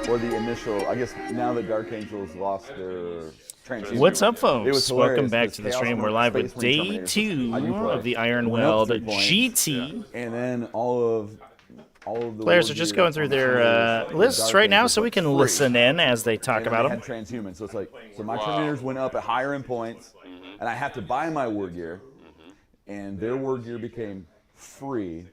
or the initial. I guess now that Dark Angels lost their transhuman. What's up, folks? was Welcome hilarious, back 'cause to the Chaos stream. We're Marine live with Space Marine day Terminators, 2 I do play. of the Went up Ironweld 3 points, GT. and then all of the Players are just going through their lists right now, so we can listen in as they talk about them. Had transhumans, so it's like, so my Terminators went up at higher end points, and I have to buy my war gear, and their war gear became free.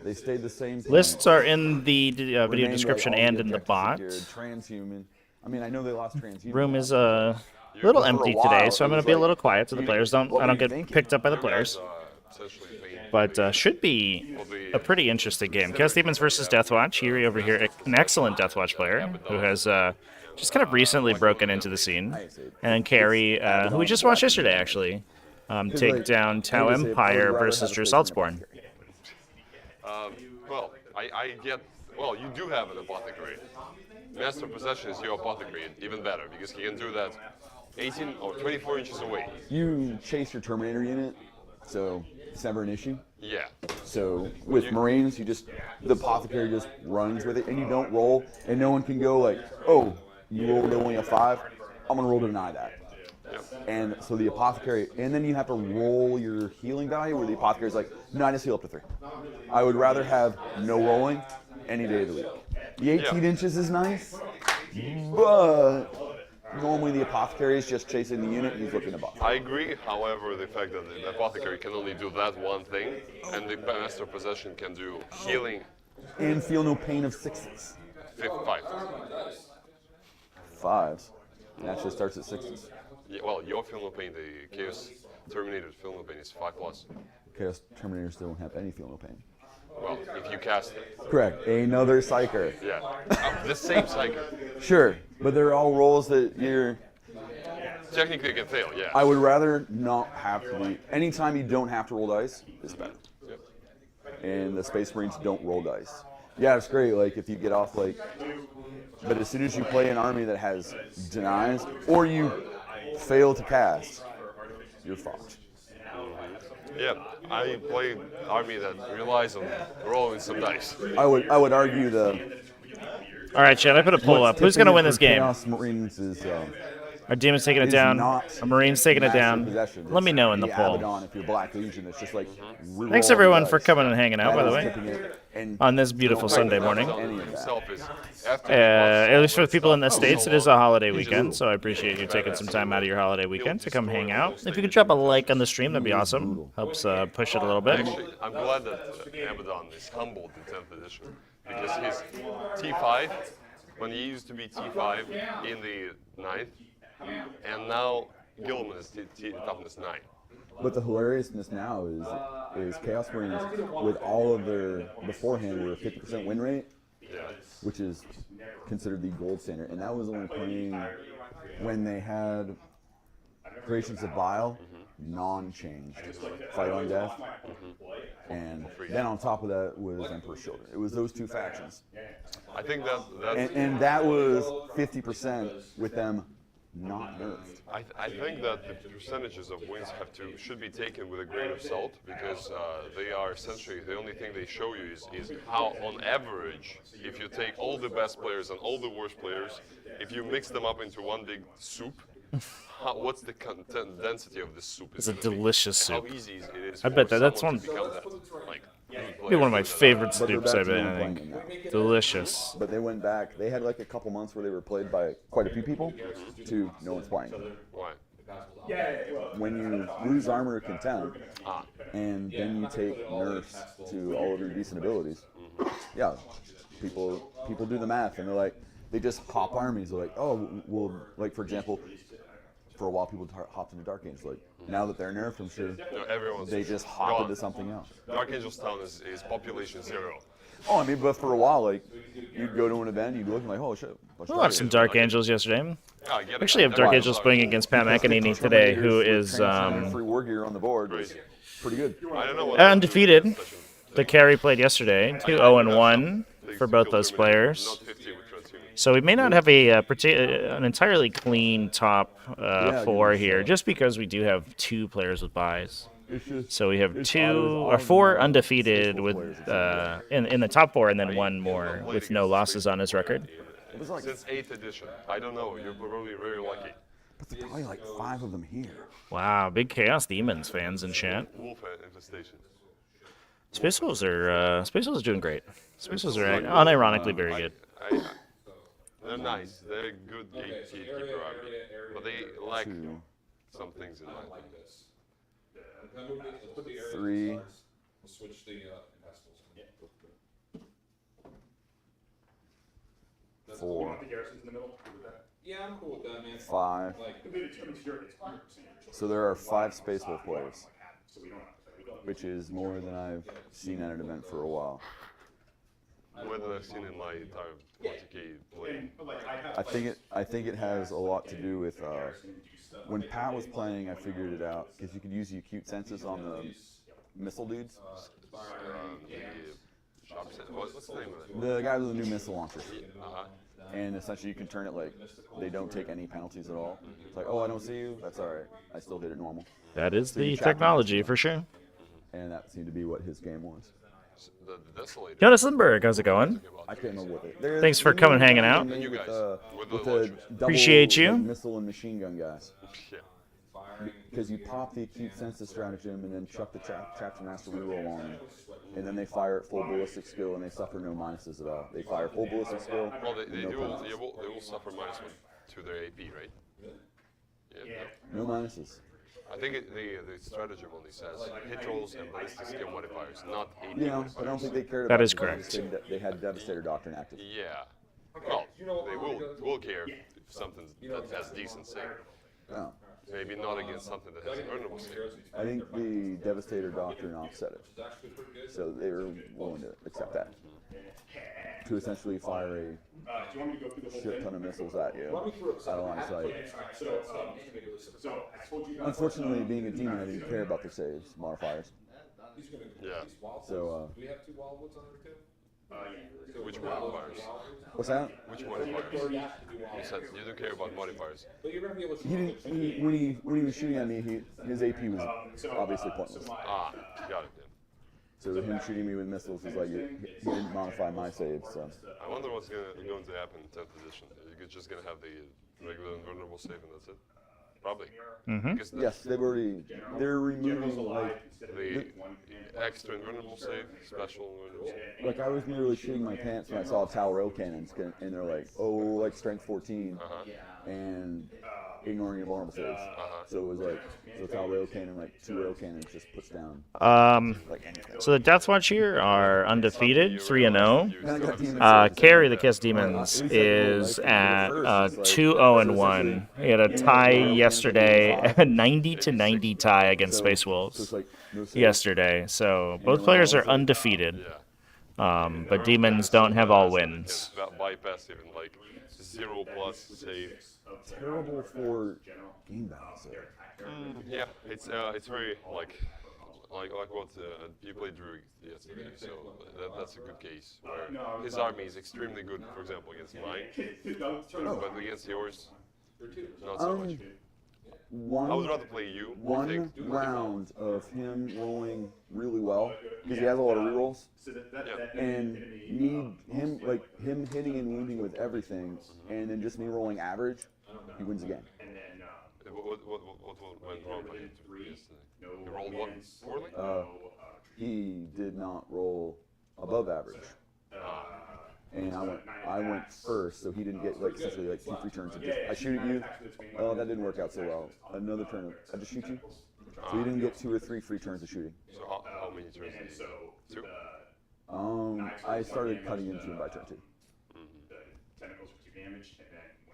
They stayed the same. Lists are in the video description and in the bot. Transhuman. I mean, I know they lost transhuman. Room is a little empty today, so I'm going to be a little quiet so the players I don't get picked up by the players. But should be a pretty interesting game. Chaos Demons versus Deathwatch. Yuri over here, an excellent Deathwatch player who has just kind of recently broken into the scene. And Carrie, who we just watched yesterday, actually, take down Tau Empire versus Drew Saltzborn. Well, I get... Well, you do have an apothecary. Master Possession is your apothecary, even better, because he can do that 18 or 24 inches away. You chase your Terminator unit, so it's never an issue. Yeah. So with Marines, the apothecary just runs with it, and you don't roll, and no one can go like, oh, you rolled only a 5, I'm gonna roll to deny that. Yep. And so the apothecary, and then you have to roll your healing value, where the apothecary's like, no, I just heal up to 3. I would rather have no rolling any day of the week. The 18 inches is nice, but normally the apothecary is just chasing the unit and he's looking to buff. I agree, however, the fact that the apothecary can only do that one thing, and the Master Possession can do healing. And feel no pain of 6s. 5. 5s. It actually starts at 6s. Yeah, well, your feel no pain, the Chaos Terminator's feel no pain is 5+. Chaos Terminators don't have any feel no pain. Well, if you cast it. Correct. Another Psyker. Yeah. The same Psyker. Sure, but they're all rolls that you're... Technically can fail, yeah. I would rather not have to be... Anytime you don't have to roll dice, is better. Yep. And the Space Marines don't roll dice. Yeah, it's great, like, if you get off, like... But as soon as you play an army that has denies, or you fail to cast, you're fucked. Yeah, I play an army that relies on rolling some dice. I would argue the... All right, Chad, I put a poll up. Who's going to win this game? Chaos Marines is... Our Demons taking it down. Our Marines taking it down. Let me know in the poll. Abaddon, if you're Black Legion, it's just like... Thanks, everyone, for coming and hanging out, by the way, on this beautiful Sunday morning. At least for the people in the States, it is a holiday weekend, so I appreciate you taking some time out of your holiday weekend to come hang out. If you could drop a like on the stream, that'd be awesome. Helps push it a little bit. Actually, I'm glad that Abaddon is humbled in 10th edition, because his T5, when he used to be T5 in the 9th, and now Gilliman is toughness 9. But the hilariousness now is Chaos Marines with all of their beforehand were a 50% win rate, which is considered the gold standard, and that was only playing when they had Creations of Bile, non-changed, Fight on Death, and then on top of that was Emperor's Children. It was those two factions. I think that's... And that was 50% with them not nerfed. I think that the percentages of wins should be taken with a grain of salt, because they are essentially the only thing they show you is how, on average, if you take all the best players and all the worst players, if you mix them up into one big soup, what's the content density of this soup? It's a delicious soup. How easy it is. I bet that's one. Be one of my favorite But they're soups, back I to bet. one I playing think. now. Delicious. But they went back. They had like a couple months where they were played by quite a few people to no one's playing. Why? When you lose armor or contempt, and then you take nerfs to all of your decent abilities, yeah, people do the math, and they're like, they just hop armies. They're like, oh, well, like for example, for a while people hopped into Dark Angels. Like now that they're nerfed, I'm sure they just hop into something else. Dark Angels Town is population 0. Oh, I mean, but for a while, like you'd go to an event, you'd look and like, oh shit. We watched some Dark Angels yesterday. Actually, have Dark Angels playing against Pat McEnany today, who is free war gear on the board. Pretty good. I don't know what undefeated. The carry played yesterday, 2-0-1 for both those players. So we may not have an entirely clean top 4 here, just because we do have 2 players with buys. So we have 4 undefeated with in the top 4, and then 1 more with no losses on his record. There's like, since 8th edition. I don't know. You're probably very lucky. but there's probably like 5 of them here. Wow, big Chaos Demons fans in chat. Wolf infestation. Space Wolves are doing great. Space Wolves are unironically very good. They're nice. They're a good gatekeeper army, but they lack some things in life. 3. Switch the 4. Yeah, I'm cool with that, man. 5. So there are 5 Space Wolf players, which is more than I've seen at an event for a while. More than I've seen in my entire 40k play. I think it has a lot to do with when Pat was playing. I figured it out because you could use the acute census on the missile dudes. What's the name of it? The guy with the new missile launcher. Uh-huh. And essentially you can turn it like they don't take any penalties at all. It's like, oh, I don't see you. That's all right. I still did it normal. That is the technology for sure. And that seemed to be what his game was. The Desolator. Jonas Lindbergh, how's it going? I can't remember what it. Thanks for coming and hanging out. You guys, With the double, Appreciate you. like, missile and machine gun guys. Yeah. Because you pop the acute census stratagem and then chuck the Chapter Master reroll on them. And then they fire at full ballistic skill and they suffer no minuses at all. They fire full ballistic skill. Well, they no do. penalties. They will suffer -1 to their AP, right? Yeah. No minuses. I think the stratagem only says hit rolls and ballistic skill modifiers, not AP Yeah, modifiers. but I don't think they cared That about is it correct. because They had Devastator Doctrine active. Yeah. Well, they will care if something that has decent save. Oh. Maybe not against something that has an earnable save. I think the Devastator Doctrine offset it. So they were willing to accept that. To essentially fire a shit ton of missiles at you out of line of sight. Unfortunately, being a demon, I didn't care about the saves modifiers. Yeah. So, Do we have 2 wildwoods on there too? Which modifiers? what's that? Which modifiers? You said you don't care about modifiers. But you're gonna be able to. He didn't. When he was shooting at me, his AP was obviously pointless. Ah, got it. Yeah. So him shooting me with missiles is like he didn't modify my saves. So I wonder what's going to happen in 10th edition. You're just going to have the regular invulnerable save and that's it? Probably. Because yes, they're removing like the extra invulnerable save, special invulnerable save. I was nearly shitting my pants when I saw Tower rail cannons and they're like, oh, like strength 14 and ignoring invulnerable saves. So it was like, so Tower rail cannon, like 2 rail cannons just puts down like anything. So the Deathwatch here are undefeated, 3-0. Carry the Kiss Demons is at 2-0-1. He had a tie yesterday, a 90-90 tie against Space Wolves yesterday. So both players are undefeated, but Demons don't have all wins. Bypass even like 0+ save. Terrible for game balance. Yeah, it's very like what you played Druid yesterday, so that's a good case where his army is extremely good, for example, against mine, but against yours, not so much. I would rather play you. One round of him rolling really well because he has a lot of rerolls, and him hitting and wounding with everything, and then just me rolling average, he wins again. What went wrong for you yesterday? You rolled what? Poorly? He did not roll above average. And I went first, so he didn't get essentially 2 free turns. I shoot at you. Oh, that didn't work out so well. Another turn. I just shoot you. So he didn't get 2 or 3 free turns of shooting. So how many turns did you? 2? I started cutting into him by turn 2.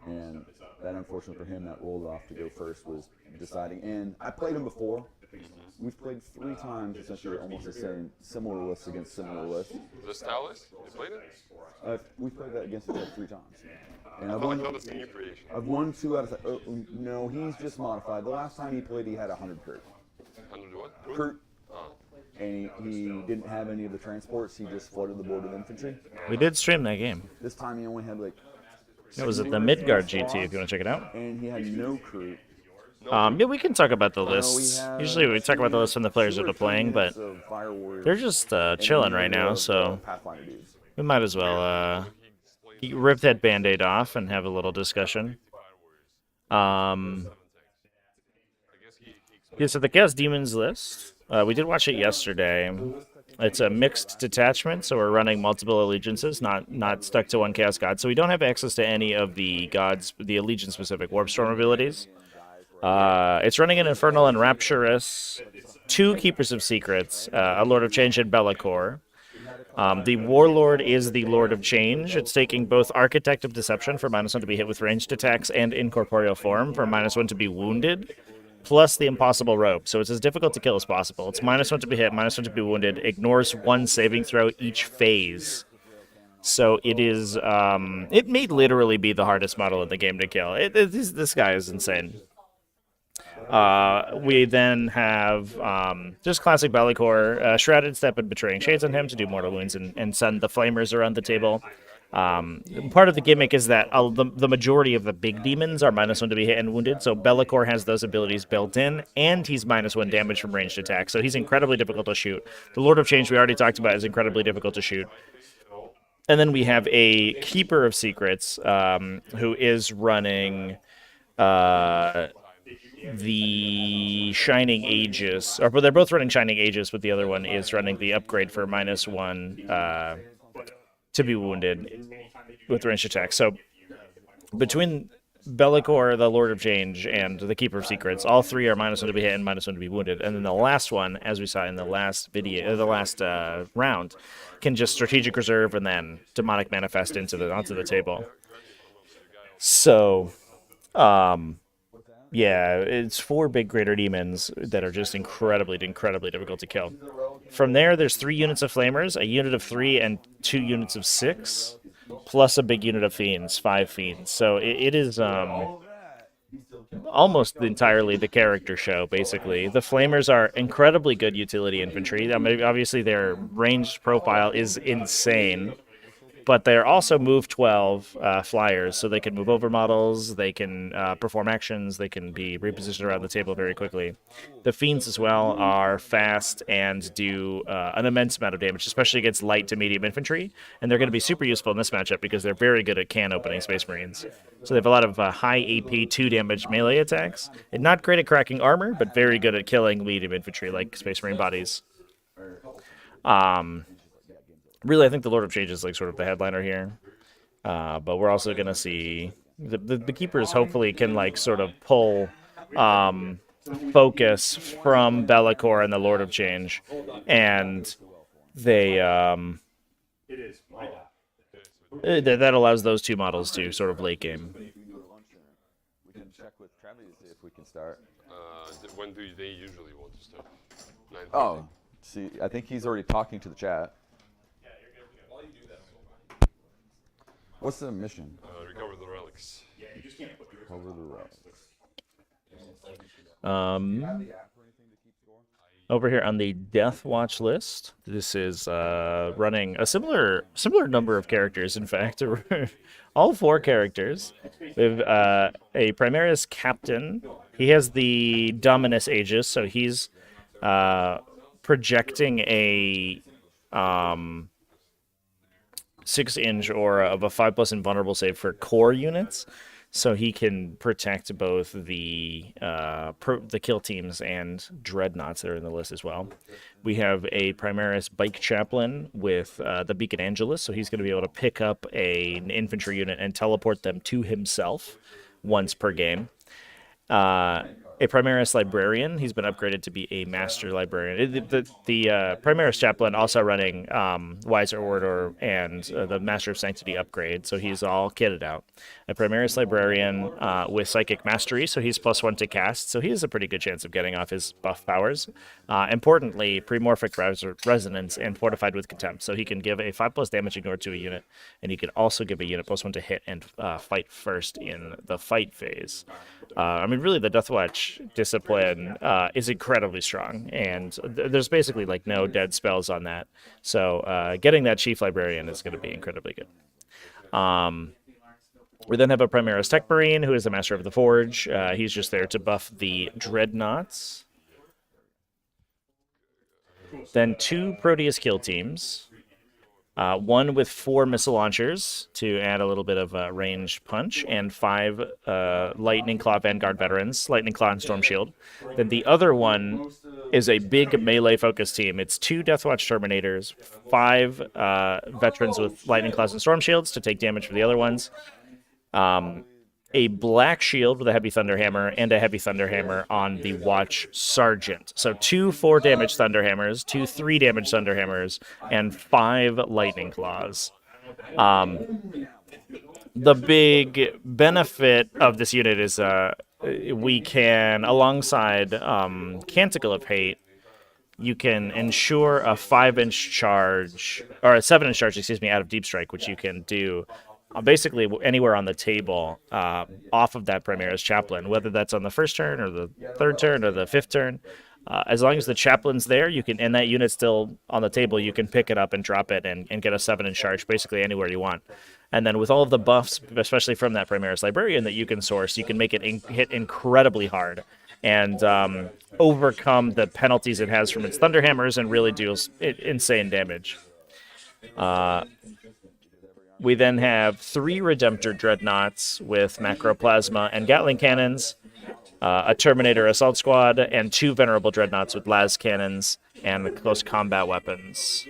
And that, unfortunately for him, that rolled off to go first was deciding. And I played him before. We've played 3 times, essentially almost the same, similar lists against similar lists. The style list? You played it? We played that against each other 3 times. And I thought it's a new creation. I've won 2 out of 3. Oh, no, he's just modified. The last time he played, he had 100 Kurt. 100 what? Kurt. And he didn't have any of the transports. He just flooded the board with infantry. We did stream that game. This time he only had It was at the Midgard GT if you want to check it out. And he had no Kurt. Yeah, we can talk about the lists. Usually we talk about the lists when the players are playing, but they're just chilling right now, so we might as well rip that Band-Aid off and have a little discussion. Yeah, so the Chaos Demons list, we did watch it yesterday. It's a mixed detachment, so we're running multiple allegiances, not stuck to one Chaos God. So we don't have access to any of the gods, the Allegiance-specific Warp Storm abilities. It's running an Infernal and Rapturous, 2 Keepers of Secrets, a Lord of Change and Bellicor. The Warlord is the Lord of Change. It's taking both Architect of Deception for -1 to be hit with ranged attacks and Incorporeal Form for -1 to be wounded, plus the Impossible Rope. So it's as difficult to kill as possible. It's -1 to be hit, -1 to be wounded, ignores 1 saving throw each phase. So it is, it may literally be the hardest model in the game to kill. This guy is insane. We then have just classic Bellicor, Shrouded Step and Betraying Shades on him to do mortal wounds and send the Flamers around the table. Part of the gimmick is that the majority of the big demons are -1 to be hit and wounded, so Bellicor has those abilities built in, and he's -1 damage from ranged attacks, so he's incredibly difficult to shoot. The Lord of Change we already talked about is incredibly difficult to shoot. And then we have a Keeper of Secrets who is running the Shining Aegis, but they're both running Shining Aegis, but the other one is running the upgrade for -1 to be wounded with ranged attack. So between Bellicor, the Lord of Change, and the Keeper of Secrets, all 3 are -1 to be hit and -1 to be wounded. And then the last one, as we saw in the last video, the last round, can just Strategic Reserve and then Demonic Manifest onto the table. So, yeah, it's 4 big Greater Demons that are just incredibly difficult to kill. From there, there's 3 units of Flamers, a unit of 3, and 2 units of 6, plus a big unit of Fiends, 5 Fiends. So it is almost entirely the character show, basically. The Flamers are incredibly good utility infantry. I mean, obviously, their ranged profile is insane. But they're also move 12 flyers, so they can move over models, they can perform actions, they can be repositioned around the table very quickly. The Fiends as well are fast and do an immense amount of damage, especially against light to medium infantry, and they're going to be super useful in this matchup because they're very good at can opening Space Marines. So they have a lot of high AP 2 damage melee attacks, and not great at cracking armor, but very good at killing medium infantry like Space Marine bodies. Really, I think the Lord of Change is like sort of the headliner here, but we're also going to see the Keepers hopefully can like sort of pull focus from Bellicor and the Lord of Change, and they that allows those 2 models to sort of late game. We can check with Travis if we can start. When do they usually want to start? 9:30? Oh, see, I think he's already talking to the chat. What's the mission? Recover the relics. Recover the relics. Over here on the Deathwatch list, this is running a similar number of characters. In fact, all 4 characters. We have a Primaris Captain. He has the Dominus Aegis, so he's projecting a 6-inch aura of a 5+ invulnerable save for core units, so he can protect both the kill teams and dreadnoughts that are in the list as well. We have a Primaris Bike Chaplain with the Beacon Angelus, so he's going to be able to pick up an infantry unit and teleport them to himself once per game. A Primaris Librarian. He's been upgraded to be a Master Librarian. The Primaris Chaplain also running Wiser Order and the Master of Sanctity upgrade, so he's all kitted out. A Primaris Librarian with Psychic Mastery, so he's +1 to cast, so he has a pretty good chance of getting off his buff powers. Importantly, Premorphic Resonance and Fortified with Contempt, so he can give a 5+ damage ignore to a unit, and he can also give a unit +1 to hit and fight first in the fight phase. I mean, really, the Deathwatch discipline is incredibly strong, and there's basically like no dead spells on that. So getting that Chief Librarian is going to be incredibly good. We then have a Primaris Tech Marine, who is the Master of the Forge. He's just there to buff the Dreadnoughts. Then 2 Proteus kill teams. 1 with 4 missile launchers to add a little bit of range punch, and 5 Lightning Claw Vanguard veterans, Lightning Claw and Storm Shield. Then the other one is a big melee focus team. It's 2 Deathwatch Terminators, 5 veterans with Lightning Claws and Storm Shields to take damage for the other ones. A black shield with a heavy thunderhammer and a heavy thunderhammer on the Watch Sergeant. So 2 4-damage thunderhammers, 2 3-damage thunderhammers, and 5 lightning claws. The big benefit of this unit is we can, alongside Canticle of Hate, you can ensure a 5-inch charge, or a 7-inch charge, excuse me, out of Deep Strike, which you can do basically anywhere on the table off of that Primaris Chaplain, whether that's on the first turn or the third turn or the fifth turn. As long as the Chaplain's there, you can, and that unit's still on the table, you can pick it up and drop it and get a 7-inch charge basically anywhere you want. And then with all of the buffs, especially from that Primaris Librarian that you can source, you can make it hit incredibly hard and overcome the penalties it has from its Thunderhammers and really do insane damage. We then have 3 Redemptor Dreadnoughts with Macroplasma and Gatling Cannons, a Terminator Assault Squad, and 2 Venerable Dreadnoughts with Las Cannons and close combat weapons.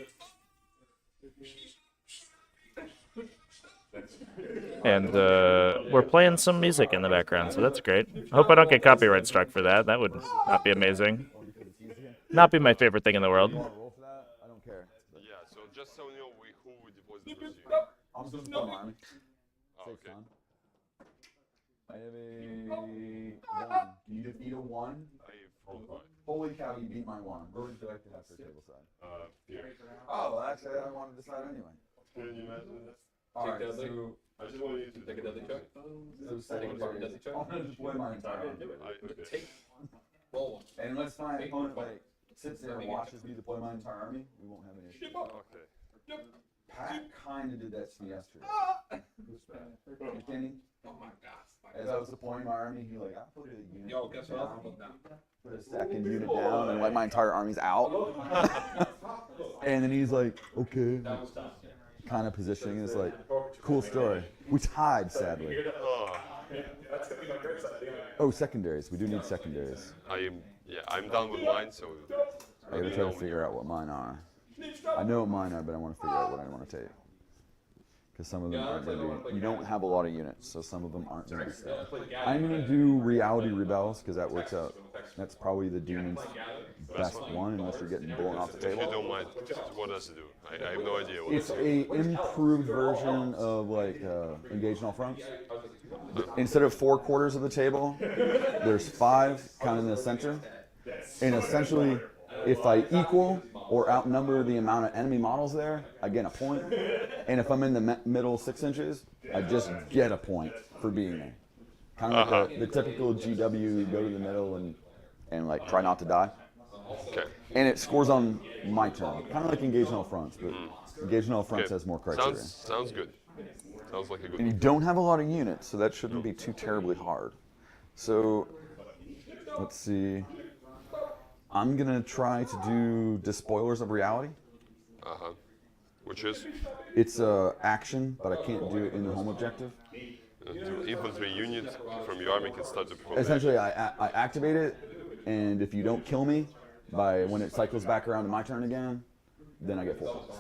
And we're playing some music in the background, so that's great. I hope I don't get copyright struck for that. That would not be amazing. Not be my favorite thing in the world. I don't care. Yeah, so just so you know, who we deployed the first unit. I'm just going to army. Oh, okay. I have a 1. Can you defeat a 1? Holy cow, you beat my 1. Where would you like to have for table side? Here. Oh, actually, I wanted to decide anyway. Can you imagine this? Alright, Deadly. so I just want you to Take a deadly check. secondary. Deadly check. I'm going to deploy my entire army. Okay. Take. Roll 1. And unless my opponent sits there and watches me deploy my entire army, we won't have an issue. Okay. Pat kind of did that to me yesterday. McKinney, Oh my gosh. as I was deploying my army, he I put a unit Yo, guess what? I'm down, down. put a second unit down, and let my entire armies out. And then he's like, okay, kind of positioning. It's like, cool story. We tied, sadly. Oh, secondaries. We do need secondaries. I'm done with mine, so. I gotta try to figure out what mine are. I know what mine are, but I want to figure out what I want to take. Because some of them aren't going to be, you don't have a lot of units, so some of them aren't going to be stealth. I'm going to do Reality Rebels, because that works out. That's probably the Demon's best one, unless you're getting blown off the If you table. don't mind, what does it do? I have no idea what It's it a improved version of Engage in All Fronts. Instead of 4 quarters of the table, there's 5 kind of in the center. And essentially, if I equal or outnumber the amount of enemy models there, I get a point. And if I'm in the middle 6 inches, I just get a point for being there. Kind of like the typical GW, go to the middle and try not to die. Okay. And it scores on my turn. Kind of like Engage in All Fronts, but Engage in All Fronts has more criteria. Sounds good. Sounds like a good And you don't have a lot of units, so that shouldn't be too terribly hard. So, let's see. I'm going to try to do Despoilers of Reality. Uh-huh. Which is? It's action, but I can't do it in the home objective. Infantry unit from your army can start to perform. Essentially, I activate it, and if you don't kill me when it cycles back around to my turn again, then I get 4 points.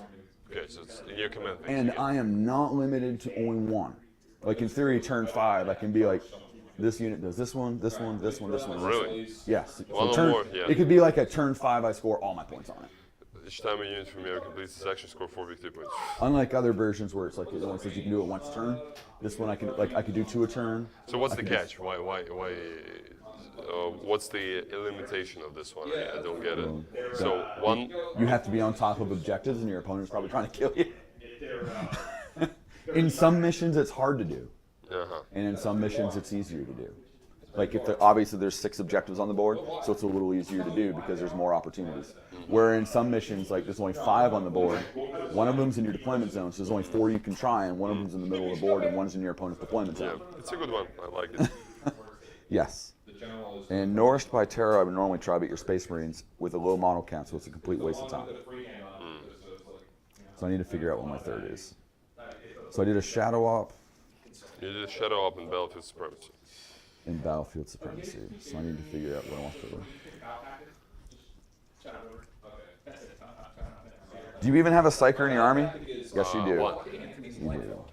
Okay, so it's in your command phase. And I am not limited to only 1. Like in theory, turn 5, I can be like, this unit does this one, this one, this one, this one. Really? Yes. One So or more, yeah. It could be like a turn 5, I score all my points on it. Each time a unit from your completes this action, score 4 victory points. Unlike other versions where it's like it only says you can do it once a turn, this one I could do 2 a turn. So what's the catch? Why? What's the limitation of this one? I don't get it. So one. You have to be on top of objectives, and your opponent's probably trying to kill you. In some missions, it's hard to do, and in some missions, it's easier to do. Like obviously there's 6 objectives on the board, so it's a little easier to do because there's more opportunities. Where in some missions, like there's only 5 on the board, one of them's in your deployment zone, so there's only 4 you can try, and one of them's in the middle of the board, and one's in your opponent's deployment zone. Yeah, it's a good one. I like it. Yes. And Nourished by Terror, I would normally try to beat your Space Marines with a low model count, so it's a complete waste of time. So I need to figure out what my third is. So I did a Shadow Op You did Shadow Up in Battlefield Supremacy. in Battlefield Supremacy. So I need to figure out what I want third. Do you even have a Psyker in your army? Yes, you do. One. You do.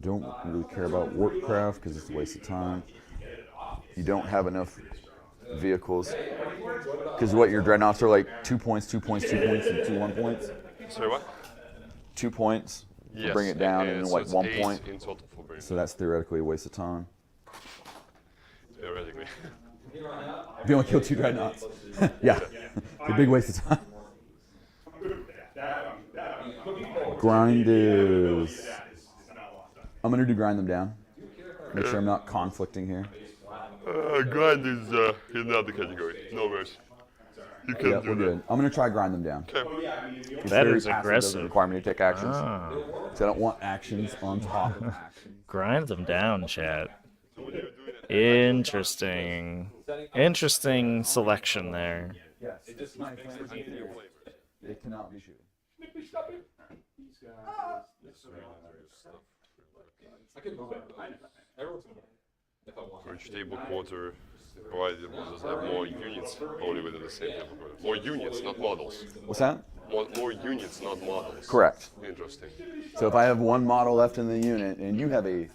Don't really care about Warcraft because it's a waste of time. You don't have enough vehicles. Because what, your dreadnoughts are like 2 points, 2 points, 2 points, and 2 1 points? Sorry, what? 2 points. Yes. Bring it down, and then so like it's 1 8 point. in total for bringing. So that's theoretically a waste of time. Theoretically. If you only kill 2 dreadnoughts. Yeah. It's a big waste of time. Grind is... I'm going to do grind them down. Make sure I'm not conflicting here. Grind is another category. No worries. You can Yeah, do we're that. good. I'm going to try grind them down. Okay. It's That very is passive, aggressive. doesn't require me to take actions. Ah, So I don't want actions on top of actions. grind them down, chat. Interesting. Interesting selection there. Yes. It cannot be shooting. For each table quarter, provided it does have more units only within the same table quarter. More units, not models. What's that? More units, not models. Correct. Interesting. So if I have 1 model left in the unit, and you have a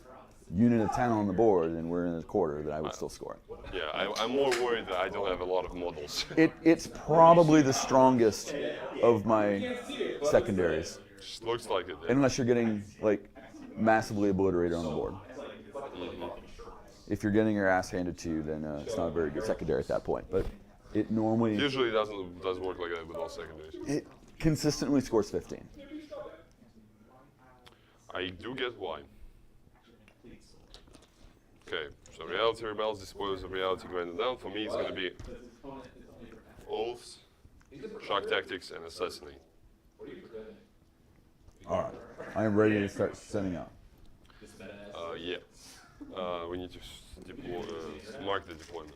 unit of 10 on the board, and we're in the quarter, then I would still score it. Yeah, I'm more worried that I don't have a lot of models. It's probably the strongest of my secondaries. Just looks like it. Unless you're getting, like, massively obliterated on the board. If you're getting your ass handed to you, then it's not a very good secondary at that point. But it normally... Usually it doesn't work like that with all secondaries. It consistently scores 15. I do get why. Okay, so reality rebels, disposers of reality grinded down. For me, it's going to be oaths, shock tactics, and assassinate. All right. I am ready to start setting up. Yeah. We need to mark the deployment.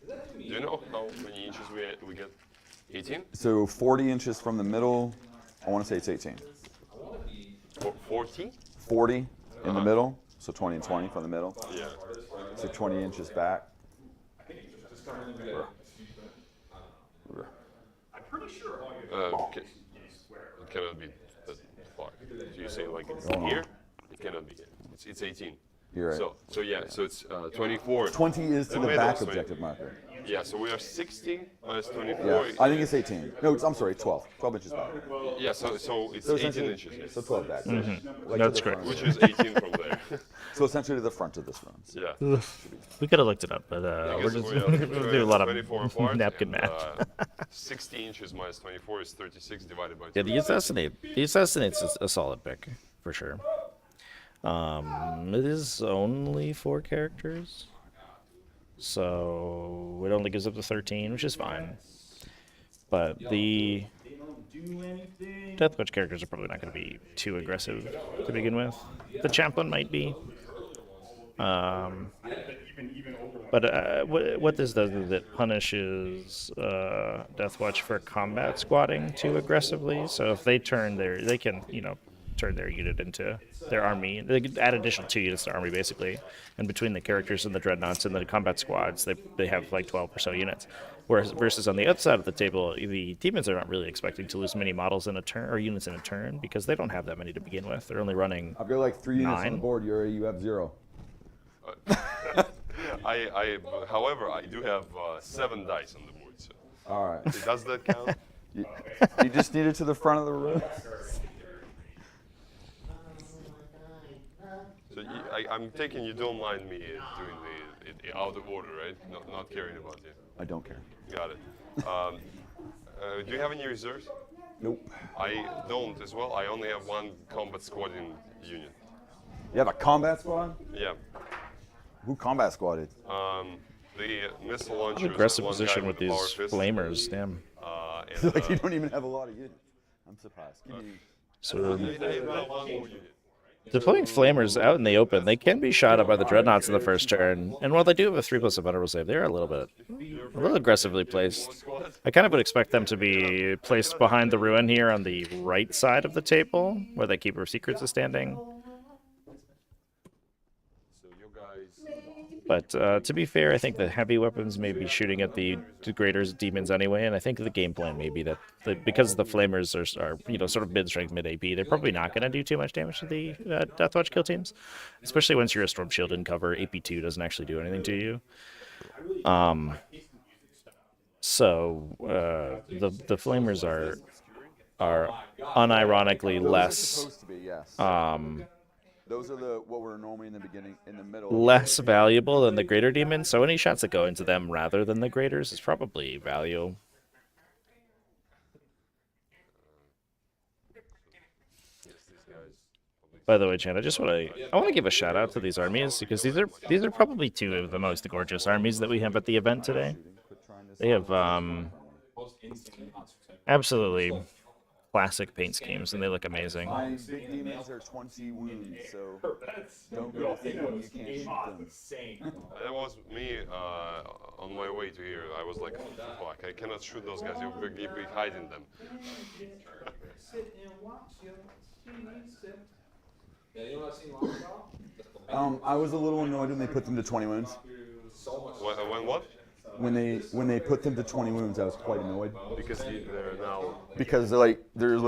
Do you know how many inches we get? 18? So 40 inches from the middle, I want to say it's 18. 40? 40 in the middle, so 20 and 20 from the middle. Yeah. So 20 inches back. It cannot be that far. So you say like it's here? It cannot be. It's 18. You're right. So yeah, so it's 24. 20 is to the middle, back so objective marker. Yeah, so we are 16 minus 24. Yeah, I think it's 18. No, I'm sorry, 12. 12 inches back. Yeah, so it's So 18 essentially- inches. Yes. So 12 back. Like That's to the correct. front. Which is 18 from there. So essentially to the front of this room. Yeah. We could have looked it up, but we're just we'll do a lot 24 of apart, napkin and, math. 60 inches minus 24 is 36 divided by 2. Yeah, the assassinate's a solid pick for sure. It is only 4 characters, so it only gives up to 13, which is fine. But the Deathwatch characters are probably not going to be too aggressive to begin with. The Chaplain might be. But what this does is it punishes Deathwatch for combat squatting too aggressively. So if they turn they can, turn their unit into their army. They can add additional 2 units to army, basically. And between the characters and the dreadnoughts and the combat squads, they have like 12 or so units. Whereas versus on the other side of the table, the demons are not really expecting to lose many models in a turn or units in a turn because they don't have that many to begin with. They're only running I've got like 3 units on the 9. board, Yuri. You have 0. However, I do have 7 dice on the board. So All right. does that count? You just need it to the front of the room. So I'm taking you don't mind me doing the out of order, right? Not caring about you. I don't care. Got it. Do you have any reserves? Nope. I don't as well. I only have 1 combat squadron unit. You have a combat squad? Yeah. Who combat squatted? The missile launchers. aggressive and 1 position guy with the these power fist. flamers. Damn. And, Like you don't even have a lot of units. I'm surprised. Give me... So I have 1 more unit. Deploying flamers out in the open, they can be shot up by the dreadnoughts in the first turn, and while they do have a 3+ vulnerable save, they're a little aggressively placed. I kind of would expect them to be placed behind the ruin here on the right side of the table, where the Keeper of Secrets is standing. But to be fair, I think the heavy weapons may be shooting at the Degraders, Demons anyway, and I think the game plan may be that because the Flamers are sort of mid-strength, mid-AP, they're probably not going to do too much damage to the Deathwatch kill teams, especially once you're a Storm Shield in cover. AP2 doesn't actually do anything to you. So the Flamers are unironically less. Those are what were normally in the beginning, in the middle. Less valuable than the Greater Demons, so any shots that go into them rather than the Graders is probably value. By the way, Chan, I want to give a shout out to these armies because these are probably two of the most gorgeous armies that we have at the event today. They have absolutely classic paint schemes, and they look amazing. My big demons are 20 wounds, so don't go thinking you can't shoot them. That was me on my way to here. I was like, fuck, I cannot shoot those guys. You'll be hiding them. I was a little annoyed when they put them to 20 wounds. When what? When they put them to 20 wounds, I was quite annoyed. Because they're now... Because they're like you're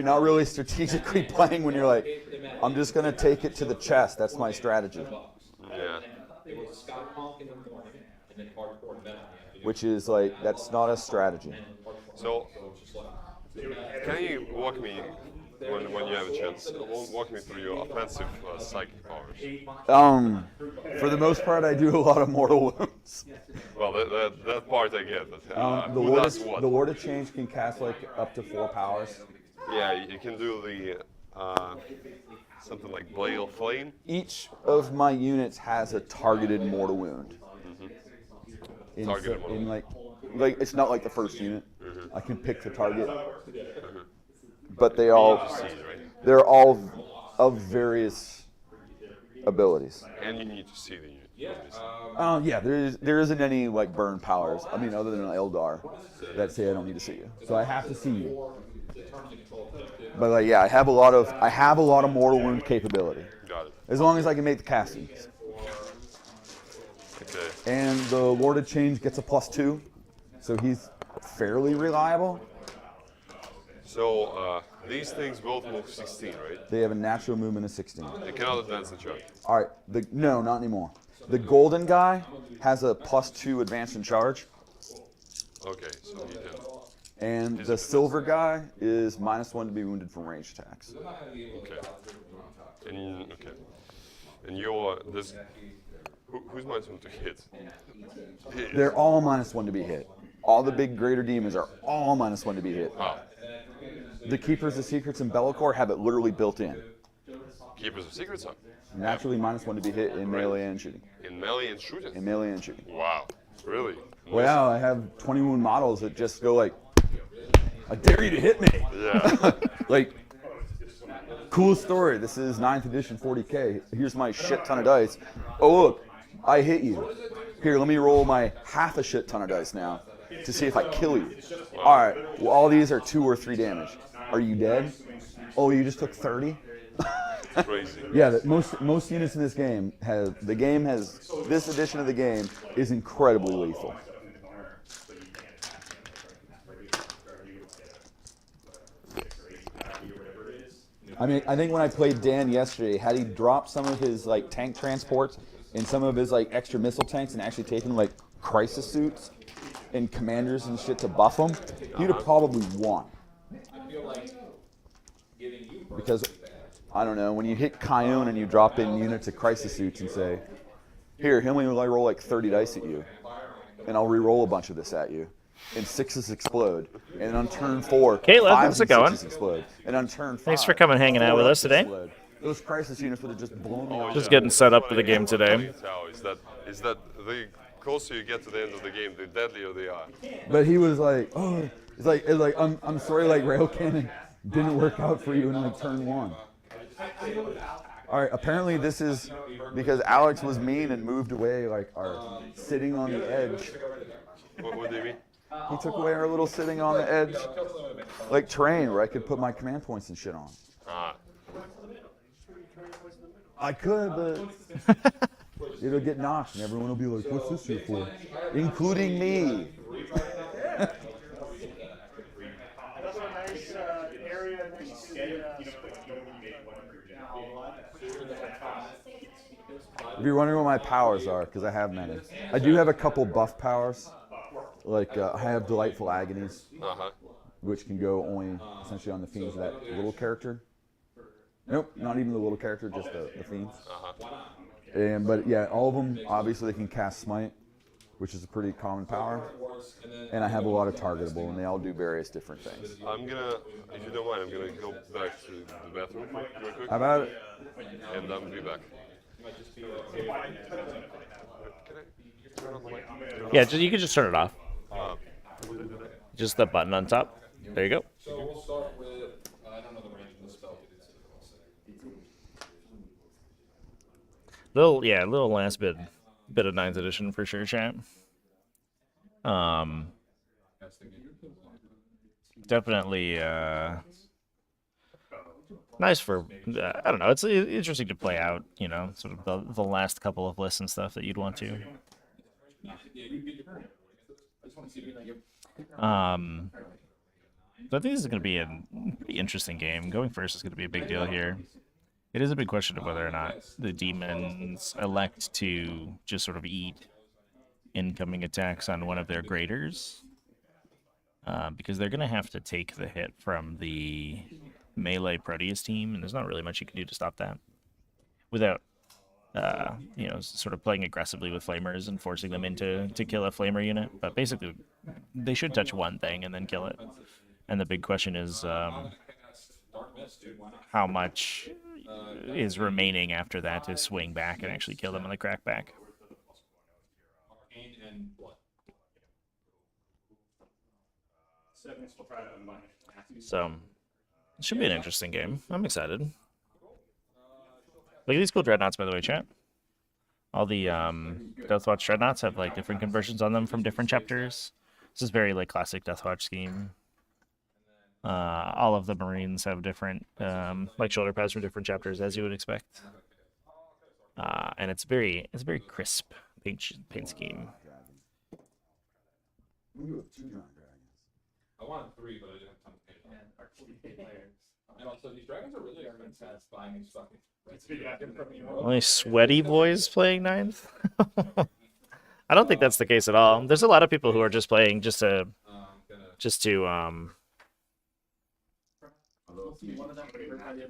not really strategically playing when you're like, I'm just gonna take it to the chest. That's my strategy. Yeah. Which is like, that's not a strategy. So, can you walk me, when you have a chance, walk me through your offensive psychic powers? For the most part, I do a lot of mortal wounds. Well, that part I get. But, the Ward of Change can cast like up to 4 powers. Yeah, you can do the something like Blade of Flame. Each of my units has a targeted mortal wound. Targeted mortal wound. Like it's not like the first unit. I can pick the target. But they're all of various abilities. And you need to see the unit. Yeah, there isn't any like burn powers. I mean, other than an Eldar that say I don't need to see you. So I have to see you. But like, yeah, I have a lot of mortal wound capability. Got it. As long as I can make the castings. Okay. And the Lord of Change gets a +2, so he's fairly reliable. So these things both move 16, right? They have a natural movement of 16. They cannot advance the charge. All right, no, not anymore. The golden guy has a +2 advance and charge. Okay, so he can. And the silver guy is -1 to be wounded from ranged attacks. Okay. And your who's -1 to hit? They're all -1 to be hit. All the big greater demons are all -1 to be hit. Ah. The Keepers of Secrets and Be'lakor have it literally built in. Keepers of Secrets are Naturally -1 to be hit in melee and shooting. in melee and shooting. In melee and shooting. Wow, really? Wow, I have 20 wound models that just go like, I dare you to hit me. Yeah. Like, cool story. This is 9th edition 40k. Here's my shit ton of dice. Oh look, I hit you. Here, let me roll my half a shit ton of dice now to see if I kill you. All right, well, all these are 2 or 3 damage. Are you dead? Oh, you just took 30? Crazy. Yeah, most units in this game this edition of the game is incredibly lethal. I mean, I think when I played Dan yesterday, had he dropped some of his like tank transports and some of his like extra missile tanks and actually taken like crisis suits and commanders and shit to buff them, he'd have probably won. Because I don't know, when you hit Kion and you drop in units of crisis suits and say, here, he'll only roll like 30 dice at you, and I'll re-roll a bunch of this at you, and 6s explode, and on turn 4, Caleb, 5s how's it and going? 6s explode, and on turn 5, Thanks for coming hanging out with us today. explode. Those crisis units would have just blown me off. Just getting set up for the game today. Is that the closer you get to the end of the game, the deadlier they are. But he was like, oh, it's like I'm sorry, like rail cannon. didn't work out for you in like turn 1. All right, apparently this is because Alex was mean and moved away, like our sitting on the edge. What do you mean? He took away our little sitting on the edge, like terrain where I could put my command points and shit on. I could, but it'll get knocked and everyone will be like, what's this here for? Including me. If you're wondering what my powers are, because I have many. I do have a couple buff powers. Like, I have Delightful Agonies, which can go only essentially on the fiends of that little character. Nope, not even the little character, just the fiends. But yeah, all of them, obviously, they can cast Smite, which is a pretty common power. And I have a lot of targetable, and they all do various different things. I'm gonna, if you don't mind, I'm gonna go back to the bathroom real quick. How about it? And I'll be back. Yeah, you can just turn it off. Just the button on top. There you go. So we'll start with, I don't know the range of the spell. Little last bit of 9th edition for sure, chat. Definitely nice for, I don't know, it's interesting to play out, you know, sort of the last couple of lists and stuff that you'd want to. So I think this is going to be a pretty interesting game. Going first is going to be a big deal here. It is a big question of whether or not the demons elect to just sort of eat incoming attacks on one of their graders. Because they're going to have to take the hit from the melee Proteus team, and there's not really much you can do to stop that. Without, you know, sort of playing aggressively with flamers and forcing them into to kill a flamer unit. But basically, they should touch one thing and then kill it. And the big question is how much is remaining after that to swing back and actually kill them on the crackback. So, it should be an interesting game. I'm excited. Look at these cool dreadnoughts, by the way, chat. All the Deathwatch dreadnoughts have like different conversions on them from different chapters. This is very like classic Deathwatch scheme. All of the Marines have different like shoulder pads from different chapters, as you would expect. And it's very crisp paint scheme. I wanted 3, but I didn't have time to pay them. And also, these dragons are really expensive buying these fucking. Only sweaty boys playing 9th? I don't think that's the case at all. There's a lot of people who are just playing just to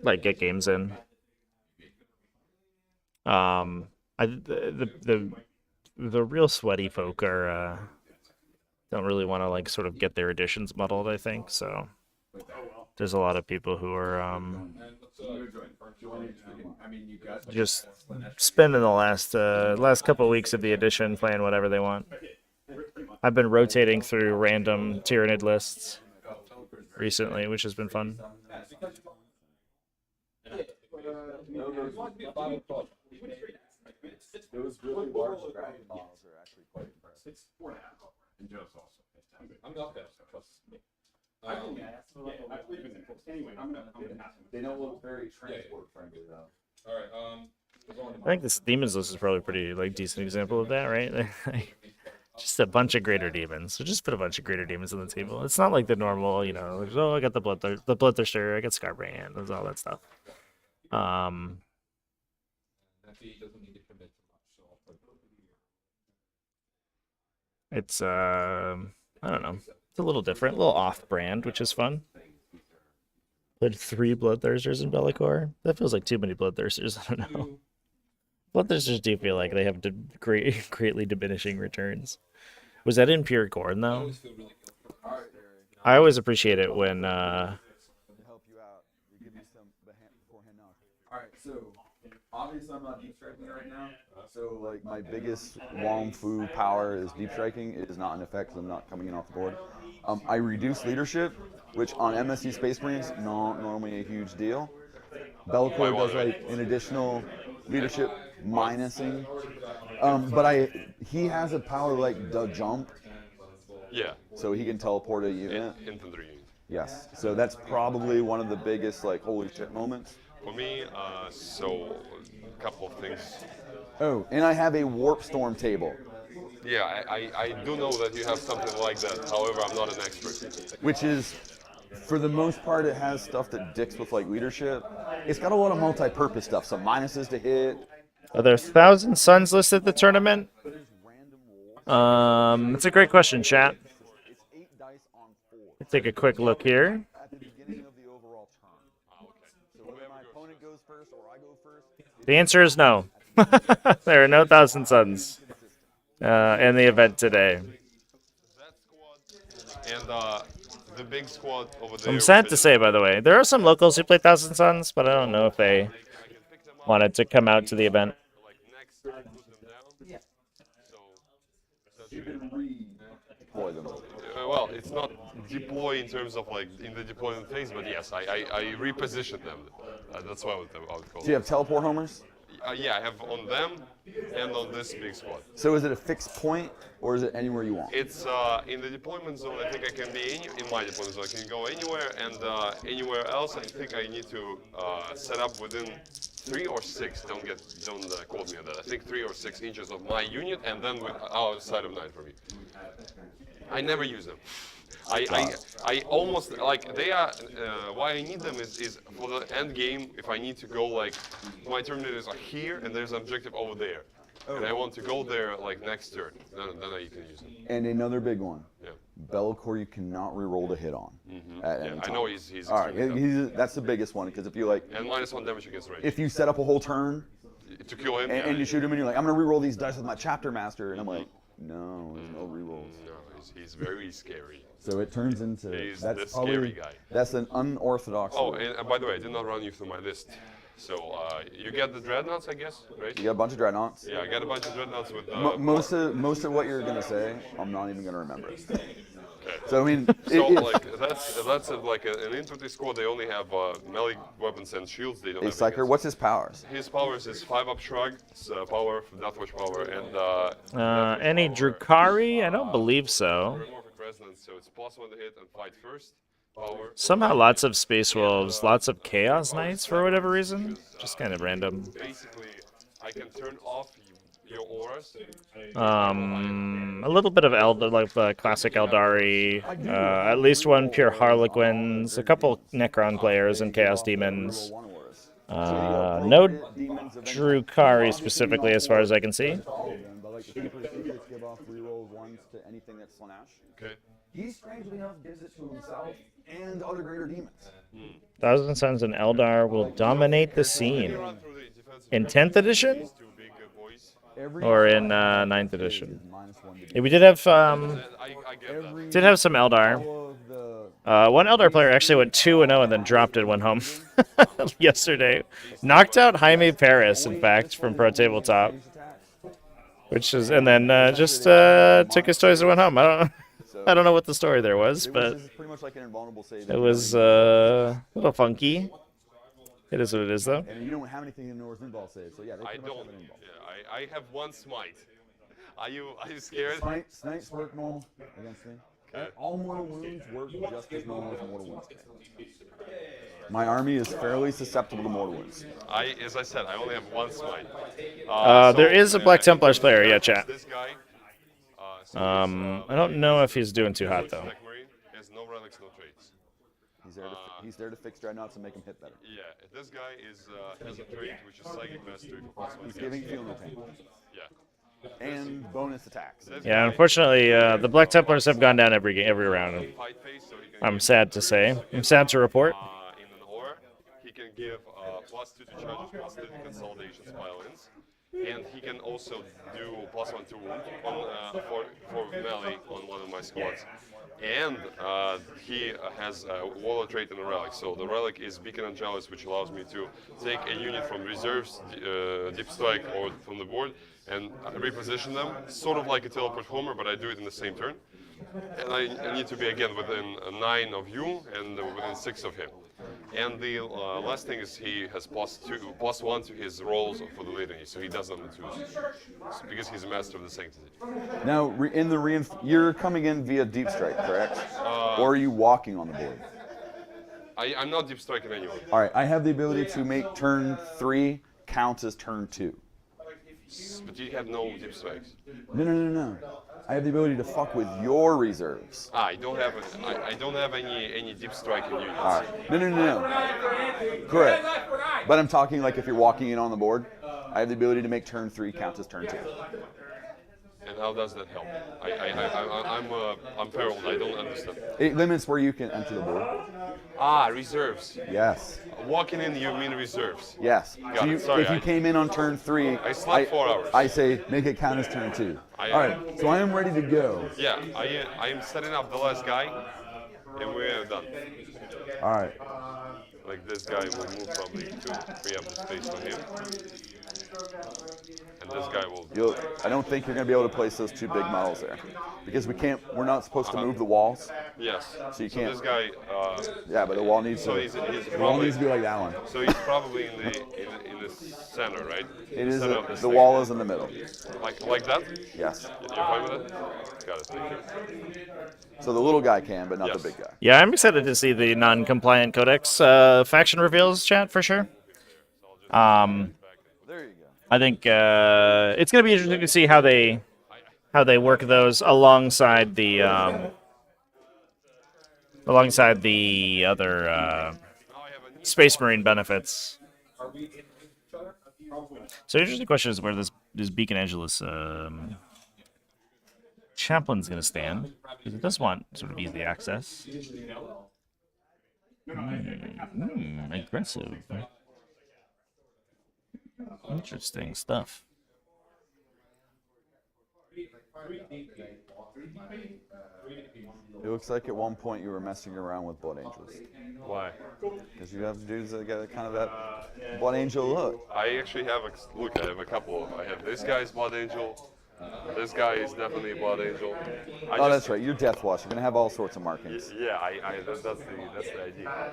like get games in. The real sweaty folk are don't really want to like sort of get their editions muddled, I think. So there's a lot of people who are just spending the last couple of weeks of the edition playing whatever they want. I've been rotating through random Tyranid lists recently, which has been fun. Those really large dragon models are actually quite impressive. It's 4.5. And Joe's also fantastic. I'm not that, trust me. I believe in it. Anyway, I'm gonna they don't look very transport friendly though. Alright, I think this Demons list is probably a pretty like decent example of that, right? Just a bunch of greater demons. So just put a bunch of greater demons on the table. It's not like the normal, you know, like, oh, I got the Bloodthirster, I got Scarbrand, there's all that stuff. It's I don't know. It's a little different, a little off-brand, which is fun. Put 3 Bloodthirsters in Bellicor. That feels like too many Bloodthirsters. I don't know. Bloodthirsters do feel like they have greatly diminishing returns. Was that in pure Gorn though? I always appreciate it when help you out. They give you some beforehand knock. All right, so obviously I'm not deep striking right now. So like my biggest Wong Fu power is deep striking. It is not in effect because I'm not coming in off the board. I reduce leadership, which on MSC Space Marines not normally a huge deal. Belcourt does like an additional leadership minusing. But he has a power like the jump. Yeah. So he can teleport a unit. Infantry unit. Yes. So that's probably one of the biggest like holy shit moments. For me, so a couple of things. Oh, and I have a warp storm table. Yeah, I do know that you have something like that. However, I'm not an expert. Which is, for the most part, it has stuff that dicks with like leadership. It's got a lot of multi-purpose stuff. Some minuses to hit. Are there 1,000 Suns listed at the tournament? That's a great question, chat. Let's take a quick look here. At the beginning of the overall turn. So whether my opponent goes first or I go first. The answer is no. There are no 1,000 Suns in the event today. And the big squad over there. I'm sad to say, by the way, there are some locals who play 1,000 Suns, but I don't know if they wanted to come out to the event. Like next turn, put them down. So You can redeploy them. well, it's not deploy in terms of like in the deployment phase, but yes, I reposition them. That's what I would call Do you have teleport homers? Yeah, I have on them and on this big squad. So is it a fixed point or is it anywhere you want? It's in the deployment zone. I think I can be in my deployment zone. I can go anywhere, and anywhere else, I think I need to set up within 3 or 6. Don't quote me on that. I think 3 or 6 inches of my unit, and then outside of 9 for me. I never use them. I almost like they are. Why I need them is for the end game. If I need to go like my terminators are here and there's an objective over there, and I want to go there like next turn, then I can use them. And another big one. Yeah. Belcourt you cannot reroll to hit on. At any I time. know he's All right, extremely that's the biggest one because if you like, tough. And -1 damage against range. if you set up a whole turn To kill him. and you shoot him and you're like, I'm gonna reroll these dice with my chapter master, and I'm like, no, there's no rerolls. No, he's very scary. So it turns into He's that's the probably scary guy. that's an unorthodox. Oh, rule. and by the way, I did not run you through my list. So you get the dreadnoughts, I guess, right? You got a bunch of dreadnoughts. Yeah, I got a bunch of dreadnoughts with. Most of what you're gonna say, I'm not even gonna remember. So I mean, So like that's like an infantry squad. They only have melee weapons and shields. They don't a have psyker. anything What's his powers? else. His powers is 5-up shrug, power, Deathwatch power, and Any Drukari? I don't believe so. Metamorphic resonance. So it's +1 to hit and fight first. Power. Somehow lots of Space Wolves, lots of Chaos Knights for whatever reason. Just kind of random. Basically, I can turn off your auras. A little bit of classic Eldari, at least one pure Harlequins, a couple Necron players and Chaos Demons. No Drukari specifically as far as I can see. But like the Keeper's Secrets give off reroll ones to anything that's Slanesh. Okay. He strangely enough gives it to himself and other greater demons. 1,000 Suns and Eldar will dominate the scene. Run through the defensive In 10th edition? two big boys. Or in 9th edition? -1 to Yeah, we did have And I get that. some Eldar. all of the One Eldar player actually went 2-0 and then dropped it, went home yesterday. Knocked out Jaime Paris, in fact, from Pro Tabletop, which is, and then just took his toys and went home. I don't know what the story there was, but This is pretty much like an invulnerable save. it was a little funky. It is what it is, though. And you don't have anything in North Invol save, so yeah, they I pretty much don't. have an invul. Yeah, I have 1 smite. Are you scared? Snipes work normal against me. All mortal wounds work just as normal as mortal wounds can. My army is fairly susceptible to mortal wounds. As I said, I only have 1 smite. There is a Black Templars player, yeah, chat. This guy. I don't know if he's doing too hot, though. Black Marine has no relics, no traits. He's there to fix dreadnoughts and make them hit better. Yeah, this guy has a trait which is psychic mastery for +1. He's giving feel no pain Yeah. and bonus attacks. This Yeah, guy, unfortunately, the Black Templars have gone down every round. fight phase, so he can I'm sad to say. I'm sad to report. in an aura, he can give +2 to charges, +2 to consolidations, violence. And he can also do +1 to wound on, for melee on one of my squads. And he has a warlord trait and a relic. So the relic is Beacon Angelus, which allows me to take a unit from reserves, deep strike, or from the board, and reposition them, sort of like a teleport homer, but I do it in the same turn. And I need to be again within 9 of you and within 6 of him. And the last thing is he has +1 to his rolls for the litany, so he does them in 2s, because he's a master of the sanctity. Now, in the you're coming in via deep strike, correct? Or are you walking on the board? I'm not deep striking anyone. All right, I have the ability to make turn 3 count as turn 2. But you have no deep strikes. No. I have the ability to fuck with your reserves. I don't have any deep striking units. All right. No. Correct. But I'm talking like if you're walking in on the board, I have the ability to make turn 3 count as turn 2. And how does that help? I'm paralleled. I don't understand. It limits where you can enter the board. Reserves. Yes. Walking in, you mean reserves? Yes. Got it. Sorry, if you came in on turn 3, I slept 4 hours. I say make it count as turn 2. All right. So I am ready to go. Yeah, I am setting up the last guy, and we're done. All right. Like this guy will move probably to free up the space for him. And this guy will... I don't think you're going to be able to place those 2 big models there. Because we're not supposed to move the walls. Yes. So you can't. This guy... yeah, but the wall needs to... the wall needs to be like that one. So he's probably in the center, right? It is. The wall is in the middle. Like that? Yes. You're fine with it? Got it, thank you. So the little guy can, but not the big guy. Yeah, I'm excited to see the non-compliant codex faction reveals, chat, for sure. There you go. I think it's going to be interesting to see how they work those alongside the other Space Marine benefits. So the interesting question is where this Beacon Angelus chaplain's going to stand, because it does want sort of easy access. Aggressive. Interesting stuff. It looks like at one point you were messing around with Blood Angels. Why? Because you have dudes that got kind of that Blood Angel look. I actually have I have a couple of. I have this guy's Blood Angel. This guy is definitely a Blood Angel. That's right. You're Deathwatch. You're gonna have all sorts of markings. Yeah, that's the idea.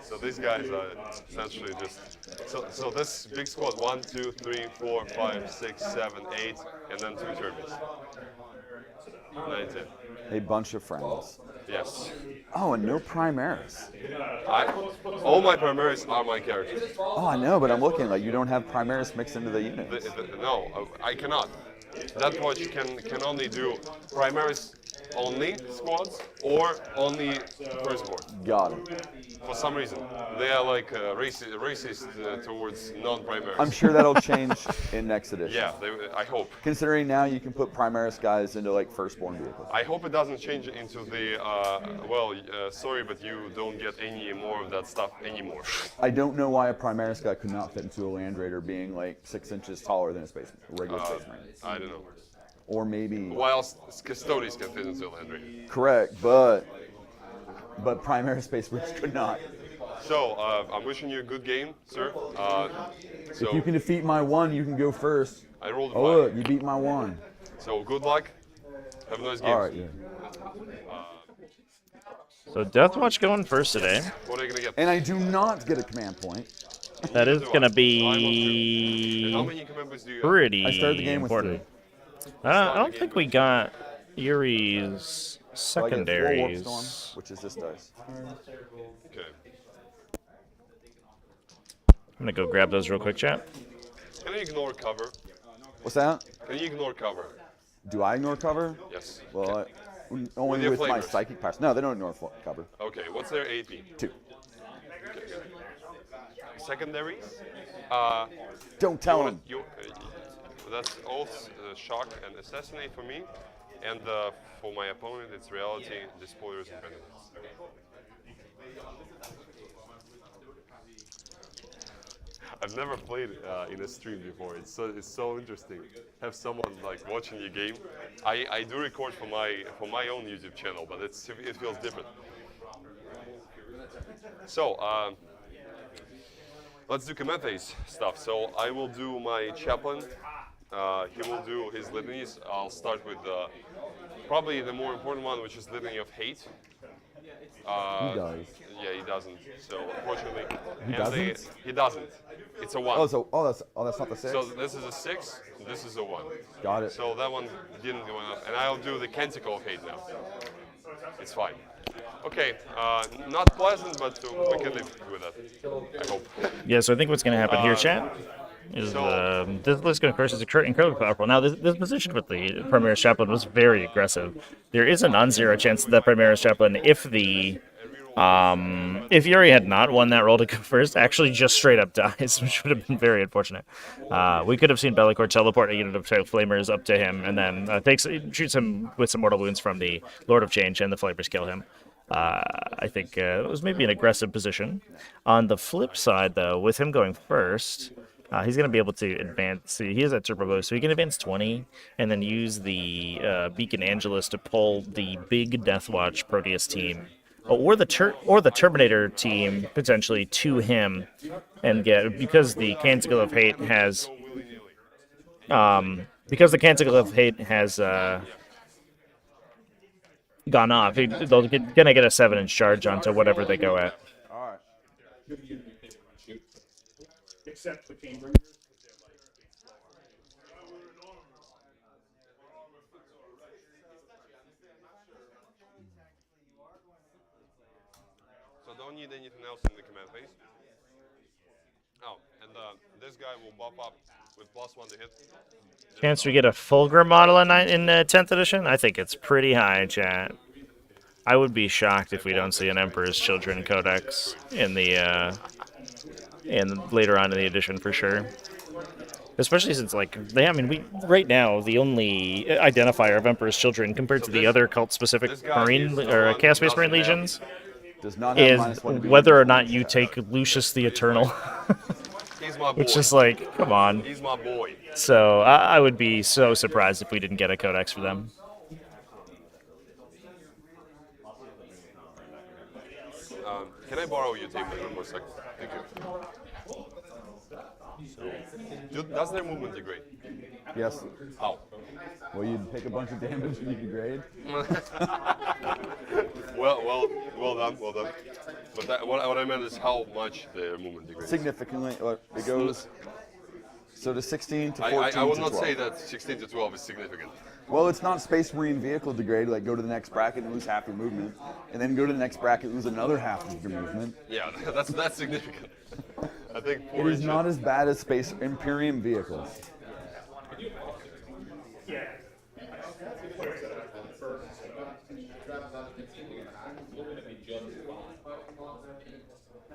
So these guys are essentially just. So this big squad: 1, 2, 3, 4, 5, 6, 7, 8, and then 2 turbines. 9, 10. A bunch of friends. Yes. Oh, and no Primaris. All my Primaris are my characters. Oh, I know, but I'm looking like you don't have Primaris mixed into the units. No, I cannot. Deathwatch can only do Primaris only squads or only firstborn. Got it. For some reason, they are like racist towards non-Primaris. I'm sure that'll change in next edition. Yeah, I hope. Considering now you can put Primaris guys into like firstborn vehicles. I hope it doesn't change into the, sorry, but you don't get any more of that stuff anymore. I don't know why a Primaris guy could not fit into a Land Raider being like 6 inches taller than a regular Space Marine. I don't know. Or maybe... Whilst Custodes can fit into a Land Raider. Correct, but Primaris Space Marines could not. So, I'm wishing you a good game, sir. If you can defeat my 1, you can go first. I rolled a 5. Oh look, you beat my 1. So, good luck. Have a nice game. Alright, yeah. So Deathwatch going first today. What are you going to get? And I do not get a command point. That is going to be How many commandments do you pretty I started the game with important. 3. I don't think we got Yuri's So I get 4 Warp secondaries. Storm, which is this dice. Okay. I'm going to go grab those real quick, chat. Can you ignore cover? What's that? Can you ignore cover? Do I ignore cover? Yes. Well, only your with my flavors. psychic powers. No, they don't ignore cover. Okay, what's their AP? 2. Okay. Secondaries? Don't tell him. That's all shock and assassinate for me, and for my opponent it's reality, despoilers, and benefits. I've never played in a stream before. It's so interesting. Have someone like watching your game. I do record for my own YouTube channel, but it feels different. So let's do command phase stuff. So I will do my chaplain. He will do his litanies. I'll start with probably the more important one, which is Litany of Hate. He does. Yeah, he doesn't. So unfortunately, He doesn't? He doesn't. It's a 1. That's not the 6. So this is a 6. This is a 1. Got it. So that one didn't go enough, and I'll do the Canticle of Hate now. It's fine. Okay, not pleasant, but we can live with that. I hope. Yeah, so I think what's going to happen here, chat, is this list, of course, is incredibly powerful. Now, this position with the Primaris Chaplain was very aggressive. There is a non-zero chance that Primaris Chaplain, if Yuri had not won that roll to go first, actually just straight up dies, which would have been very unfortunate. We could have seen Bellicor teleport a unit of Flamers up to him, and then shoots him with some mortal wounds from the Lord of Change, and the Flamers kill him. I think it was maybe an aggressive position. On the flip side, though, with him going first, he's going to be able to advance. See, he has that turbo boost, so he can advance 20 and then use the Beacon Angelus to pull the big Deathwatch Proteus team, or the Terminator team potentially to him, and get, because the Canticle of Hate has gone off. They're gonna get a 7-inch charge onto whatever they go at. All right. Except the Cambridge. So don't need anything else in the command phase. Oh, and this guy will buff up with +1 to hit. Chance we get a Fulgrim model in 10th edition? I think it's pretty high, chat. I would be shocked if we don't see an Emperor's Children Codex in the later on in the edition for sure. Especially since right now the only identifier of Emperor's Children compared to the other cult-specific Marine or Chaos Space Marine legions Does not have is whether or not you take Lucius the Eternal. He's my boy. Which is like, come on. He's my boy. So I would be so surprised if we didn't get a codex for them. Can I borrow your tape for a second? Thank you. Does their movement degrade? Yes. How? Well, you'd take a bunch of damage and you degrade. well done. But what I meant is how much their movement degrades. Significantly. It goes to 16 to 14 I would to not 12. say that 16 to 12 is significant. Well, it's not Space Marine vehicle degrade, like go to the next bracket and lose half your movement, and then go to the next bracket, lose another half of your movement. Yeah, that's significant. I think It is not as bad as Space Imperium vehicles.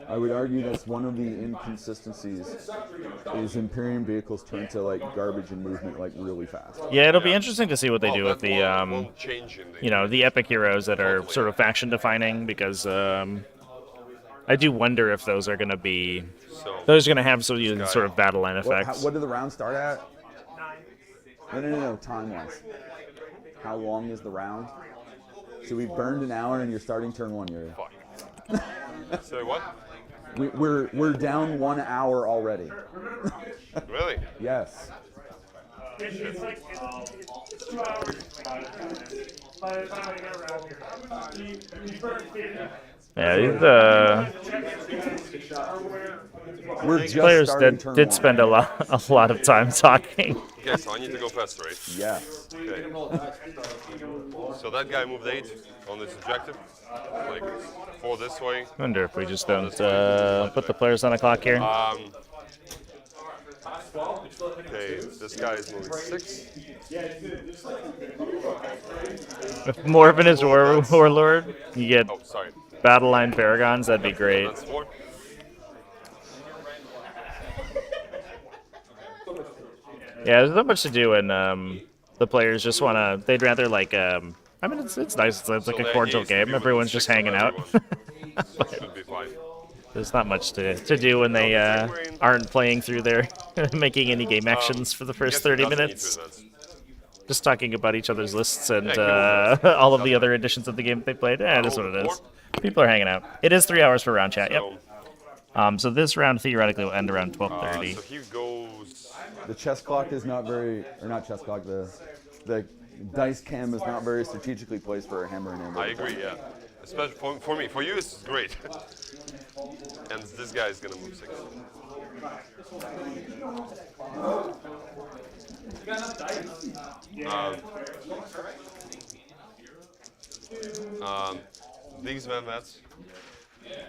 I would argue that's one of the inconsistencies is Imperium vehicles turn to like garbage in movement like really fast. Yeah, it'll be interesting to see what they do with the won't change in the epic heroes that are sort of faction defining, because I do wonder if those are going to be those are going to have some sort of battle line effects. What do the rounds start at? No, time-wise. How long is the round? So we've burned an hour and you're starting turn 1, Yuri. So what? We're down 1 hour already. Really? Yes. It's like 2 hours. By the time I get around here. You burn 50. Yeah, We're just players starting turn did 1. spend a lot of time talking. Okay, so I need to go fast, right? Yes. Okay. So that guy moved 8 on this objective. Like 4 this way. I wonder if we just don't put the players on the clock here. Okay, this guy is moving 6. If Morven is Warlord, you get Oh, sorry. battle line Paragons, that'd be great. That's 4. Yeah, there's not much to do, and the players just they'd rather I mean, it's nice. It's like a cordial game. Everyone's just hanging out. Should be fine. There's not much to do when they aren't playing through their making any game actions for the first 30 minutes. Just talking about each other's lists and all of the other editions of the game they played. It is what it is. People are hanging out. It is 3 hours for round chat, yep. So this round theoretically will end around 12:30. So he goes... The chess clock is not very, or not chess clock, the dice cam is not very strategically placed for a hammer and anvil. I agree, yeah. Especially for me. For you, it's great. And this guy is gonna move 6. These Vanvats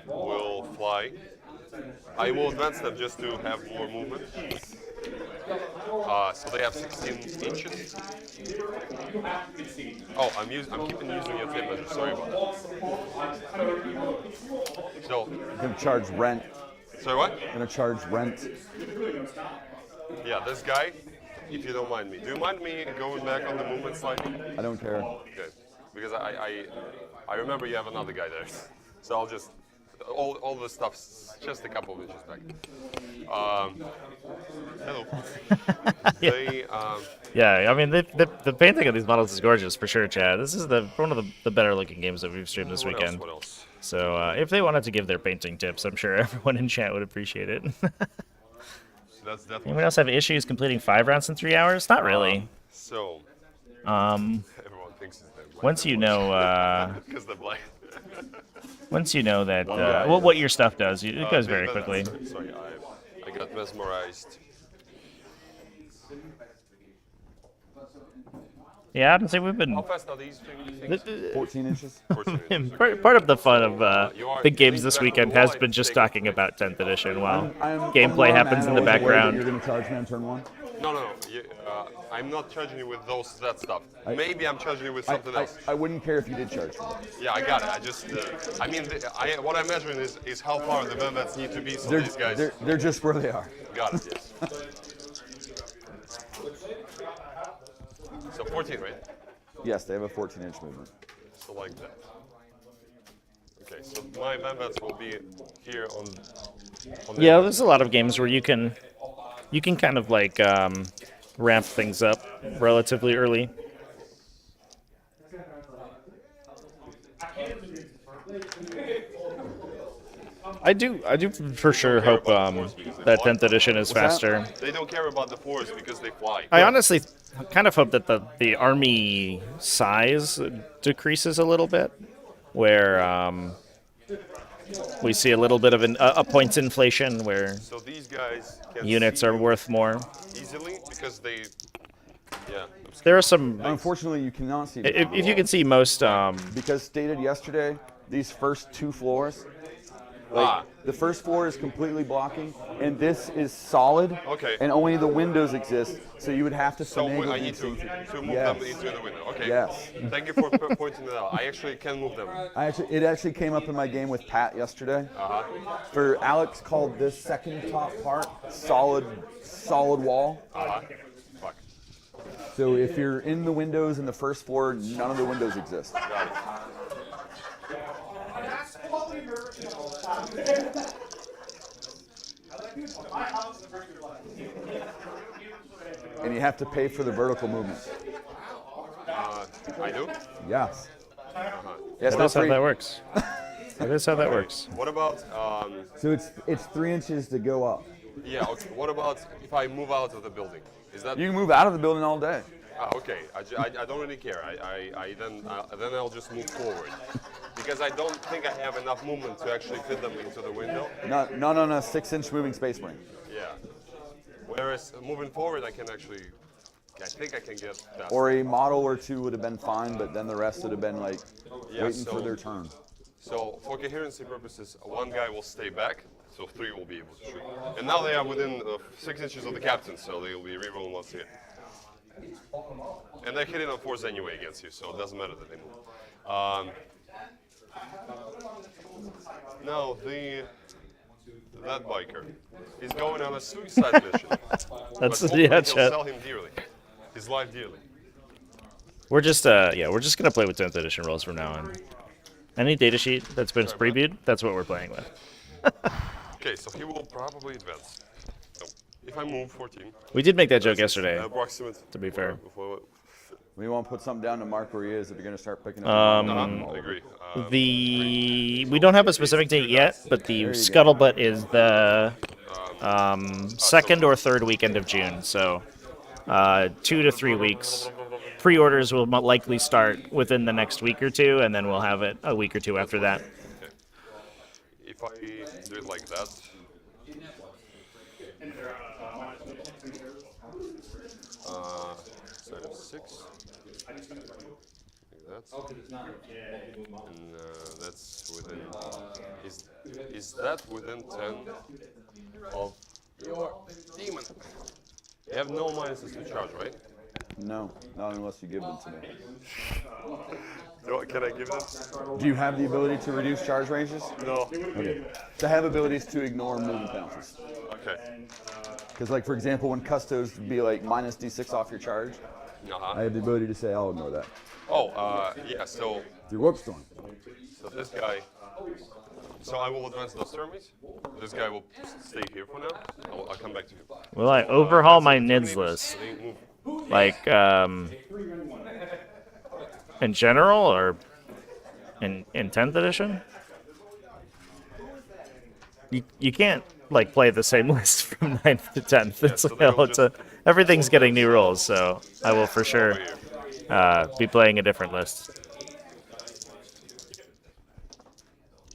will fly. I will advance them just to have more movement. So they have 16 inches. Oh, I'm keeping using your tape measure. Sorry about that. So I'm gonna charge rent. sorry, what? I'm gonna charge rent. Yeah, this guy. If you don't mind me, do you mind me going back on the movement slightly? I don't care. Okay, because I remember you have another guy there, so I'll just all the stuff's just a couple of inches back. Hello. Yeah, I mean the painting of these models is gorgeous for sure, Chad. This is one of the better looking games that we've streamed this weekend. What else? So if they wanted to give their painting tips, I'm sure everyone in chat would appreciate it. That's Deathwatch. Anyone else have issues completing 5 rounds in 3 hours? Not really. So Um, everyone thinks it's them. once you know, Because they're black. once you know that what your stuff does, it goes very quickly. Sorry, I got mesmerized. Yeah, I don't say we've been. How fast are these things? 14 inches. 14 inches. Part of the fun of the games this weekend has been just talking about 10th edition while gameplay happens in the background. You're gonna charge me on turn 1. No. I'm not charging you with that stuff. Maybe I'm charging you with something else. I wouldn't care if you did charge me. Yeah, I got it. I just, I mean, what I'm measuring is how far the Vanvats need to be. So these guys. They're just where they are. Got it. Yes. So 14, right? Yes, they have a 14-inch movement. So like that. Okay, so my Vanvats will be here on the Yeah, there's a lot of games where you can kind of like ramp things up relatively early. I do for sure hope that 10th edition is faster. They don't care about the force because they fly. I honestly kind of hope that the army size decreases a little bit, where we see a little bit of a points inflation, where So these guys can units see are worth more. easily because they, yeah. There are some. Unfortunately, you cannot see. If you can see most. Because stated yesterday, these first 2 floors, the first floor is completely blocking, and this is solid. Okay. And only the windows exist, so you would have to So finagle I need these to things. move Yes. them into the window. Okay. Yes. Thank you for pointing it out. I actually can move them. It actually came up in my game with Pat yesterday. For Alex called this second top part solid wall. Fuck. So if you're in the windows in the first floor, none of the windows exist. Got it. And you have to pay for the vertical movement. I do? Yes. Yes, That not is how free. that works. That is how that works. What about, So it's 3 inches to go up. yeah, okay. What about if I move out of the building? Is that, You can move out of the building all day. okay. I don't really care. Then I'll just move forward. Because I don't think I have enough movement to actually fit them into the window. Not on a 6-inch moving space ring. Yeah. Whereas moving forward, I think I can get that. Or a model or 2 would have been fine, but then the rest would have been like waiting for their turn. So for coherency purposes, one guy will stay back, so 3 will be able to shoot. And now they are within 6 inches of the captain, so they will be rerolling once hit. And they're hitting on 4s anyway against you, so it doesn't matter that they move. Now that biker is going on a suicide mission. That's But hopefully yeah, he'll chat. sell him dearly, his life dearly. We're just we're just gonna play with 10th edition rolls from now on. Any data sheet that's been previewed, that's what we're playing with. Okay, so he will probably advance. No. If I move 14. We did make that joke yesterday, Approximate. to be fair. We want to put something down to mark where he is if you're going to start picking up. I agree. We don't have a specific date yet, but the scuttlebutt is the second or third weekend of June, so 2 to 3 weeks. Pre-orders will likely start within the next week or two, and then we'll have it a week or two after that. Okay. If I do it like that. So 6. Like that. And that's within. Is that within 10 of your demon? You have no minuses to charge, right? No, not unless you give them to me. No, can I give them? Do you have the ability to reduce charge ranges? No. Okay. To have abilities to ignore movement penalties. Okay. Because, like, for example, when custos be like minus D6 off your charge, I have the ability to say I'll ignore that. Oh, yeah, so Through Warp Storm. So this guy, so I will advance those terms. This guy will stay here for now. I'll come back to him. Will I overhaul my NIDS list? Like, in general, or in 10th edition? You can't, like, play the same list from 9th to 10th. It's, so everything's getting new rules, so I will for sure be playing a different list.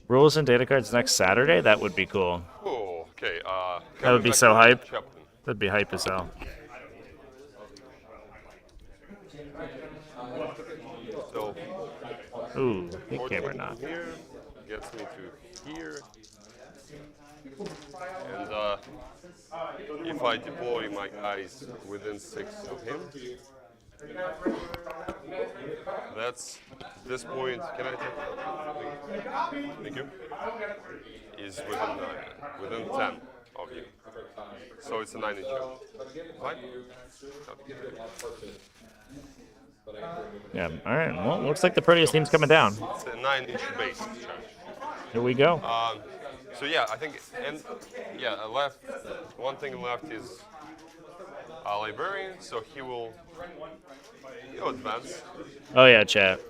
Rules and data cards next Saturday? That would be cool. Oh, okay. That would be so hype. That'd be hype as hell. So, ooh, he came or not. Here gets me to here. And if I deploy my eyes within 6 of him, that's this point. Can I take? Thank you. Is within 10 of you. So it's a 9-inch jump. Fine. Yeah. All right. Well, looks like the prettiest team's coming down. It's a 9-inch base charge. Here we go. So yeah, I think, and yeah, left. One thing left is a librarian, so he'll advance. Oh yeah, chat.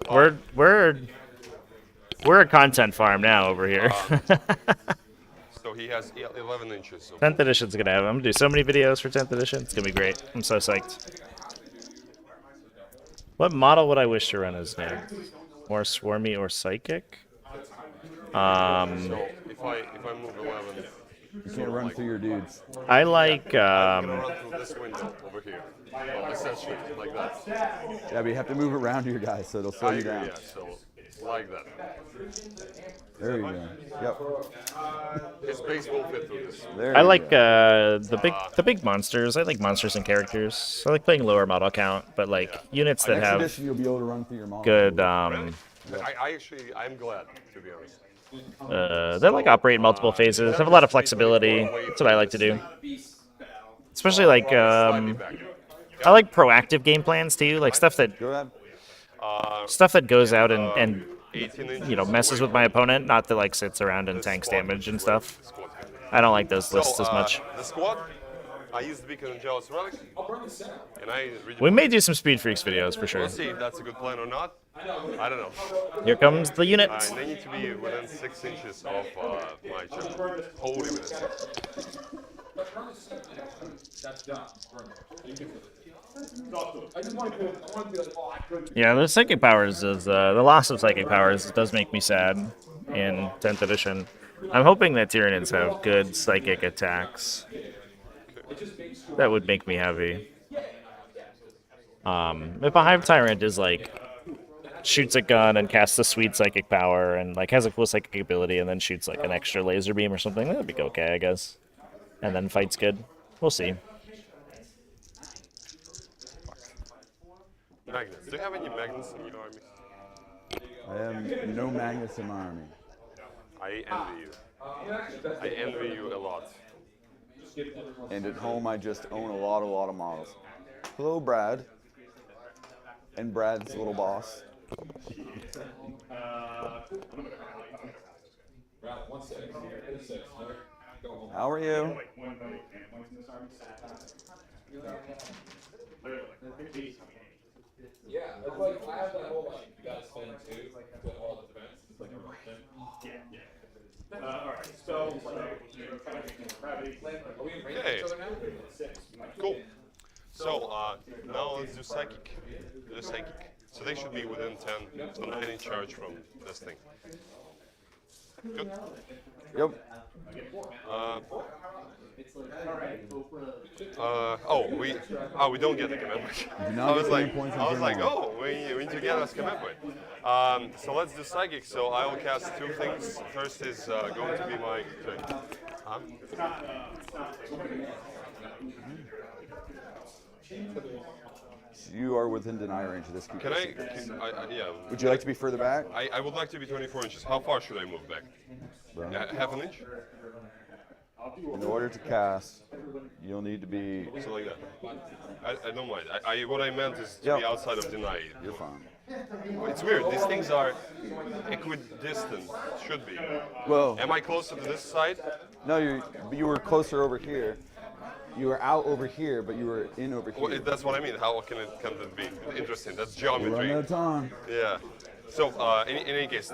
We're a content farm now over here. So he has 11 inches. So 10th edition's gonna have. I'm gonna do so many videos for 10th edition. It's gonna be great. I'm so psyched. What model would I wish to run as now? More swarmy or psychic? So if I move 11, You can't run through your dudes. I like. I'm gonna run through this window over here. Essentially, like that. Yeah, but you have to move around your guys, so it'll slow I you agree, down. yeah, so like that. There you go. Yep. His base will fit through this. There I you like go. the big monsters. I like monsters and characters. I like playing lower model count, but like units that Next have edition, you'll be able to run through your model. good. I'm glad, to be honest. They like operate in multiple phases. Have a lot of flexibility. That's what I like to do. Especially like Slightly back. I like proactive game plans too, like stuff that Go ahead. goes out and 18 inches you know messes with my opponent, not that like sits around and tanks damage and stuff. I don't like those lists as much. The squad, I used the Beacon and Jealous Relic, and I We may do some Speed Freaks videos for sure. We'll see if that's a good plan or not. I don't know. Here comes the units. They need to be within 6 inches of my channel. Wholly within 6. That's done. I just want to be like, oh, I couldn't. Yeah, the psychic powers is the loss of psychic powers does make me sad in 10th edition. I'm hoping that Tyranids have good psychic attacks. That would make me happy. If a Hive Tyrant is like shoots a gun and casts a sweet psychic power and like has a cool psychic ability and then shoots like an extra laser beam or something, that'd be okay, I guess. And then fights good. We'll see. Magnets. Do you have any magnets in your army? I have no magnets in my army. I envy you. I envy you a lot. And at home, I just own a lot of models. Hello, Brad. And Brad's little boss. Round 1-6. Go home. How are you? Yeah, it's like I have that whole like you gotta spend 2 with all the defense. It's like a motion. Alright, so you're kind of making gravity. Are we in range Okay. of each other now? Cool. So now let's do psychic. Do the psychic. So they should be within 10 on any charge from this thing. Good. Yep. We don't get the command point. Do not I was get like, any points I was on like, turn one. oh, we need to get us command point. So let's do psychic. So I will cast 2 things. First is going to be my. Huh? You are within deny range of this. Can I? Yeah. Would you like to be further back? I would like to be 24 inches. How far should I move back? Half an inch? In order to cast, you'll need to be. So like that. I don't mind. What I meant is to Yep. be outside of deny. You're fine. It's weird. These things are equidistant. Should be. Well, Am I closer to this side? no, you were closer over here. You were out over here, but you were in over here. Well, that's what I mean. How can it be interesting? That's We're running geometry. out of time. Yeah. So in any case,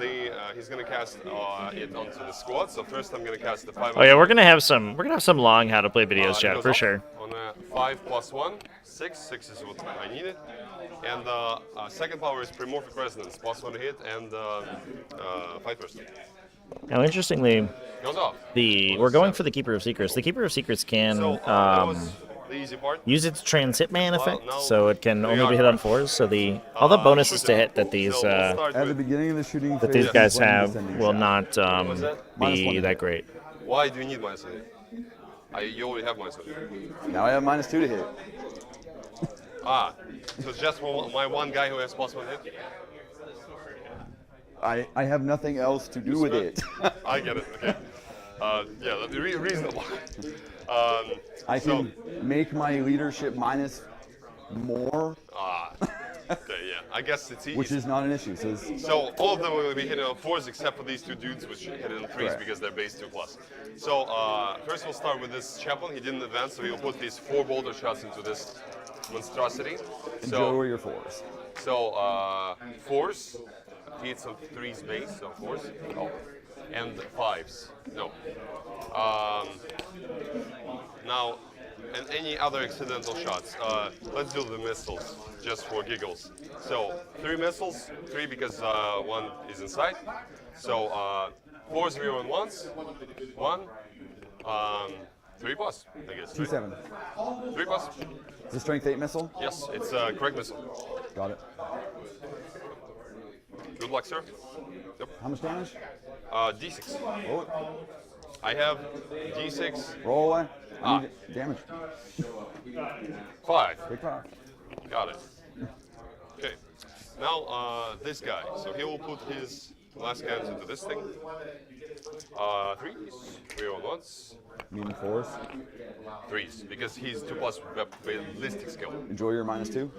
he's gonna cast it onto the squad. So first, I'm gonna cast the 5. Oh yeah, we're gonna have some long how to play videos, It chat goes for up sure. On a 5 + 1, 6. 6 is what I needed. And second power is Primorphic Resonance, +1 to hit and fight person. Now, interestingly, Goes off. we're going for the Keeper of Secrets. The Keeper of Secrets can So that was the easy part. use its transit man effect, now so it can we only are- be hit on 4s. So all the bonuses to hit that these So we'll start At the with- beginning of the shooting phase, these guys when have descending will shot. not What's that? Minus be one. that great. Why do you need minus 8? You already have minus 8. Now I have -2 to hit. So it's just for my one guy who has +1 hit? I have nothing else to do with it. I get it, okay. Yeah, that's reasonable. I can make my leadership minus more, Okay, yeah. I guess it's easy. which is not an issue. So So all of them will be hitting on 4s except for these 2 dudes which hit on 3s Right. because they're base 2+. So first we'll start with this chaplain. He didn't advance, so he'll put these 4 bolter shots into this monstrosity. enjoy your 4s. So 4s, hits on 3s base, so 4s. Oh. And 5s. No. Now, and any other accidental shots. Let's do the missiles, just for giggles. So 3 missiles, 3 because 1 is inside. So 4 0 and 1s, 1, 3 plus, I guess. Right? T7. 3 plus. It's a strength 8 missile. Yes, it's a correct missile. Got it. Good luck, sir. Yep. How much damage? D6. Roll it. I have D6, Roll away. I need damage. 5. Big 5. Got it. Okay. Now this guy. So he will put his last cans into this thing. 3s, 3 on 1s, Meaning 4s. 3s, because he's 2+ ballistic skill. Enjoy your -2.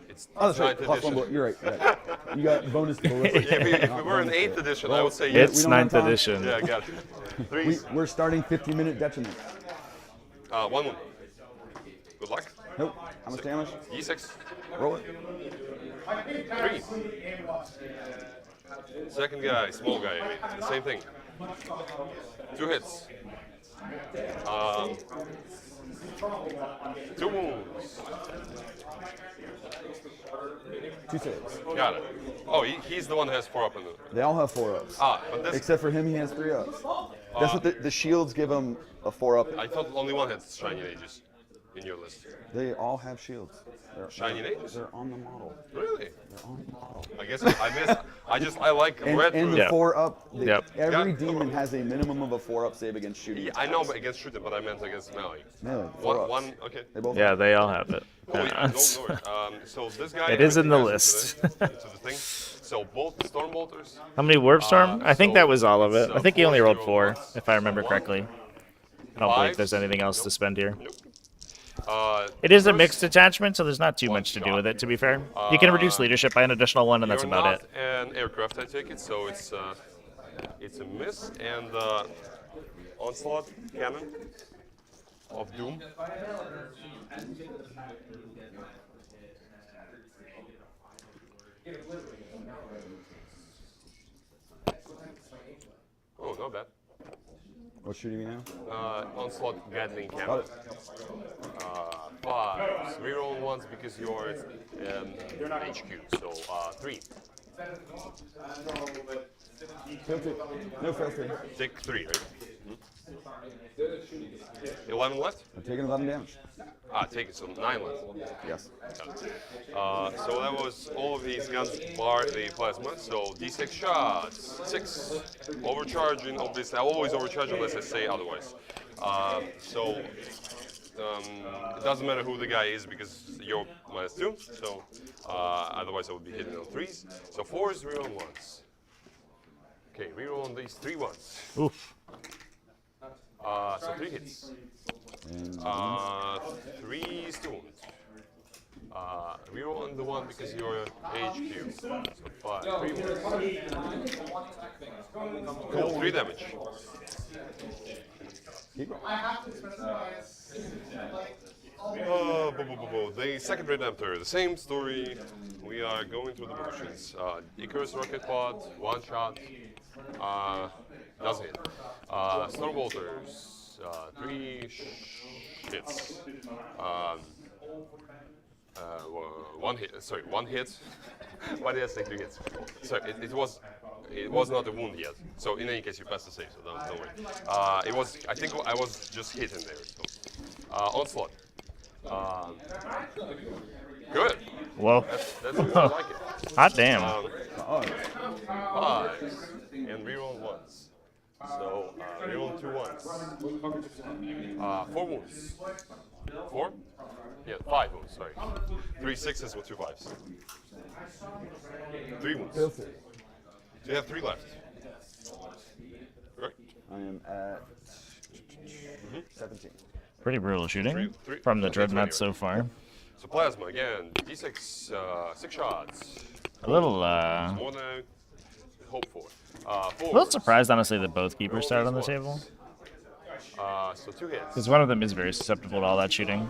It's Oh, that's right. 9th +1 edition. bullet. You're right. You got bonus to ballistic. If we were in 8th edition, I would say yes. It's we don't have 9th time. edition. Yeah, I got it. 3s, We're starting 50-minute detriment. 1. Good luck. Nope. How much damage? D6, Roll it. 3. Second guy, small guy, I mean, the same thing. 2 hits. 2 wounds. 2 saves. Got it. Oh, he's the one who has 4 up in it. They all have 4-ups. But this, Except for him, he has 3-ups. That's what the shields give him a 4-up. I thought only one had shiny ages in your list. They all have shields. They're, Shiny ages? They're on the model. Really? They're on the model. I guess I missed. I like And, red and the fruit. Yeah. 4-up. Yep. Every Yeah. demon has a minimum of a 4-up save against shooting. Yeah, I know but against shooting, but I meant against melee. No, One, 4-ups. okay. They both Yeah, they all have it. Oh, yeah, Yeah. don't worry. So this guy. It is in the everything list. has into the thing. So both storm bolters. How many Warp Storm? I think so that was all of it. it's, I think he only rolled 4, 4, if I remember correctly. I don't believe there's anything else to spend here. It is a mixed attachment, so there's not too much to do with it, to be fair. You can reduce leadership by an additional 1, and that's You're about not it. an aircraft, I take it. So it's It's a miss, and onslaught cannon of doom. Oh, not bad. What's shooting me now? Onslaught Gatling Got cannon. it. 5. Reroll once because you're HQ, so 3. No frustrating. Take 3, right? 11 left? I'm taking 11 damage. Take it, so 9 left. Yes. So that was all of these guns bar the plasma. So D6 shots, 6. Overcharging, obviously I always overcharge unless I say otherwise. It doesn't matter who the guy is because you're -2. So otherwise I would be hitting on 3s. So 4s, reroll on 1s. Okay, reroll on these 3 ones. Oof. So 3 hits. And 3 stones. Reroll on the 1 because you're HQ. So 5. 3 wounds. Cool, 3 damage. keep going. The second Redemptor, the same story. We are going through the motions. Icarus rocket pod, 1 shot. Doesn't hit. Storm bolters, 3 hits. 1 hit. Sorry, 1 hit. Why did I say 3 hits? Sorry, it was not a wound yet. So in any case, you passed the save. So don't worry. I think I was just hitting there. So. Onslaught. Good. Whoa. That's good. I like it. Hot damn. 5 and reroll once. So reroll 2 ones. 4 wounds. 4? Yeah, 5 wounds. Sorry. 3 6s with 2 5s. 3 wounds. So you have 3 left. Correct. I am at 17. Pretty brutal shooting Three- from the that's Dreadnought right. so far. So plasma again. D6. 6 shots. A little, More than I hoped for. a little surprised, honestly, that both keepers started on the table. So 2 hits. Because one of them is very susceptible to all that shooting.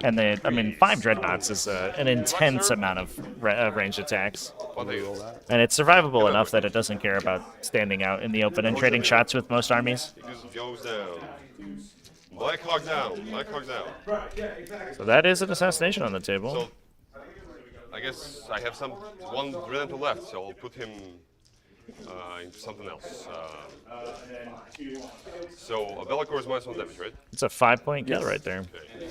And they, I mean, 5 Dreadnoughts is an intense amount of ranged attacks. What they And it's survivable enough that it doesn't care about standing out in the open and trading shots with most armies. It just goes down. Black Hawk down. Black Hawk down. So that is an assassination on the table. So I guess I have 1 Redemptor left, so I'll put him into something else. So Bellacore is -1 damage, right? It's a 5-point kill right there. Okay.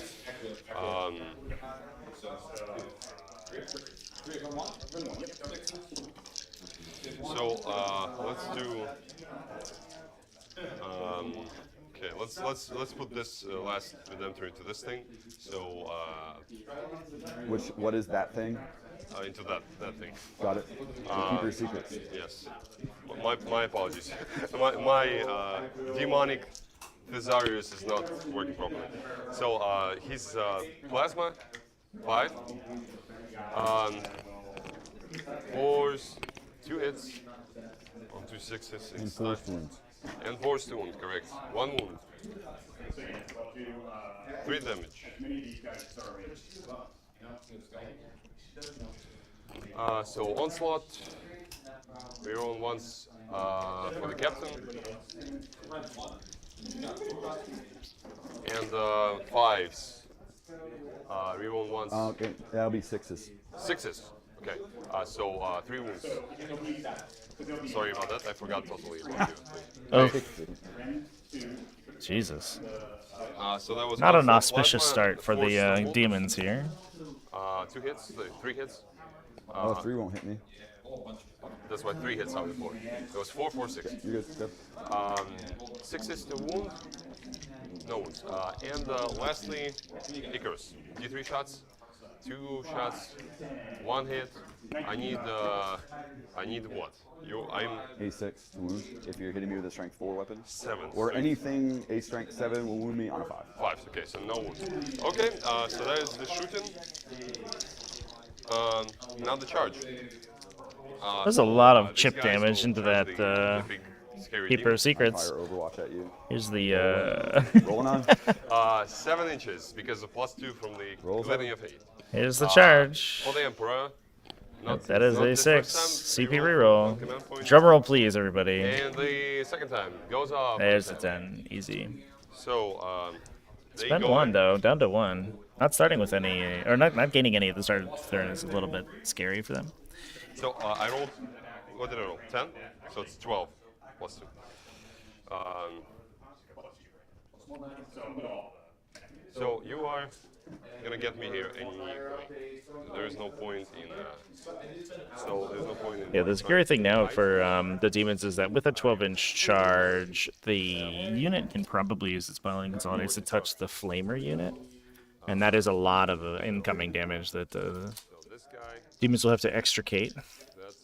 So let's do. Okay, let's put this last Redemptor into this thing. So What is that thing? into that thing. Got it. Keep your secrets. Yes. My apologies. my demonic Thesarius is not working properly. So he's plasma 5. 4s, 2 hits, 1, 2, 6s, And 4 wounds. and 4 wounds, correct. 1 wound. 3 damage. So onslaught. Reroll once for the captain. And 5s. Reroll once. Okay, that'll be 6s. 6s. Okay. So 3 wounds. Sorry about that. I forgot totally about you. Oh, Jesus. So that was Not an onslaught, auspicious plasma, start for 4 the stun Demons here. bolters. 2 hits, 3 hits. 3 won't hit me. That's why 3 hits out of 4. It was 4, 4, 6. You're good. 6 hits to wound. No wounds. And lastly, Icarus. D3 shots. 2 shots. 1 hit. I need what? I'm A6 to wound if you're hitting me with a strength 4 weapon. 7. Or anything a strength 7 will wound me on a 5. 5. Okay, so no wounds. Okay, so that is the shooting. Now the charge. There's a lot of These chip guys damage will into have that the big Scary Keeper demon. of Secrets. Fire Overwatch at you. Here's the Rolling on. 7 inches because of +2 from the Rolls letting up. of hate. here's the charge. For the Emperor. That is not a this 6. first time, CP reroll, reroll. command point. Drum roll, please, everybody. And the second time goes off. There's the 10. Easy. So, Spend 1 though, down to 1. Not starting with any, or not gaining any at the start of the turn is a little bit scary for them. So I rolled. What did I roll? 10. So it's 12 +2. So you are gonna get me here anyway. There is no point in. So there's no point in. Yeah, the scary thing now for the demons is that with a 12-inch charge, the unit can probably use its Battling Consolidates to touch the Flamer unit, and that is a lot of incoming damage that the This guy. demons will have to extricate.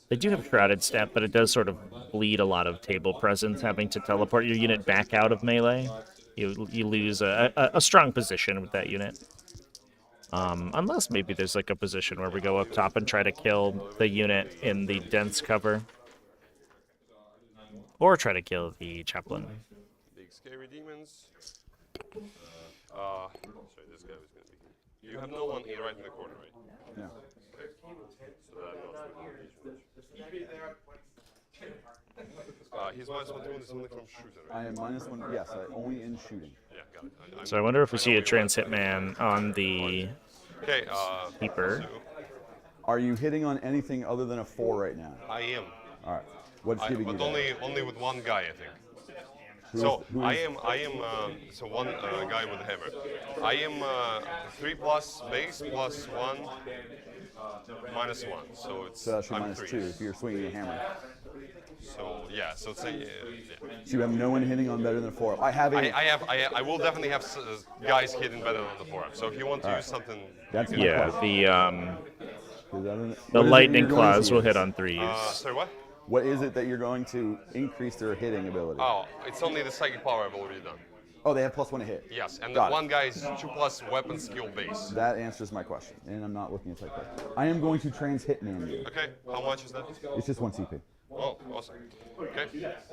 They do have Shrouded Step, but it does sort of bleed a lot of table presence, having to teleport your unit back out of melee. You lose a strong position with that unit. Unless maybe there's like a position where we go up top and try to kill the unit in the dense cover. Or try to kill the chaplain. Big scary demons. Sorry, this guy was gonna be. You have no one here right in the corner, right? Yeah. So he's -1 to wound is only from shooting, right? I am -1. Yes, only in shooting. Yeah, got it. So I wonder if we see a trans hitman on the Okay, keeper. so Are you hitting on anything other than a 4 right now? I am. All right. What's giving you But that? only with one guy, I think. Who So is- who I is- am. So one guy with a hammer. I am 3+ base +1 -1. So it's So that's your I'm -2 3. if you're swinging a hammer. So yeah. So it's a. Yeah. So you have no one hitting on better than a 4. I have a. I will definitely have guys hitting better than the forearm. So if you want to use something, That's you my can- Yeah, question. the Is that an- the what is it you're lightning going to claws will use? hit on 3s. sorry, what? What is it that you're going to increase their hitting ability? Oh, it's only the psychic power I've already done. Oh, they have +1 to hit. Yes, and Got the it. one guy is 2+ weapon skill base. That answers my question, and I'm not looking at type. I am going to trans hitman you. Okay, how much is that? It's just 1 CP. Oh, awesome. Okay,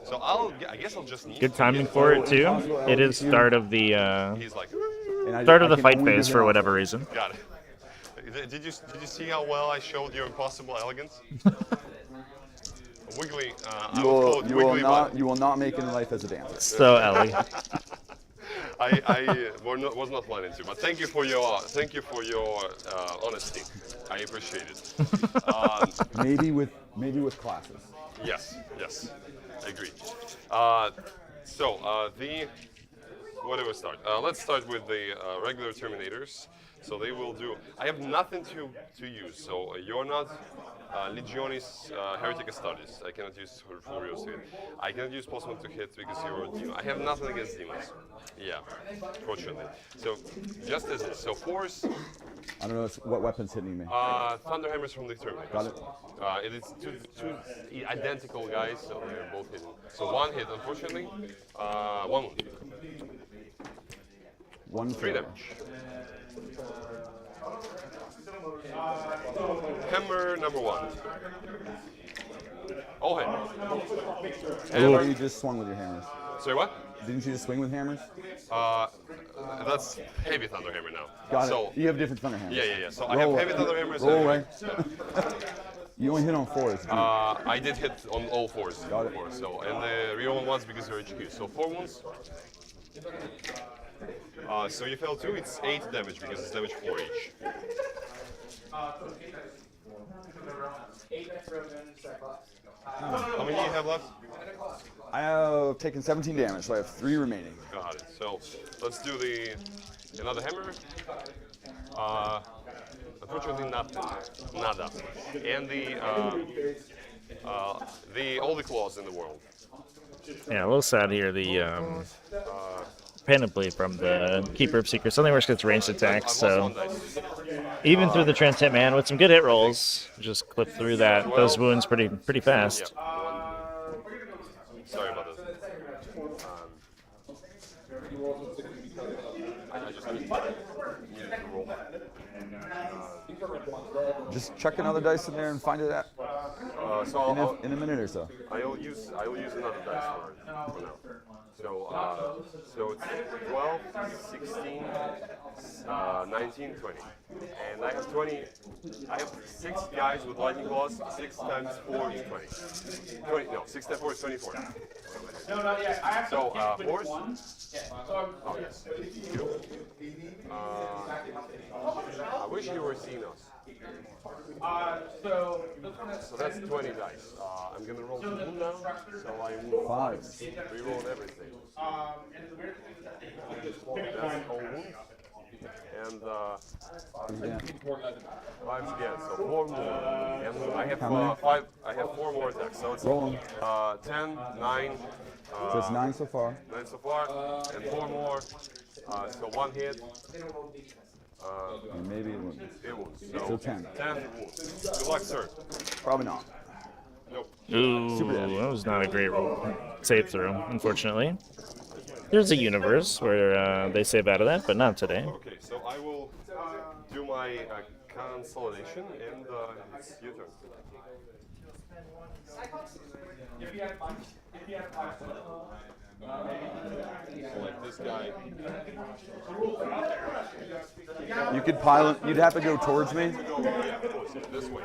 so I guess I'll just need. Good timing for it too. It is start of the He's like, And start of I the can fight only phase hit for on- whatever reason. got it. Did you see how well I showed your impossible elegance? Wiggly. I You would call will, it you will wiggly, not. You will not make it in life as a dancer. So Ellie, I was not planning to, but thank you for your honesty. I appreciate it. Maybe with classes. Yes, I agree. Where do we start? Let's start with the regular Terminators. So they will do. I have nothing to use. So you're not Legionis Heretic Astartes. I cannot use Furious to hit. I cannot use +1 to hit because you're a demon. I have nothing against demons. Yeah, fortunately. So just as is. So force. I don't know what weapon's hitting me. Thunderhammers from the Terminators. Got it. It is two identical guys, so they're both hitting. So 1 hit, unfortunately. 1 wound. 1 3 fail. damage. Hammer number 1. All hit. Or you just swung with your hammers. Sorry, what? Didn't you just swing with hammers? That's heavy Thunderhammer now. Got so, it. You have different thunder hammers. Yeah. So I Roll have heavy away. Thunderhammers. Roll and- away. You only hit on 4s. I did hit on all 4s. Got it. Before, so, and the real one was because they're HQ. So 4 wounds. So you fail 2, it's 8 damage because it's damage 4 each. How many do you have left? I have taken 17 damage, so I have 3 remaining. Got it. So let's do another hammer. Unfortunately, nada. And all the claws in the world. yeah, a little sad here. The panoply from the Keeper of Secrets. Something worse gets ranged attacks, I lost so 1 dice. even through the Trans Hitman with some good hit rolls, just clip through those wounds pretty fast. Yeah. Sorry about that. I just needed to roll. Just chuck another dice in there and find it at. So I'll, in a minute or so. I'll use another dice for now. So it's 12, 16, 19, 20. And I have 20. I have 6 guys with lightning claws. 6 times 4 is 20. 20 no, 6 times 4 is 24. No, not yet. I have So, to horse? Oh, yes. I wish you were seeing us. so So that's 20 dice. I'm gonna roll 2 wound now. So I will 5. reroll everything. That's all wounds. And 5 again. So 4 more. And I have 5. I have 4 more attacks. So it's Roll 'em. 10, 9. So it's 9 so far. 9 so far, and 4 more. So 1 hit. And maybe it won't. It wounds. So 10. 10 wounds. Good luck, sir. Probably not. Nope. Ooh, that was not a great roll. Save through, unfortunately. There's a universe where they save out of that, but not today. Okay, so I will do my consolidation, and it's your turn. So like this guy. You could pile. You'd have to go towards me. Yeah, of course, this way.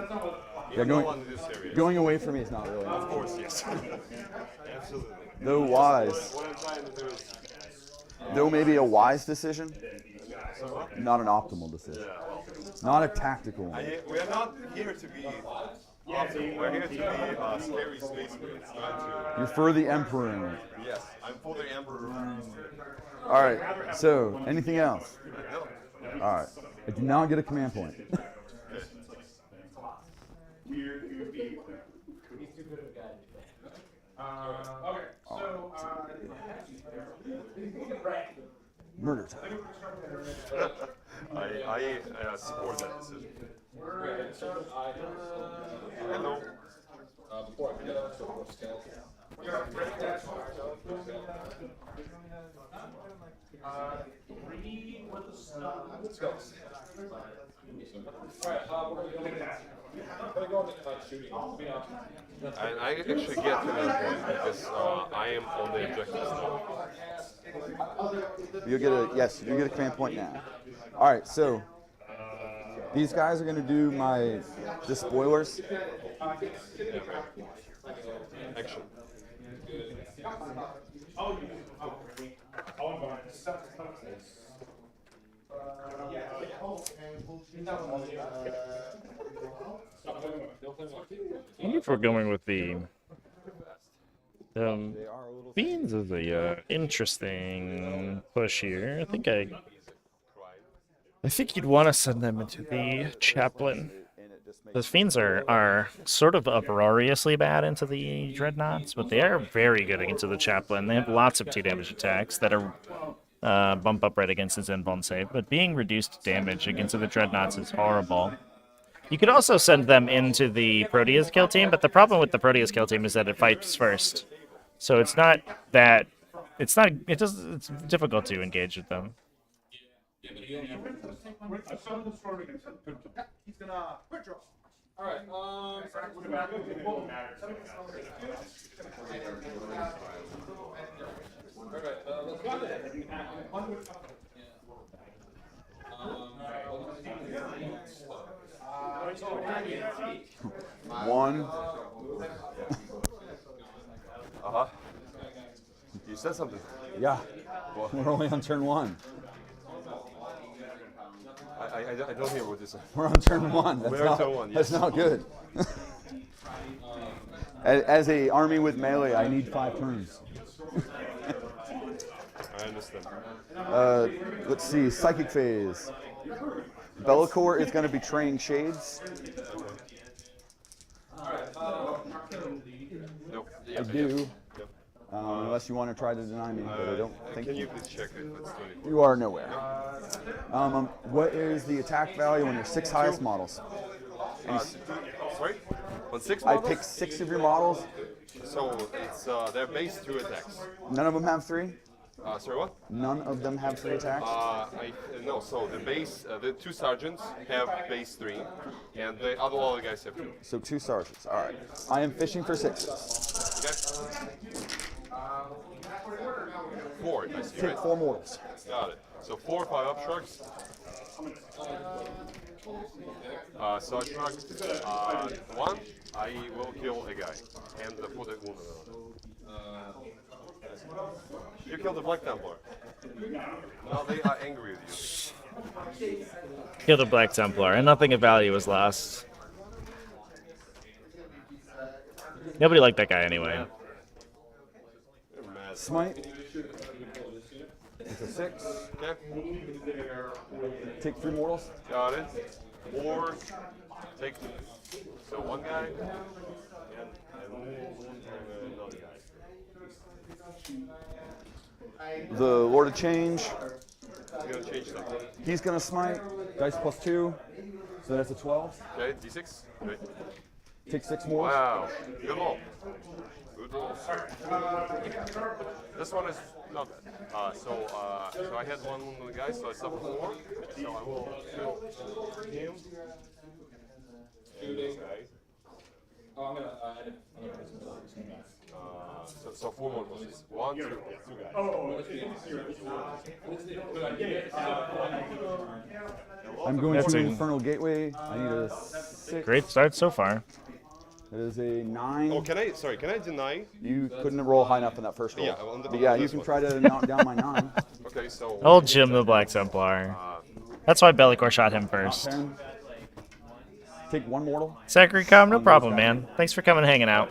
Yeah, On this area. going away from me is not really. Of course, yes. Absolutely. Though wise. What I'm trying to do is. Though maybe a wise decision, not an optimal decision. Not a tactical one. We are not here to be optimal. We're here to be scary spacemen. It's not to. You're for the Emperor. Yes, I'm for the Emperor. All right. So, anything else? No. All right. I do not get a command point. okay, so Murder time. I support that decision. Hello. Before I forget, I also have scales. Skills. Alright, what are we doing now? I'm gonna go into shooting. And I actually get to that point because I am on the objectives now. You get a yes. You get a command point now. All right. So these guys are going to do my despoilers. Action. I wonder if we're going with the Fiends is a interesting push here. I think you'd want to send them into the Chaplain. The Fiends are sort of uproariously bad into the Dreadnoughts, but they are very good against the Chaplain. They have lots of 2 damage attacks that are bump up right against its invuln save, but being reduced damage against the Dreadnoughts is horrible. You could also send them into the Proteus kill team, but the problem with the Proteus kill team is that it fights first. So it's difficult to engage with them. he's gonna withdraw. Alright, let's go ahead. One. You said something. Yeah. We're only on turn 1. I don't hear what you said. We're on turn 1. That's We're on turn 1, That's yes. not good. As a army with melee, I need 5 turns. I understand. Let's see. Psychic phase. Bellicor is going to be Betraying Shades. Nope. I do. Unless you want to try to deny me, but I don't think Can you please check if it's 24? you are nowhere. What is the attack value on your 6 highest models? Sorry? On 6 I models? picked 6 of your models. So it's their base 2 attacks. None of them have 3? Sorry, what? None of them have 3 attacks? No, so the base, the 2 sergeants have base 3, and the all the guys have 2. So 2 sergeants. All right. I am fishing for 6s. Okay? 4, I see, Take right? 4 mortals. Got it. So 4 5 obstructs. So obstruct 1, I will kill a guy and put a wound on it. You killed the Black Templar. Now they are angry with you. Killed a Black Templar, and nothing of value was lost. Nobody liked that guy anyway. Smite. It's a 6. Okay, Take 3 mortals. got it. Or take so 1 guy and another guy. The Lord of Change. We're gonna change something. He's gonna smite. Dice plus 2. So that's a 12. Okay, D6. Okay. Take 6 mortals. Wow, good roll. Good roll. This one is not bad. So I had 1 guy, so I suffer 4. So I will kill him. And this guy. Oh, I'm gonna So 4 more bosses. 1, 2, 2 guys. I'm going That's to a- Infernal Gateway. I need a 6. Great start so far. That is a 9. Oh, can I deny? You couldn't roll high enough in that first roll. Yeah, on the- But yeah, on you this can one. try to knock down my 9. Okay, so Old Jim the Black Templar. That's why Bellicor shot him first. 10. Take 1 mortal. Sacricom, no problem, man. Thanks for coming and hanging out.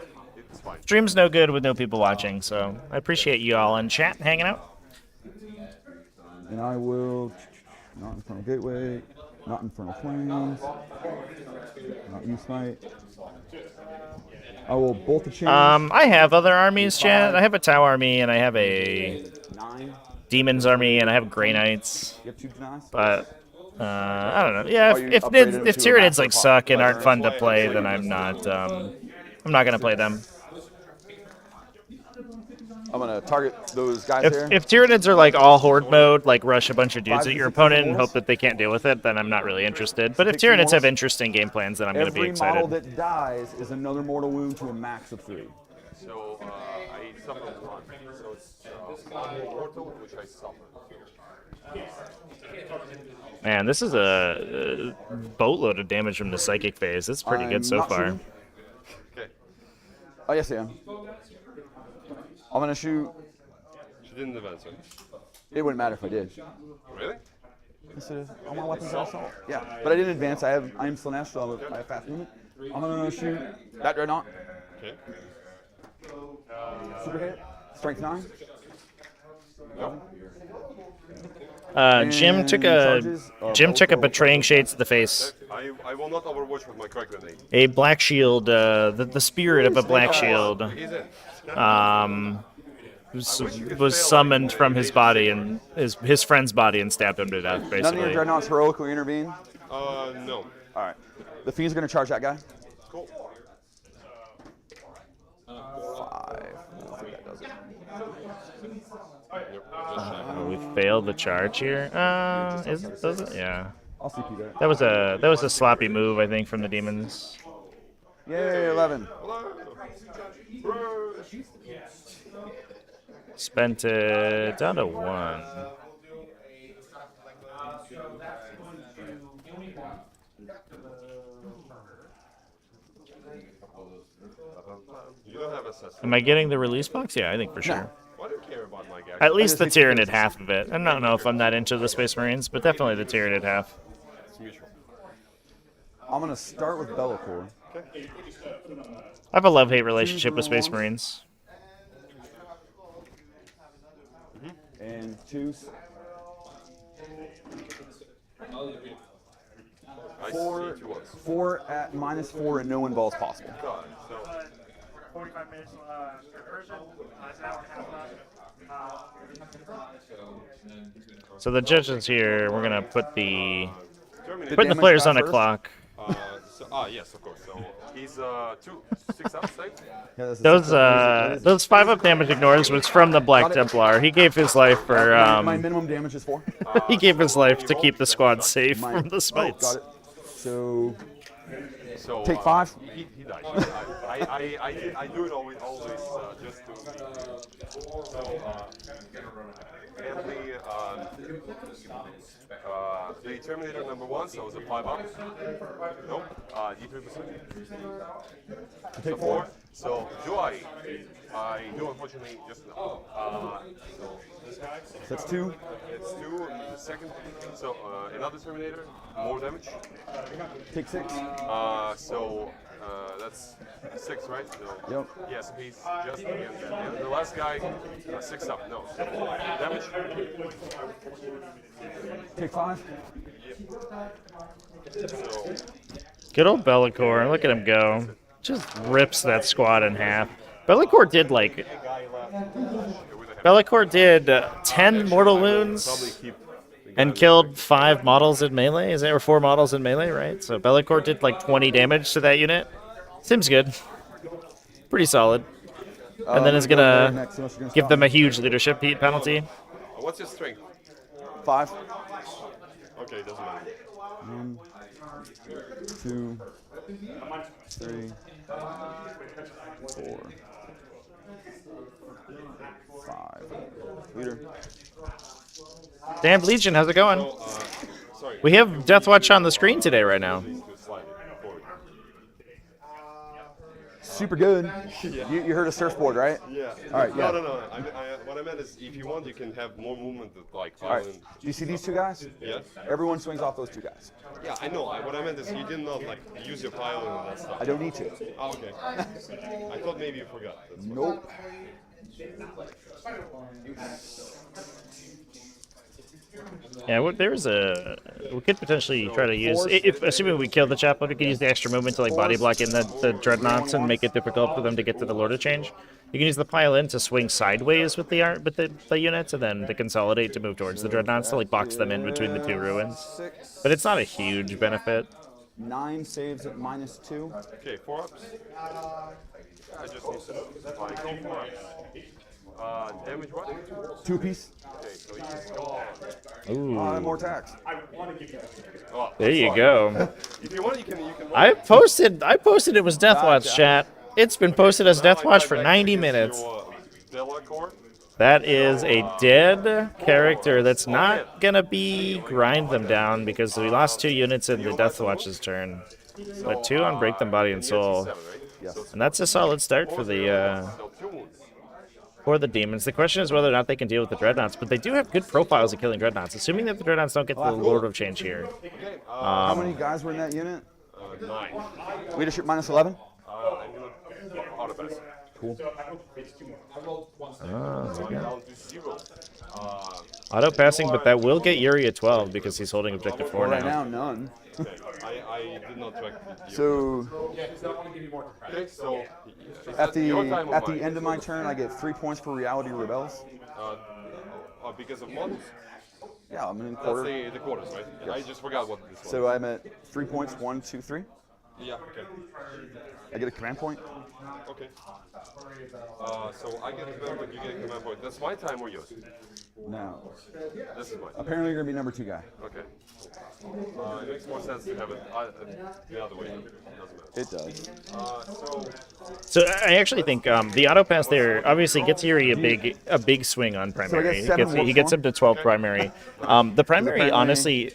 it's fine. Stream's no good with no people watching, so I appreciate you all in chat hanging out. And I will not Infernal Gateway, not Infernal Flames, not you smite. I will bolt the chain. I have other armies, chat. I have a Tau army, and I have a 9. Demons army, and I have Grey Knights. You have 2 denies. But I don't know. Yeah, Oh, you if upgraded them if to a Tyranids master like class. suck and aren't fun to play, then I'm not gonna play them. I'm gonna target those guys If there. if Tyranids are like all horde mode, like rush a bunch of dudes at your opponent and hope that they can't deal with it, then I'm not really interested. But if Pick some Tyranids have more. interesting game plans, then I'm gonna be Every model excited. that dies is another mortal wound to a max of 3. So I suffer 1. So it's 1 mortal, which I suffer. Man, this is a boatload of damage from the psychic phase. It's pretty I'm good so not far. shooting. Okay. Oh yes, I am. I'm gonna shoot. She didn't advance, right? It wouldn't matter if I did. Really? This is all my weapons are assault. Yeah, but I didn't advance. I am Slanesh, so I have fast movement. I'm gonna shoot that dreadnought. Okay. Super hit. Strength 9. Jim And took charges a of betraying betraying shades to the face. I will not overwatch with my crack grenade. A black shield, the spirit of a black shield, He's in. was summoned from his body and his friend's body and stabbed him to death, None of your basically. dreadnoughts heroically intervene. No. All right. The Fiend's gonna charge that guy. Cool. 5. I think that does it. We failed the charge here. Does it? Yeah. I'll CP that. That was a sloppy move, I think, from the demons. Yay, 11. Spent it down to 1. You don't have assessment. Am I getting the release box? Yeah, I think for sure. Why do you care about my guy? At least the Tyranid half of it. I don't know if I'm that into the Space Marines, but definitely the Tyranid half. It's mutual. I'm gonna start with Bellicor. I have a love-hate relationship with Space Marines. And 2. I 4. see 2 ones. 4 at -4 and no involves possible. God, so 45 minutes recursion, an hour and a half. So the judges here, we're gonna put the Germany. putting the damage players guy on a first? clock. So, yes, of course. So he's 6 up, right? Yeah, that's a 6 up. Those 5-up damage ignores was from the Black Templar. He gave his life for My minimum damage is 4. he gave his life to keep the squad safe from the Oh, smites. got it. So So take 5. He died. I do it always just to. And the Terminator number 1, so it was a 5 up. Nope. D3%. Take 4. 4. So do I do unfortunately just no. That's 2. It's 2. Second. So another Terminator, more damage. Take 6. So that's 6, right? No. Yep. Yes, he's just against that. And the last guy, 6 up. No. Damage. Take 5. So Good old Bellicor. Look at him go. Just rips that squad in half. Bellicor did like. Bellicor did 10 mortal wounds probably keep. and killed 5 models in melee. Is there 4 models in melee, right? So Bellicor did like 20 damage to that unit. Seems good. Pretty solid. And then is gonna give them a huge leadership penalty. What's your strength? 5. Okay, doesn't matter. 1, 2, 3, 4, 5. Leader. Damn Legion, how's it going? Sorry. We have Deathwatch on the screen today right now. Super good. You heard of surfboard, right? Yeah. All right, yeah. No. What I meant is, if you want, you can have more movement, like All right. violent. Do you see these 2 guys? Yes. Everyone swings off those 2 guys. Yeah, I know. What I meant is, you did not like use your pile and that stuff. I don't need to. Oh, okay. I thought maybe you forgot. That's fine. Nope. Yeah, there's we could potentially try to use, if assuming we kill the chaplain, we could use the extra movement to like body block in the dreadnoughts and make it difficult for them to get to the Lord of Change. You can use the pile in to swing sideways with the units, and then to consolidate to move towards the dreadnoughts to like box them in between the 2 ruins. 6. But it's not a huge benefit. 9 saves at -2. Okay, 4 ups. I just need to like 4 ups. Damage what? 2 apiece. Okay, so he's gone. Ooh, More attacks. Oh, there you go. if you want, you can. I posted it was Deathwatch chat. It's been posted as Deathwatch for 90 minutes. That is a dead character that's not gonna be grind them down because we lost 2 units in the Deathwatch's turn. But 2 on Break Them Body and Soul. Yes. And that's a solid start for the Demons. The question is whether or not they can deal with the Dreadnoughts, but they do have good profiles of killing Dreadnoughts, assuming that the Dreadnoughts don't get the Lord of Change here. How many guys were in that unit? 9. Leadership -11. I'm gonna auto-pass. Cool. Down to 0. Auto passing, but that will get Yuri a 12 because he's holding objective 4 Right now. now, none. Okay, I did not track. So Okay, so at the end of my turn, I get 3 points for Reality Rebels. because of models. Yeah, I'm in That's quarter. the quarters, right? Yeah, I just forgot what this was. So I'm at 3 points. 1, 2, 3. Yeah. Okay. I get a command point. Okay. So I get a command point. You get a command point. That's my time or yours? Now, This is mine. apparently you're gonna be number 2 guy. Okay. It makes more sense to have it the other way. It doesn't matter. It does. So I actually think the auto pass there obviously gets Yuri a big swing on primary. He gets him to 12 primary. The primary, honestly,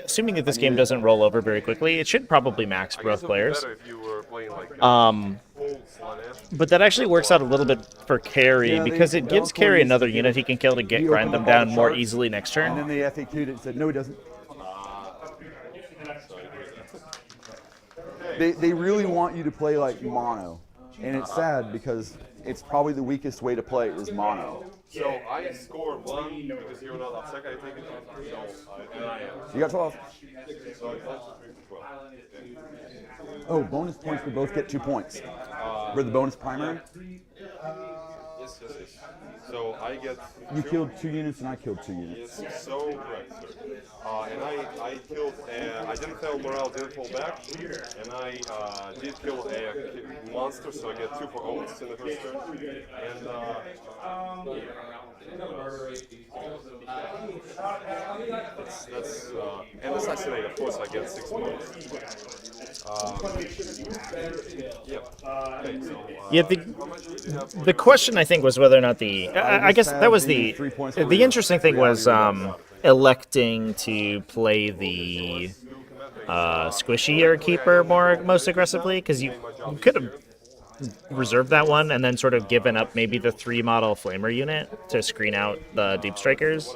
assuming that this game doesn't roll over very quickly, it should probably max both players. Better if you were playing like full Slanesh. But that actually works out a little bit for Carry because it gives Carry another unit he can kill to grind them down more easily next And turn. then they FAQ'd it and said, no, he doesn't. They really want you to play like mono. And it's sad because it's probably the weakest way to play is mono. So I score 1 because you're not upset. I take it. So and I am. You got 12. So it's not 12. Oh, bonus points, we both get 2 points. For the bonus primary? Yes. So So I get. You killed 2 units and I killed 2 units. Yes, so correct, sir. And I killed. I didn't fail morale, didn't fall back, and I did kill a monster, so I get 2 for oaths in the first turn. And that's and assassinate. Of course, I get 6 points. Okay, so, Yeah, the question I think was whether or not I guess that was the interesting thing was electing to play the squishier keeper most aggressively, because you could have reserved that one and then sort of given up maybe the 3 model flamer unit to screen out the deep strikers.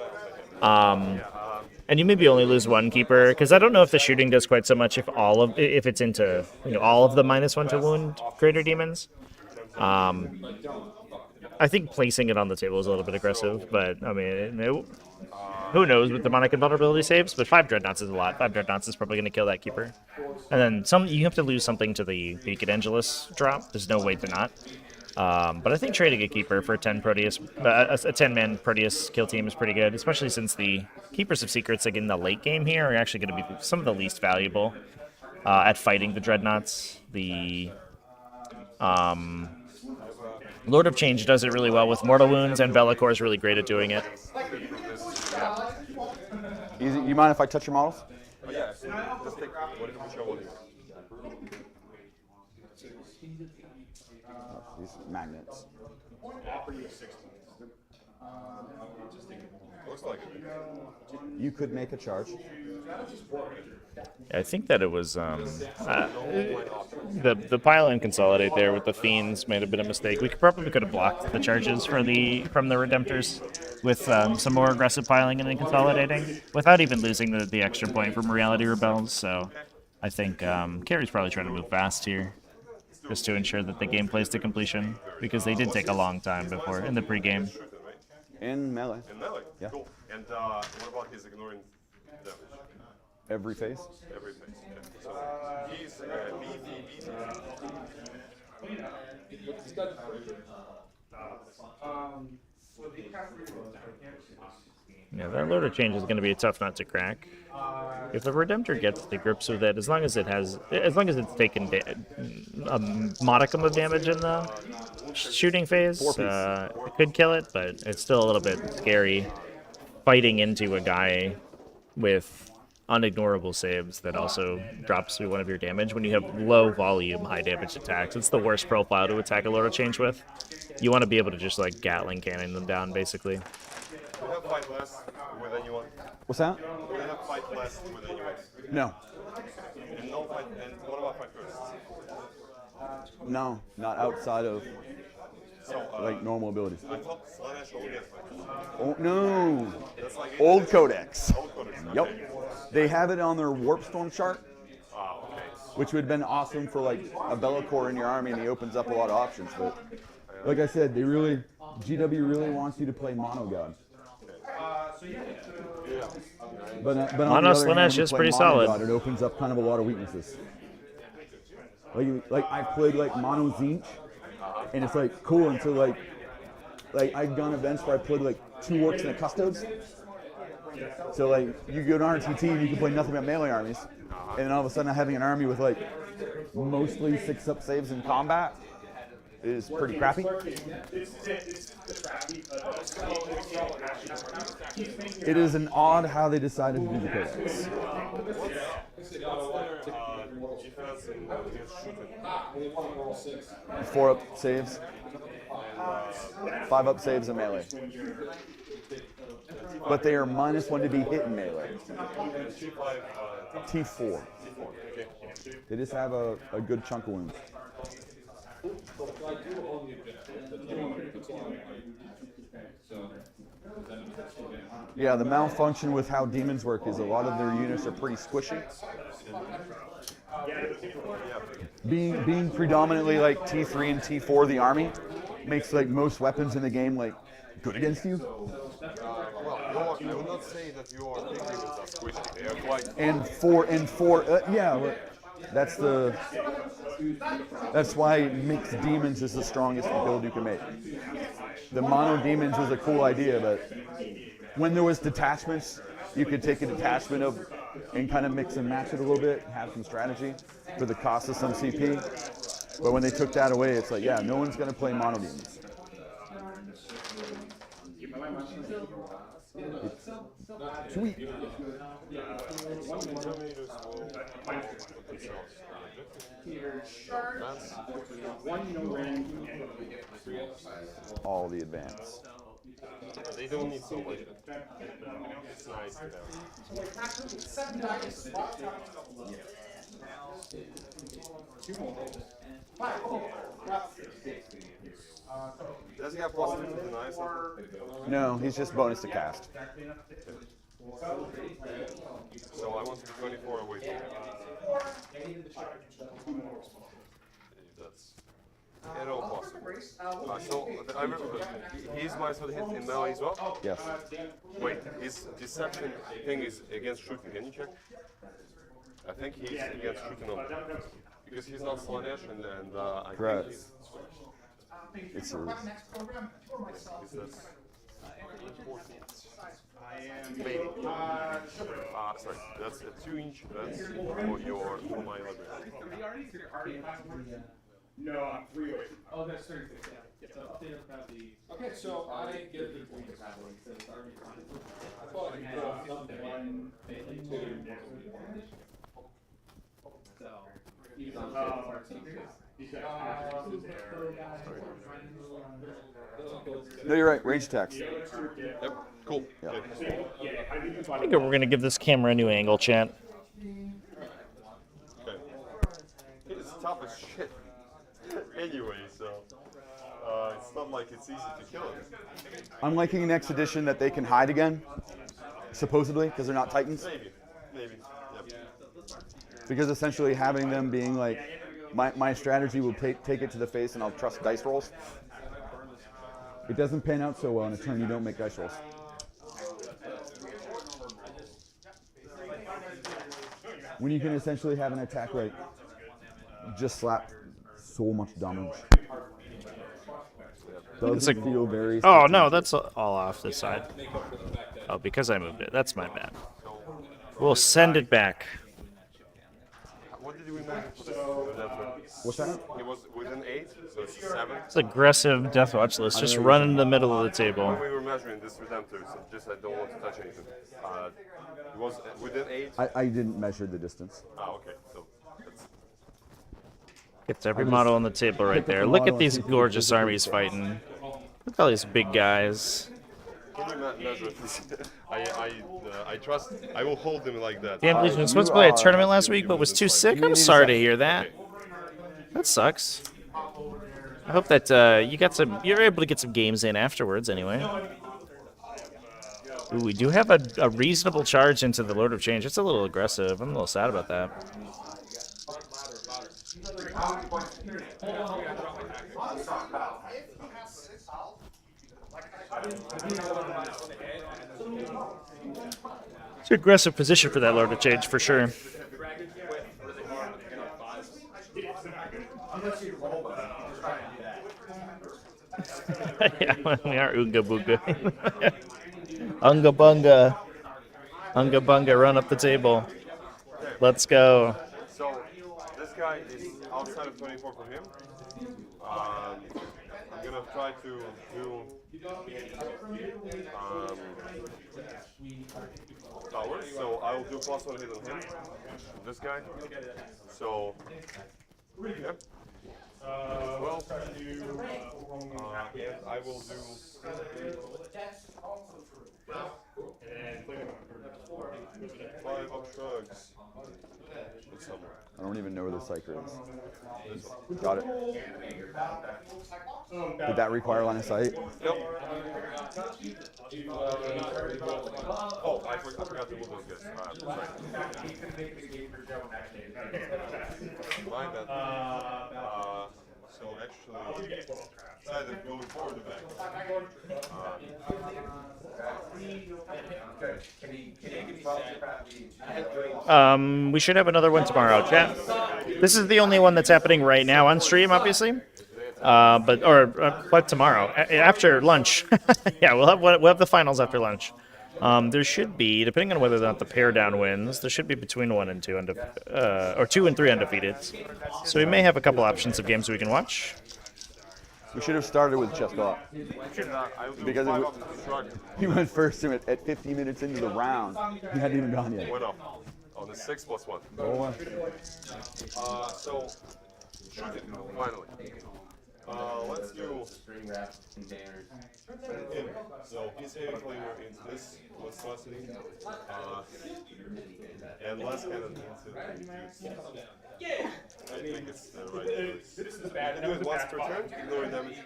And you maybe only lose 1 keeper, because I don't know if the shooting does quite so much if it's into all of the -1 to wound greater demons. I think placing it on the table is a little bit aggressive, but I mean, who knows with demonic invulnerability saves? But 5 dreadnoughts is a lot. 5 dreadnoughts is probably going to kill that keeper, and then you have to lose something to the Beacon Angelus drop. There's no way to not. But I think trading a keeper for a 10 Proteus, a 10-man Proteus kill team is pretty good, especially since the Keepers of Secrets, like in the late game here, are actually going to be some of the least valuable at fighting the dreadnoughts. The Lord of Change does it really well with mortal wounds, and Be'lakor is really great at doing it. Easy. You mind if I touch your models? oh, yeah, just take. What did we show you? These magnets. Looks like it. You could make a charge. I think that it was the pile-in consolidate there with the fiends made a bit of a mistake. We probably could have blocked the charges from the Redemptors with some more aggressive piling and then consolidating without even losing the extra point from Reality Rebels. So I think Carrie's probably trying to move fast here, just to ensure that the game plays to completion, because they did take a long time before in the pregame. In melee. In melee? Yeah. Cool. And what about his ignoring damage? Every phase. Every phase. Okay. So he's Yeah, that Lord of Change is going to be a tough nut to crack. If the Redemptor gets to grips with it, as long as it's taken a modicum of damage in the shooting phase, it could kill it, but it's still a little bit scary fighting into a guy with unignorable saves that also drops through 1 of your damage when you have low volume, high damage attacks. It's the worst profile to attack a Lord of Change with. You want to be able to just like Gatling cannon them down, basically. Do you have fight less with anyone? What's that? Do you have fight less with anyone? No. And no fight. And what about fight first? No, not outside of like normal abilities. I thought Slanesh only has fight first. Oh no! That's like Old Codex. Old Codex. Yep. Okay. They have it on their Warp Storm chart, Okay. which would have been awesome for like a Be'lakor in your army, and he opens up a lot of options. But like I said, GW really wants you to play Mono God. But on Mono the other hand, Slanesh you is play pretty Mono solid. God, it opens up kind of a lot of weaknesses. Like I played like Mono Zinch, and it's like cool until like I'd gone events where I played like 2 orcs and a custodes. So like you go to RTT and you can play nothing but melee armies, and then all of a sudden having an army with like mostly 6-up saves in combat is pretty crappy. It is an odd how they decided to do the codex. 4-up saves, 5-up saves in melee. But they are -1 to be hit in melee. T4. They just have a good chunk of wounds. Yeah, the malfunction with how demons work is a lot of their units are pretty squishy. Being predominantly like T3 and T4 the army makes like most weapons in the game like good against you. Well, I would not say that your big demons are squishy. They are quite. And four, yeah, that's why it makes demons is the strongest build you can make. the mono demons was a cool idea, but when there was detachments, you could take a detachment of and kind of mix and match it a little bit, have some strategy for the cost of some CP. But when they took that away, it's like, yeah, no one's going to play mono demons. Sweet. All the advance. They don't need so much. It's nice to Does he have plus 2 to deny something? No, he's just bonus to cast. So I want to be 24 away from him. That's at all possible. So I remember he's my sort of hit in melee as well? Yes. Wait, his deception thing is against shooting. Can you check? I think he's against shooting on because he's not Slanesh and I Correct. think he's It's a, that's important. Maybe. Sorry, that's a 2-inch. That's for my library. No, I'm 3 away. Oh, that's 36, yeah. So update about the. Okay, so I get the point of traveling, so it's already one, two, so he's on no, you're right. Range attacks. Yep, cool. Yeah. I think we're going to give this camera a new angle, chat. Okay. It's tough as shit. Anyway, so it's not like it's easy to kill it. I'm liking next edition that they can hide again, supposedly, because they're not Titans. Maybe. Yep. Because essentially having them being like, my strategy will take it to the face and I'll trust dice rolls. It doesn't pan out so well in a turn you don't make dice rolls. When you can essentially have an attack rate, just slap so much damage. Doesn't feel very. Oh no, that's all off this side. Oh, because I moved it. That's my bad. We'll send it back. What did we measure for this? What's that? It was within 8, so it's 7. It's aggressive Deathwatch list. Just run in the middle of the table. When we were measuring this Redemptor, so just I don't want to touch anything. It was within 8. I didn't measure the distance. Okay, so that's Gets every model on the table right there. Look at these gorgeous armies fighting. Look at all these big guys. Can you measure this? I trust. I will hold them like that. Damn, Legion was supposed to play a tournament last week, but was too sick. I'm sorry to hear that. That sucks. I hope that you're able to get some games in afterwards anyway. Ooh, we do have a reasonable charge into the Lord of Change. It's a little aggressive. I'm a little sad about that. It's an aggressive position for that Lord of Change, for sure. Yeah, we are Ooga Booga. Unga Bunga. Unga Bunga, run up the table. Let's go. So this guy is outside of 24 for him. I'm gonna try to do towers. So I will do +1 hit on him. This guy. So yeah. Well, and I will do 5 up shrugs. I don't even know where the Psyker is. Got it. Did that require line of sight? Yep. Oh, I forgot to move those guys. Sorry. My bad. So actually, it's either going forward or back. We should have another one tomorrow, chat. This is the only one that's happening right now on stream, obviously. But tomorrow after lunch. Yeah, we'll have the finals after lunch. There should be, depending on whether or not the pair down wins, there should be between 1 and 2 or 2 and 3 undefeated. So we may have a couple options of games we can watch. We should have started with chess co-op. Because he went first and at 15 minutes into the round, he hadn't even gone yet. Went off on the 6+1. Oh, So, finally. Let's do. So he's heavy flavor into this viscosity, and less cannon into the juice. I think it's the right choice. This is bad. You do it once per turn, ignoring damage.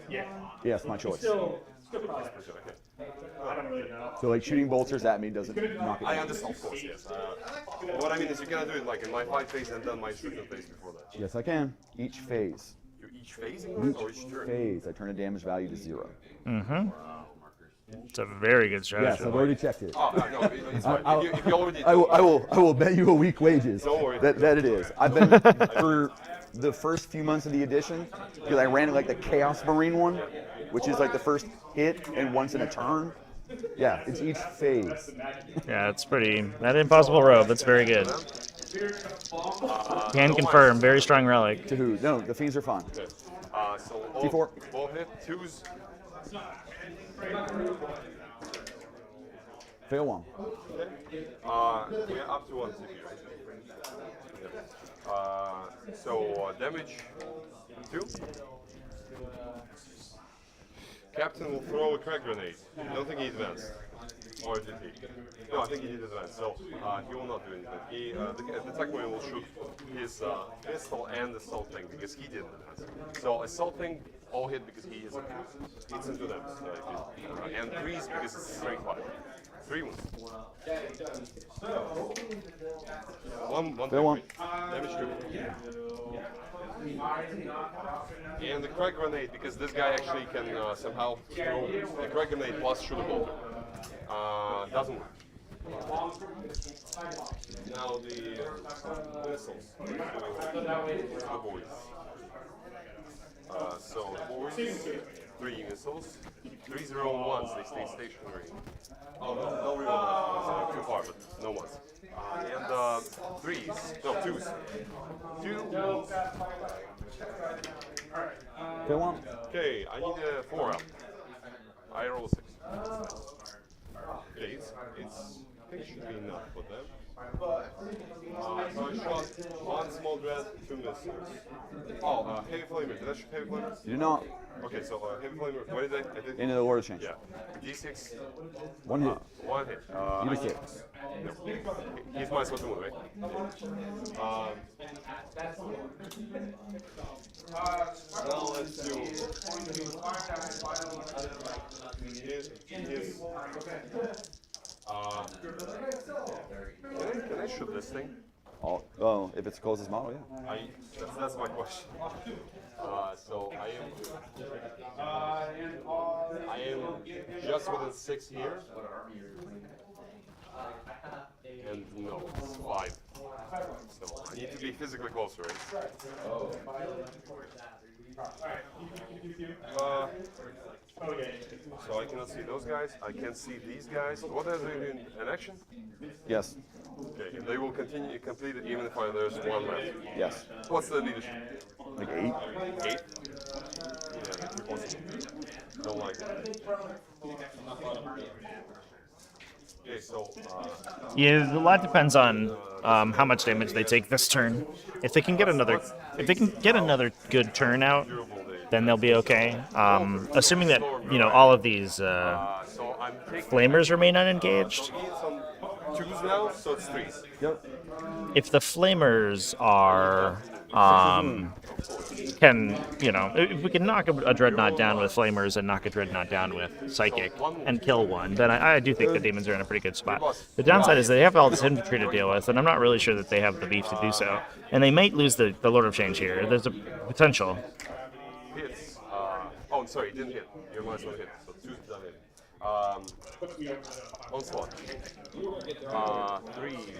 Yeah. yes, my choice. Still Okay. I don't really know. So like shooting bolters at me doesn't knock it I down. understand, of course, yes. What I mean is you cannot do it like in my fight phase and then my shooting phase before that. Yes, I can. Each phase. You each phasing or each turn? Phase. I turn a damage value to 0. It's a very good strategy. Yes, I've already checked it. Oh, no, it's fine. If you already I will bet you a week wages Don't worry. that it is. I've been for the first few months of the edition because I ran like the Chaos Marine one, which is like the first hit and once in a turn. Yeah, it's each phase. Yeah, it's pretty. That impossible robe. That's very good. Can confirm. Very strong relic. To who? No, the fiends are fine. So T4. All hit, 2s. Fail 1. We're up to 1 CPU. So damage 2. Captain will throw a crack grenade. I don't think he advanced. Or did he? No, I think he did advance. So he will not do anything. The attack marine will shoot his pistol and assault thing because he didn't advance. So assault thing all hit because he is a hits into them. And 3s because it's strength 5. 3 wounds. One Fail 1. damage 2. And the crack grenade because this guy actually can somehow throw the crack grenade plus shoot a bolt. Doesn't work. Now the missiles. The boys. So the boys, 3 missiles, 3 0 1s, they stay stationary. Oh no reroll, too far, but no ones. And 3s, no 2s. 2. Fail 1. Okay, I need a 4 up. I roll a 6. Okay, I think it should be enough for them. So I shot 1 small dread, 2 missiles. Oh, heavy flamer. Did I shoot heavy flamers? You do not. Okay, so heavy flamer. What did I did? Into the order change. Yeah. D6. 1 hit. 1 hit. You I just hit. No. He's minus 1 to move, right? Now let's do. Can I shoot this thing? Oh, if it's closest model, yeah. That's my question. So I am just within 6 here. And no, it's 5. So I need to be physically closer, right? So I cannot see those guys. I can see these guys. What are they doing in action? Yes. Okay, and they will continue complete it even if there's 1 left. Yes. What's the leadership? Like 8. 8? Yeah, that's impossible. Don't like it. Okay, so Yeah, a lot depends on how much damage they take this turn. If they can get another good turn out, then they'll be okay. Assuming that all of these so I'm taking flamers remain unengaged. some 2s now, so it's 3s. Yep. If the flamers are if we can knock a dreadnought down with flamers and knock a dreadnought down with psychic and kill one, then I do think the demons are in a pretty good spot. The downside is they have all this infantry to deal with, and I'm not really sure that they have the beef to do so. And they might lose the Lord of Change here. There's a potential. Hits. Oh, sorry, it didn't hit. Your minus 1 hit, so 2 doesn't hit. Onslaught. 3s.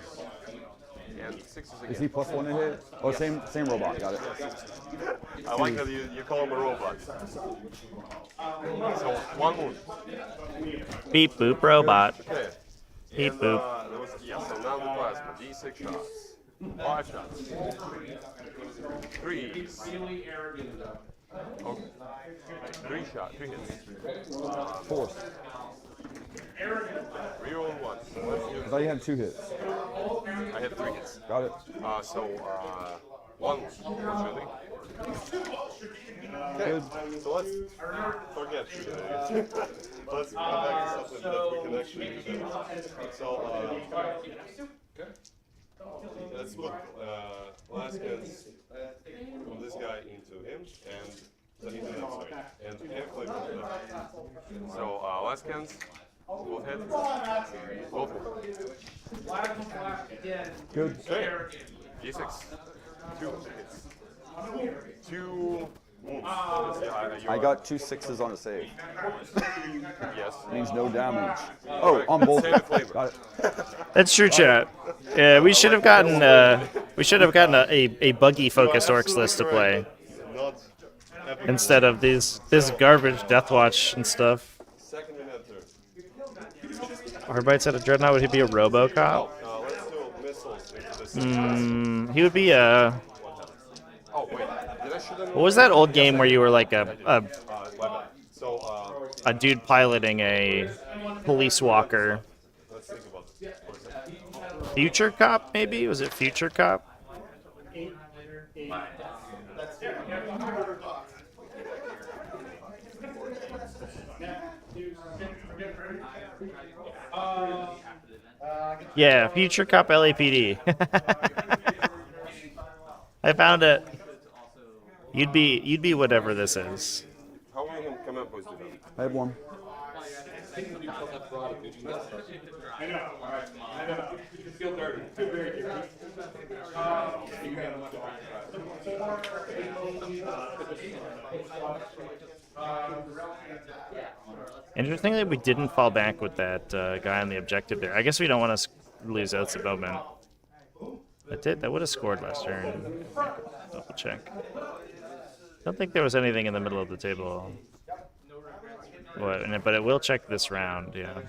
And 6s again. Is he +1 to hit? Oh, same robot. Got it. I like that you call him a robot. So 1 wound. Beep boop robot. Okay. Beep And, boop. there was, yeah, so now the plasma. D6 shots. 5 shots. 3s. Okay. 3 shots. 3 hits. 4. Reroll 1. I thought you had 2 hits. I had 3 hits. Got it. So 1 usually. Okay, so let's forget shooting. Let's go back to something that we can actually do. So let's put Laskins from this guy into him and into that side. And airplane from left. So Laskins, both hit. Both hit. Good. Okay. D6. 2 hits. 2 wounds. I got 2 6s on a save. Yes. Means no damage. Oh, on both. Save the flavor. Got it. That's true, chat. Yeah, we should have gotten a buggy focused orcs list to play Not epic. instead of this garbage Deathwatch and stuff. Second and enter. Arbites at a dreadnought, would he be a RoboCop? Let's do missiles into this. He would be a. Oh wait, did I shoot him? What was that old game where you were like My bad. So a dude piloting a police walker? let's think about this. For a second. Future Cop, maybe? Was it Future Cop? Yeah, Future Cop LAPD. I found it. You'd be whatever this is. How many command points do you have? I have 1. I know. I know. You can feel dirty. Feel very dirty. You got enough Interesting that we didn't fall back with that guy on the objective there. I guess we don't want to lose out the moment. That would have scored last turn. Double check. Don't think there was anything in the middle of the table. But it will check this round, yeah.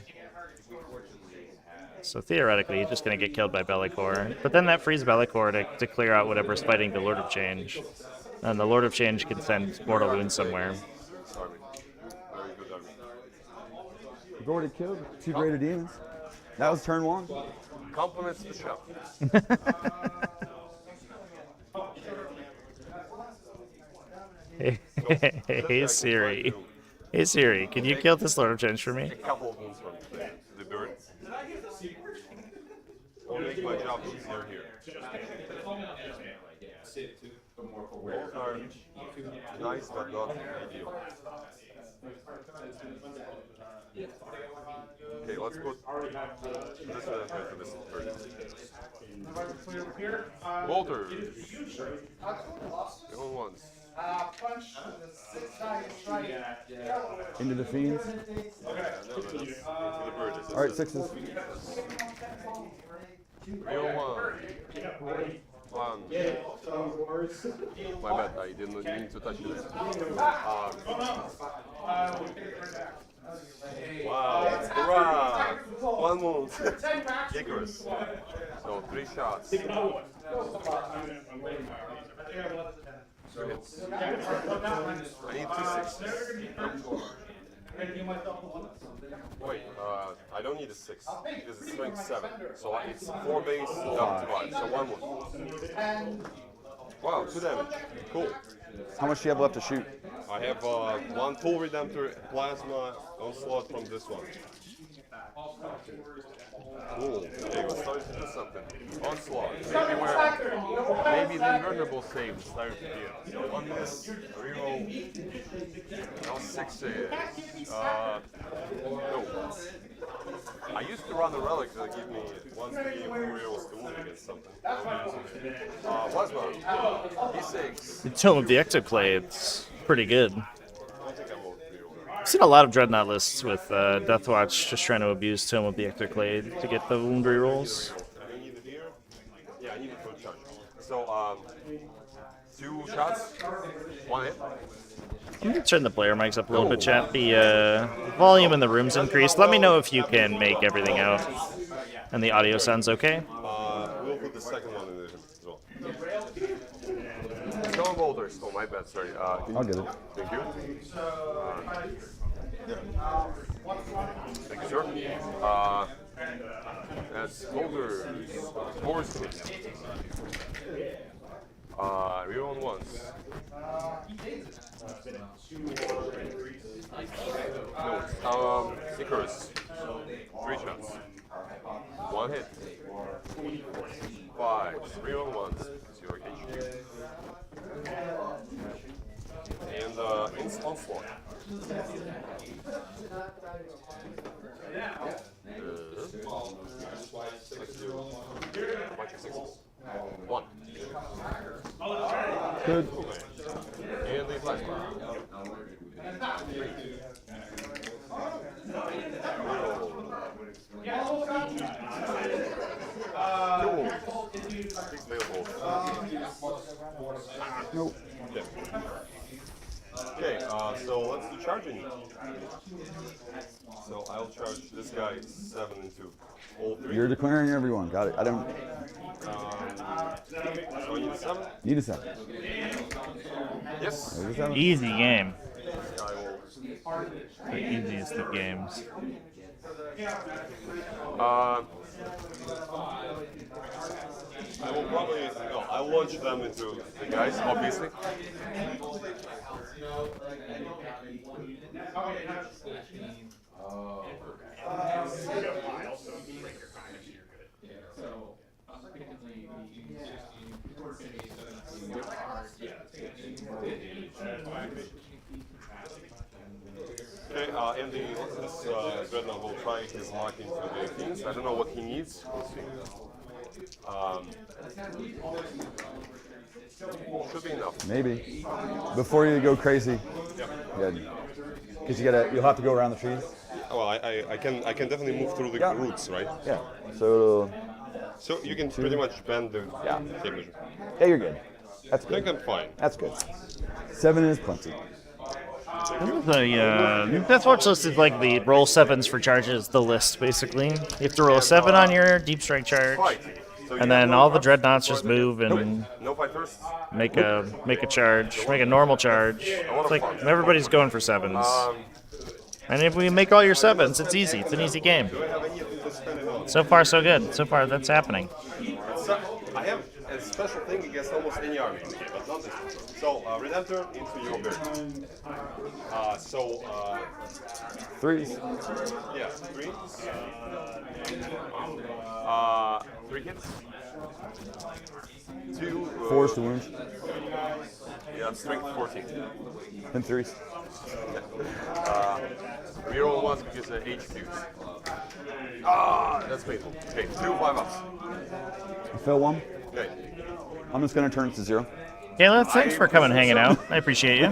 So theoretically, he's just going to get killed by Bellicor. But then that frees Bellicor to clear out whatever's fighting the Lord of Change. And the Lord of Change can send mortal wounds somewhere. Army. Very good army. We've already killed 2 greater demons. That was turn 1. Compliments the show. Hey Siri. Hey Siri, can you kill this Lord of Change for me? A couple of wounds from the bird. Will make my job easier here. Both are nice but not ideal. Okay, let's put this one to this first. Walter. Going once. Into the fiends. All right, 6s. Real one. My bad, I didn't mean to touch this. Wow, hurrah! 1 wound. Icarus. So 3 shots. 2 hits. I need 2 6s. Wait, I don't need a 6 because it's strength 7. So it's 4 base down to 5. So 1 wound. Wow, 2 damage. Cool. How much do you have left to shoot? I have 1 full Redemptor plasma onslaught from this one. Cool. Okay, we're starting to do something. Onslaught. Maybe the invulnerable save is starting to appear. So 1 miss, reroll. Now 6 saves. No. I used to run a relic that give me 1 game rerolls to move against something. Plasma. D6. The Tome of the Ectoclade's pretty good. I think I will reroll. I've seen a lot of Dreadnought lists with Deathwatch just trying to abuse Tome of the Ectoclade to get the wound rerolls. I need it here. Yeah, So, 2 shots, 1 hit. You can turn the player mics up a little bit, chat. The volume in the room's increased. Let me know if you can make everything out and the audio sounds okay. We'll put the second one in there as well. Stone boulders. Oh, my bad. Sorry. I'll get it. Thank you. Thank you, sir. That's boulders. Horse. Real ones. No, Icarus. 3 shots. 1 hit. 5. 3 on 1s. 0 HQ. And onslaught. Bunch of 6s. 1. Good. And the flash. 3. Nope. Okay, so let's do charging. So I'll charge this guy 7 into all 3. You're declaring everyone. Got it. I don't So I need a 7? need a 7. Yes. There's a 7. Easy game. This guy will. The easiest of games. I will probably, no, I'll launch them into the guys, obviously. Okay, and this Dreadnought will try his luck into the Kings. I don't know what he needs. We'll see. Should be enough. Maybe. Before you go crazy. Yeah. Because you'll have to go around the trees. Well, I can definitely move through the Yeah. roots, right? Yeah. So So you can pretty much bend the tape measure. yeah, you're good. That's I think good. I'm fine. That's good. 7 is plenty. The Deathwatch list is like the roll 7s for charges, the list basically. You have to roll a 7 on your deep strike charge, Fight. So and you then have all no the fight. dreadnoughts just move and No fight first. make a charge, make a normal charge. It's like everybody's going for 7s. And if we make all your 7s, it's easy. It's an easy game. Do I have anything to spend it on? So far, so good. So far, that's happening. So, I have a special thing against almost any army, but not this one. So, Redemptor into your beard. 3s. Yeah, 3. 3 hits. 2. 4s to wound. Yeah, strength 14. And 3s. Reroll once because HQs. That's painful. Okay, 2 5-ups. I fail 1. Okay. I'm just going to turn it to 0. Kayla, thanks for coming and hanging out. I appreciate you.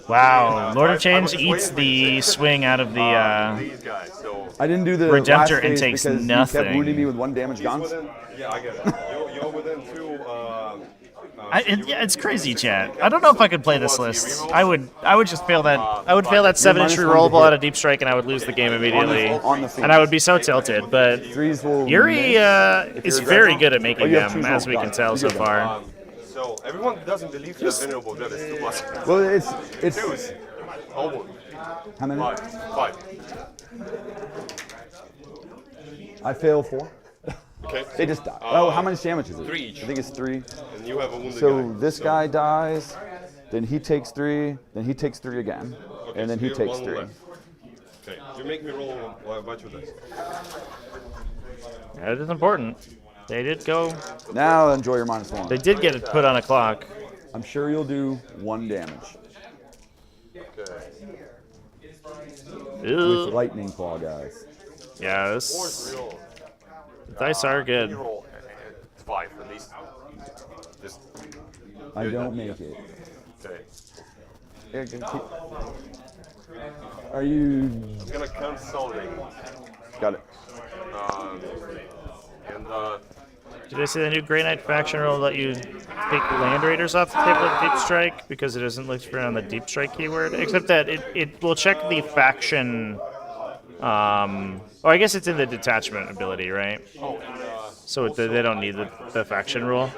Wow, Lord of Change eats the swing out of the These guys, so I didn't do the Redemptor last and phase takes because he nothing. kept wounding me with 1 damage guns. within, yeah, I get it. You're within 2. yeah, it's crazy, chat. I don't know if I could play this list. I would just fail that. I would fail that 7-inch minus 1 to rerollable hit. out of deep strike, and I would lose the game immediately. On the feet. And I would be so tilted. But 3s will. Yuri miss. is you're very aggressive. good at making you have them, 2 as we can tell so far. So everyone doesn't believe that Venerable Dread is 2+. Well, it's 2s. Almost. how many? 5. 5. I fail 4. Okay. They just die. Oh, how much damage is it? 3 each. I think it's 3. And you have a wounded So guy. this guy dies, then he takes 3, then he takes 3 again, Okay, and then so he you have takes 1 3. left. Okay. You make me roll a bunch of dice. That is important. They did go. Now enjoy your -1. They did get it put on a clock. I'm sure you'll do 1 damage Okay. with Ew. lightning claw, guys. Yeah, Or this, reroll. the dice are good. You roll 5 at least. Just. I don't make it. Okay. Here, keep- Are you? I'm gonna consolidate. Got it. And Did I see the new Grey Knight faction rule let you take land raiders off the table at Deep Strike because it doesn't look for on the Deep Strike keyword? Except that it will check the faction. Oh, I guess it's in the detachment ability, right? Oh, and So they don't need the faction rule.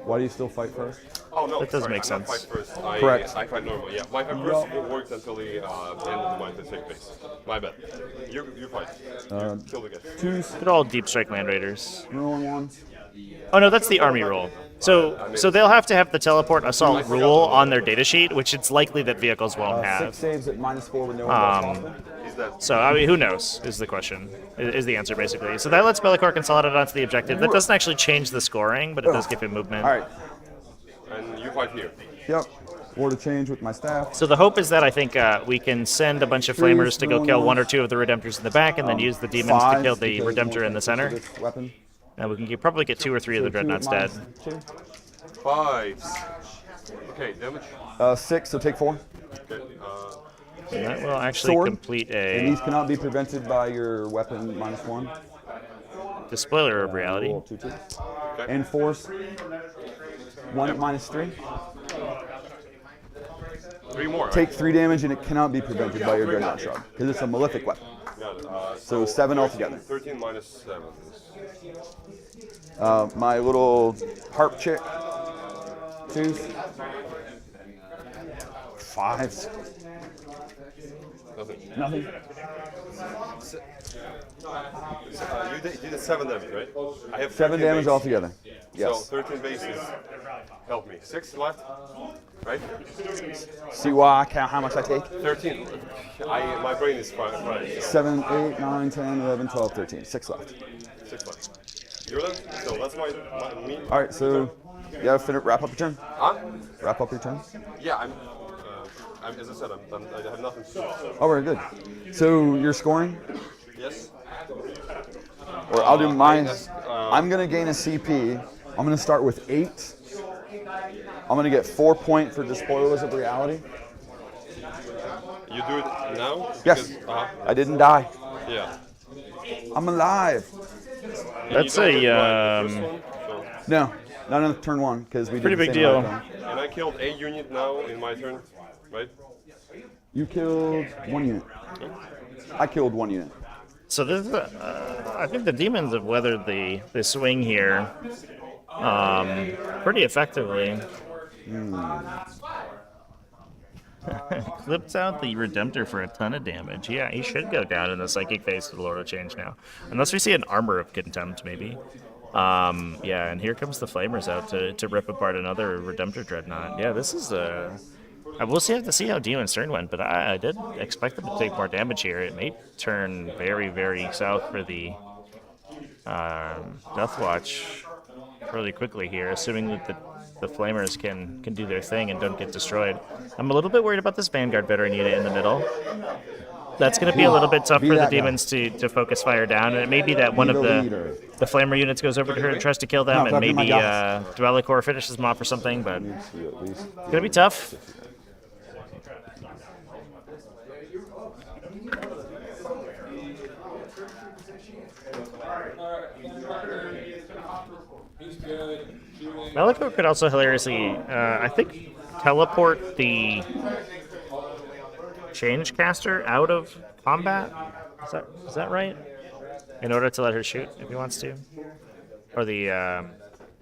Why do you still fight first? oh no, That does sorry, make I don't sense. Fight first. Correct. I fight normal. Yeah, my fight first worked until the end of my attack phase. My bad. You fight. Kill the guy. Twos, They're all Deep Strike land raiders. rolling ones. Oh no, that's the army rule. So they'll have to have the teleport assault rule on their datasheet, which it's likely that vehicles won't 6 have. saves at -4 with no one. Is that So I mean, who knows? Is the question? Is the answer basically? So that lets Bellicor consolidate onto the objective. That doesn't actually change the scoring, but it does give him movement. All right. and you fight here. Yep. Order change with my staff. So the hope is that I think we can send a bunch of flamers to go kill 1 or 2 of the redemptors in the back, and then use the demons to kill the redemptor in the center. Weapon. And we can probably get 2 or 3 of the dreadnoughts dead. 2. 5. Okay, damage. 6, so take 4. Okay. And that will actually Sword. complete And a these cannot be prevented by your weapon -1. Despoiler of reality. Roll 2, 2. And force. 1 at -3. 3 more. Right? Take 3 damage and it cannot be prevented by your dreadnought shrug because it's a malefic weapon. Got it. So 7 altogether. 13 minus 7. My little harp chick. 2s. 5s. Nothing. Nothing. You did 7 damage, right? I have 7 13 damage base. altogether. So Yes. 13 bases. Help me. 6 left. Right? See why I count how much I take? 13. My brain is fried. 7, 8, 9, 10, 11, 12, 13. 6 left. 6 left. You're done? So that's me. All right, so you gotta wrap up your turn. Huh? Wrap up your turn. Yeah, I'm as I said, I have nothing to do. So. Oh, very good. So you're scoring, Yes. or I'll do mine. guess, I'm gonna gain a CP. I'm gonna start with 8. I'm gonna get 4 point for Despoilers of Reality. You do it now? Yes. Because, I didn't die. yeah. I'm alive. That's You don't a get my first one, so. No, not on turn 1 because we Pretty did the big same deal. outcome. And I killed a unit now in my turn, right? You killed 1 unit. I killed 1 unit. So this is, I think the demons have weathered the swing here pretty effectively. Clips out the Redemptor for a ton of damage. Yeah, he should go down in the Psychic phase of the Lord of Change now. Unless we see an Armor of Contempt, maybe. Yeah, and here comes the Flamers out to rip apart another Redemptor Dreadnought. Yeah, this is we'll have to see how Demon's turn went, but I did expect them to take more damage here. It may turn very, very south for the Deathwatch really quickly here, assuming that the Flamers can do their thing and don't get destroyed. I'm a little bit worried about this Vanguard veteran unit in the middle. That's going to be a little bit tough Be for the that guy. demons to focus fire down, and it may be that one Be of the leader. the Flamer units goes over to her and tries to kill them, No, and talking to my maybe guys. Dwellicor finishes them off or something, but Needs to be at least. it's going to be tough. Malachor could also hilariously, I think, teleport the Change Caster out of combat. Is that right? In order to let her shoot if he wants to, or the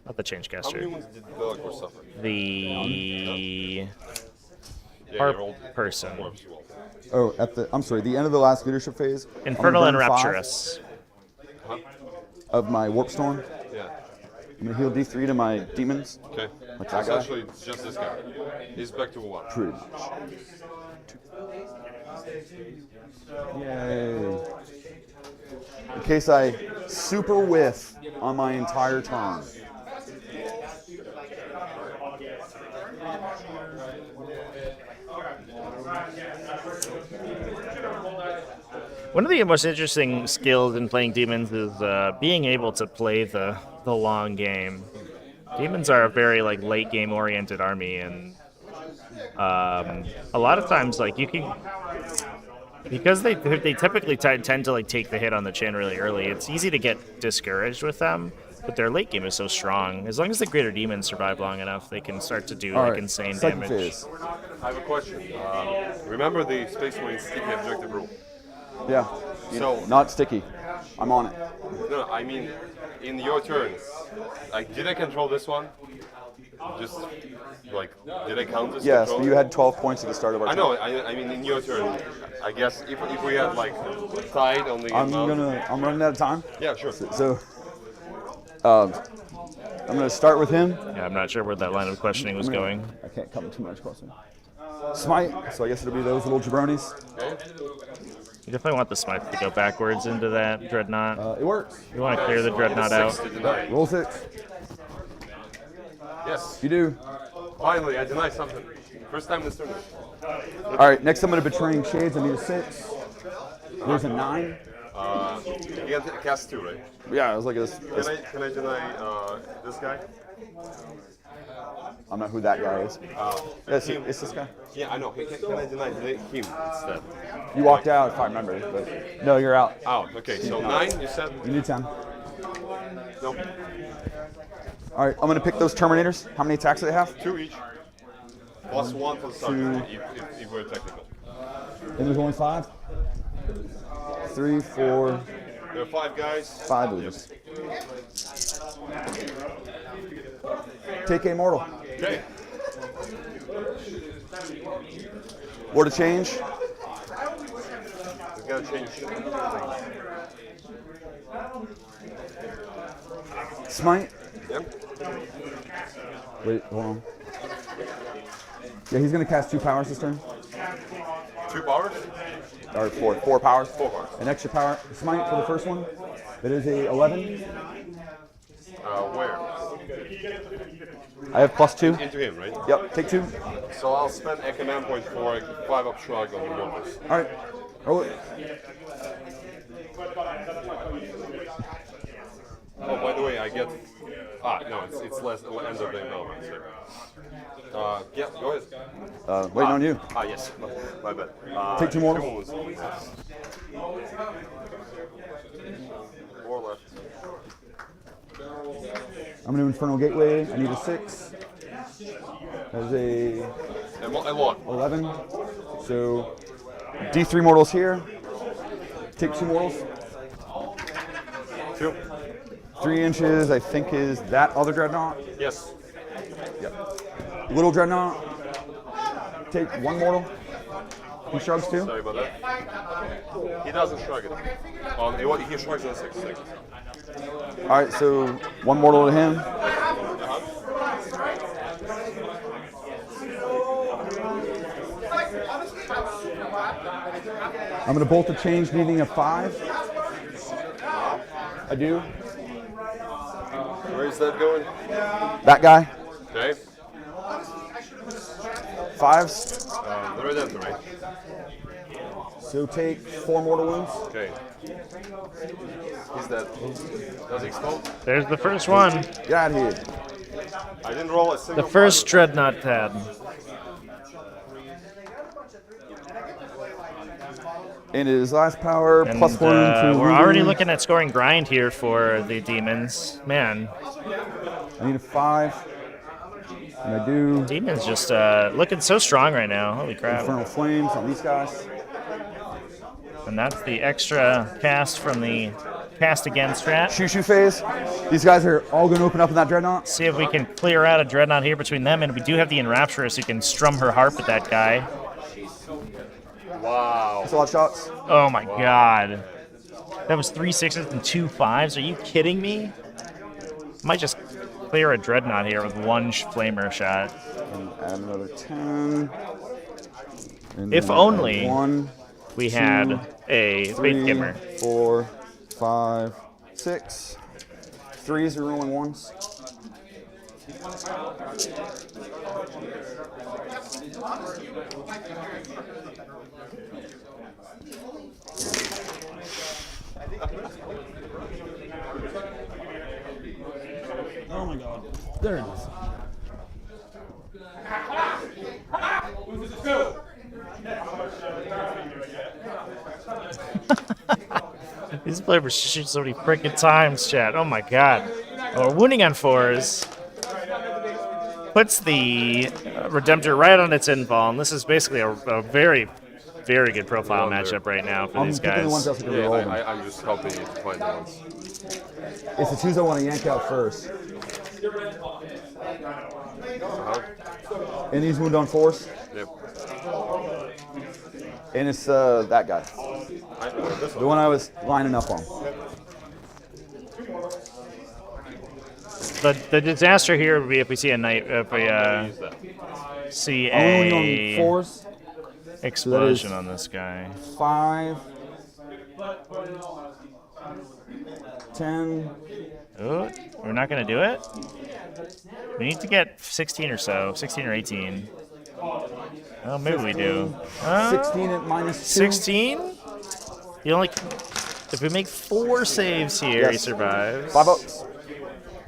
not the Change How Caster, many ones did Bellicor suffer? the Yeah, harp you rolled person, dwarves, you rolled. Oh, I'm sorry, the end of the last leadership phase. I'm Infernal gonna and burn 5 Rapturous. of my Warp Storm. Yeah. I'm gonna heal D3 to my demons. Okay. Like that guy? Essentially, it's just this guy. He's back to 1. Pretty much. Yay. In case I super whiff on my entire turn. One of the most interesting skills in playing demons is being able to play the long game. Demons are a very late game oriented army, and a lot of times you can, because they typically tend to take the hit on the chin really early. It's easy to get discouraged with them. But their late game is so strong. As long as the Greater Demons survive long enough, they can start to do All like right, insane second damage. phase. I have a question. Remember the Space Marine sticky objective rule? Yeah. So Not sticky. I'm on it. no, I mean, in your turn, like, did I control this one? Just like, did I count this? Yes, control? you had 12 points at the start of our I turn. know. I mean, in your turn, I guess if we had like tied on the I'm amount. running out of time. Yeah, sure. So, I'm gonna start with him. Yeah, I'm not sure where that line of questioning was going. I can't come too much closer. Smite. So I guess it'll be those little jabronis. You definitely want the Smite to go backwards into that Dreadnought. It works. You want to clear the Dreadnought out. Roll 6. Yes. You do. Finally, I denied something. First time this turn. All right. Next, I'm gonna betraying shades. I need a 6. There's a 9. You can cast 2, right? Yeah, it was like this. Can I deny this guy? I don't know who that guy is. Yes, it's this guy. Yeah, I know. Can I deny him instead? You walked out, if I remember. But no, you're out. Out. Okay, so 9, you said? You need 10. Nope. All right, I'm gonna pick those Terminators. How many attacks do they have? 2 each. Plus 1 for the sergeant, if we're technical. And there's only 5. 3, 4, There are 5 guys. 5 of these. Take a mortal. Okay. War to change. We gotta change. Smite. Yep. Wait, hold on. Yeah, he's gonna cast 2 powers this turn. 2 powers? Or 4 powers. 4 powers. An extra power. Smite for the first one. That is a 11. Where? I have +2. Into him, right? Yep, take 2. So I'll spend a command point for a 5-up shrug on the mortars. All right. Roll it. Oh, by the way, I get. No, it's less end of the amount. Yeah, go ahead. Waiting on you. Yes. My bad. Take 2 mortals. 2 wounds. 4 left. I'm gonna do Infernal Gateway. I need a 6. There's a And I lock. 11. So D3 mortals here. Take 2 mortals. 2. 3 inches, I think, is that other dreadnought. Yes. Little dreadnought. Take 1 mortal. He shrugs 2. Sorry about that. He doesn't shrug it. He shrugs on 6. All right, so 1 mortal to him. I'm gonna bolt the change, needing a 5. I do. Where is that going? That guy. Okay. 5s. The Redemptor, right? So take 4 mortal wounds. Okay. He's dead. Does he explode? There's the first one. Get out of here. I didn't roll a single. The first Dreadnought pad. And his last power, And +1 to we're already wounding. looking at scoring grind here for the Demons. Man, I need a 5. And I do. Demons just looking so strong right now. Holy crap. Infernal Flames on these guys. And that's the extra cast from the cast again strat. Shoo phase. These guys are all going to open up in that dreadnought. See if we can clear out a Dreadnought here between them. And we do have the Enrapturous who can strum her harp at that guy. Wow. That's a lot of shots. Oh my god. That was 3 6s and 2 5s. Are you kidding me? Might just clear a Dreadnought here with 1 flamer shot. And add another 10. And If then only 1, we 2, had a 3, Faith Gimmer. 4, 5, 6. 3s are rolling 1s. Oh my god. There it is. These players shoot so many freaking times, chat. Oh my god. Or wounding on 4s. Puts the Redemptor right on its infall, and this is basically a very, very good profile matchup right now for these picking the ones guys. that can reroll them. I'm just helping you to find the ones. It's the twos I want to yank out first. And these wound on 4s. Yep. And it's that guy. The one I was lining up on. The disaster here would be if we see a knight, if we see Only a on 4s. explosion on this guy. 5, 10. Oh, we're not going to do it? We need to get 16 or so, 16 or 18. Oh, maybe we do. 16 at -2. 16? You only, if we make 4 saves here, he survives. 5 ups.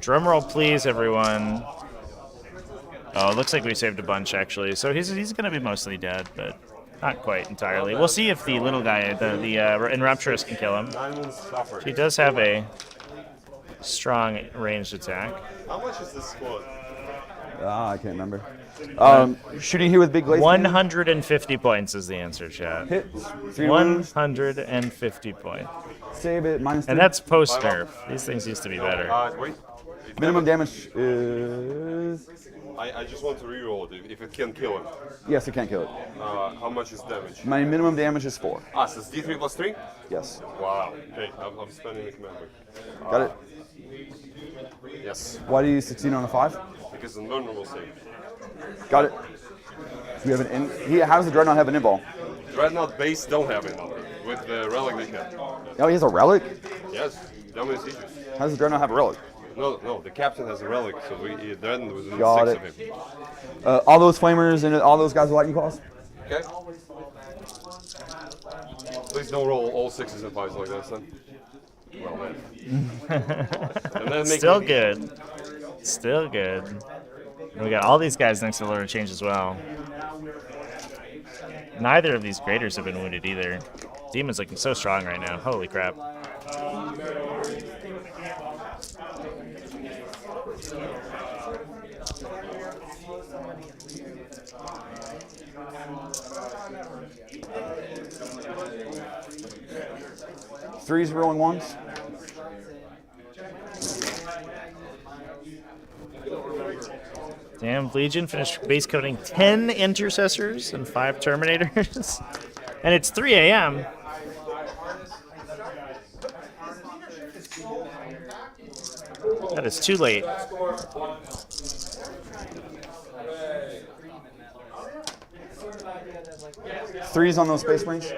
Drum roll, please, everyone. Oh, it looks like we saved a bunch, actually. So he's going to be mostly dead, but not quite entirely. We'll see if the little guy, the Enrapturous, can kill him. He does have a strong ranged attack. How much is this squad? I can't remember. Shooting here with big glaze. 150 points is the answer, chat. Hit. 3 wounds. 150 points. Save it. -3. And that's post-nerf. These things used to be better. Wait. Minimum damage is... I just want to reroll it if it can kill him. Yes, it can't kill it. How much is damage? My minimum damage is 4. So it's D3 plus 3? Yes. Wow. Okay, I'm spending the commander. Got it. Yes, Why do you succeed on a 5? because the normal save. Got it. We have an how does the Dreadnought have an in-ball? Dreadnought base don't have it with the relic they can. Oh, he has a relic? Yes, Dominus Aegis. How does the Dreadnought have a relic? No, the captain has a relic, so then within Got 6 it. of him. All those flamers and all those guys with lightning claws? Okay. Please don't roll all 6s and 5s like that, son. Well then. And then make Still me- good. Still good. And we got all these guys next to the Lord of Change as well. Neither of these graders have been wounded either. Demon's looking so strong right now. Holy crap. Threes rolling ones. Damn, Legion finished base coating 10 Intercessors and 5 Terminators. And it's 3 a.m. That is too late. Threes on those Space Marines.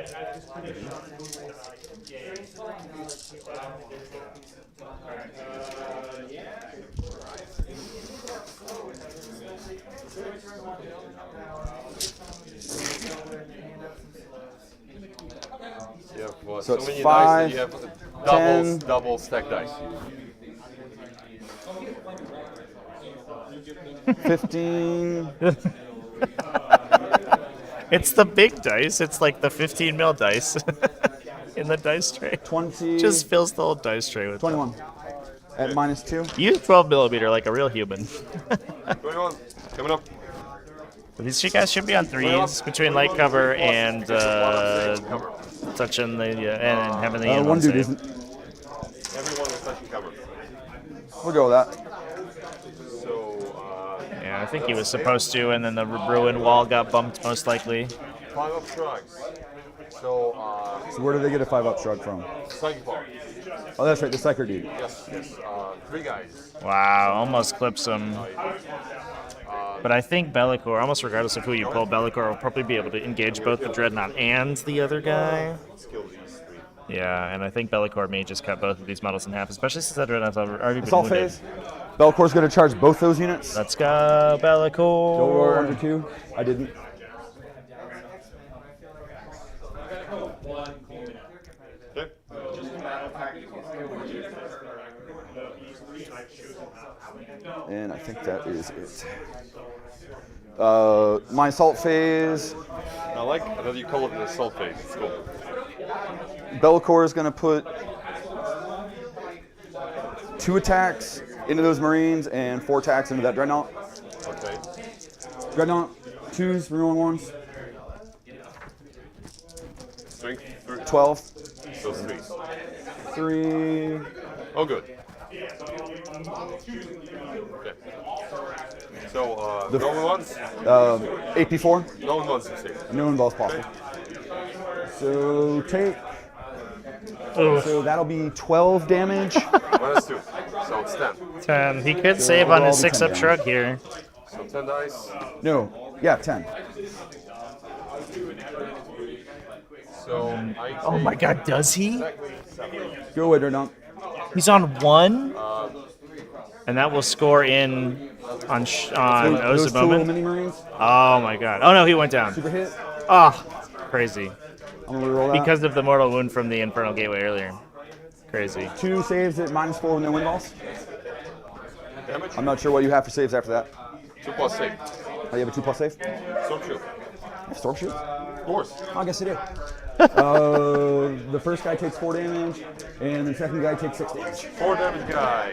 You have what, So it's many 5, dice that you have 10. double stack dice. 15. It's the big dice. It's like the 15 mil dice in the dice tray. 20. Just fills the whole dice tray with 21. At -2. Use 12 millimeter like a real human. 21, coming up. But these guys should be on 3s between light cover and touching the and having the One dude save. isn't. Everyone is touching cover. We'll go with that. So, Yeah, I think he was supposed to, and then the ruin wall got bumped most likely. 5 up shrugs. So, So where do they get a 5-up shrug from? psychic bar. Oh, that's right, the Psyker dude. Yes. 3 guys. Wow, almost clips him. But I think Bellicor, almost regardless of who you pull, Bellicor will probably be able to engage both the Dreadnought and the other guy. Let's kill these 3. Yeah, and I think Bellicor may just cut both of these models in half, especially since that Dreadnought's already been Assault wounded. phase. Belcor's going to charge both those units. Let's go, Bellicor. Go roar under 2. I didn't. Okay. And I think that is it. My assault phase. I like that you call it an assault phase. It's cool. Bellicor is going to put 2 attacks into those Marines and 4 attacks into that Dreadnought. Okay. Dreadnought, 2s, rerolling 1s. Strength 3. 12. So 3s. 3. Oh, good. Okay. So, no one wants? 8p4. No one wants to see. No involves possible. So take. Oof. So that'll be 12 damage. Minus 2. So it's 10. 10. He could save on his 6-up shrug here. So 10 dice. No. Yeah, 10. So I Oh my god, does he? Go away, Dreadnought. He's on 1? And that will score in on O's Those a 2 little moment. mini Marines. Oh my god. Oh no, he went down. Super hit. Oh, crazy. I'm gonna reroll that. Because of the mortal wound from the Infernal Gateway earlier. Crazy. 2 saves at -4 with no wind balls. damage. I'm not sure what you have for saves after that. 2 plus save. Oh, you have a 2+ save? Storm shield. Storm Shield? Of course. Oh, I guess you do. The first guy takes 4 damage, and the second guy takes 6 damage. 4 damage guy.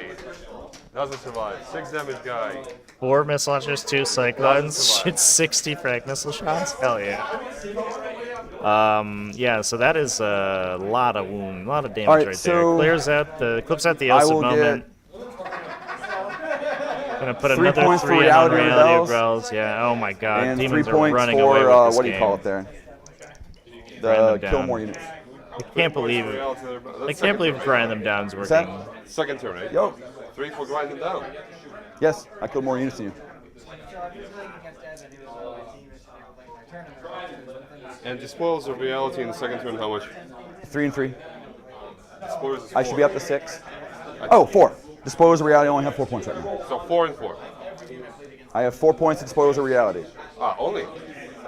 Doesn't survive. 6 damage guy. 4 missile launchers, 2 cyclones, shoots 60 frag missile shots. Hell yeah. Yeah, so that is a lot of wound, a lot of damage right there. Clears out the, clips out the Oath of Moment. Gonna put 3 another points for 3 on Reality Reality of of Bells. Yeah, oh my god. And 3 Demons are points running for, away with this what do you game. call it there? Grind The them kill down. more units. I can't believe I can't believe grinding them down is What's that? working. Second turn, right? Yo. 3 for grinding down. Yes, I killed more units than you. And Disposals of Reality in the second turn, how much? 3 and 3. Disposals is I should 4. be up to 6. Oh, 4. Dispose of Reality, I only have 4 points right now. So 4 and 4. I have 4 points to Dispose of Reality. Ah, only?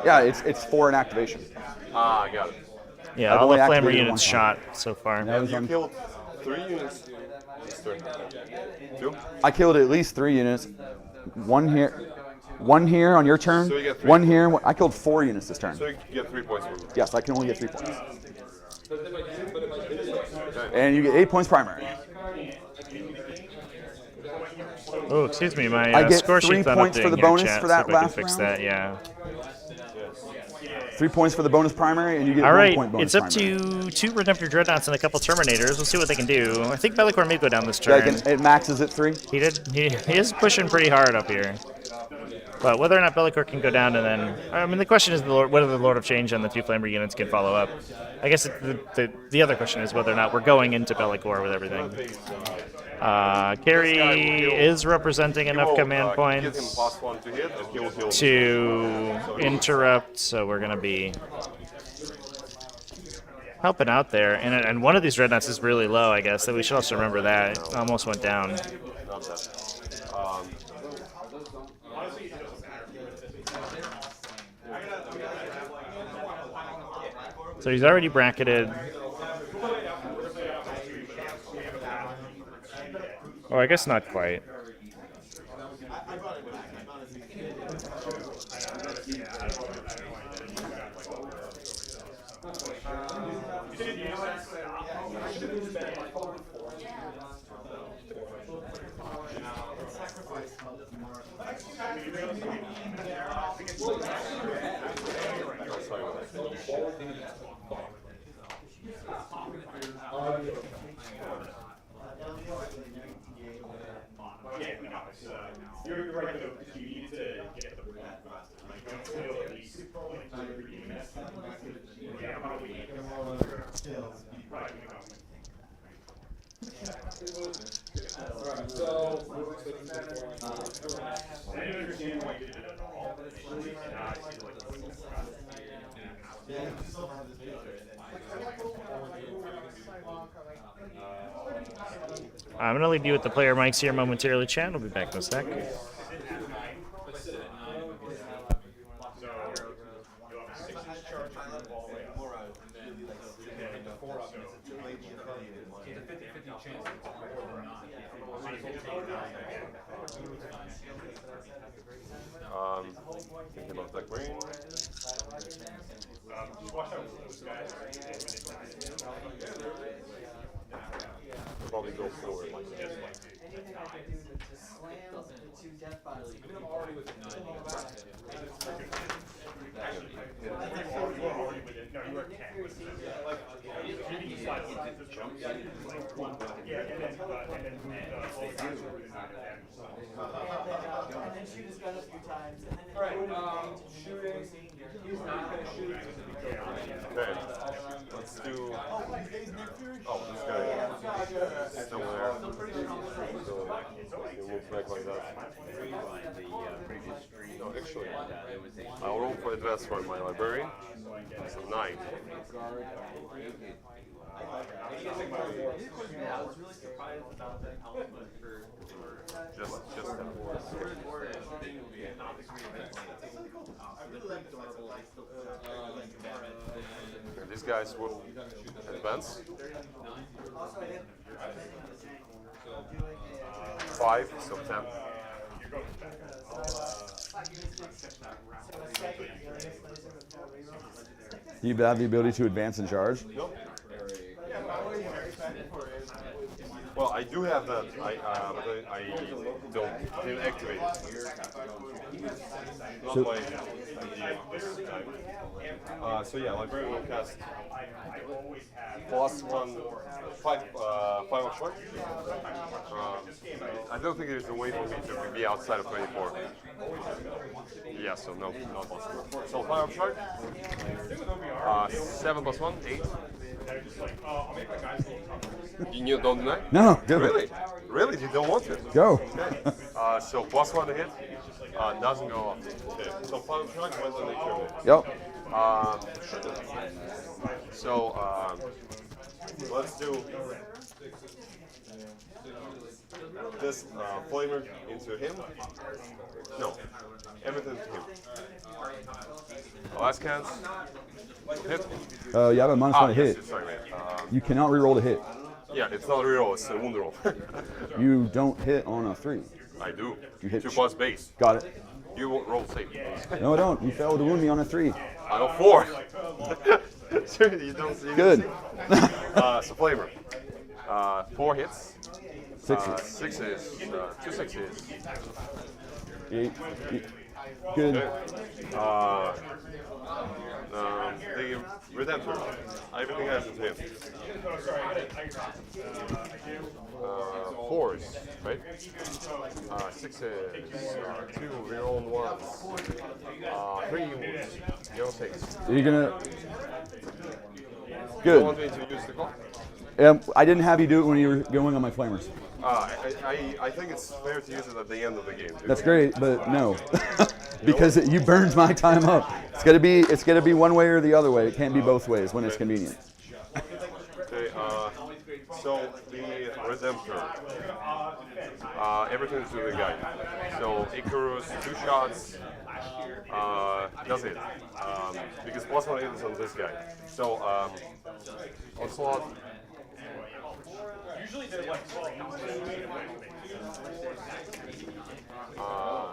Yeah, it's 4 in activation. Ah, I got it. Yeah, I've all the only flamer activated units one shot so far. That was You on- killed 3 units this turn. 2? I killed at least 3 units. 1 here on your turn. So you get 3. 1 here. I killed 4 units this turn. So you get 3 points for Yes, I can only get 3 points. And you get 8 points primary. Oh, excuse me, my I get score 3 sheet's not points updating for the here, bonus chat, for see that if I can last fix round? that, yeah. 3 points for the bonus primary, and you get All 1 right, point bonus it's up primary. to 2 Redemptor Dreadnoughts and a couple Terminators. We'll see what they can do. I think Bellicor may go down this Yeah, turn. it maxes at 3. He is pushing pretty hard up here. But whether or not Bellicor can go down and then... I mean, the question is whether the Lord of Change and the 2 Flamer units can follow up. I guess the other question is whether or not we're going into Bellicor with everything. Carry is representing enough command points Give him +1 to hit, and he'll heal. to interrupt, so we're going to be helping out there. And one of these Dreadnoughts is really low, I guess, so we should also remember that. It almost went down. Not that. So he's already bracketed. Oh, I guess not quite. You're right, though. You need to get the at least yeah, probably. So, I didn't understand why you did it at all. I'm going to leave you with the player mics here momentarily, chat. We'll be back in a sec. Thinking about that green. Probably go forward like this. No, you were 10. Yeah, and then move the whole side to the 9 of them. And then shoot his gun a few times, and then Shooting. He's not going to shoot. Okay, let's do. Oh, this guy is somewhere. So he moves back like that. No, actually, I'll roll for advance for my librarian. So 9. Just that. These guys will advance. 5, so 10. Do you have the ability to advance and charge? Nope. Well, I do have that, but I didn't activate it. Not So- like this time. So yeah, librarian will cast +1, 5 of short. I don't think there's a way for me to be outside of 24. Yeah, so no, not possible. So 5 of short. 7 + 1, 8. You don't deny? No, do Really? it. Really? You don't want to? Go. Okay. So +1 to hit. Doesn't go off. Okay. So 5 of short, went on the turn. Yep. So let's do this flamer into him. No, everything to him. Last cans. Hit. You have a -1 to hit. Yes, sorry, man. You cannot reroll to hit. Yeah, it's not a reroll, it's a wound roll. You don't hit on a 3. I do. You hit 2 plus base. Got it. You will roll safe. No, I don't. You failed to wound me on a 3. I got 4. You don't see Good. So flavor. 4 hits. 6s. 6s. 2 6s. 8. Good. The Redemptor. Everything has to him. 4s, right? 6s. 2 reroll 1s. 3 wounds. You're 6. Are you gonna? You want Good. me to use the call? I didn't have you do it when you were going on my flamers. I think it's fair to use it at the end of the game. That's great, but no, because you burned my time up. It's gonna be one way or the other way. It can't be both ways when it's convenient. Okay, so the Redemptor. Everything is with the guy. So Icarus, 2 shots. Does it. Because +1 hit is on this guy. So Onslaught. Usually they're like 12.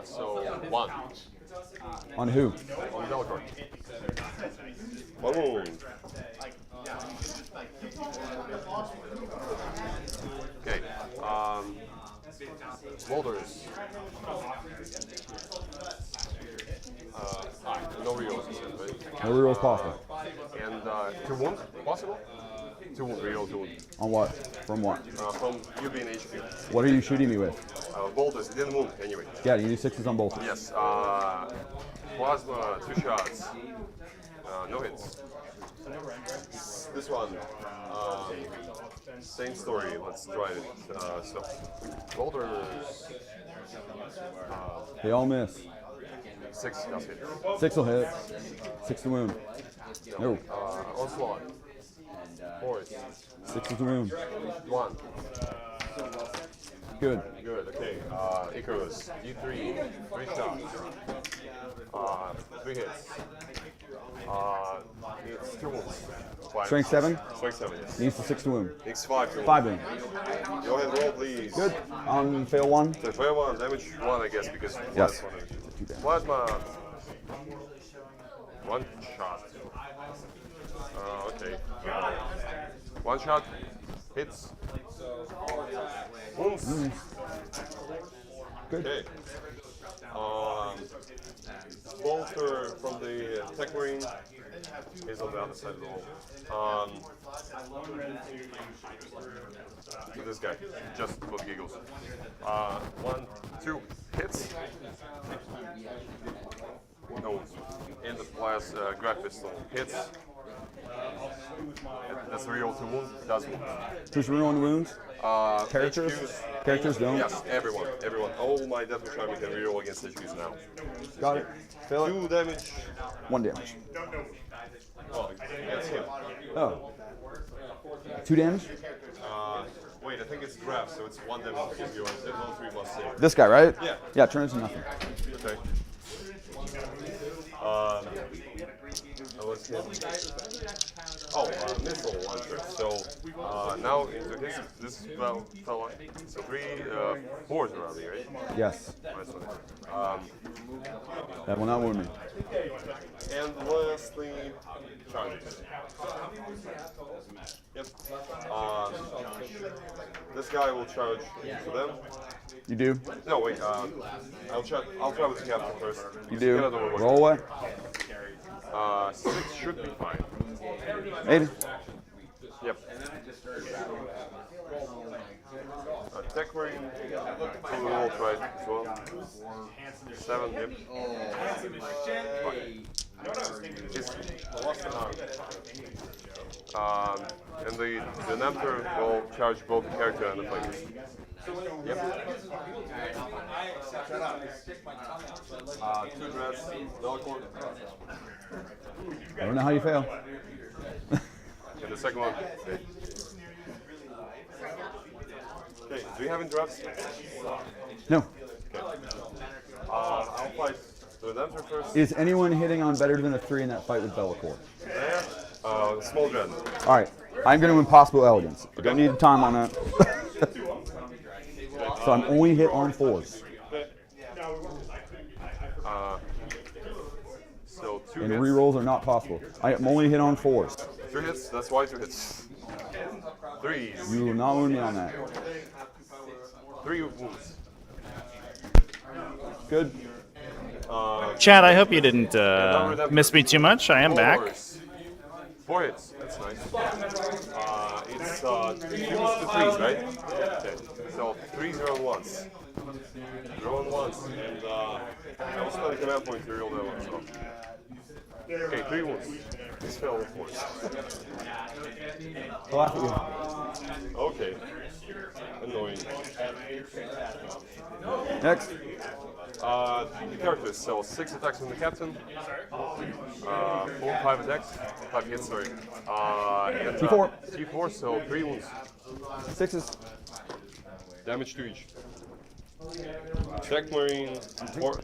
So 1 On who? on Belcourt. 1 wound. Okay. Boulders. No rerolls, right? No rerolls possible. And 2 wound possible? 2 wound, reroll 2 wound. On what? From what? From you being HP. What are you shooting me with? Boulders, it didn't wound anyway. Yeah, you do 6s on both. Yes. Plasma, 2 shots. No hits. This one. Same story. Let's try it. So, boulders. They all miss. 6 does hit. 6 will hit. 6 to wound. No. Onslaught. 4. 6 is to wound. 1. Good. Good. Okay. Icarus. D3. 3 shots. 3 hits. It's 2 wounds. Strength 7 Strength 7. Yes. needs to 6 to wound. It's 5. 5 wound. Go ahead and roll, please. Good. On fail 1. So fail 1, damage 1, I guess, because Yes. Plasma. 1 shot. Okay. 1 shot. Hits. Wounds. Okay. Bolter from the Tech Marine is on the other side of the wall. This guy, just for giggles. 1, 2 hits. No, in the class grab pistol hits. That's a real 2 wounds. Does wounds. Just reroll wounds. Characters? HQs, Characters don't? Yes, everyone. All my Deathwatch army can reroll against HQs now. Got it. Fill it. 2 damage. 1 damage. Oh, against him. Oh. 2 damage? Wait, I think it's grab, so it's 1 damage if you're no 3 plus save. This guy, right? Yeah. Yeah, turn into nothing. Okay. Let's hit. Missile launcher. So now into this fella. So 3 4s around here, right? Yes. Nice one. That will not wound me. And lastly, charges. Yep. This guy will charge to them. You do? No, wait. I'll try with the captain first. You do? Get another one. Roll away. 6 should be fine. 80. Yep. Tech Marine. Full roll tried as well. 7, yep. And the Nemter will charge both the character and the fighters. Yep. 2 dreads, Belcourt. I don't know how you fail. And the second one. Okay, do you have interrupts? No. Okay. I'll fight the Nemter first. Is anyone hitting on better than a 3 in that fight with Belcourt? There. Small dread. All right. I'm going to Impossible Elegance. I don't need time on that. So I'm only hit on 4s. So 2 And hits. rerolls are not possible. I am only hit on 4s. 2 hits, that's why 2 hits. 3s. You will not wound me on that. 3 wounds. Good. Chad, I hope you didn't miss me too much. I am back. 4 hits, that's nice. It's 2 to 3s, right? Okay. So 3s are on 1s. They're on 1s, and I will spend a command point to reroll that one. So. Okay, 3 wounds. This fell with 4s. I'll laugh at you. Okay. Annoying. Next. The characters, so 6 attacks from the captain, 4, 5 attacks, 5 hits, sorry. And, T4. T4, so 3 wounds. 6s. Damage to each. Tech Marine, 4.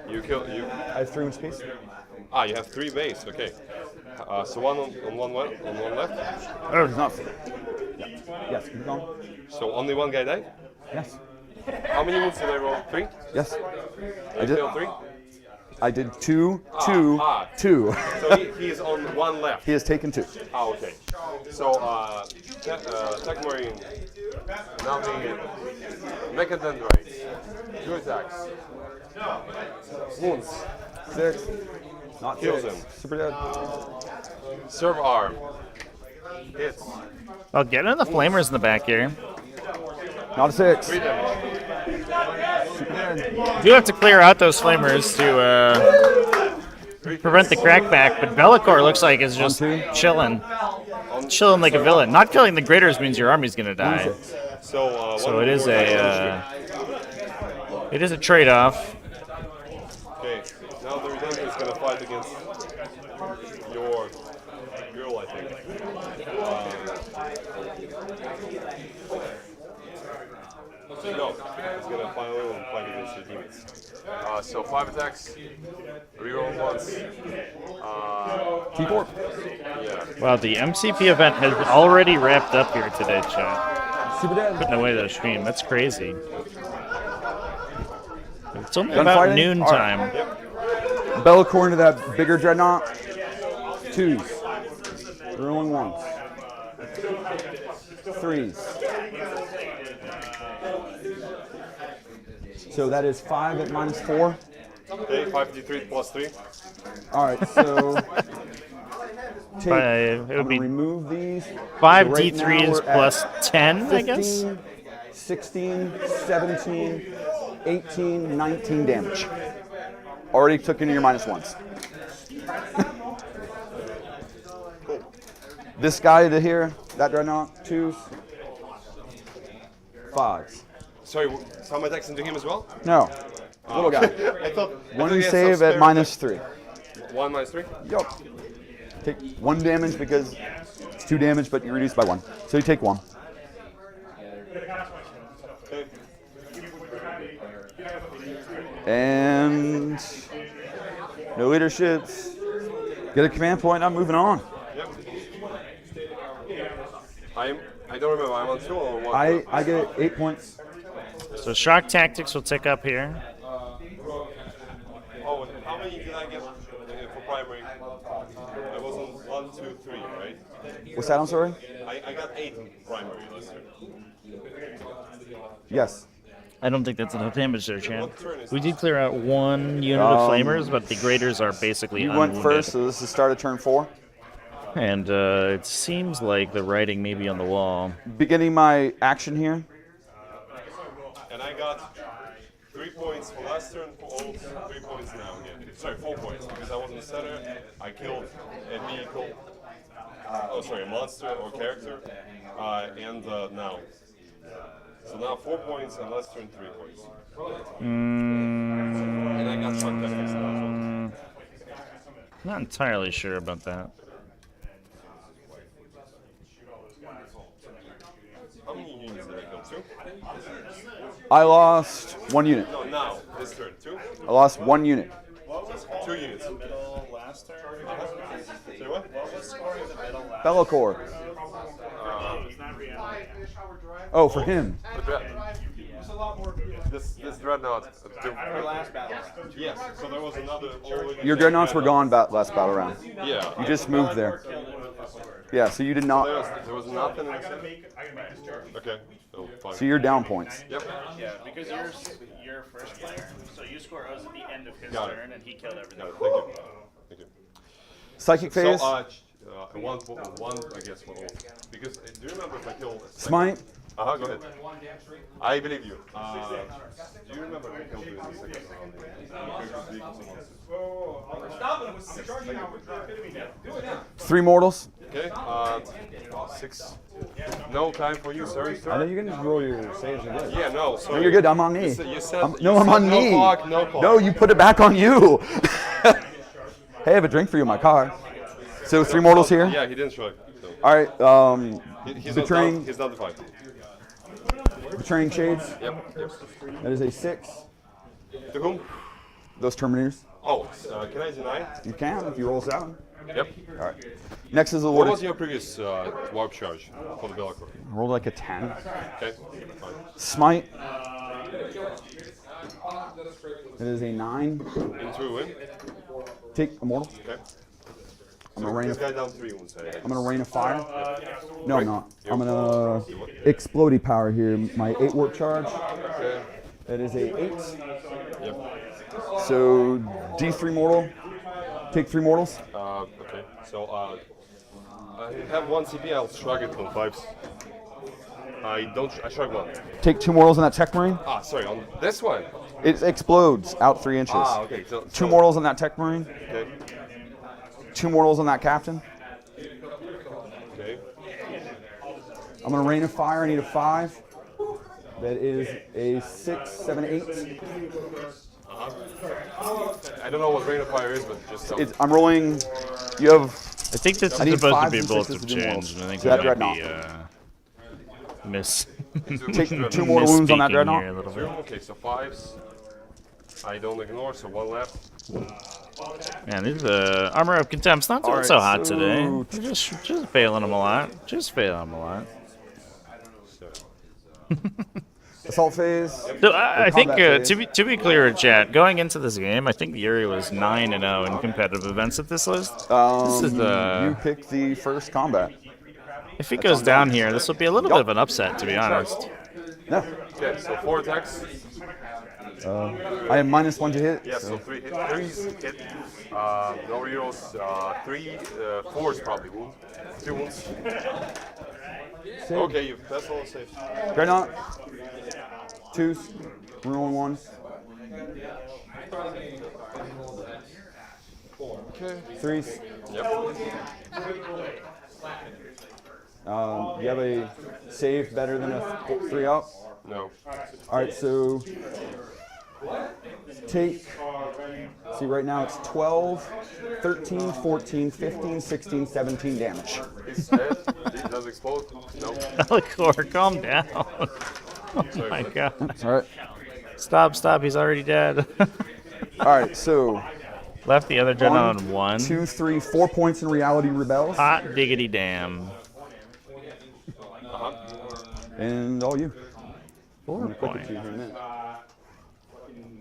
You kill, you. I have 3 wounds piece. You have 3 base, okay. So 1 on one left. Oh, he's not. Yeah. Yes, keep going. So only 1 guy died? Yes. How many wounds did I roll? 3? Yes. I did 3? I did 2, 2, 2. So he is on 1 left. He has taken 2. Okay. So, Tech Marine, now the Mechadendrites, 2 attacks. Wounds. 6. Not Kills 6. him. Super dead. Serve arm. Hits. I'll get in the flamers in the back here. Not a 6. 3 damage. Super dead. Do have to clear out those flamers to prevent the crackback, but Bellicor looks like is just chilling. Chilling like a villain. Not killing the graders means your army's gonna die. So it is a trade-off. Okay. Now the Redemptor is gonna fight against your girl, I think. No, he's gonna finally fight against your demons. So 5 attacks, reroll once. T4. Yeah. Wow, the MCP event has already wrapped up here today, chat. Super dead. Putting away the stream, that's crazy. It's only Gun about fighting? noon All right. time. Bellicor into that bigger dreadnought. 2s. Rolling 1s. 3s. So that is 5 at -4. Okay, 5d3 plus 3. All right, so take, It I'm would gonna be remove these. 5 So right now D3s we're at plus 10, I guess. 15, 16, 17, 18, 19 damage. Already took into your -1s. This guy to here, that dreadnought, 2s, 5s. Sorry, some attacks into him as well? No, little guy. I thought One he had save some at spare -3. 1 minus 3? Yup. Take 1 damage because it's 2 damage, but you reduce by 1. So you take 1. And no leaderships. Get a command point. I'm moving on. Yep. I don't remember. I'm on 2 or 1? I get 8 points. So shock tactics will tick up here. Oh, and how many did I get for primary? I was on 1, 2, 3, right? What's that? I'm sorry. I got 8 in primary last year. Yes. I don't think that's enough damage there, Chan. We did clear out 1 unit of flamers, but the graders are basically You unwounded. went first, so this is start of turn 4. And it seems like the writing may be on the wall. Beginning my action here. And I got 3 points for last turn, for all 3 points now again. Sorry, 4 points, because I was in the center, I killed a vehicle, a monster or character, and now. So now 4 points, and last turn 3 points. And I got shock tactics now as well. Not entirely sure about that. How many units did I kill? 2? I lost 1 unit. No, now, this turn. 2? I lost 1 unit. 2 units. Last turn. Say what? Bellocore. Oh, for him. This dreadnought. Yes, so there was another already. Your dreadnoughts were gone last battle round. Yeah. You just moved there. Yeah, so you did not. There was nothing in the center. Okay. Oh, fine. So you're down points. Yep. Yeah, because you're first player, so you score O's at the end of his Got it. turn, and he killed everything. Got it. Thank you. Thank you. Psychic phase. So, one, I guess, one. Because do you remember if I killed? Smite. Go ahead. I believe you. Do you remember if I killed this in the second round? 3 mortals. Okay. 6. No time for you, sorry, sir. I know you can just roll your saves again. Yeah, no. Sorry. No, you're good. I'm on me. You said, I'm on me. No clock, no clock. No, you put it back on you. Hey, I have a drink for you in my car. So 3 mortals here. Yeah, he didn't show it. So. All right. He's Betraying. He's not the 5. Betraying shades. Yep. That is a 6. To whom? Those Terminators. Oh, can I deny? You can if you roll 7. Yep. All right. Next is the What Lord. was your previous warp charge for the Belacor? Rolled like a 10. Okay. Fine. Smite. It is a 9. Into win. Take Immortal. Okay. I'm gonna rain. This guy down 3 wounds. I'm gonna rain of fire. No, I'm not. I'm gonna explodey power here. My 8 warp charge. Okay. That is a 8. Yep. So D3 mortal. Take 3 mortals. Okay. So I have 1 CP. I'll shrug it on 5s. I shrug 1. Take 2 mortals on that Tech Marine. Sorry. On this one. It explodes out 3 inches. Okay. So, 2 mortals on that Tech Marine. Okay. 2 mortals on that Captain. Okay. I'm gonna rain of fire. I need a 5. That is a 6, 7, 8. I don't know what Rain of Fire is, but just tell me. I'm rolling. You have. I think this is I need supposed to 5s be and bullets 6s of to do change, mortals. and I think So we that might dreadnought. be miss. Take 2 more wounds on that misspeaking here a dreadnought. little bit. Okay, so 5s. I don't ignore, so 1 left. Man, these Armor of Contempt's not doing Alright, so hot so- today. We're just failing them a lot. Just failing them a lot. Assault phase. So I think combat phase. to be clear, chat, going into this game, I think Yuri was 9-0 in competitive events at this list. This is You pick the first combat. if it goes down here, this will be a little bit of an upset, to be honest. No. Okay, so 4 attacks. I am -1 to hit. Yeah, so 3 hit, 3's hit, no rerolls, 3, 4's probably wound, 2 wounds. Okay, you pass all the saves. Dreadnought. 2s. We're rolling 1s. Okay. 3s. Yep. You have a save better than a 3 up? No. Alright, so take, see right now it's 12, 13, 14, 15, 16, 17 damage. He's dead. He does explode. No. Bellicor, calm down. Oh my god. Alright. Stop, he's already dead. Alright, so Left the other Dreadnought on 1. 2, 3, 4 points in reality rebels. Hot diggity damn. And all you. 4 Click it points. to you here in a minute.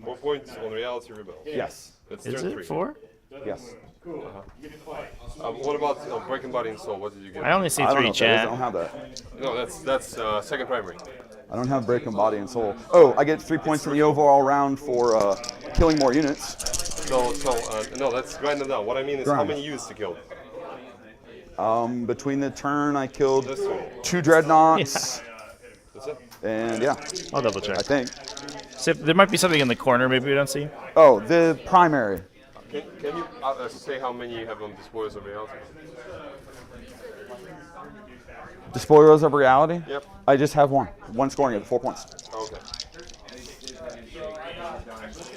4 points on reality rebel. Yes. That's Is turn it 3. 4? Yes. What about Breaking Body and Soul? What did you get? I only see I don't 3, know if that is. I don't chat. have that. No, that's second primary. I don't have Break and Body and Soul. Oh, I get 3 points in the overall round for killing more units. So no, that's grinding down. What I mean is how Grind. many units to kill? Between the turn, I killed This one. 2 Dreadnoughts. That's it. And yeah, I'll double check. I think. So there might be something in the corner maybe we don't see. Oh, the primary. Can you say how many you have on Despoilers of Reality? Despoilers of Reality? Yep. I just have one. One scoring at 4 points. Okay.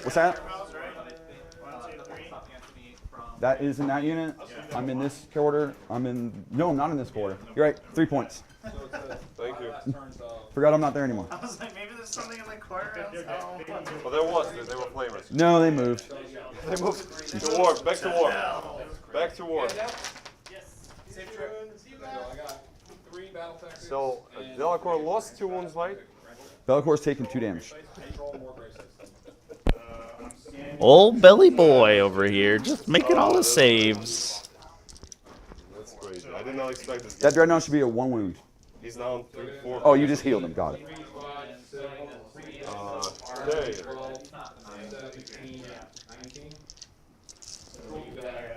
What's that? That is in that unit. I'm in this quarter. No, I'm not in this quarter. You're right. 3 points. Thank you. Forgot I'm not there anymore. I was like, maybe there's something in the corner. Well, there was. They were flamers. No, they moved. They moved to war. Back to war. Back to war. So Delacour lost 2 wounds, right? Bellicor's taking 2 damage. Old belly boy over here, just making all the saves. That's great. I did not expect this. That Dreadnought should be a 1 wound. He's down 3, 4. Oh, you just healed him. Got it. Okay.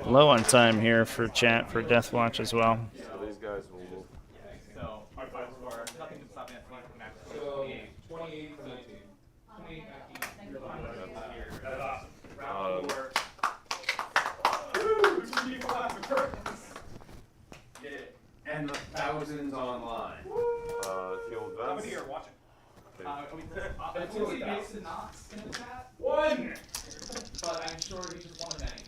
Low on time here for chat for Deathwatch as well. So these guys will move. And the thousands online. He'll advance. One! But I'm sure he just won many.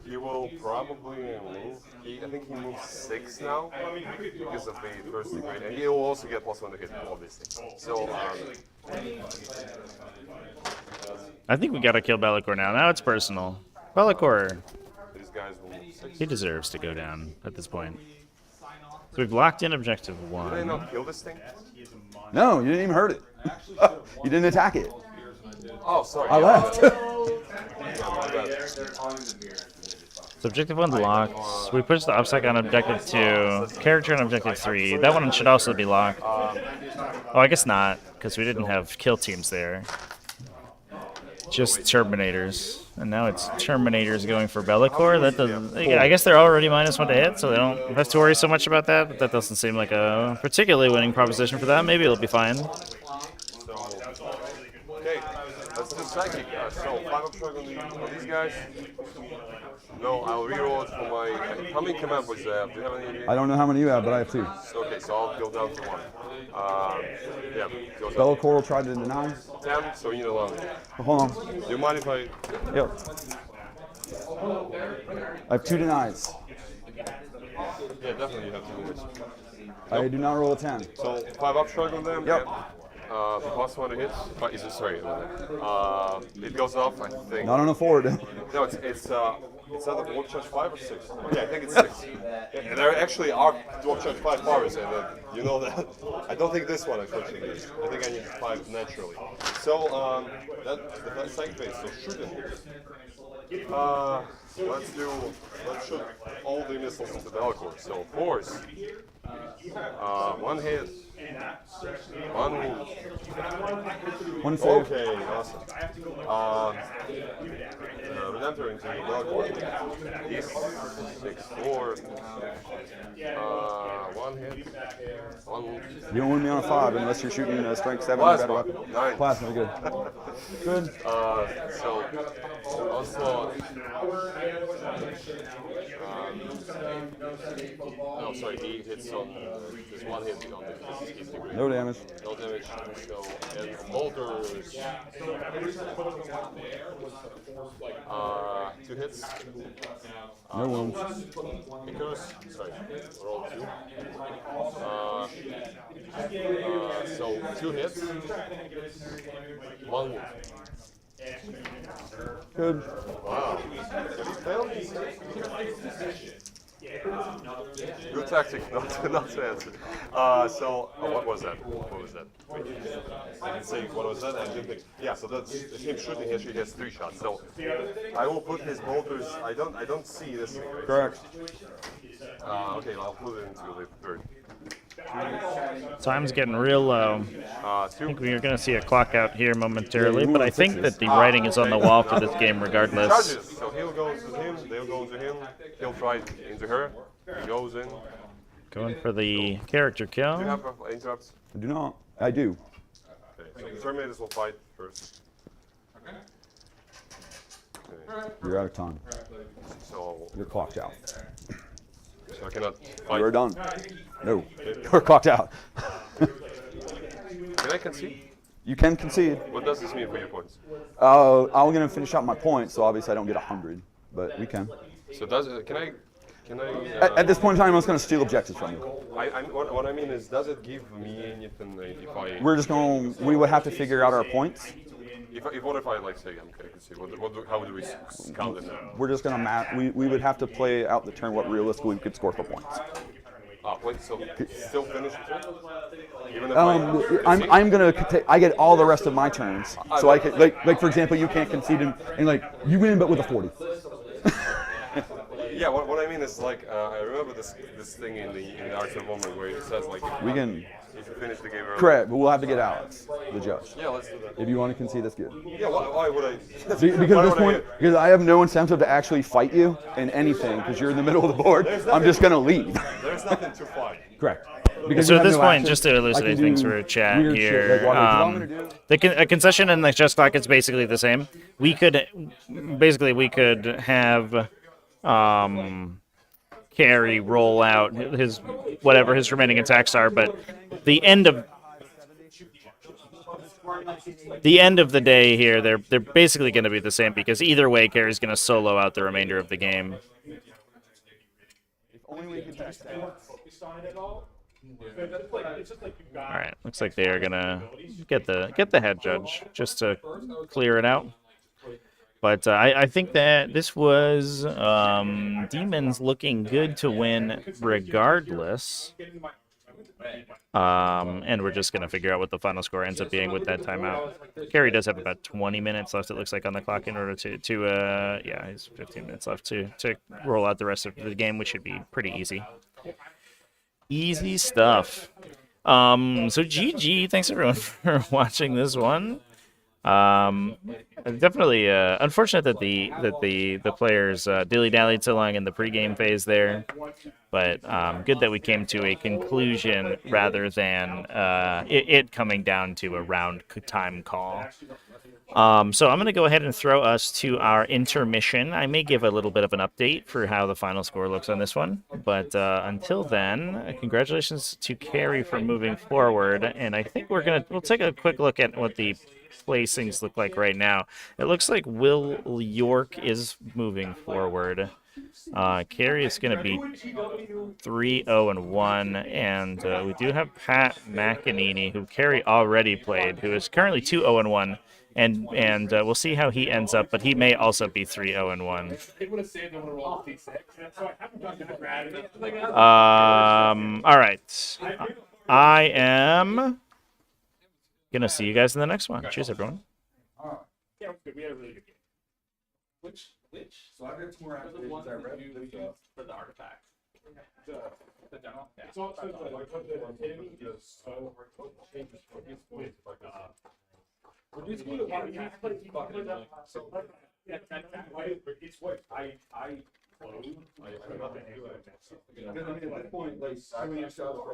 He will probably move. I think he moves 6 now because of the first degree, and he will also get +1 to hit, obviously. So I think we gotta kill Bellicor now. Now it's personal. Bellicor, these guys will move 6. he deserves to go down at this point. So we've locked in objective Did they 1. not kill this thing? No, you didn't even hurt it. You didn't attack it. Oh, sorry. I left. So objective 1's locked. We pushed the obstacle on objective 2. Character on objective 3. That one should also be locked. Oh, I guess not, because we didn't have kill teams there. Just Terminators. And now it's Terminators going for Bellicor. That doesn't. I guess they're already -1 to hit, so they don't have to worry so much about that. But that doesn't seem like a particularly winning proposition for them. Maybe it'll be fine. Okay, let's do psychic. So 5 up shrug on these guys. No, I'll reroll it for my. How many command points do I have? Do you have any? I don't know how many you have, but I have 2. Okay, so I'll go down to 1. Yeah, goes up Bellicor will try to deny. 10, so you know 11. Hold on. Do you mind if I? Yep. I have 2 denies. Yeah, definitely you have to do this. I do not roll a 10. So 5 up shrug on them. Yep. +1 to hit. Is it sorry? It goes off. I think. Not on a forward. No, it's either Dwarf Charge 5 or 6. Yeah, I think it's 6. Yeah, there actually are Dwarf Charge 5 powers, and you know that. I don't think this one unfortunately is. I think I need 5 naturally. So that's the psych phase. So shoot it. Let's shoot all the missiles into Bellicor. So 4s. 1 hit. One wound. One save. Okay, awesome. Redemptor into the dog. He's 6'4". One hit. One wound. You don't win me on a 5 unless you're shooting a strength 7. Plasma. Better weapon. 9. Plasma, good. Good. So also. No, sorry, he hits on just one hit on his degree. No damage. No damage. So and bolters. 2 hits. No wounds. Because sorry, roll 2. So 2 hits. 1 wound. Good. Wow. Good tactic, not to answer. So, what was that? I didn't say what was that. I didn't think. Yeah, so that's him shooting. He actually has 3 shots. So, I will put his bolters. I don't see this. Correct. Okay, I'll put it into the 3rd. Time's getting real low. I 2. think we're going to see a clock out here momentarily, but I think that the writing is on the wall for this game regardless. Charges. So he'll go to him. They'll go to him. He'll try into her. He goes in. Going for the character kill. Do you have interrupts? I do not. I do. Okay, so the Terminators will fight first. Okay. You're out of time. So You're clocked out. I cannot fight. You're done. No. You're clocked out. Can I concede? You can concede. What does this mean for your points? I'm going to finish out my points, so obviously I don't get 100, but we can. So does it? Can I? At this point in time, I'm just going to steal objectives from you. What I mean is, does it give me anything if I? We're just going. We would have to figure out our points. What if I like say okay, I can see how do we count it? We're just going to we would have to play out the turn what realistically we could score for points. Wait, so still finish the turn? Even if I'm gonna. I get all the rest of my turns, so I could like for example, you can't concede and like you win but with a 40. Yeah, what I mean is like I remember this thing in the Arts of Moment where it says like We can. if you finish the game early. Correct, but we'll have to get Alex, the judge. Yeah, let's do that. If you want to concede, that's good. Yeah, why would I? Because at this point, because I have no incentive to actually fight you in anything, because you're in the middle of the board. I'm just gonna leave. There's nothing to fight. Correct. So at this point, just to elucidate things for chat here, a concession and the just clock is basically the same. We could have Carry roll out his whatever his remaining attacks are, but the end of the day here, they're basically going to be the same because either way, Carry's going to solo out the remainder of the game. All right, looks like they are gonna get the head judge just to clear it out. But I think that this was Demons looking good to win regardless. And we're just going to figure out what the final score ends up being with that timeout. Carey does have about 20 minutes left, it looks like, on the clock in order to yeah, he's 15 minutes left to roll out the rest of the game, which should be pretty easy. Easy stuff. So GG, thanks everyone for watching this one. Definitely unfortunate that the players dilly-dallied so long in the pregame phase there, but good that we came to a conclusion rather than it coming down to a round time call. So I'm going to go ahead and throw us to our intermission. I may give a little bit of an update for how the final score looks on this one, but until then, congratulations to Carey for moving forward, and I think we'll take a quick look at what the placings look like right now. It looks like Will York is moving forward. Carey is going to be 3-0-1, and we do have Pat McEnany, who Carey already played, who is currently 2-0-1, and we'll see how he ends up, but he may also be 3-0-1. All right. I am gonna see you guys in the next one. Cheers, everyone. Yeah, it was good. We had a really good game. Which? So I've got 2 more activations I read for the artifact. The demo? Yeah. It's also the enemy is so changes with reduce speed of fucking really. So it's what I close. Because I mean at this point, like doing yourself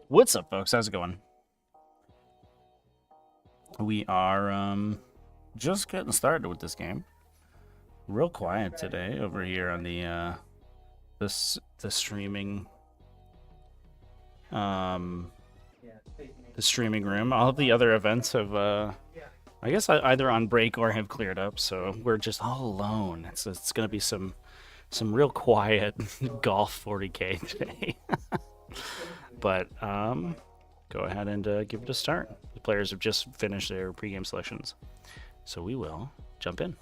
What's up, folks? How's it going? We are just getting started with this game. Real quiet today over here on the streaming the streaming room. All of the other events have I guess either on break or have cleared up, so we're just all alone. It's gonna be some real quiet golf 40k today. But go ahead and give it a start. The players have just finished their pregame selections, so we will jump in.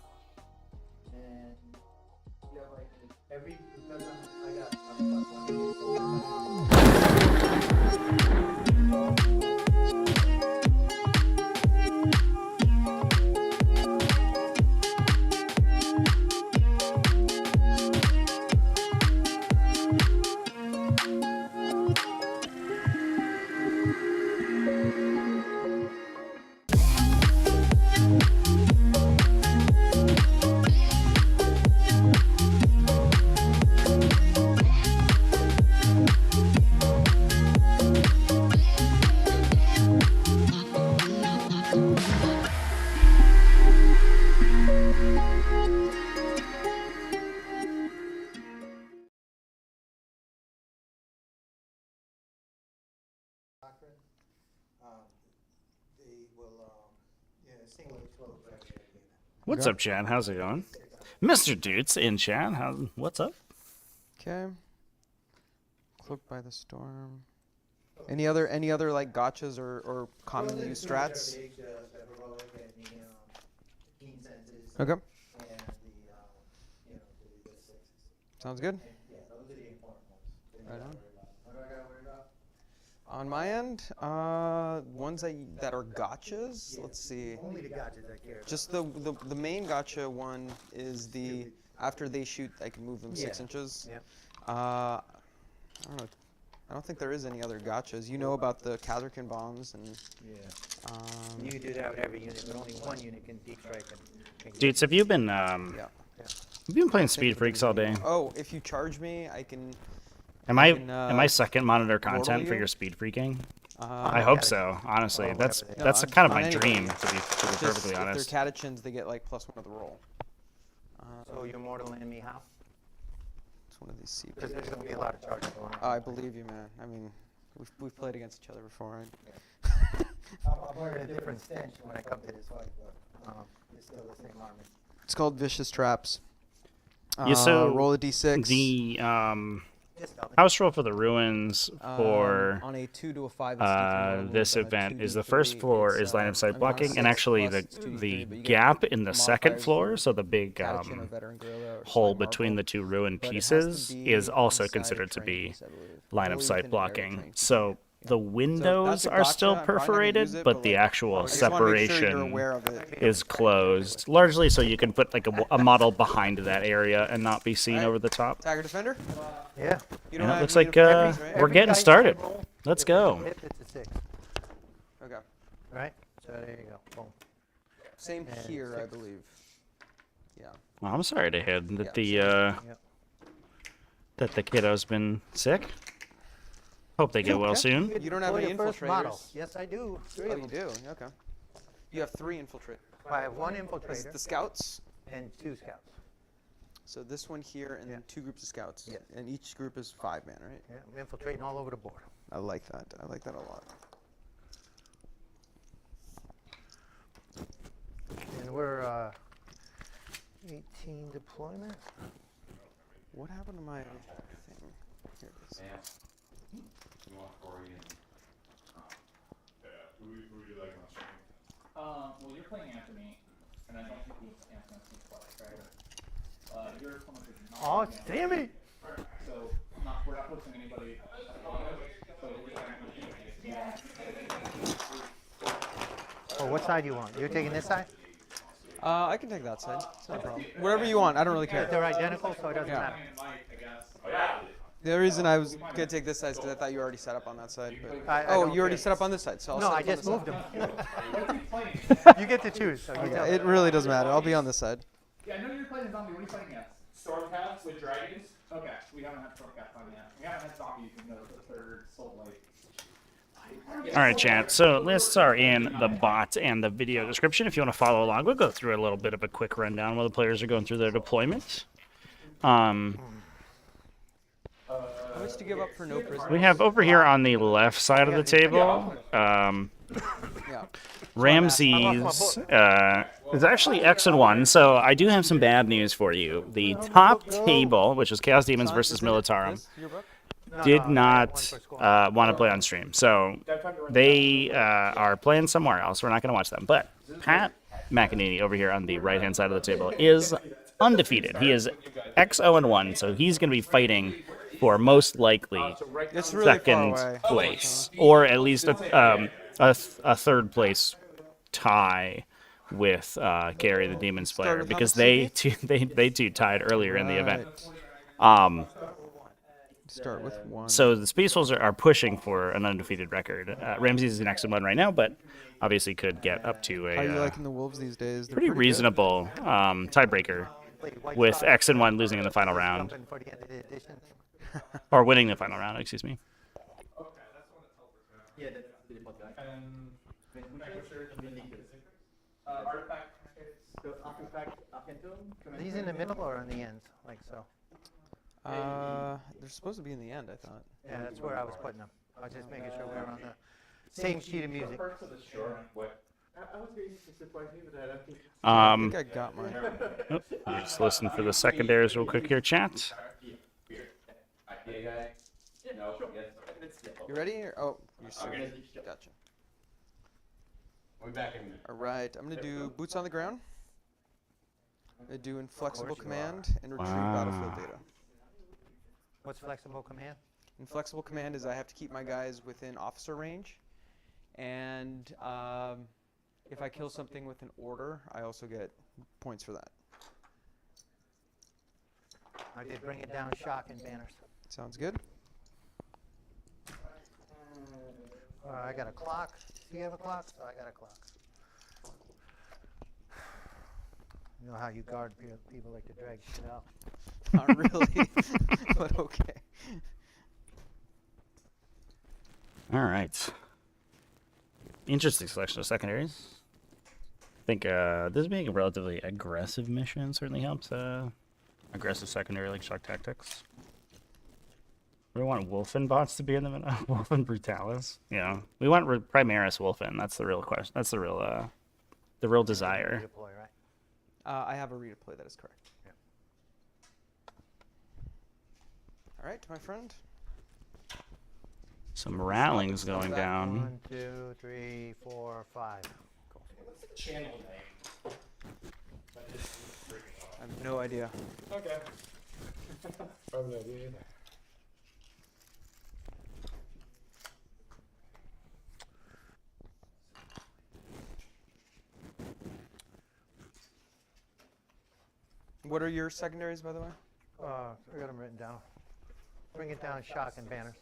What's up, Chan? How's it going? Mr. Dudes in chat. What's up? Okay. Cloaked by the Storm. Any other like gotchas or commonly used strats? Okay. Sounds good. Right on. On my end, ones that are gotchas. Let's see. Only the gotchas I care about. Just the main gotcha one is the after they shoot, I can move them 6 inches. Yep. I don't know. I don't think there is any other gotchas. You know about the Kazarkin bombs and. Yeah. You can do that with every unit, but only one unit can deep strike them. Dudes, have you been Yeah. have you been playing Speed Freaks all day? Oh, if you charge me, I can. Am I second monitor content for you? your Speed Freaking? I I hope so. Honestly, that's kind of my dream, to be perfectly If honest. they're catechins, they get like +1 of the roll. So you're mortal enemy how? It's one of these CP. Because there's going to be a lot of charges going on. Oh, I believe you, man. I mean, we've played against each other before, right? I'll learn a different stench when I come to this fight, but it's still the same army. It's called Vicious Traps. Yeah, so roll a d6. The house roll for the ruins for on a 2 to a 5. It's D3 this on a event 2 is to the first 3, floor it's, is line of I sight mean, blocking, 6 and actually plus 2 to 3, the but you get gap in the second modifiers floor, for so the big catechin or veteran guerrilla or hole slide between marble. the two ruined But it has to pieces be is also inside a considered to terrain be piece, I believe. line Or of you sight can blocking. terrain piece. So the windows a are still gotcha. I'm probably not gonna perforated, use it, but the like, actual I just wanna make sure you're separation aware of it. is closed, largely so you can put like a model behind that area and not be seen over the top. Tagger defender. Yeah. You And don't it have looks any like defenders, right? we're getting dice I started. roll, Let's if go. It's a 6. Okay. Right? So there you go. Boom. Same And here, I 6. believe. Yeah. Well, I'm sorry to hear that Yeah, that the kiddo's been sick. Hope they get well soon. You don't have Roll any your first model. infiltrators. Yes, I do. 3 Oh, of you them. do. Okay. You have 3 infiltrate. I have 1 Is infiltrator the scouts. and 2 scouts. So this one here and Yeah. then 2 groups of scouts. Yeah. And each group is 5 man, right? Yeah, I'm infiltrating all over the board. I like that. I like that a lot. And we're 18 deployment. What happened to my thing? Here it is. Well, you're playing after me, and I don't think we Anthony twice, right? Your opponent is not. Oh, damn it! So we're not posting anybody. So we're Oh, what side do you want? You're taking this side? I can take that side. It's no problem. Whatever you want. I don't really care. They're identical, so it doesn't Yeah. matter. The reason I was gonna take this side is because I thought you were already set up on that side. But I oh, don't you already care. set up on this side, so I'll No, set I up on just this moved side. them. You get to choose. So you It really doesn't matter. I'll be on this side. Yeah, I know you're playing a zombie. What are you playing against? Stormcast with dragons. Okay, we haven't had Stormcast on yet. We haven't had zombies in the third Soul Blade. All right, chat. So lists are in the bot and the video description if you want to follow along. We'll go through a little bit of a quick rundown while the players are going through their deployment. How much to give up for no prisoners? We have over here on the left side of the table, Ramses is actually X and 1, so I do have some bad news for you. The top table, which is Chaos Demons versus Militarum, did not want to play on stream. So they are playing somewhere else. We're not going to watch them. But Pat McEnany over here on the right-hand side of the table is undefeated. He is X-0-1, so he's going to be fighting for most likely second place, or at least a third place tie with Gary the Demon's player, because they two tied earlier in the event. Start with 1. So the Space Wolves are pushing for an undefeated record. Ramses is an X-1 right now, but obviously could get up to a How are you liking the Wolves these days? They're pretty reasonable tiebreaker, with X-1 losing in the final round. Or winning the final round, excuse me. Are these in the middle or on the ends, like so? They're supposed to be in the end, I thought. Yeah, that's where I was putting them. I was just making sure we were on the same sheet of music. I think I got mine. Just listen for the secondaries real quick here, chat. You ready? Oh, you're serious. Gotcha. All right, I'm gonna do boots on the ground. I'm gonna do inflexible command and retrieve battlefield data. What's flexible command? Inflexible command is I have to keep my guys within officer range, and if I kill something with an order, I also get points for that. I did bring it down, shock and banners. Sounds good. I got a clock. Do you have a clock? So I got a clock. You know how you guard people like to drag shit out. Not really, but okay. All right. Interesting selection of secondaries. I think this being a relatively aggressive mission certainly helps. Aggressive secondary like Shock Tactics. We want Wolfen bots to be in the middle. Wolfen Brutalis. Yeah, we want Primaris Wolfen. That's the real question. That's the real desire. Redeploy, right? I have a redeploy. That is correct. Yeah. All right, my friend. Some rattlings going down. 1, 2, 3, 4, 5. Cool. What's the channel name? I have no idea. Okay. I have no idea either. What are your secondaries, by the way? I got them written down. Bring it down, shock and banners.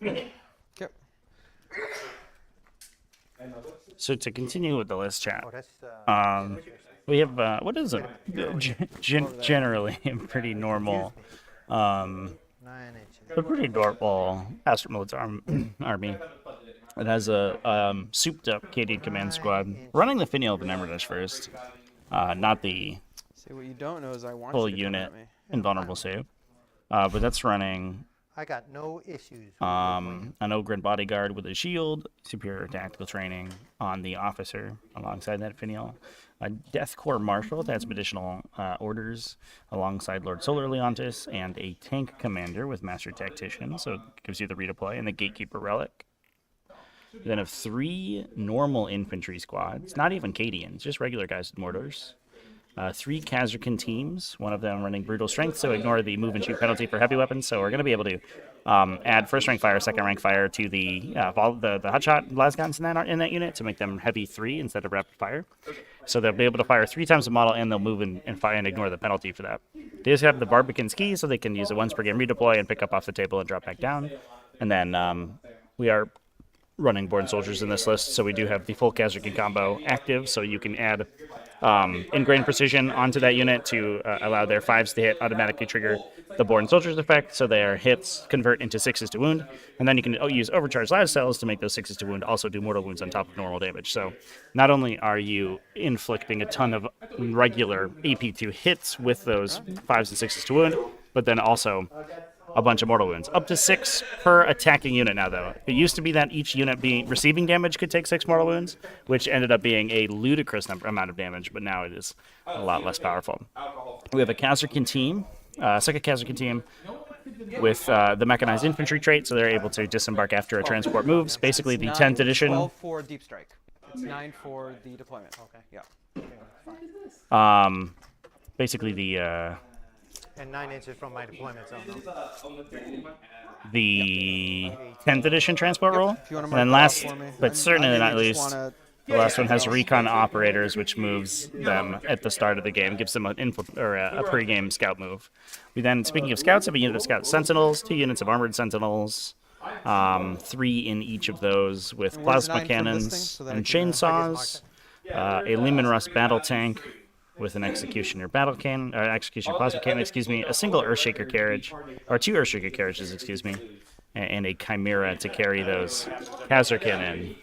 Okay. So to continue with the list, chat. Oh, that's We have what is it? Generally a pretty normal, 9 inches. a pretty normal Astra Militarum army. It has a souped-up KD command squad running the Finial of Nemrodish first, not the See, what you don't know is I want full you to come unit at me. invulnerable save, but that's running I got no issues. an Ogren bodyguard with a shield, superior tactical training on the officer alongside that Finial. A Death Corps Marshal that has some additional orders alongside Lord Solar Leontis, and a tank commander with Master Tactician, so it gives you the redeploy, and the Gatekeeper Relic. You then have 3 normal infantry squads, not even Cadians, just regular guys with mortars. 3 Khazarkan teams, one of them running Brutal Strength, so ignore the move and shoot penalty for heavy weapons. So we're going to be able to add first rank fire, second rank fire to the hotshot lasguns in that unit to make them heavy 3 instead of rapid fire. So they'll be able to fire 3 times the model, and they'll move and fire and ignore the penalty for that. They just have the Barbican's key, so they can use a once per game redeploy and pick up off the table and drop back down. And then we are running Born Soldiers in this list, so we do have the full Kazarkin combo active, so you can add Ingrained Precision onto that unit to allow their 5s to hit, automatically trigger the Born Soldiers effect, so their hits convert into 6s to wound, and then you can use Overcharged Live Cells to make those 6s to wound also do mortal wounds on top of normal damage. So not only are you inflicting a ton of regular AP2 hits with those 5s and 6s to wound, but then also a bunch of mortal wounds. Up to 6 per attacking unit now, though. It used to be that each unit receiving damage could take 6 mortal wounds, which ended up being a ludicrous amount of damage, but now it is a lot less powerful. We have a Kazarkin team, second Kazarkin team, with the Mechanized Infantry trait, so they're able to disembark after a transport moves. Basically, the 10th edition... 12 for Deep Strike. It's 9 for the deployment. Okay. Yeah. Basically, the... And 9 inches from my deployment zone. The 10th edition transport roll, If you wanna and mark then it last, off for me. but certainly I not really just least, wanna- the last one has Recon Operators, which moves them at the start of the game, gives them an a pre-game scout move. We then, speaking of scouts, have a unit of Scout Sentinels, 2 units of Armored Sentinels, 3 in each of those with And where's plasma 9 from listing, cannons so that I and can, chainsaws, a Lehman Russ battle tank with an Executioner battle cannon, Executioner plasma cannon, excuse me, a single Earthshaker carriage, or 2 Earthshaker carriages, excuse me, and a Chimera to carry those Kazarkin in.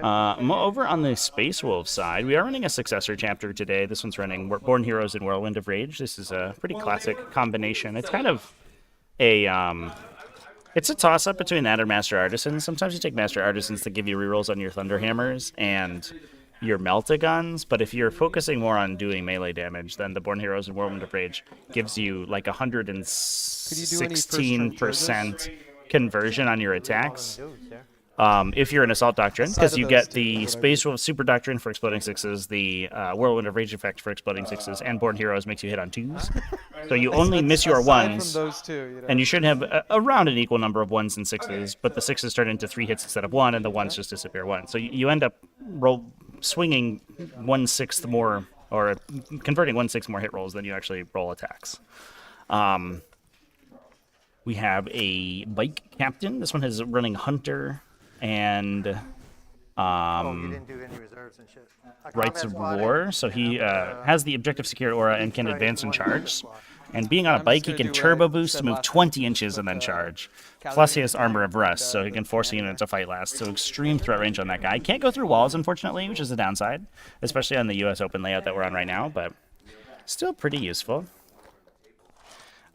Over on the Space Wolves side, we are running a successor chapter today. This one's running Born Heroes and Whirlwind of Rage. This is a pretty classic combination. It's kind of a it's a toss-up between that or Master Artisans. Sometimes you take Master Artisans to give you rerolls on your Thunderhammers and your Melta-Guns, but if you're focusing more on doing melee damage, then the Born Heroes and Whirlwind of Rage gives you like 116% conversion on your attacks. If you're an Assault Doctrine, because you get the Space Wolf Super Doctrine for exploding 6s, the Whirlwind of Rage effect for exploding 6s, and Born Heroes makes you hit on 2s. So you only miss your 1s, from those two, and you should have around an equal number of 1s and 6s, but the 6s turn into 3 hits instead of 1, and the 1s just disappear 1. So you end up swinging 1/6 more, or converting 1/6 more hit rolls than you actually roll attacks. We have a Bike Captain. This one is running Hunter and You didn't do any reserves and shit. Rights of War, so he has the objective secured aura and can advance and charge. And being on a bike, he can turbo boost to move 20 inches and then charge. Plus he has Armor of Rust, so he can force a unit to fight last. So extreme threat range on that guy. Can't go through walls, unfortunately, which is a downside, especially on the US Open layout that we're on right now, but still pretty useful.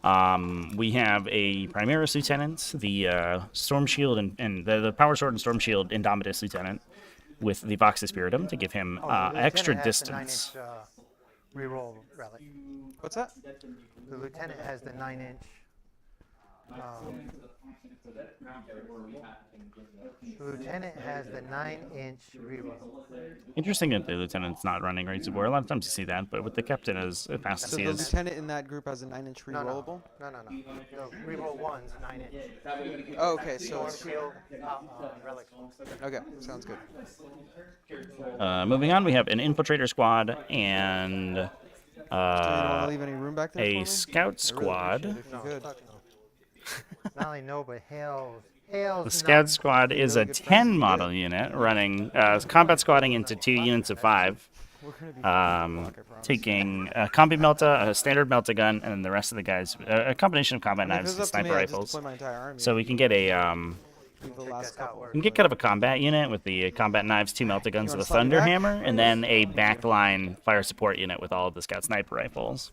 We have a Primaris Lieutenant, the Storm Shield and the Power Sword and Storm Shield Indomitus Lieutenant with the Vox Spiritum to give him extra distance. Reroll relic. What's that? The lieutenant has the 9-inch. The lieutenant has the 9-inch reroll. Interesting that the Lieutenant's not running Rights of War. A lot of times you see that, but with the Captain as fast as So he the is. lieutenant in that group has a 9-inch rerollable? No. The reroll 1's 9-inch. Oh, okay, so Storm it's... shield, relic. Okay, sounds good. Moving on, we have an Infiltrator Squad and So you don't want to leave any room back there for a me? Scout Squad. If you could. Not only no, but hell's The Scout Squad is a 10 model unit running combat squatting into 2 units of 5. We're gonna be fine, I promise. Taking a Combi Melta, a standard Melta gun, and then the rest of the guys, a combination of combat I mean, if knives it was and up to me, sniper I'd just rifles. deploy my entire army. So we can get a Leave the last couple. we can get kind of a combat unit with the combat knives, 2 Melta guns, You with a wanna slide me back? Thunderhammer, and then a backline fire support unit with all of the Scout sniper rifles.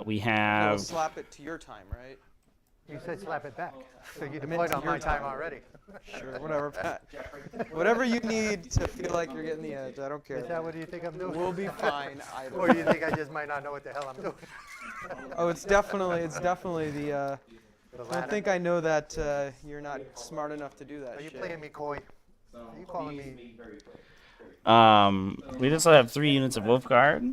We We'll have slap it to your time, right? You said slap it back. So you meant deployed to on your my time time. already. Sure, whatever, Pat. Whatever you need to feel like you're getting the edge, I don't care. Is that what you think I'm doing? We'll be fine either. Or you think I just might not know what the hell I'm doing? Oh, it's definitely the. The I don't ladder? think I know that you're not smart enough to do that Are you shit. playing me coy? Are you calling me? we also have 3 units of Wolf Guard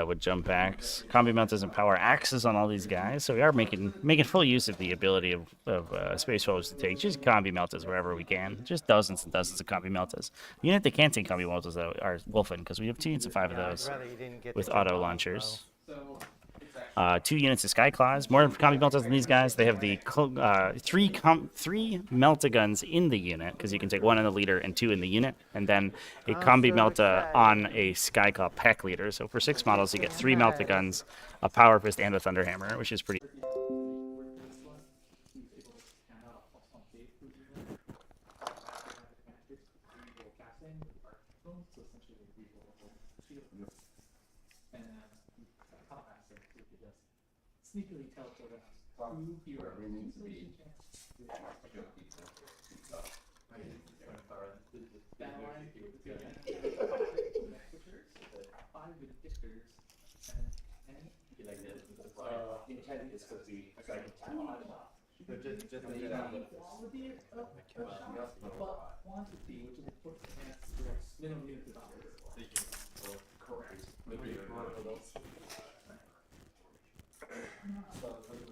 with jump packs, combi meltas, and power axes on all these guys. So we are making full use of the ability of Space Wolves to take just combi meltas wherever we can. Just dozens and dozens of combi meltas. The unit that can't take combi meltas though are Wolfen, because we have 2 units of 5 of those I'd rather you didn't get with the jump auto on, launchers. 2 units of Sky Claws, more combi meltas than these guys. They have the 3 melta guns in the unit, because you can take 1 in the leader and 2 in the unit, and then a combi melta on a Sky Claw Pack leader. So for 6 models, you get 3 melta guns, a Power Fist, and a Thunderhammer, which is pretty. Sneakily teleport us to hero. That line, five with pictures, and like this. Intent is supposed to be quality of shot, but quantity, which is important to minimum units of hours. So you can correct.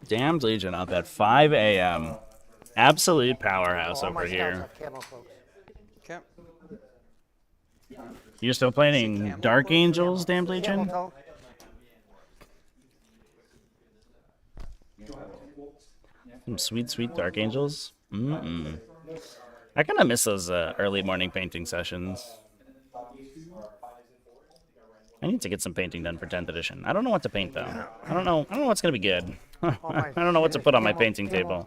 Damned Legion up at 5 a.m. Absolute powerhouse over here. Okay. You're still playing Dark Angels, Damned Legion? Some sweet, sweet Dark Angels. I kind of miss those early morning painting sessions. I need to get some painting done for 10th edition. I don't know what to paint though. I don't know what's gonna be good. I don't know what to put on my painting table.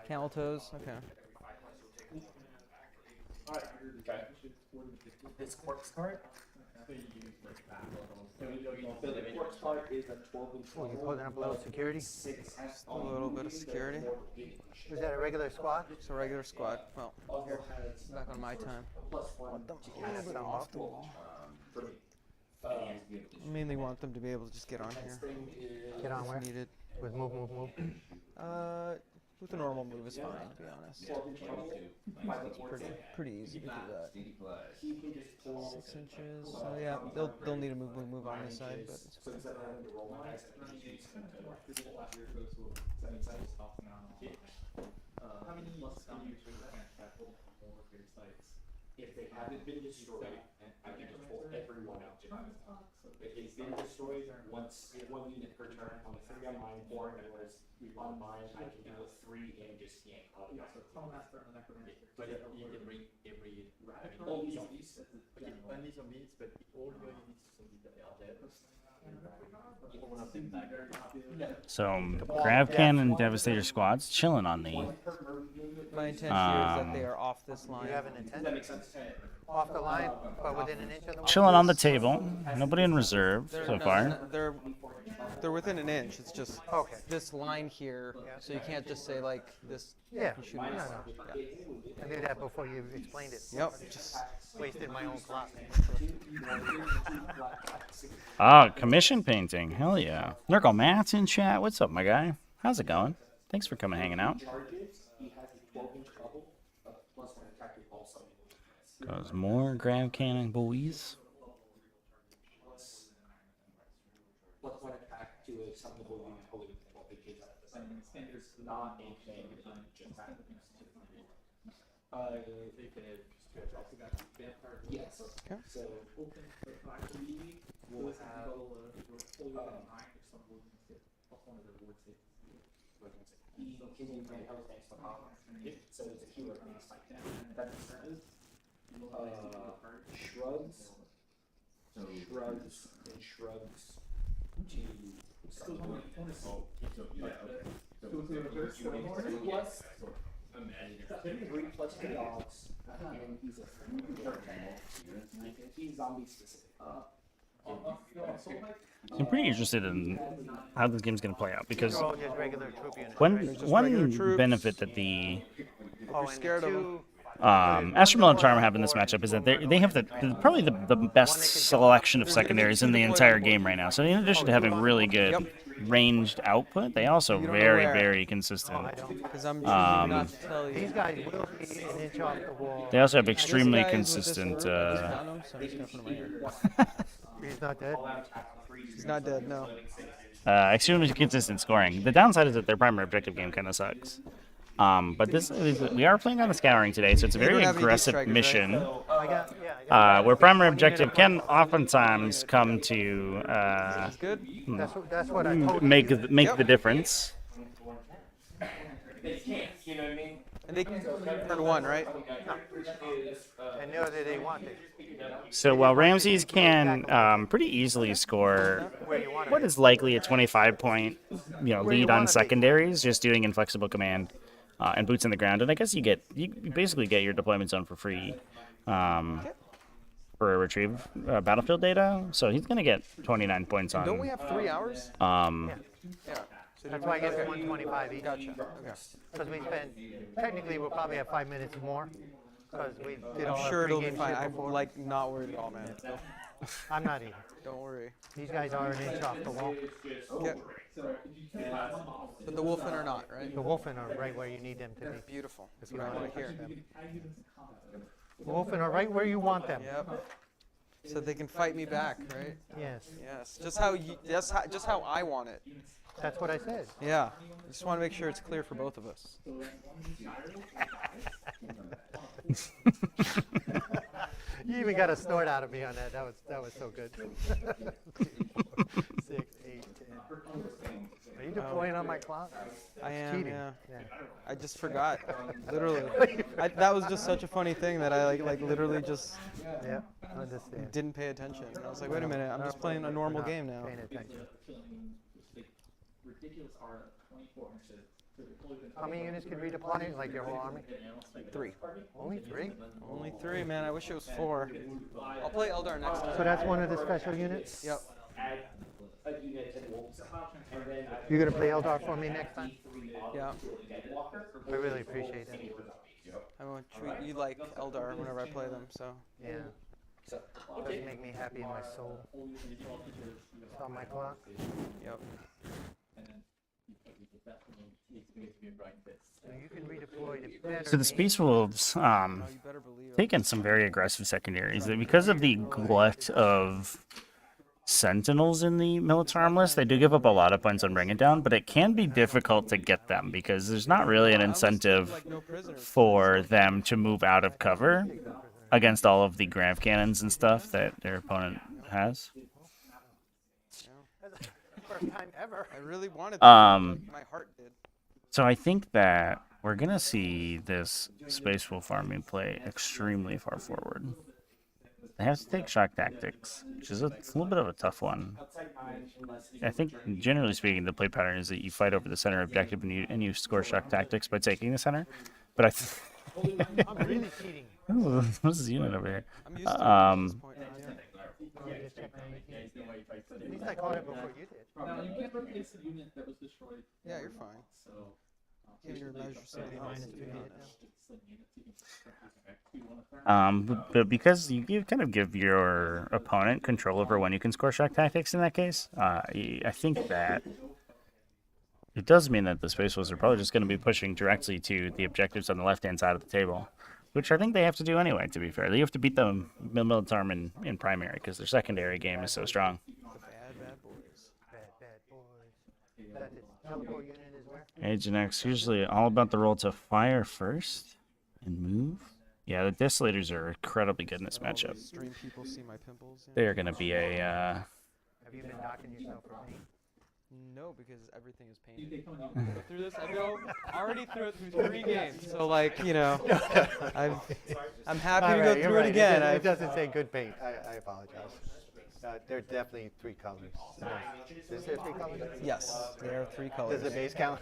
Camel toes. Okay. This corpse card. The corpse card is a 12-inch. Oh, you putting up a little security? Just a little bit of security. Was that a regular squad? It's a regular squad. Well, back on my time. Off the wall. Mainly want them to be able to just get on here. Get on if where? needed. With move. With a normal move is fine, to be honest. It's pretty easy to do that. 6 inches. So yeah, they'll need to move on this side, but it's fine. How many if they haven't been destroyed, I can just pull everyone out. If they've been destroyed once, 1 unit per turn on the 3 on mine, 4 yours, on mine, I can do a 3 and just yank all the others. But you can read every all these zombies, only zombies, but all your units that are dead. So Grav Cannon and Devastator squads chilling on the. My intent here is that they are off this line. You have an intent? That makes sense. Off the line, but within an inch of the wall? Chilling on the table. Nobody in reserve so far. They're within an inch. It's just Okay. this line here, so you can't just say like this. Yeah. You shoot No. this. I knew that before you explained it. Yep. Just Wasted my own slot. Commission painting. Hell yeah. Nurgle Matt's in chat. What's up, my guy? How's it going? Thanks for coming hanging out. Goes more Grav Cannon boys. Plus 1 attack to a summonable unit holding what they give us. And there's not a thing just yes. Okay. So open for 5 we'll have so it's a hero next like that. That's shrugs. Shrugs and shrugs to plus 3 plus the dogs, and he's a 3. He's zombie specific. I'm pretty interested in how this game's going to play out because Oh, just regular troop units. one benefit that the Oh, and scared of two. Astra Militarum have in this matchup is that they have probably the best selection of secondaries in the entire game right now. So in addition to having really good ranged output, they also very consistent. because I'm choosing not to tell you. These guys will be an inch off the wall. They also have And this extremely guy is with this consistent. word, this condom, so I'm just gonna put him right here. He's not dead. He's not dead, no. Extremely consistent scoring. The downside is that their primary objective game kind of sucks. But we are playing on the Scouring today, so it's a You don't very have any aggressive strikers, right? mission. I got, Where primary objective can oftentimes come to That's good. that's what I told make you. the difference. You know what I mean? And they can turn 1, right? And know that they want it. So while Ramses can pretty easily score what is likely a 25-point lead on secondaries, just doing inflexible command and boots in the ground, and I guess you basically get your deployment zone for free for retrieve battlefield data. So he's gonna get 29 points on. Don't we have 3 hours? Yeah. So That's why I guess 125 each. Gotcha. Okay. Because we spent, technically we'll probably have 5 minutes more. Because we did all I'm our sure it'll be pregame fine. shit I'm before. like not worried at all, man. I'm not either. Don't worry. These guys are an inch off the wall. Yeah. But the Wolfen are not, right? The Wolfen are right where you need them to be. Beautiful. That's what I want to hear. The Wolfen are right where you want them. Yep. So they can fight me back, right? Yes. Yes. Just how I want it. That's what I said. Yeah. I just want to make sure it's clear for both of us. You even got a snort out of me on that. That was so good. 6, 8, 10. Are you deploying on my clock? I am. Cheating. Yeah. Yeah. I just forgot. Literally. That was just such a funny thing that I like literally just Yeah. I understand. didn't pay attention. I was like, wait a minute. I'm just playing a normal game now. Paying attention. How many units can redeploy? Like your whole army? 3. Only 3? Only 3, man. I wish it was 4. I'll play Eldar next time. So that's one of the special units? Yep. You're going to play Eldar for me next time? Yeah. I really appreciate that. I want you like Eldar whenever I play them. So. Yeah. Does make me happy in my soul. It's on my clock. Yep. So you can redeploy to better So the Space Wolves Oh, you better believe it. taken some very aggressive secondaries. Because of the glut of Sentinels in the Militarum list, they do give up a lot of points on bringing down, but it can be difficult to get them because there's not really an incentive Like no prisoners. for them to move out of cover against all of the grav cannons and stuff that their opponent has. First time ever. I really wanted. Um, My heart did. So I think that we're gonna see this Space Wolf army play extremely far forward. They have to take shock tactics, which is it's a little bit of a tough one. I think, generally speaking, the play pattern is that you fight over the center objective and you score shock tactics by taking the center. But I'm really cheating. Ooh, what's this unit over here? I'm used to it at this point now, yeah. At least I caught it before you did. Yeah, you're fine. Give your measure something else, to be honest. But because you kind of give your opponent control over when you can score shock tactics in that case, I think that it does mean that the Space Wolves are probably just going to be pushing directly to the objectives on the left-hand side of the table, which I think they have to do anyway, to be fair. They have to beat the Militarum in primary because their secondary game is so strong. Bad boys. Bad boys. That is teleport unit is where? Agent X usually all about the roll to fire first and move. Yeah, the Desolators are incredibly good in this matchup. Stream people see my pimples. Yeah. They are going to be a... Have you been docking yourself for me? No, because everything is painted. Go through this. I already through it through 3 games. So like, you know, I'm happy to go through it again. It doesn't say good paint. I apologize. There are definitely 3 colors. Is there 3 colors? Yes, there are 3 colors. Does the base count?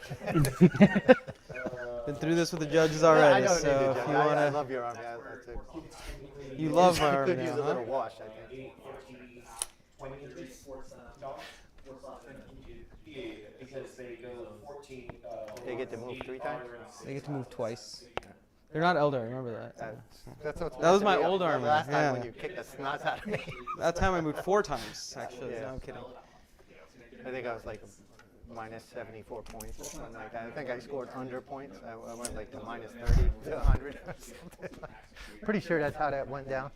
Been through this with the judges I already, don't so need to if judge. you I wanna, love your army. you love my army Could use now, a huh? little wash, I think. They get to move 3 times? They get to move twice. They're not Eldar, remember that. That's what's That was my messing me old up. army, Last time when yeah. you kicked the snots out of me. That time I moved 4 times, actually. Yeah. No, I'm kidding. I think I was like minus 74 points or something like that. I think I scored under points. I went like to minus 30 to 100 or something. Pretty sure that's how that went down.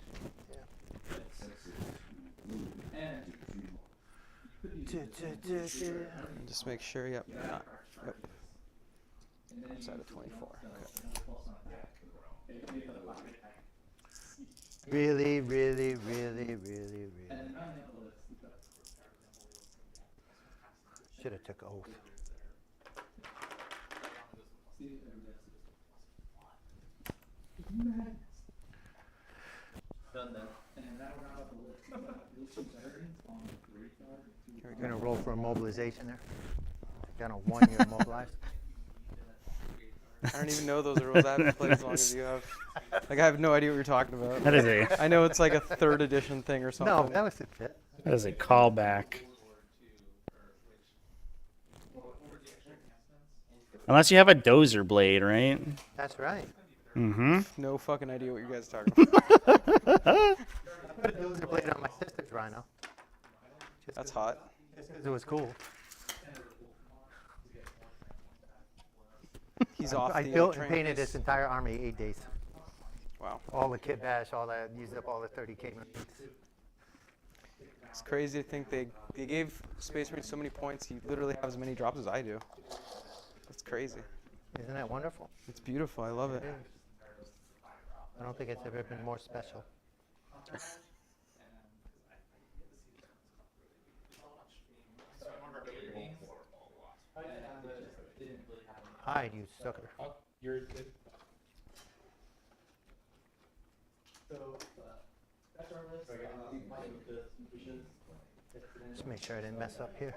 Just make sure, yep. Yep. Outside of 24. Okay. Really, really, really, really, really. Should have took oath. You're gonna roll for a mobilization there. Got a 1 year mobilized. I don't even know those rules. I haven't played as long as you have. Like, I have no idea what you're talking about. That is a I know it's like a 3rd edition thing or something. No, that was the fit. that is a callback. Unless you have a dozer blade, right? That's right. Mm-hmm. No fucking idea what you guys are talking about. I put a dozer blade on my sister's rhino. That's hot. Just 'cause it was cool. He's off I the built and train. painted this entire army 8 days. Wow. All the kit bash, all that, used up all the 30K Marines. It's crazy to think they gave Space Marine so many points. He literally has as many drops as I do. That's crazy. Isn't that wonderful? It's beautiful. I love it. I don't think it's ever been more special. Hide, you sucker. Just make sure I didn't mess up here.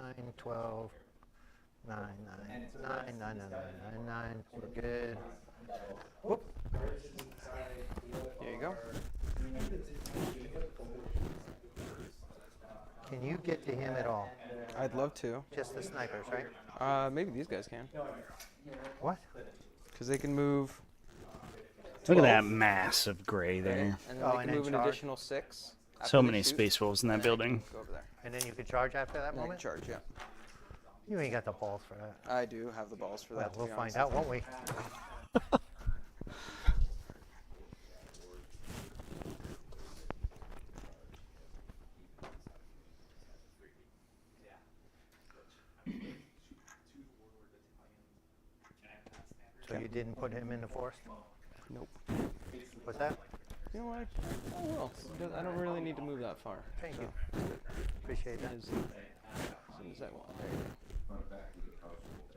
9, 12, 9, 9, 9, 9, 9, 9, 9, 9. We're good. Whoop. There you go. Can you get to him at all? I'd love to. Just the snipers, right? Maybe these guys can. What? Because they can move. Look at that mass of gray there. And then Oh, they and can then move an charge. additional 6. So after they many shoot. space wolves in that building. Go over there. And then you could charge after that And then moment? charge, yeah. You ain't got the balls for that. I do have the balls for Well, that. to we'll be find honest. out, won't we? So you didn't put him in the forest? Nope. What's that? You know what? I will. I don't really need to move that far. Thank so you. Appreciate that. As soon as I want. There you go.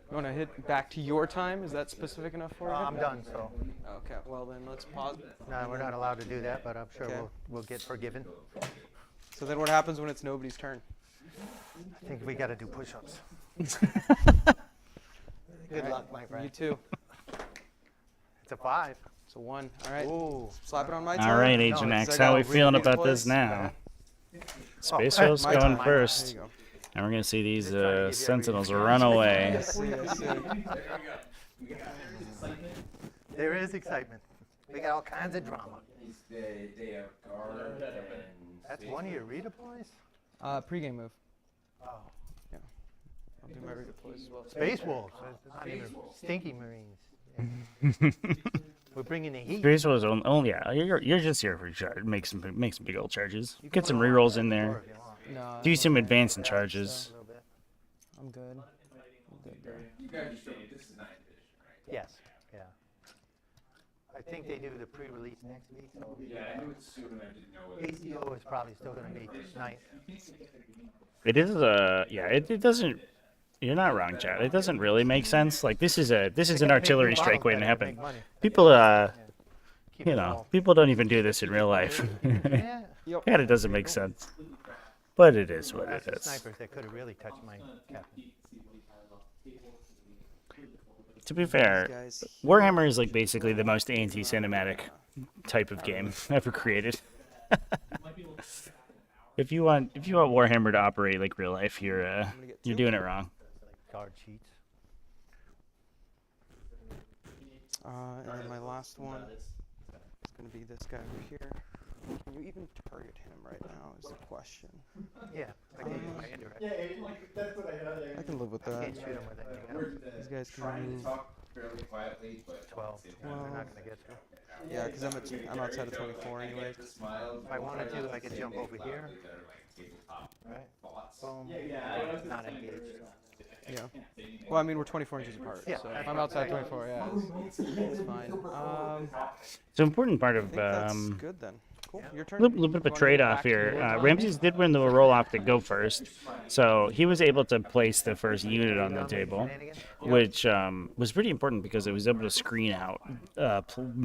You want to hit back to your time? Is that specific enough for you? I'm done, so. Okay. Well, then let's pause. No, we're not allowed to do that, but I'm sure Okay. we'll get forgiven. So then what happens when it's nobody's turn? I think we got to do push-ups. Good luck, my You friend. too. It's a 5. It's a 1. All right. Ooh. Slap it on my turn. All right, No, Agent it's X, I how got we a feeling really good about this place. now? Space Oh, Wolves my going turn. first. There you And we're going to see these Just trying to give you Sentinels every- run away. go. See, I see. There is excitement. We got all kinds of drama. That's one of your redeploys? Pre-game move. Oh. Yeah. I'll do my redeploys as well. Space Wolves. Not even Stinky Marines. We're bringing the heat. Space Wolves only, yeah, you're just here for charge. Make some big old charges. Get some rerolls in there. No, Do some advancing charges. I'm good. I'm good there. Yes. Yeah. I think they do the pre-release next week. So Yeah, I knew it soon, I didn't know it. ACO is probably still going to be nice. It is it doesn't. You're not wrong, Chad. It doesn't really make sense. Like this is an artillery strike waiting to happen. People Keep it all. people don't even do this in real life. Yeah. God, it doesn't make sense. But it is what That's it the is. snipers that could have really touched my captain. To be fair, Guys. Warhammer is like basically the most anti-cinematic type of game ever created. If you want Warhammer to operate like real life, you're doing it wrong. Guard sheets. And then my last one is going to be this guy over here. Can you even target him right now is the question. Yeah. I can use my indirect. I can live with I that. can't shoot him with anything else. These guys can move. 12. They're not going to get through. Yeah, because I'm outside of 24 anyway. If I wanted to, I could jump over here. Right? Boom. Not engaged. Yeah. Well, I mean, we're 24 inches apart, Yeah, so that's if I'm what outside I'm 24, yeah, it's fine. It's an important part I of think that's good then. Cool. Your turn. little bit of a trade-off here. Ramses did win the roll-off to go first, so he was able to place the first unit on the table, which was pretty important because it was able to screen out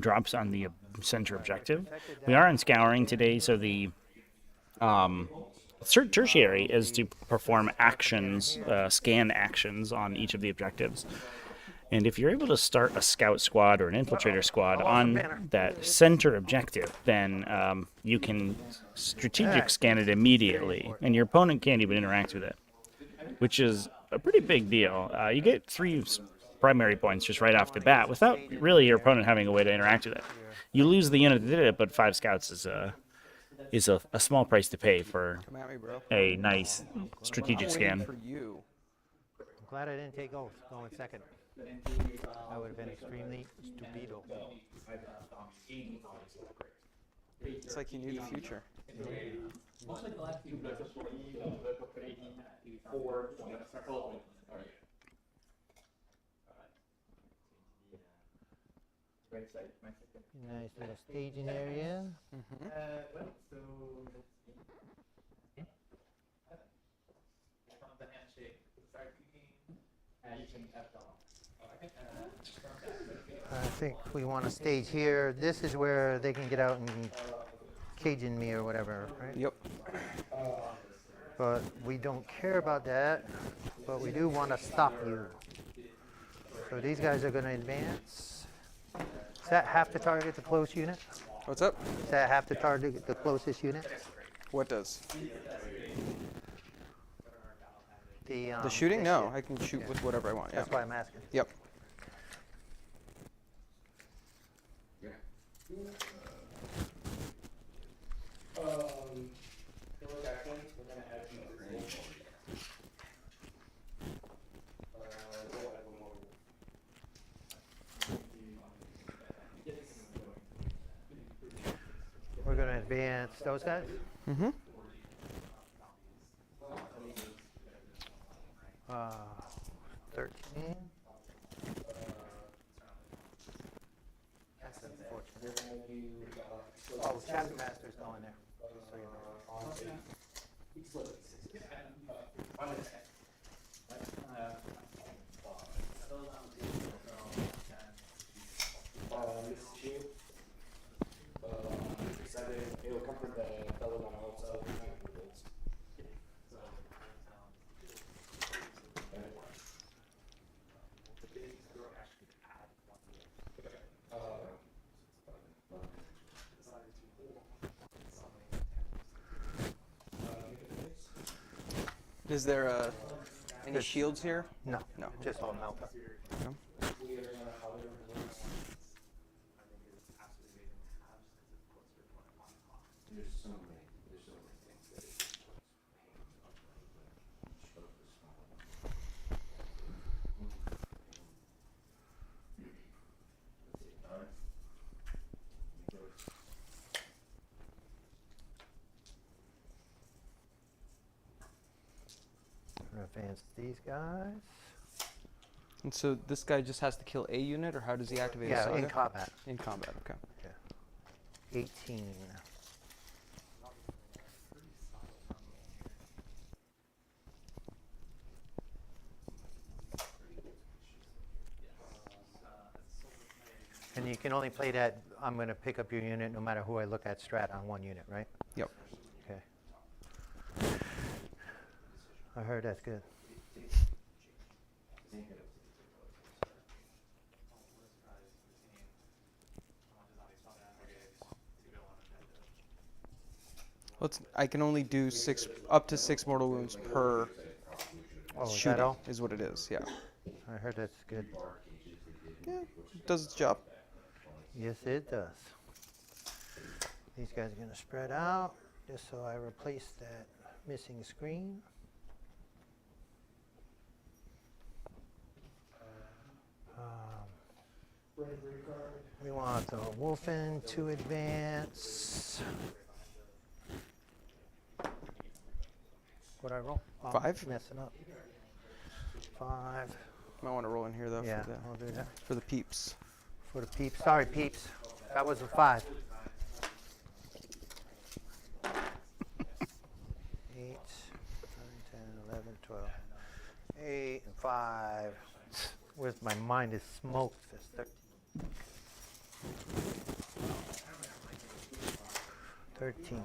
drops on the center objective. We are on scouring today, so the tertiary is to perform actions, scan actions on each of the objectives. And if you're able to start a scout squad or an infiltrator squad on that center objective, then you can strategic scan it immediately, and your opponent can't even interact with it, which is a pretty big deal. You get 3 primary points just right off the bat without really your opponent having a way to interact with it. You lose the unit that did it, but 5 scouts is a small price to pay for Come at me, bro. a nice strategic scan. For you. I'm glad I didn't take oath going second. I would have been extremely stupido. It's like you knew the future. Nice little staging area. I think we want to stage here. This is where they can get out and Cajun me or whatever, right? Yep. But we don't care about that, but we do want to stop you. So these guys are going to advance. Does that have to target the close unit? What's up? Does that have to target the closest unit? What does? The shooting? this No, shit. I can shoot with whatever I want. Yeah. That's why I'm asking. Yep. We're going to advance those guys. Mm-hmm. 13. That's unfortunate. Oh, Taskmaster's going there. So you know. It'll comfort the fellow one also. Is there any shields here? No, No. just all Malta. No. Advance these guys. And so this guy just has to kill a unit, or how does he activate a Yeah, saga? in combat. In combat, okay. 18. And you can only play that, I'm going to pick up your unit no matter who I look at strat on one unit, right? Yep. Okay. I heard that's good. I can only do up to 6 mortal wounds per Oh, is that shooting, all? is what it is, yeah. I heard that's good. Yeah, it does its job. Yes, it does. These guys are going to spread out just so I replace that missing screen. We want the Wolfen to advance. What I roll? Oh, 5? Messing up. 5. Might want to roll in here though. Yeah, I'll do that. For the peeps. For the peeps. Sorry, peeps. That was a 5. 8, 9, 10, 11, 12. 8 and 5. Where's my mind is smoked. That's 13. 13.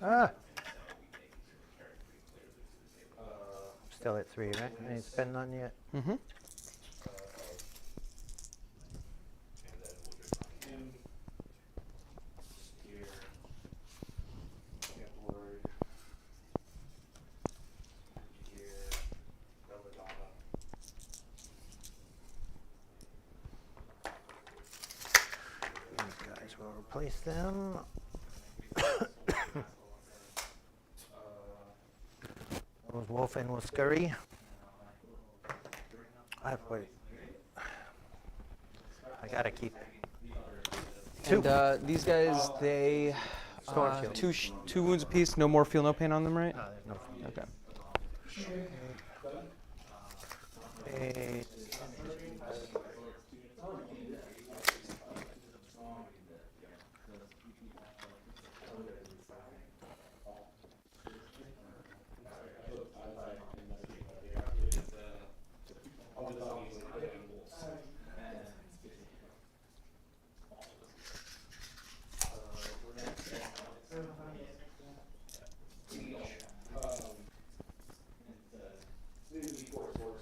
Ah. Still at 3, right? I ain't spent none yet. Mm-hmm. These guys will replace them. Those wolf and will scurry. I gotta keep it. And these guys, they Storm shield. two wounds apiece. No more feel no pain on them, right? No, there's no. Okay. 8.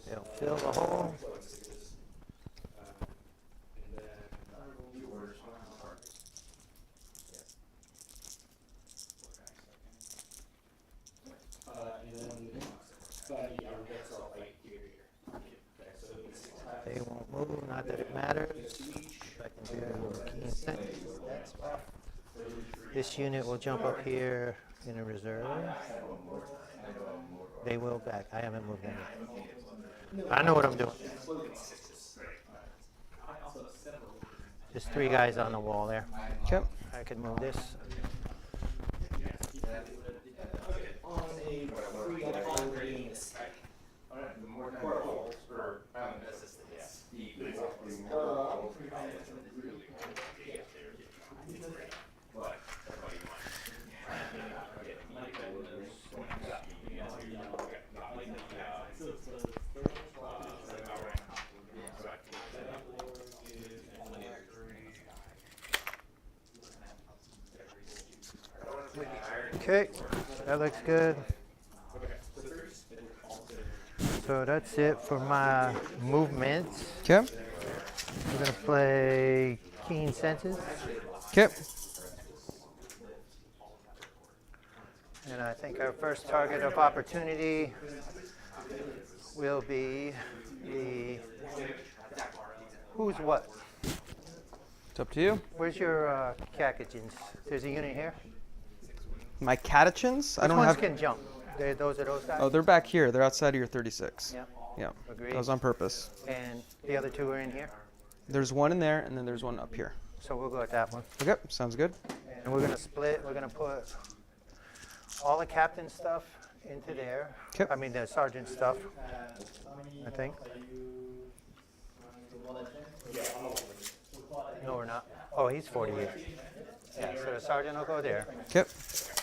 They'll fill the hole. They won't move, not that it matters. I can do keen sense. That's off. This unit will jump up here in a reserve. They will back. I haven't moved them yet. I know what I'm doing. There's 3 guys on the wall there. Okay. I could move this. Okay, that looks good. So that's it for my movements. Okay. We're gonna play keen senses. Okay. And I think our first target of opportunity will be the who's what? It's up to you. Where's your cacagins? There's a unit here. My catechins? I Which don't ones have. can jump? Those are those guys? Oh, they're back here. They're outside of your 36. Yeah. Yeah. Agreed. That was on purpose. And the other 2 are in here. There's one in there, and then there's one up here. So we'll go with that one. Okay. Sounds good. And we're gonna split. We're gonna put all the captain stuff into there. Okay. I mean the sergeant stuff. I think. No, we're not. Oh, he's 48. Yeah, so the sergeant will go there. Okay.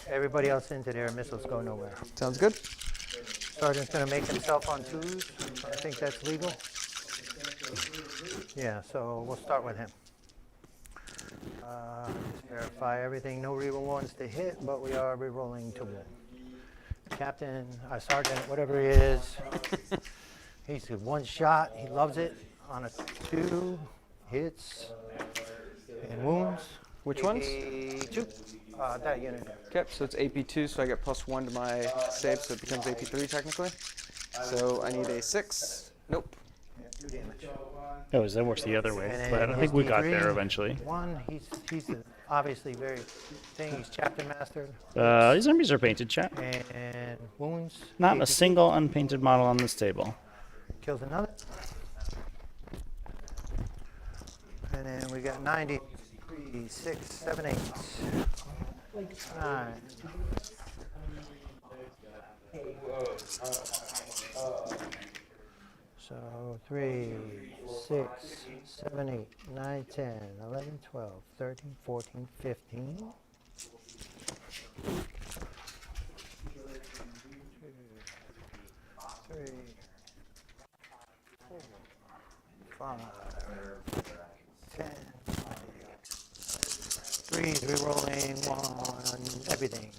Everybody else into there. Missiles go nowhere. Sounds good. Sergeant's gonna make himself on 2s. I think that's legal. Yeah, so we'll start with him. Just verify everything. No reroll ones to hit, but we are rerolling to win. Captain, sergeant, whatever he is, he's a 1 shot. He loves it. On a 2, hits and wounds. Which ones? 2. That unit. Okay, so it's AP2, so I get +1 to my save, so it becomes AP3 technically. So I need a 6. Nope. 2 damage. Oh, that works the other way. And But I then don't his think we got D3, there eventually. 1, he's obviously very thing. He's chapter master. These armies are painted, chat. And wounds. Not a AP2. single unpainted model on this table. Kills another. And then we got 90, 3, 6, 7, 8, 9, So 3, 6, 7, 8, 9, 10, 11, 12, 13, 14, 15. 3, 4, 5, 10. 3s, re-rolling 1, everything.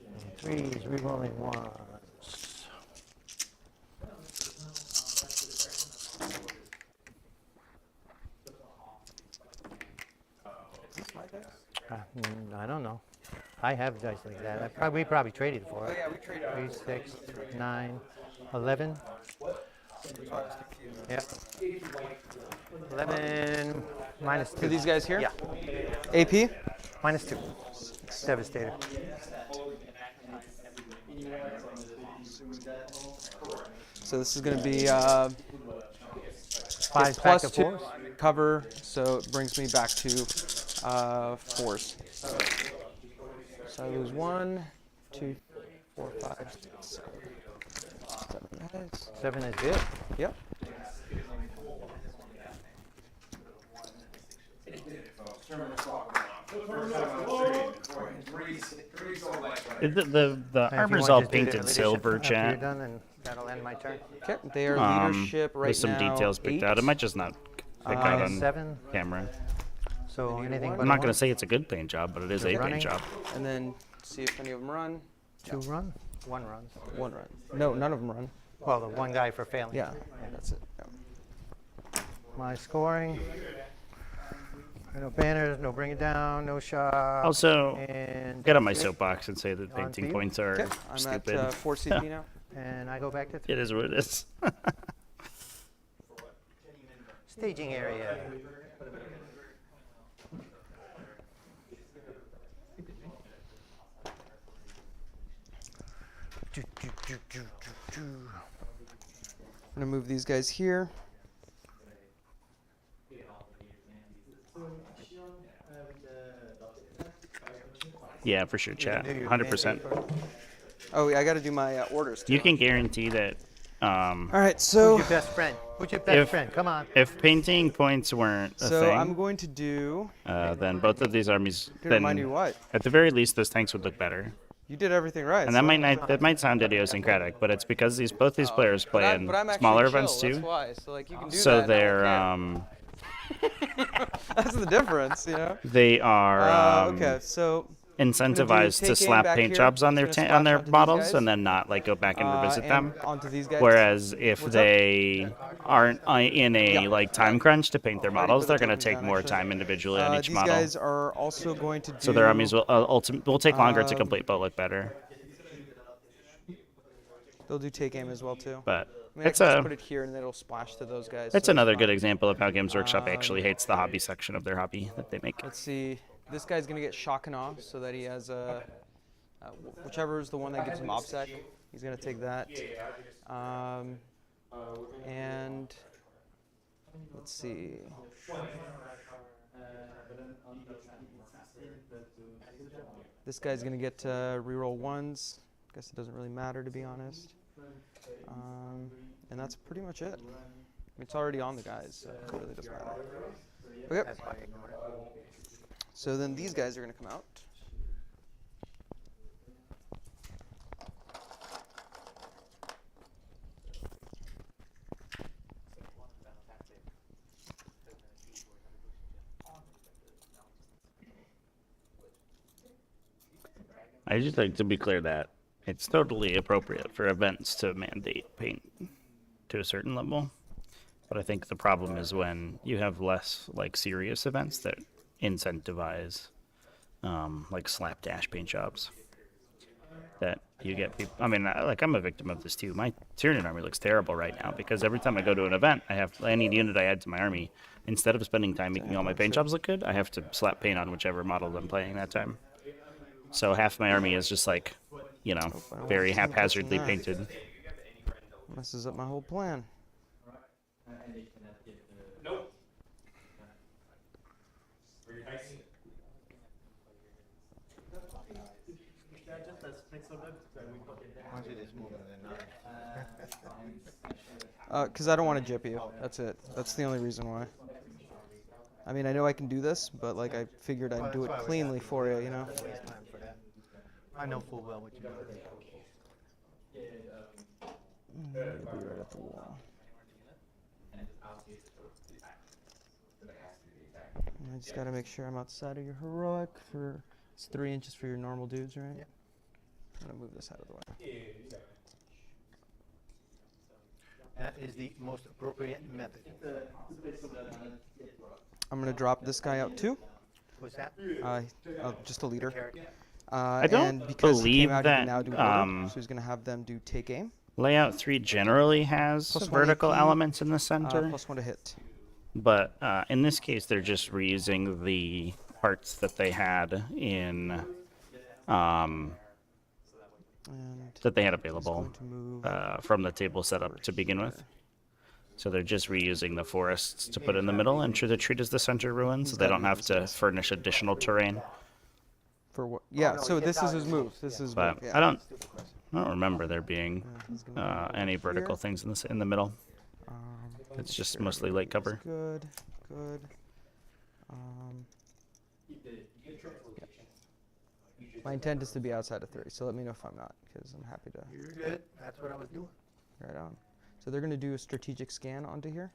And 3s, re-rolling 1s. I don't know. I have dice like that. We probably traded for it. Oh, yeah, we traded. 3, 6, 9, 11. Yeah. 11 minus 2. For these guys here? Yeah. AP? Minus 2. Devastator. So this is going to be 5 plus back to 2 4s. cover, so it brings me back to 4s. So I lose 1, 2, 4, 5, 6, 7 guys. 7 is good. Yep. The And if you armor's want all to just do the painted leadership silver, after you're chat. done, and that'll end my turn. Okay, they are leadership right With some now. details picked 8. out. It might just not pick out Minus on 7. camera. So anything but I'm not a going to 1? say it's a good paint job, but it is a Running. paint job. And then see if any of them run. 2 run? 1 runs. 1 run. No, none of them run. Well, the 1 guy for failing. Yeah, that's it. Yeah. My scoring. No banners, no bring it down, no shot. Also, and get on my soapbox and say that On painting field. points are Okay, I'm stupid. at 4 CP now. And I go back to 3. It is what it is. Staging area. I'm going to move these guys here. Yeah, for sure, chat. 100%. Oh, yeah, I got to do my orders too. You can guarantee that All right, so Who's your best friend? Who's your best friend? Come on. if painting points weren't a so I'm thing, going to do. then both of these armies, Did remind you then what? at the very least, those tanks would look better. You did everything right. And that so- might sound idiosyncratic, but it's because both these players play But in I'm actually smaller chill, events that's too. why. So like you can do So that, and I they're don't care. That's the difference, you know. they are Okay, so incentivized to take aim slap back paint here. jobs on Just their gonna on splash their onto these models guys. and then not like go back and revisit them. and onto these guys. Whereas if What's up? they aren't in a like time crunch to paint their models, they're going to take down, more actually. time individually on each These model. guys are also going to do. So their armies will take longer to complete but look better. They'll do take aim as well too. But I mean, I it's can just a put it here and then it'll splash to those guys. it's so another fine. good example of how Games Workshop actually hates the hobby section of their hobby that they make. Let's see. This guy's gonna get shock and awe, so that he has a whichever is the one that gives him OBSEC. He's gonna take that. And let's see. This guy's gonna get reroll 1s. Guess it doesn't really matter, to be honest. And that's pretty much it. I mean, it's already on the guys, so it really doesn't matter. Okay. So then these guys are going to come out. I just like to be clear that it's totally appropriate for events to mandate paint to a certain level. But I think the problem is when you have less like serious events that incentivize like slapdash paint jobs. That you get people. I mean, I'm a victim of this too. My Tyranid army looks terrible right now because every time I go to an event, I have any unit I add to my army. Instead of spending time making all my paint jobs look good, I have to slap paint on whichever model I'm playing that time. So half my army is just like, you know, very haphazardly painted. Messes up my whole plan. Why don't you just move it in? Because I don't want to jip you. That's it. That's the only reason why. I mean, I know I can do this, but like I figured I'd do it cleanly for you, you know. Waste time for that. I know full well what you do. Maybe right at the wall. And I just gotta make sure I'm outside of your heroic for, it's 3 inches for your normal dudes, right? Yeah. I'm gonna move this out of the way. That is the most appropriate method. I'm gonna drop this guy out too. What's that? Just a leader. Carrot. I don't and because he believe came out, he can that, now do order, so he's gonna have them do take aim. Layout 3 generally has +1 vertical AP, elements in the center, +1 to hit. but in this case, they're just reusing the parts that they had in And that they had he's available going to move from the table setup to begin with. So they're just reusing the forests to put in the middle and the treat as the center ruin, so they don't have to furnish additional terrain. for what? Yeah. So this is his move. This is. But Yeah. I don't remember there being He's gonna move any vertical here. things in the middle. Um, It's just sure, mostly light that's cover. Good. Good. Um, my intent is to be outside of 30, so let me know if I'm not, because I'm happy to. You're good. That's what I was doing. Right on. So they're going to do a strategic scan onto here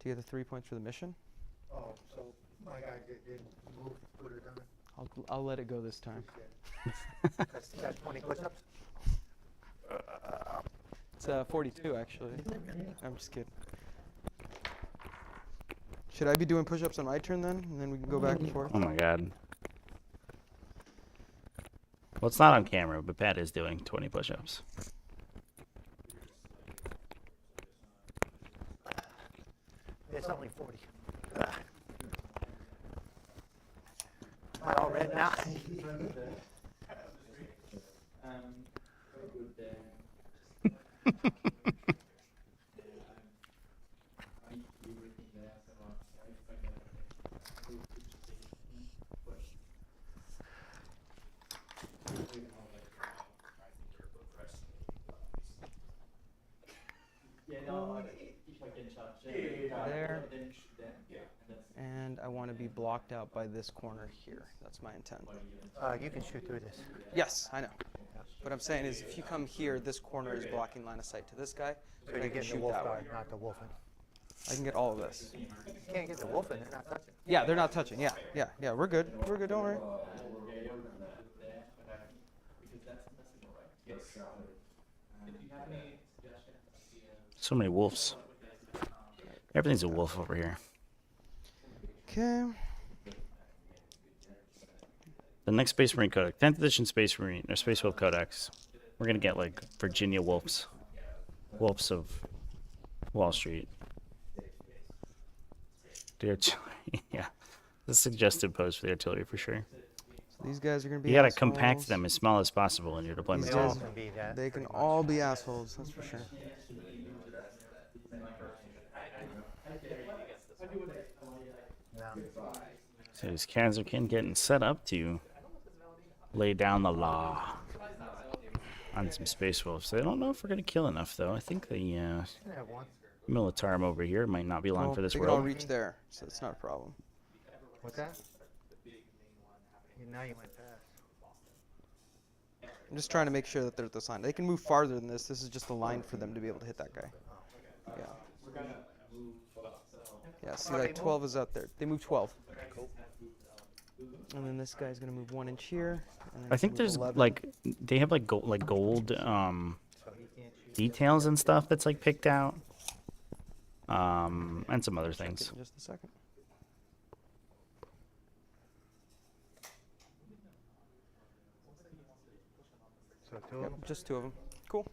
to get the 3 points for the mission. Oh, so my guy didn't move, put it on. I'll let it go this time. That's 20 push-ups. It's 42 actually. I'm just kidding. Should I be doing push-ups on my turn then, and then we can go back and forth? Oh my god. Well, it's not on camera, but Pat is doing 20 push-ups. It's only 40. Am I all red now? There. And I want to be blocked out by this corner here. That's my intent. You can shoot through this. Yes, I know. What I'm saying is, if you come here, this corner is blocking line of sight to this guy. So and I you're can getting the shoot wolf that way. guard, not the wolfen. I can get all of this. You can't get the wolfen, they're not touching. Yeah, they're not touching. Yeah, yeah, yeah. We're good. We're good. Don't worry. So many wolves. Everything's a wolf over here. Okay. The next Space Marine Codex, 10th edition Space Marine, or Space Wolf Codex, we're gonna get like Virginia wolves. Wolves of Wall Street. The artillery, yeah. The suggested pose for the artillery for sure. So these guys are gonna be. You gotta assholes. compact them as small as possible in your deployment. These They all guys, can be that. they can all be assholes. That's for sure. No. So these Kazarkin getting set up to lay down the law on some Space Wolves. I don't know if we're gonna kill enough though. I think the You can have one. Militarum over here might not be long Well, for this they can all world. reach there, so it's not a problem. What's that? Now you went past. I'm just trying to make sure that they're at this line. They can move farther than this. This is just a line for them to be able to hit that guy. Yeah. Yeah, see, like 12 is out there. They move 12. And then this guy's gonna move 1 inch here. And then I he think moves there's 11. like they have like gold details and stuff that's like picked out, and some other Check it things. in just a second. So two of Yep, them. just 2 of them. Cool.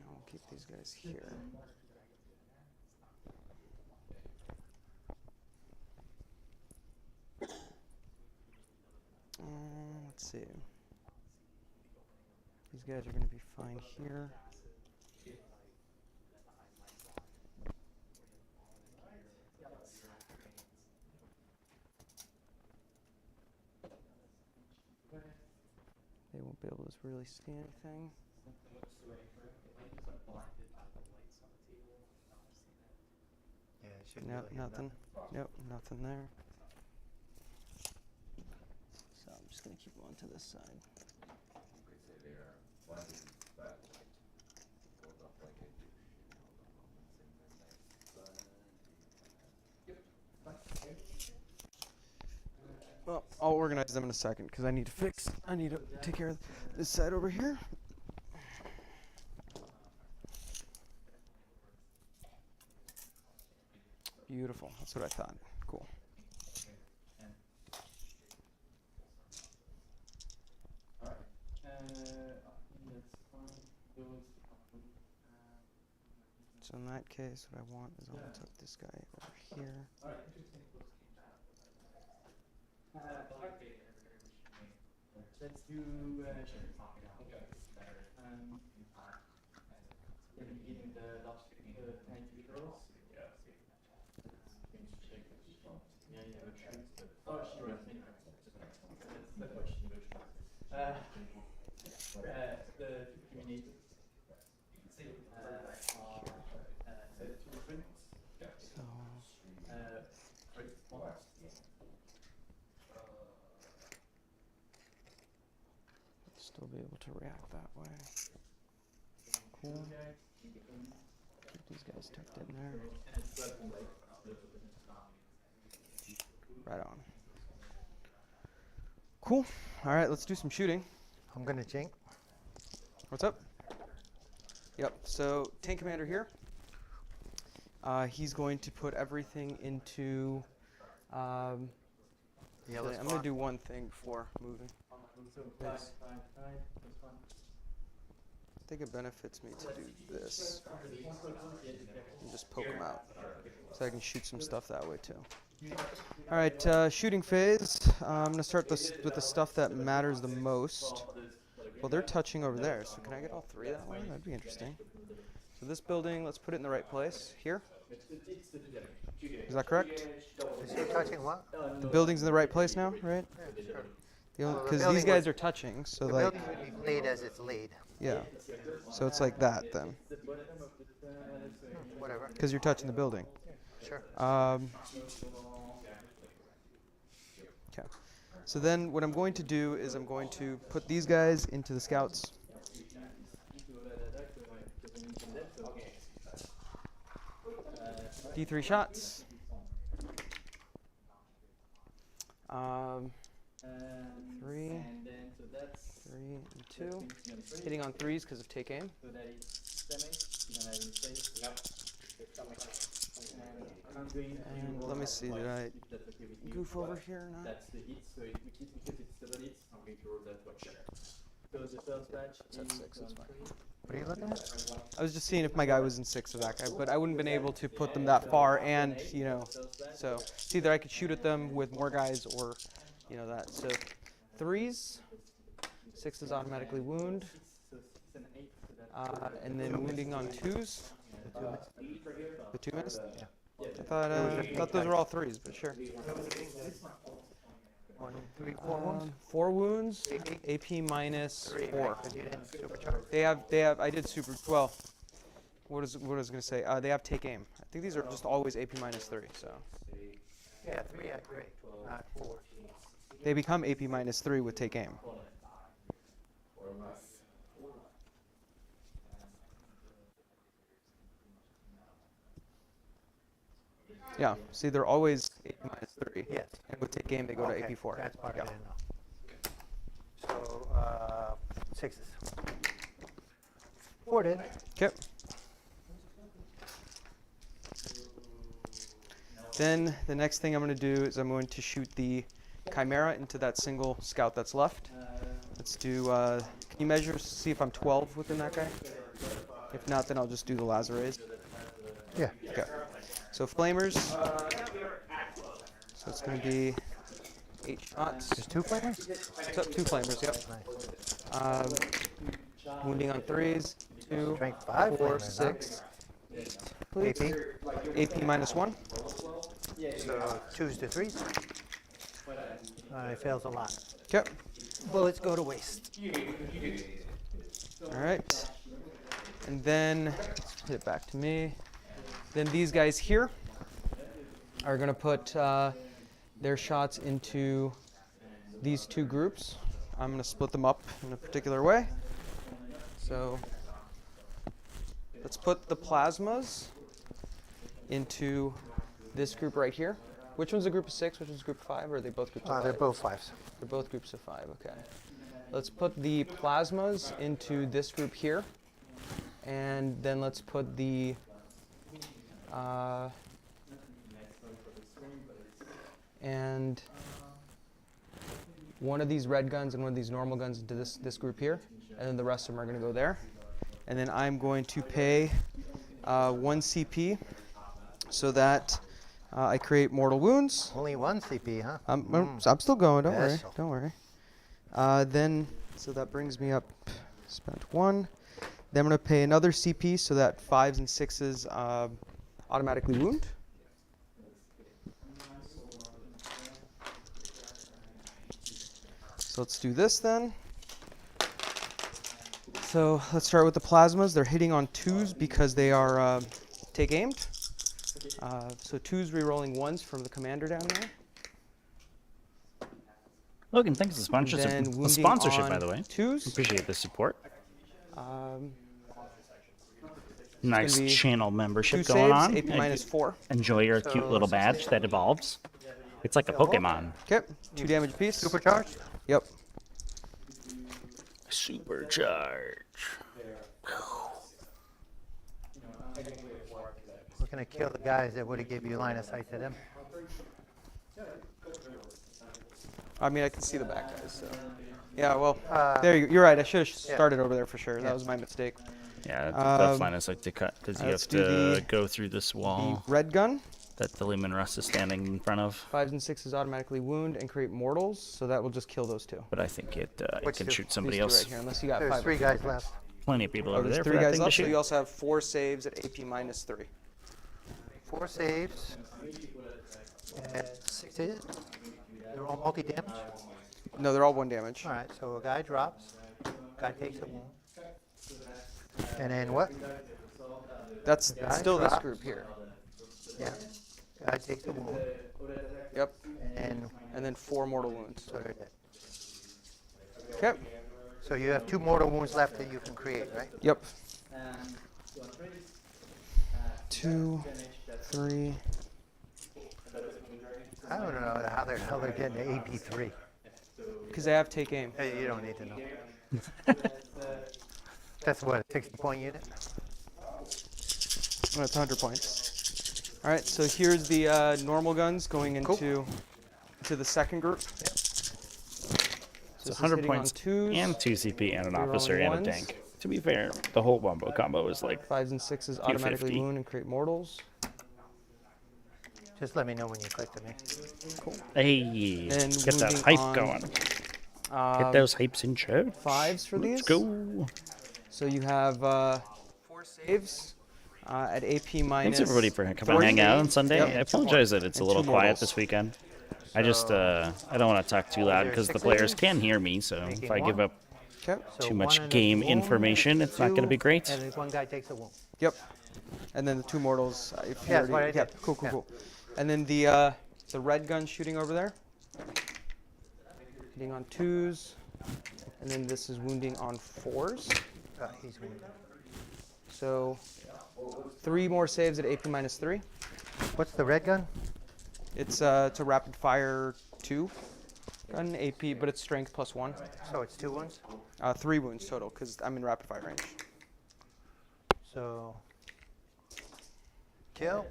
I'll keep these guys here. Let's see. These guys are going to be fine here. They won't be able to really see anything. Yeah, it should Nope, really have nothing. Nope, nothing there. So I'm just gonna keep going to this side. Well, I'll organize them in a second because I need to take care of this side over here. Beautiful. That's what I thought. Cool. So in that case, what I want is I want to take this guy over here. Let's do in the last 90 girls. Oh, she was that's what she was. The community. Still be able to react that way. Cool. Keep these guys tucked in there. Right on. Cool. All right, let's do some shooting. I'm gonna jink. What's up? Yep. So tank commander here. He's going to put everything into. I'm going to do one thing before moving. Yes. I think it benefits me to do this. And just poke them out. So I can shoot some stuff that way too. All right, shooting phase. I'm going to start this with the stuff that matters the most. Well, they're touching over there, so can I get all three that way? That'd be interesting. So this building, let's put it in the right place. Here? Is that correct? Is he touching what? The building's in the right place now, right? Yeah, sure. Because these guys are touching, so The like, building would be lead as its lead. yeah. So it's like that then, Whatever. because you're touching the building. Sure. Okay. So then what I'm going to do is I'm going to put these guys into the scouts. D3 shots. 3, 3, and 2. Hitting on 3s because of take aim. And let me see, did I goof over here or not? That's the hit, so it, because it's double hits, I'm going to roll Deathwatch. So the first batch That's is 6, that's fine. What are you looking at? I was just seeing if my guy was in 6 of that guy, but I wouldn't have been able to put them that far and, you know, so it's either I could shoot at them with more guys or, you know, that. So 3s, 6 is automatically wound, and then wounding on 2s. The 2 missed? Yeah. I thought those were all 3s, but sure. 1, 3, 4 wounds. 4 wounds, AP minus 4. But you didn't supercharge. They have, I did super, well, what I was going to say, they have take aim. I think these are just always AP minus 3, so. Yeah, 3 are great, not 4. They become AP minus 3 with take aim. Yeah, see, they're always AP minus 3. Yes. And with take aim, they go to AP 4. That's part Yeah. I didn't know. So, 6s. 4 did. Okay. Then the next thing I'm going to do is I'm going to shoot the Chimera into that single scout that's left. Let's do, can you measure, see if I'm 12 within that guy? If not, then I'll just do the Lazarus. Yeah. Okay. So flamers. So it's going to be 8 shots. There's 2 flamers? So 2 flamers, yep. Nice. Wounding on 3s. 2, Strength 5 4, flamers, 6. AP? AP minus 1. So 2s to 3s? It fails a lot. Okay. bullets go to waste. All right. And then, let's hit it back to me. Then these guys here are going to put their shots into these two groups. I'm going to split them up in a particular way. So let's put the plasmas into this group right here. Which one's a group of 6? Which one's a group of 5? Or are they both groups of 5? They're both 5s. They're both groups of 5, okay. Let's put the plasmas into this group here. And then let's put the and one of these red guns and one of these normal guns into this group here. And then the rest of them are going to go there. And then I'm going to pay 1 CP so that I create mortal wounds. Only 1 CP, huh? I'm still going, don't worry, Vessel. don't worry. Then, so that brings me up, spent 1. Then I'm going to pay another CP so that 5s and 6s automatically wound. So let's do this then. So let's start with the plasmas. They're hitting on 2s because they are take aimed. So 2s re-rolling 1s from the commander down there. Logan, thanks for the sponsorship, Then wounding sponsorship on by the way. 2s. Appreciate the support. Um, Nice be channel membership 2 going saves, on. AP minus 4. Enjoy your cute little badge that evolves. It's like a Pokemon. Okay, 2 damage apiece. Supercharged? Yep. Supercharge. We're going to kill the guys that would have gave you line of sight to them. I mean, I can see the back guys, so. Yeah, well, Uh, there you're right. I should have started over there for sure. That was my mistake. Yeah, that's line of sight to cut because you have let's do to the- go through this The wall red gun, that the Lehman Russ is standing in front of. 5s and 6s automatically wound and create mortals, so that will just kill those 2. But I think it What's can the- shoot These somebody 2 else. right here, unless you got There's 5. 3 guys left. Plenty of people Oh, over there's there 3 for that guys thing to left, so shoot. you also have 4 saves at AP minus 3. 4 saves. And 6 hit. They're all multi-damage? No, they're all 1 damage. All right, so a guy drops. Guy takes a wound. And then what? That's Guy still this drops. group here. Yeah. Guy takes a wound. Yep. And And then 4 mortal wounds. so they're dead. Okay. So you have 2 mortal wounds left that you can create, right? Yep. 2, 3. I don't know how the hell they're getting to AP3. Because they have take aim. Hey, you don't need to know. That's what, a 60-point unit? That's 100 points. All right, so here's the normal guns going into the second group. So It's this is 100 hitting on points 2s, and 2 CP and an Reroll officer and a ones. tank. To be fair, the whole wombo combo is like 5s and 6s automatically 50. wound and create mortals. Just let me know when you click to me. hey, Then get that wounding hype on, going. Get Um, those hypes in show. 5s for Let's these. go. So you have 4 saves at AP minus. Thanks everybody for coming 40. and hang out on Sunday. Yep. I apologize that it's a And little 2 quiet mortals. this weekend. I just I don't want to talk too loud because the players can hear me. So if I give up Okay. So too one much in a game wound, information, it's not going to 2, be great. And then 1 guy takes a wound. Yep. And then the 2 mortals. If you Yeah, that's already- what I yeah, did. cool, cool, Yeah. cool. And then the red gun shooting over there. Hitting on 2s. And then this is wounding on 4s. He's wounded. So 3 more saves at AP minus 3. What's the red gun? It's a rapid fire 2 gun AP, but it's strength plus 1. So it's 2 wounds? 3 wounds total because I'm in rapid fire range. So kill,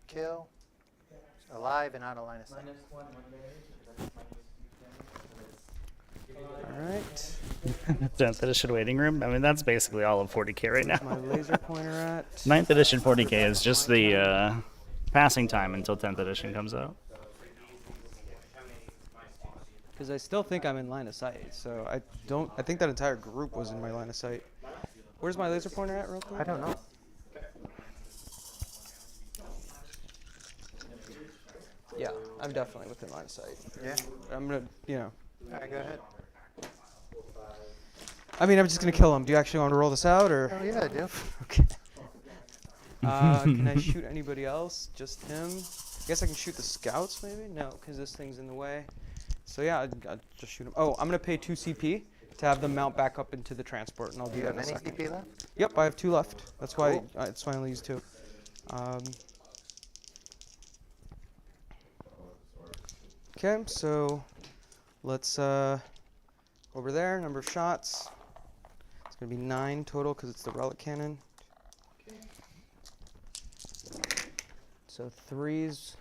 kill, alive and out of line of sight. All right. 10th edition waiting room. I mean, that's basically all of 40k right My now. laser pointer at. 9th edition 40k is just the passing time until 10th edition comes out. Because I still think I'm in line of sight, so I think that entire group was in my line of sight. Where's my laser pointer at, real quick? I don't know. Yeah, I'm definitely within line of sight. Yeah. I'm gonna, All right, go ahead. I mean, I'm just gonna kill him. Do you actually want to roll this out, or? Oh yeah, I do. Okay. Can I shoot anybody else? Just him? I guess I can shoot the scouts, maybe? No, because this thing's in the way. So yeah, I'd just shoot him. Oh, I'm gonna pay 2 CP to have them mount back up into the transport, and I'll do Do you that have in a any second. CP left? Yep, I have 2 left. That's why. Cool. That's why I only use 2. Okay, so let's over there. Number of shots. It's gonna be 9 total because it's the relic cannon. So 3s.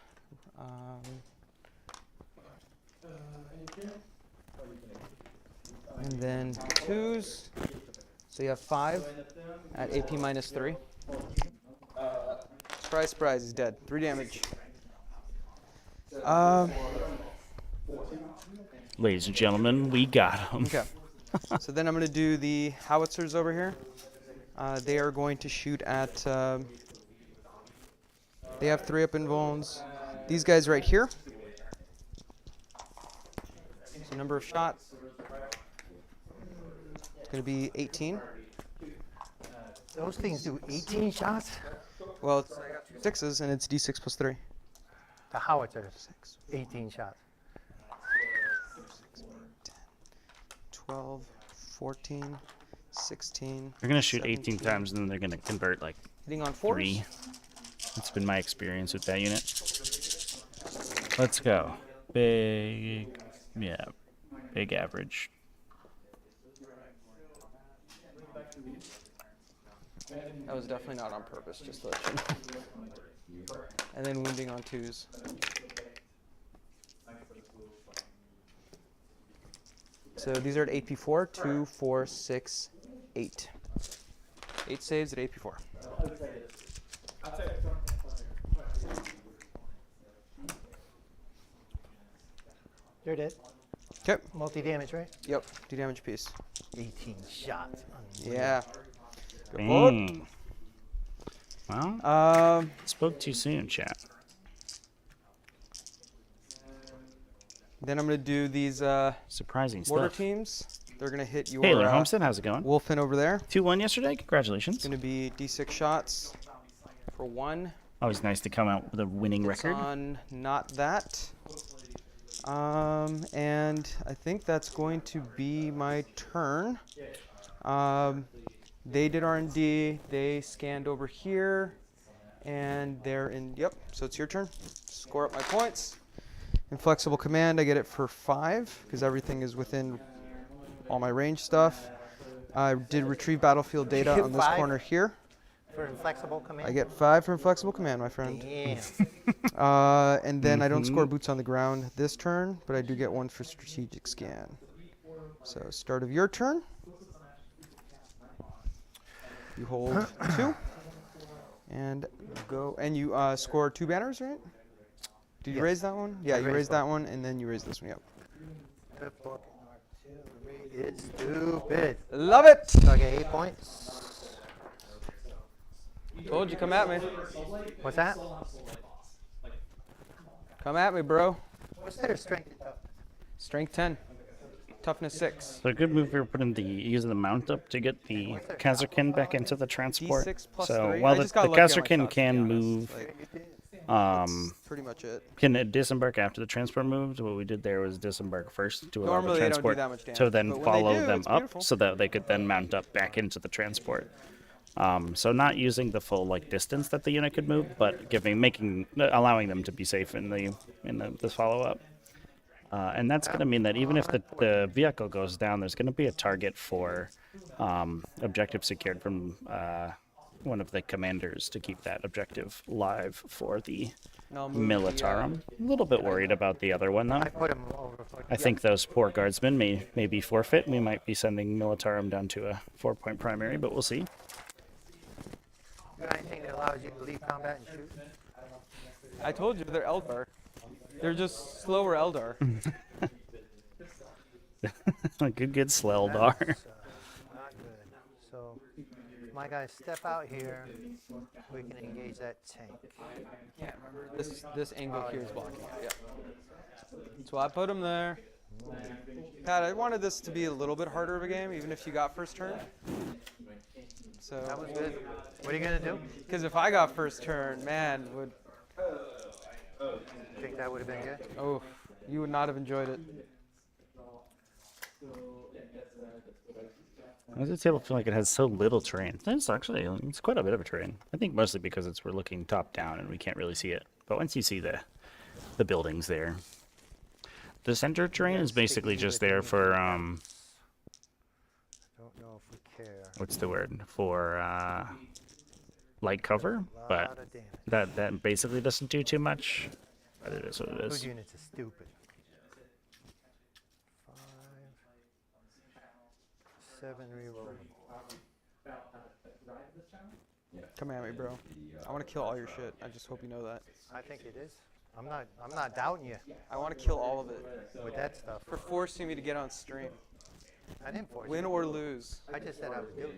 And then 2s. So you have 5 at AP minus 3. Surprise, surprise, he's dead. 3 damage. Ladies and gentlemen, we got him. Okay. So then I'm going to do the howitzers over here. They are going to shoot at... they have 3 up invulns. These guys right here. So number of shots. It's going to be 18. Those things do 18 shots? Well, it's 6s, and it's d6 plus 3. The howitzers, 18 shots. 12, 14, 16. They're gonna shoot 18 17. times and then they're gonna convert like Hitting on 4s. 3. That's been my experience with that unit. Let's go. Big, yeah, big average. That was definitely not on purpose, just to let you know. And then wounding on 2s. So these are at AP4, 2, 4, 6, 8. 8 saves at AP4. They're dead. Okay. Multi-damage, right? Yep, 2 damage piece. 18 shots. Yeah. Bang. Well, spoke too soon, chat. Then I'm going to do these Surprising mortar stuff. teams. They're going to hit your Taylor Homestead, how's it going? Wolfen over there. 2-1 yesterday. Congratulations. It's going to be d6 shots for 1. Always nice to come out with a winning It's record. on not that. And I think that's going to be my turn. They did R&D. They scanned over here. And they're in... Yep, so it's your turn. Score up my points. Inflexible command, I get it for 5, because everything is within all my range stuff. I did retrieve battlefield data on this 5? corner here. For inflexible command? I get 5 for inflexible command, my friend. Damn. And then I don't score boots on the ground this turn, but I do get 1 for strategic scan. So start of your turn. You hold 2. And go. And you score 2 banners, right? Did you raise that one? Yeah, you raised that one, and then you raised this one. Yep. It's stupid. Love it! So I get 8 points. Told you, come at me. What's that? Come at me, bro. What's their strength and toughness? Strength 10. Toughness 6. So a good move for putting using the mount up to get the Kazarkin back into the transport. D6 plus So 3. while I the just got lucky on my Kazarkin shots, to can be honest. move, Like, pretty much it. can it disembark after the transport moved? What we did there was disembark first to allow Normally the they don't do transport that much damage, to then but when they follow do, them it's up beautiful. so that they could then mount up back into the transport. So not using the full like distance that the unit could move, but allowing them to be safe in the follow up. And that's going to mean that even if the vehicle goes down, there's going to be a target for objective secured from one of the commanders to keep that objective live for the Militarum. A little bit worried about the other one, though. I put him over. I think those poor guardsmen may be forfeit. We might be sending Militarum down to a 4-point primary, but we'll see. Got anything that allows you to leave combat and shoot? I told you, they're Eldar. They're just slower Eldar. good Sleldar. Not good. So my guys step out here. We can engage that tank. This angle here is blocking it. Yeah. So I put him there. Pat, I wanted this to be a little bit harder of a game, even if you got first turn. So That was good. What are you gonna do? because if I got first turn, man, would Think that would have been good? oh, you would not have enjoyed it. Why does the table feel like it has so little terrain? It's quite a bit of a terrain. I think mostly because we're looking top down and we can't really see it. But once you see the buildings there, the center terrain is basically just there for Don't know if we care. what's the word, for light cover, but Lot of damage. that basically doesn't do too much. But it is what it Those is. units are stupid. 5, 7 reroll. Come at me, bro. I want to kill all your shit. I just hope you know that. I think it is. I'm not doubting you I want to kill all of it with that stuff. for forcing me to get on stream, I didn't force win you. or lose. I just said I would do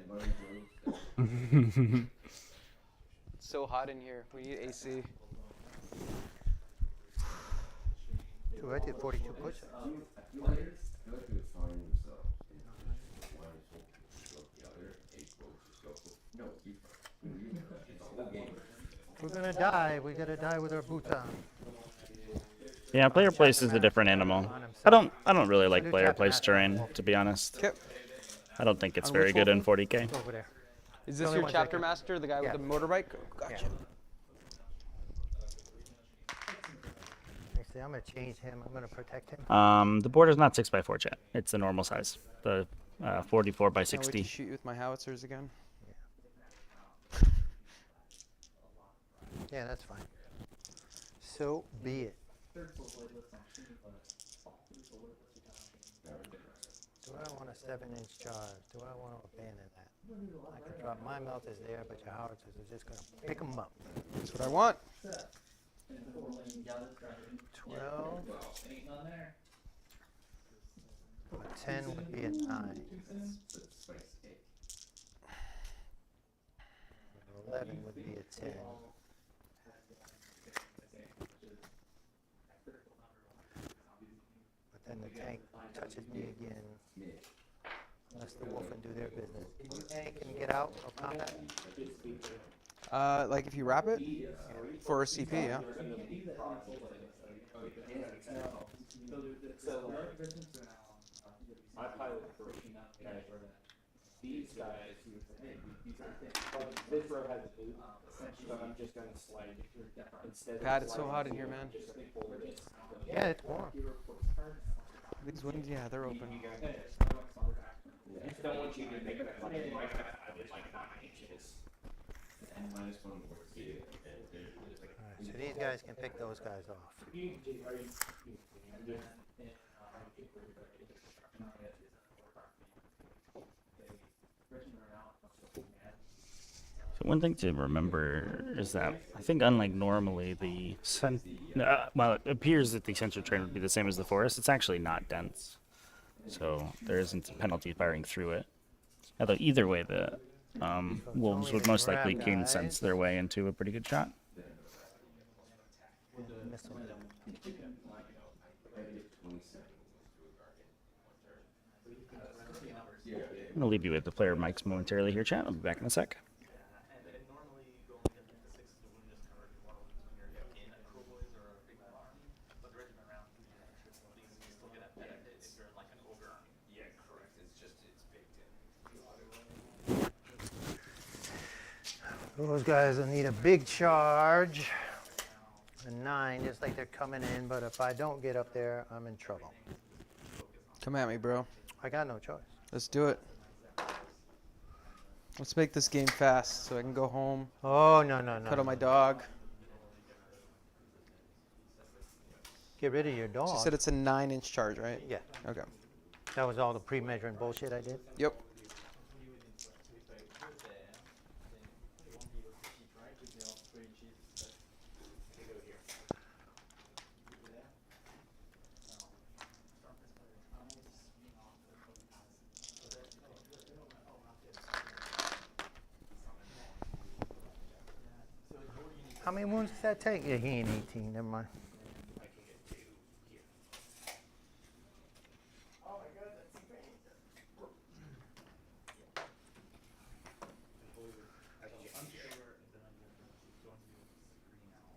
it. It's so hot in here. We need AC. Dude, I did 42 push-ups. We're gonna die. We gotta die with our boots on. Yeah, player place is a different animal. I don't really like player place terrain, to be honest. Okay. I don't think it's On very which good in wolf? 40k. Over there. Is this Only your one chapter second. master, the guy Yeah. with the motorbike? Gotcha. Actually, I'm gonna change him. I'm gonna protect him. The board is not 6x4 chat. It's the normal size. The 44 by Can't wait to 60. shoot you with my howitzers again. Yeah, that's fine. So be it. Do I want a 7-inch charge? Do I want to abandon that? I can drop my melters there, but your howitzers are just going to pick them up. That's what I want. 12. A 10 would be a 9. 11 would be a 10. But then the tank touches me again. Unless the wolf and do their business. Can you tank and get out of combat? Like if you wrap it for a CP, yeah. My pilot for these guys, this row has a boot, so I'm just going to slide instead. Pat, it's so hot in here, man. Yeah, it's warm. These windows, yeah, they're open. I just don't want you to make that like 9 inches. Alright, so these guys can pick those guys off. So one thing to remember is that I think unlike normally well, it appears that the central terrain would be the same as the forest. It's actually not dense, so there isn't a penalty firing through it. Although either way, the wolves would most likely keen sense their way into a pretty good shot. Missile. I'm gonna leave you with the player mics momentarily here, chat. I'll be back in a sec. Those guys will need a big charge. A 9, just like they're coming in, but if I don't get up there, I'm in trouble. Come at me, bro. I got no choice. Let's do it. Let's make this game fast so I can go home, Oh, no, no, no. cuddle my dog. Get rid of your dog. She said it's a 9-inch charge, right? Yeah, Okay. that was all the pre-measuring bullshit I did. Yep. How many wounds does that take? Yeah, he ain't 18, never mind.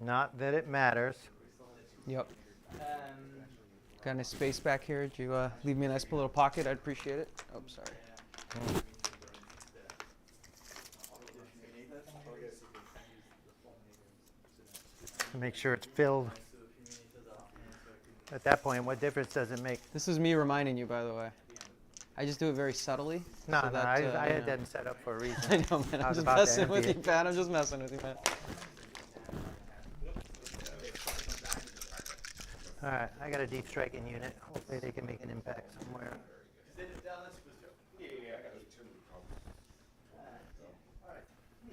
Not that it matters. Yep. Got any space back here? Did you leave me a nice little pocket? I'd appreciate it. Oh, sorry. Make sure it's filled. At that point, what difference does it make? This is me reminding you, by the way. I just do it very subtly. No, so no, that, I you had know. that set up for a reason. I know, man. I I'm was just about to messing with empty you, it. Pat. I'm just messing with you, man. All right, I got a deep striking unit. Hopefully they can make an impact somewhere.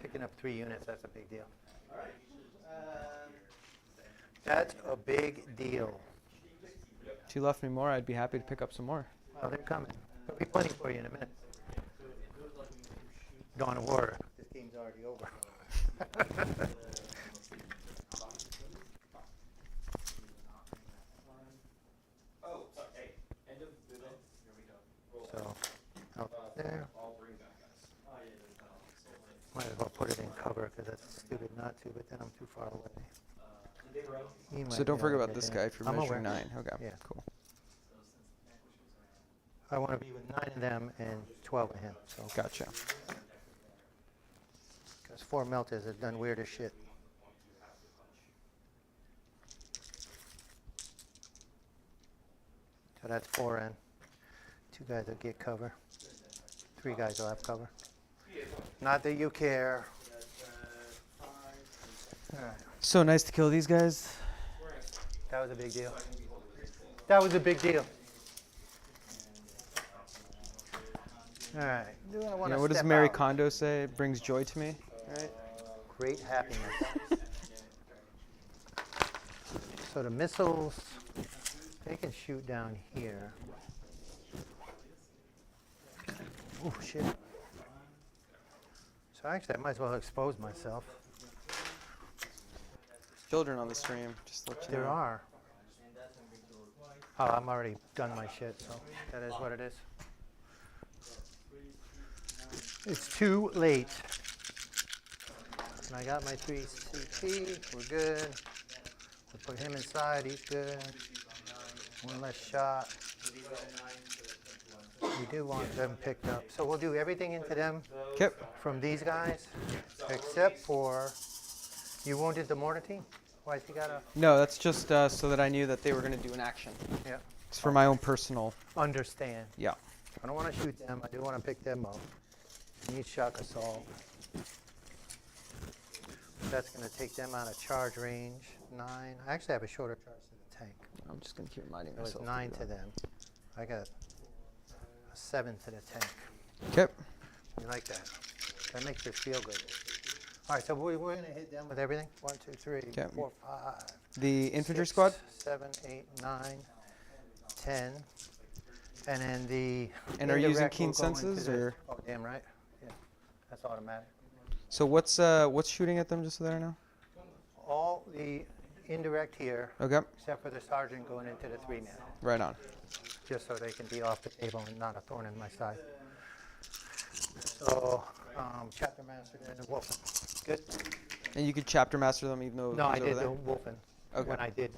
Picking up 3 units, that's a big deal. That's a big deal. If you left me more, I'd be happy to pick up some more. Well, they're coming. There'll be plenty for you in a minute. Dawn of War. This game's already over. So, out there. Might as well put it in cover because that's stupid not to, but then I'm too far away. He might So don't be forget able about to this get guy in. if you're I'm measuring aware. 9. Okay, Yeah. cool. I want to be with 9 of them and 12 of him. So, Gotcha. because 4 melters have done weird as shit. So that's 4 in. 2 guys will get cover. 3 guys will have cover. Not that you care. All right. So nice to kill these guys. That was a big deal. That was a big deal. All right. Do I want to What does step Mary out? Kondo say? It brings joy to me, right? Great happiness. So the missiles, they can shoot down here. Oh, shit. So actually, I might as well expose myself. Children on the stream, just to let you know. There are. Oh, I'm already done my shit, so that is what it is. It's too late. And I got my 3 CP. We're good. We'll put him inside. He's good. 1 less shot. We do want them picked up. So we'll do everything into them from these guys, except for you wounded the mortar team. Why has he got a? No, that's just so that I knew that they were going to do an action. Yeah. It's for my own personal. Understand. Yeah. I don't want to shoot them. I do want to pick them up. Need shock assault. That's going to take them out of charge range. 9. I actually have a shorter charge to the tank. I'm just going to keep reminding It was myself. 9 to them. I got a 7 to the tank. Okay. You like that? That makes us feel good. All right, so we're going to hit them with everything. 1, 2, 3, 4, 5. The infantry 6, squad? 7, 8, 9, 10. And then the. And are you using indirect keen will go into senses, the- or? Oh, damn right. Yeah, that's automatic. So what's shooting at them, just so that I know? All the indirect here, Okay. except for the sergeant going into the 3 man, Right on. just so they can be off the table and not a thorn in my side. So, chapter master and the Wolfen. Good. And you could chapter master them even though No, I he's over did the there? Wolfen. Okay. When I did,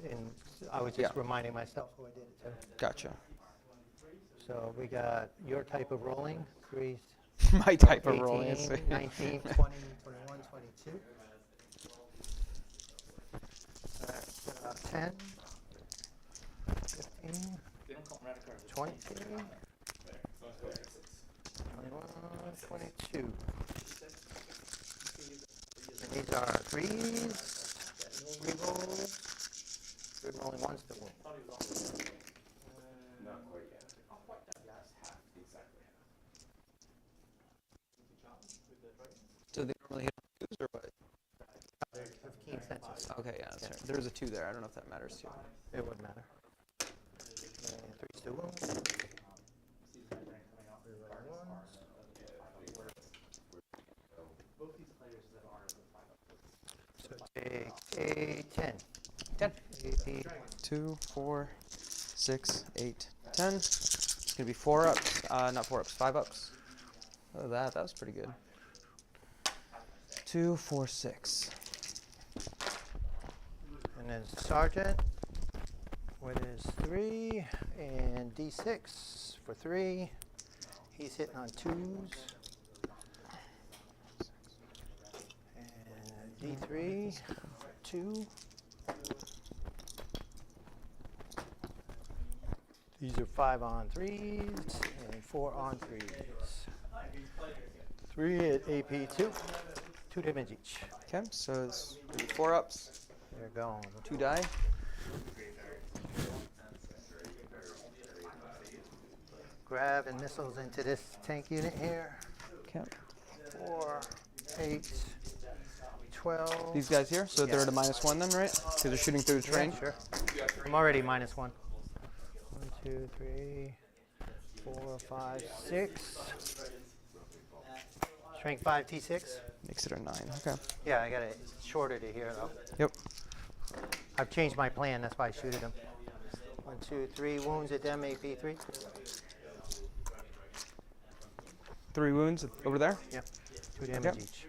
I was just reminding myself who I did it to. Gotcha. So we got your type of rolling, 3, My type of 18, rolling is 19, 20, 21, 22. That's 10, 15, 20, 21, 22. And these are 3s, rerolls, good rolling 1s to win. So they normally hit twos or what? They have keen senses. Okay, yeah, that's right. There's a 2 there. I don't know if that matters to you. It wouldn't matter. And 3s to wound. So take a 10. 10. 8, 2, 4, 6, 8, 10. It's gonna be 4 ups. Not 4 ups, 5 ups. Oh, that was pretty good. 2, 4, 6. And then sergeant with his 3 and D6 for 3. He's hitting on 2s. And D3, 2. These are 5 on 3s and 4 on 3s. 3 at AP2, 2 damage each. Okay, so it's 4 ups, They're going. 2 die. Grab and missiles into this tank unit here. Okay. 4, 8, 12. These guys here, so they're at a -1 then, right? Because they're shooting through the terrain. Yeah, sure. I'm already -1. 1, 2, 3, 4, 5, 6. Strength 5, T6. Makes it a 9. Okay. Yeah, I got it shorter to here though. Yep. I've changed my plan, that's why I shooted them. 1, 2, 3 wounds at them, AP3. 3 wounds over there. Yeah, 2 damage each.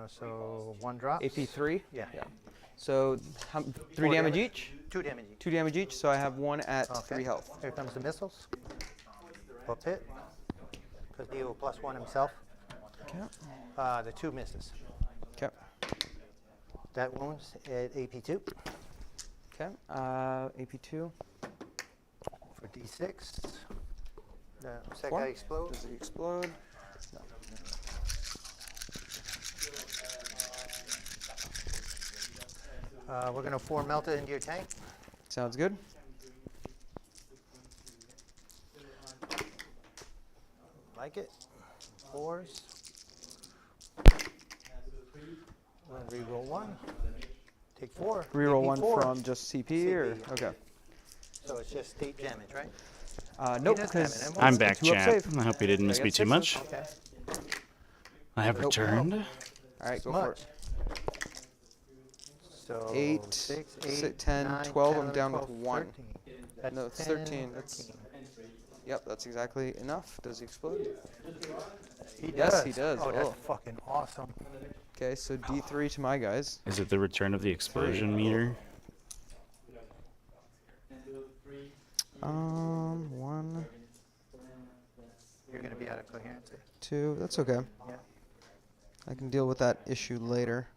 So 1 drop. AP3. Yeah. So 3 damage each. 2 damage each. 2 damage each. So I have 1 at 3 health. Here comes the missiles. Up hit. Because he will +1 himself. Okay. The 2 misses. Okay. That wounds at AP2 Okay. AP2. for D6. The second 4. guy explodes. Does he explode? No. We're going to 4 melt it into your tank. Sounds good. Like it. 4s. We'll reroll 1. Take 4. Reroll AP 1 4. from just CP, or CP, yeah. okay. So it's just 8 damage, right? Nope, doesn't have because it. I'm back, 2 up chat. save. I hope you didn't miss me too much. Okay. I have Nope. returned. All right, go for it. So 8, 6, 10, 9, 12, 10, I'm down with 12, 1. 13. That's No, it's 10, 13. That's 13. Yep, that's exactly enough. Does he explode? He Yes, does. he does. Oh, that's Oh. fucking awesome. Okay, so D3 to my guys. Is it the return of the explosion meter? 1, You're going to be out of coherency. 2. That's okay. Yeah. I can deal with that issue later.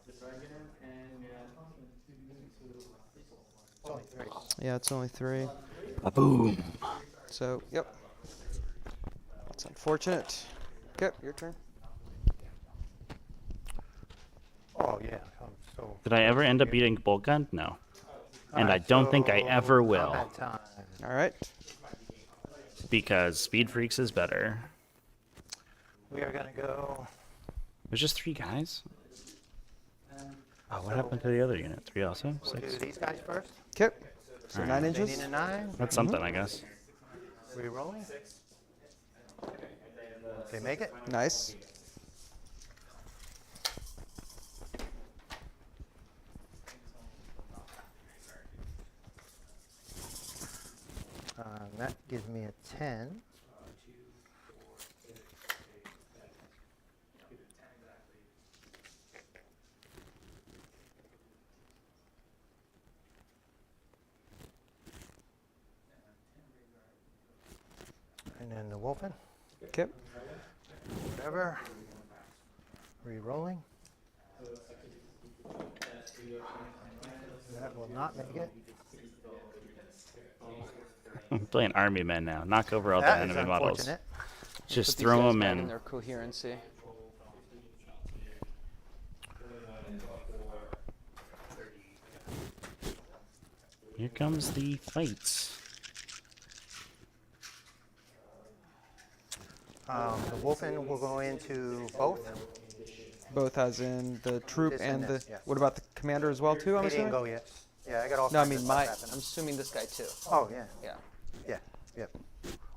It's only 3. Yeah, it's only 3. Boom. So, yep. That's unfortunate. Okay, your turn. Oh, yeah. So Did I ever end up beating Boltgun? No. And I don't think I ever will, combat time. All right. because Speed Freaks is better. We are going to go. There's just 3 guys? Oh, what happened to the other unit? 3 also? We'll do 6? these guys first. Okay. So All 9 right. inches. They need a 9. That's something, I guess. Rerolling. They make it. Nice. That gives me a 10. And then the Wolfen. Okay. Whatever. Re-rolling. That will not make it. I'm playing army men now. Knock over all the That is enemy models. unfortunate. Just Put these throw guys them back in. their coherency. Here comes the fights. The Wolfen will go into both. Both as in the troop This and and the. this, yes. What about the commander as well too? I'm He didn't assuming. go yet. Yeah, I got all No, I kinds of mean stuff my. happening. I'm assuming this guy too. Oh, yeah. Yeah. Yeah. Yep.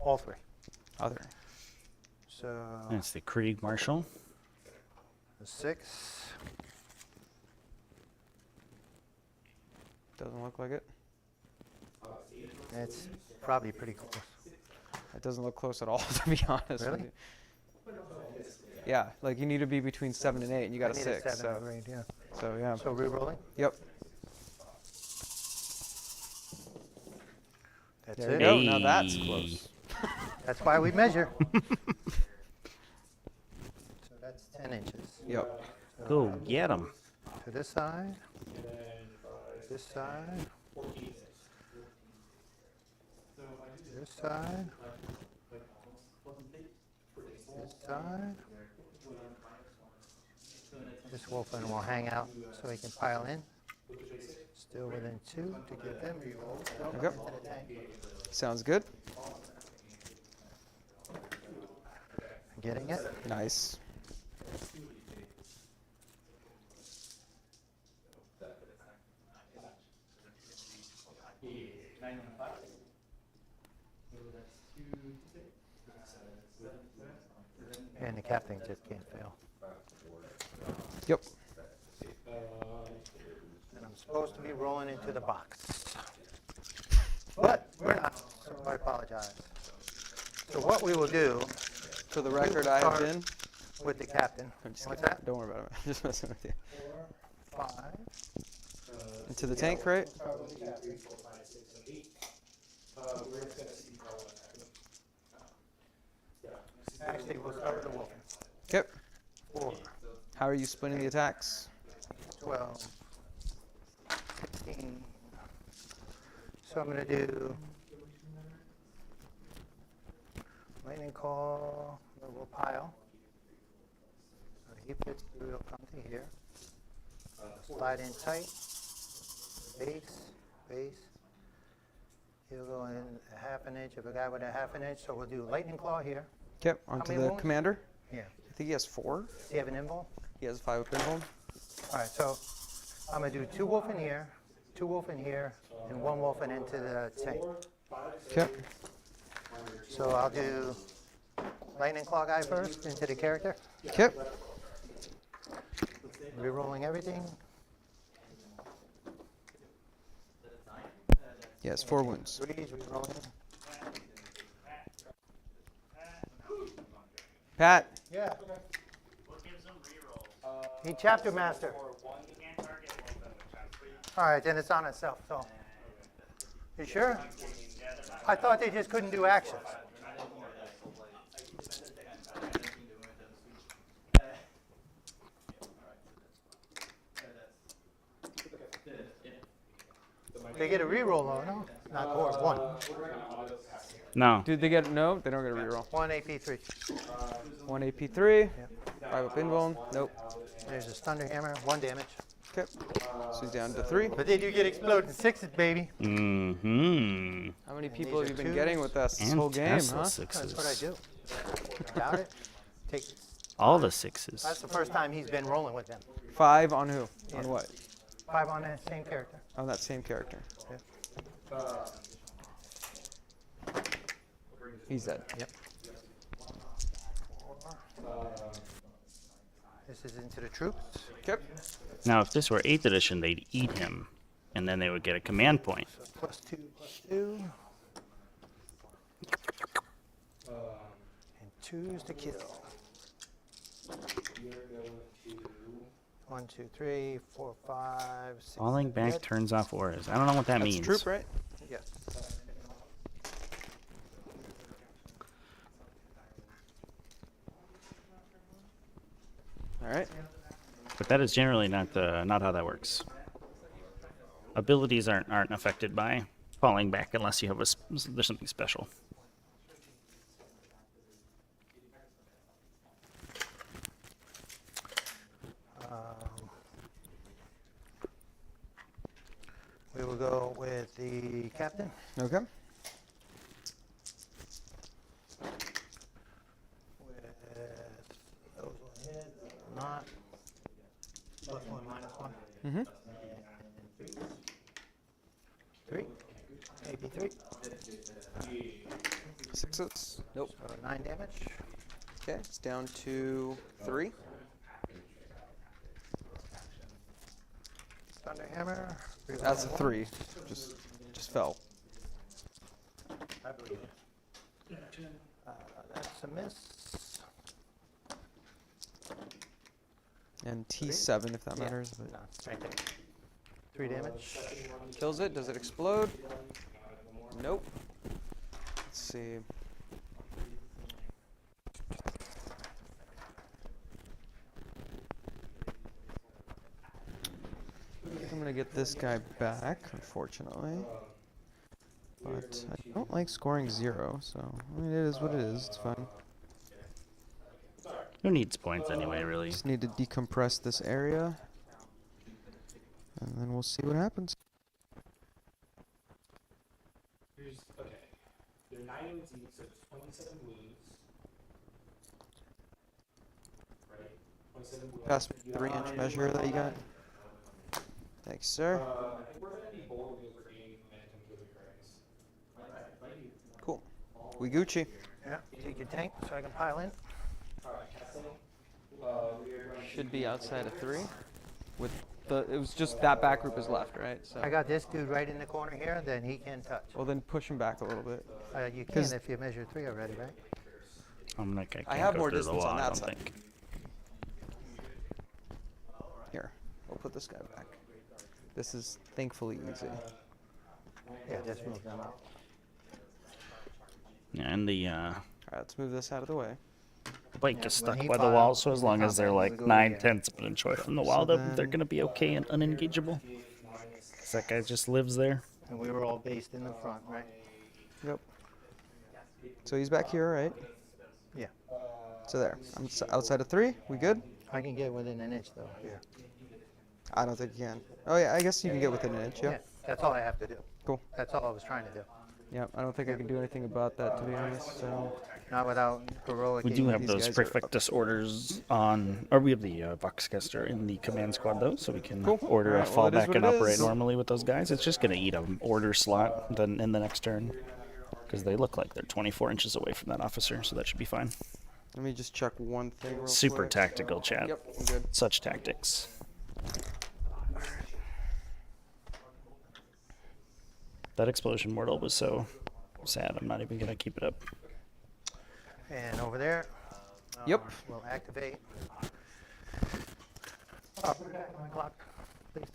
All 3. Other. So That's the Krieg Marshal. the 6. Doesn't look like it. It's probably pretty close. It doesn't look close at all, to be honest. Really? With you. Yeah, like you need to be between 7 and 8, and you got I a need 6. 7 So, grade, yeah. so yeah. So re-rolling? Yep. That's There you it. go. Now that's Hey. close. That's why we measure. So that's 10 inches. Yep. Go get him. To this side, this side, this side, this side. This wolfen will hang out so he can pile in. Still within 2 to get them re-rolled. Okay. Into the tank. Sounds good. Getting it? Nice. And the captain just can't fail. Yep. And I'm supposed to be rolling into the box. But we're not, so I apologize. So what we will do For the record, I have start been. with the captain. I'm just What's kidding. that? Don't worry about it. I'm just messing with you. 5. Into the tank crate. Actually, we'll start with the wolfen. Okay. 4, How are you splitting the attacks? 12, 16. So I'm going to do lightning call, a little pile. So he fits through, he'll come to here. Slide in tight. Base. He'll go in a half an inch of a guy with a half an inch. So we'll do lightning claw here. Okay. Onto many the wounds? commander. Yeah. I think he has 4. Does he have an invul? He has 5 of pinball. All right, so I'm going to do 2 wolf in here, 2 wolf in here, and 1 wolf in into the tank. Okay. So I'll do lightning claw guy first into the character. Okay. Rerolling everything. He has 4 wounds. 3s, rerolling. Pat. Yeah. What gives him reroll? He chapter master. He can't target wolfen, which I'm pretty All right, then it's on itself. So, you sure? I thought they just couldn't do actions. They get a reroll though, no? Not core, 1. No. Dude, they get no. They don't get a reroll. 1 AP3. 1 AP3. Yep. 5 of pinball. Nope. There's a thunder hammer, 1 damage. Okay. So he's down to 3. But they do get exploding 6s, baby. Mm-hmm. How many people are have you been 2s. getting with us this And whole game, Tesla huh? sixes. That's what I do. Doubt it. Take. All the 6s. That's the first time he's been rolling with them. 5 on who? On what? 5 on that same character. On that same character. He's dead. Yep. This is into the troops. Okay. Now, if this were 8th edition, they'd eat him, and then they would get a command point. So +2/+2. And 2s to kill. 1, 2, 3, 4, 5, 6. Falling back dead. turns off auras. I don't know what that That's means. troop, right? Yes. All right. But that is generally not how that works. Abilities aren't affected by falling back unless you have there's something special. We will go with the captain. Okay. With those will hit, not. +1, -1. Mm-hmm. 3. Maybe 3. 6s. Nope. So 9 damage. Okay. It's down to 3. Thunder hammer. That's a 3. Just fell. I believe it. That's a miss. And T7 if that matters. But No, same thing. 3 damage. kills it. Does it explode? Nope. Let's see. I'm gonna get this guy back, unfortunately. But I don't like scoring 0, so I mean, it is what it is. It's fine. Who needs points anyway, really? Just need to decompress this area, and then we'll see what happens. Here's, okay. There are 9 wounds each, so it's 27 wounds. Right? 27 wounds. Pass me the 3-inch measure that you got. Thanks, sir. I think we're gonna be bold because we're gaining momentum to the currents. Cool. We Gucci. Yeah, take your tank so I can pile in. Alright, casting. Should be outside of 3. With the, it was just that back group is left, right? So. I got this dude right in the corner here, then he can touch. Well, then push him back a little bit. You can 'Cause- if you measure 3 already, right? I'm like, I can't I have go more through the distance wall, on I that don't side. think. Here, we'll put this guy back. This is thankfully easy. Yeah, just move them out. Yeah, and the All right, let's move this out of the way. bike Yeah, is when stuck he by the wall, files, so as the long as they're combat like will go 9/10 of an inch away from the wall, So they're then- gonna be okay and unengageable. 'Cause that guy just lives there. And we were all based in the front, right? Yep. So he's back here, right? Yeah. So there. I'm outside of 3. We good? I can get within an inch though, here. I don't think you can. Oh yeah, I guess you can get within an inch. Yeah. Yeah, that's all I have to do. Cool. That's all I was trying to do. Yeah. I don't think I can do anything about that, to be honest. So. Not without heroic. We do have These those guys are perfect disorders on, or we have the Voxcaster in the command squad though, so we can order Alright, a well, it is fallback what and it operate is. normally with those guys. It's just gonna eat an order slot then in the next turn, because they look like they're 24 inches away from that officer, so that should be fine. Let me just check one thing real Super quick. tactical, chat. Yep, I'm good. Such tactics. That explosion mortal was so sad. I'm not even gonna keep it up. And over there. Yep. We'll activate. Oh, put it back on the clock, please.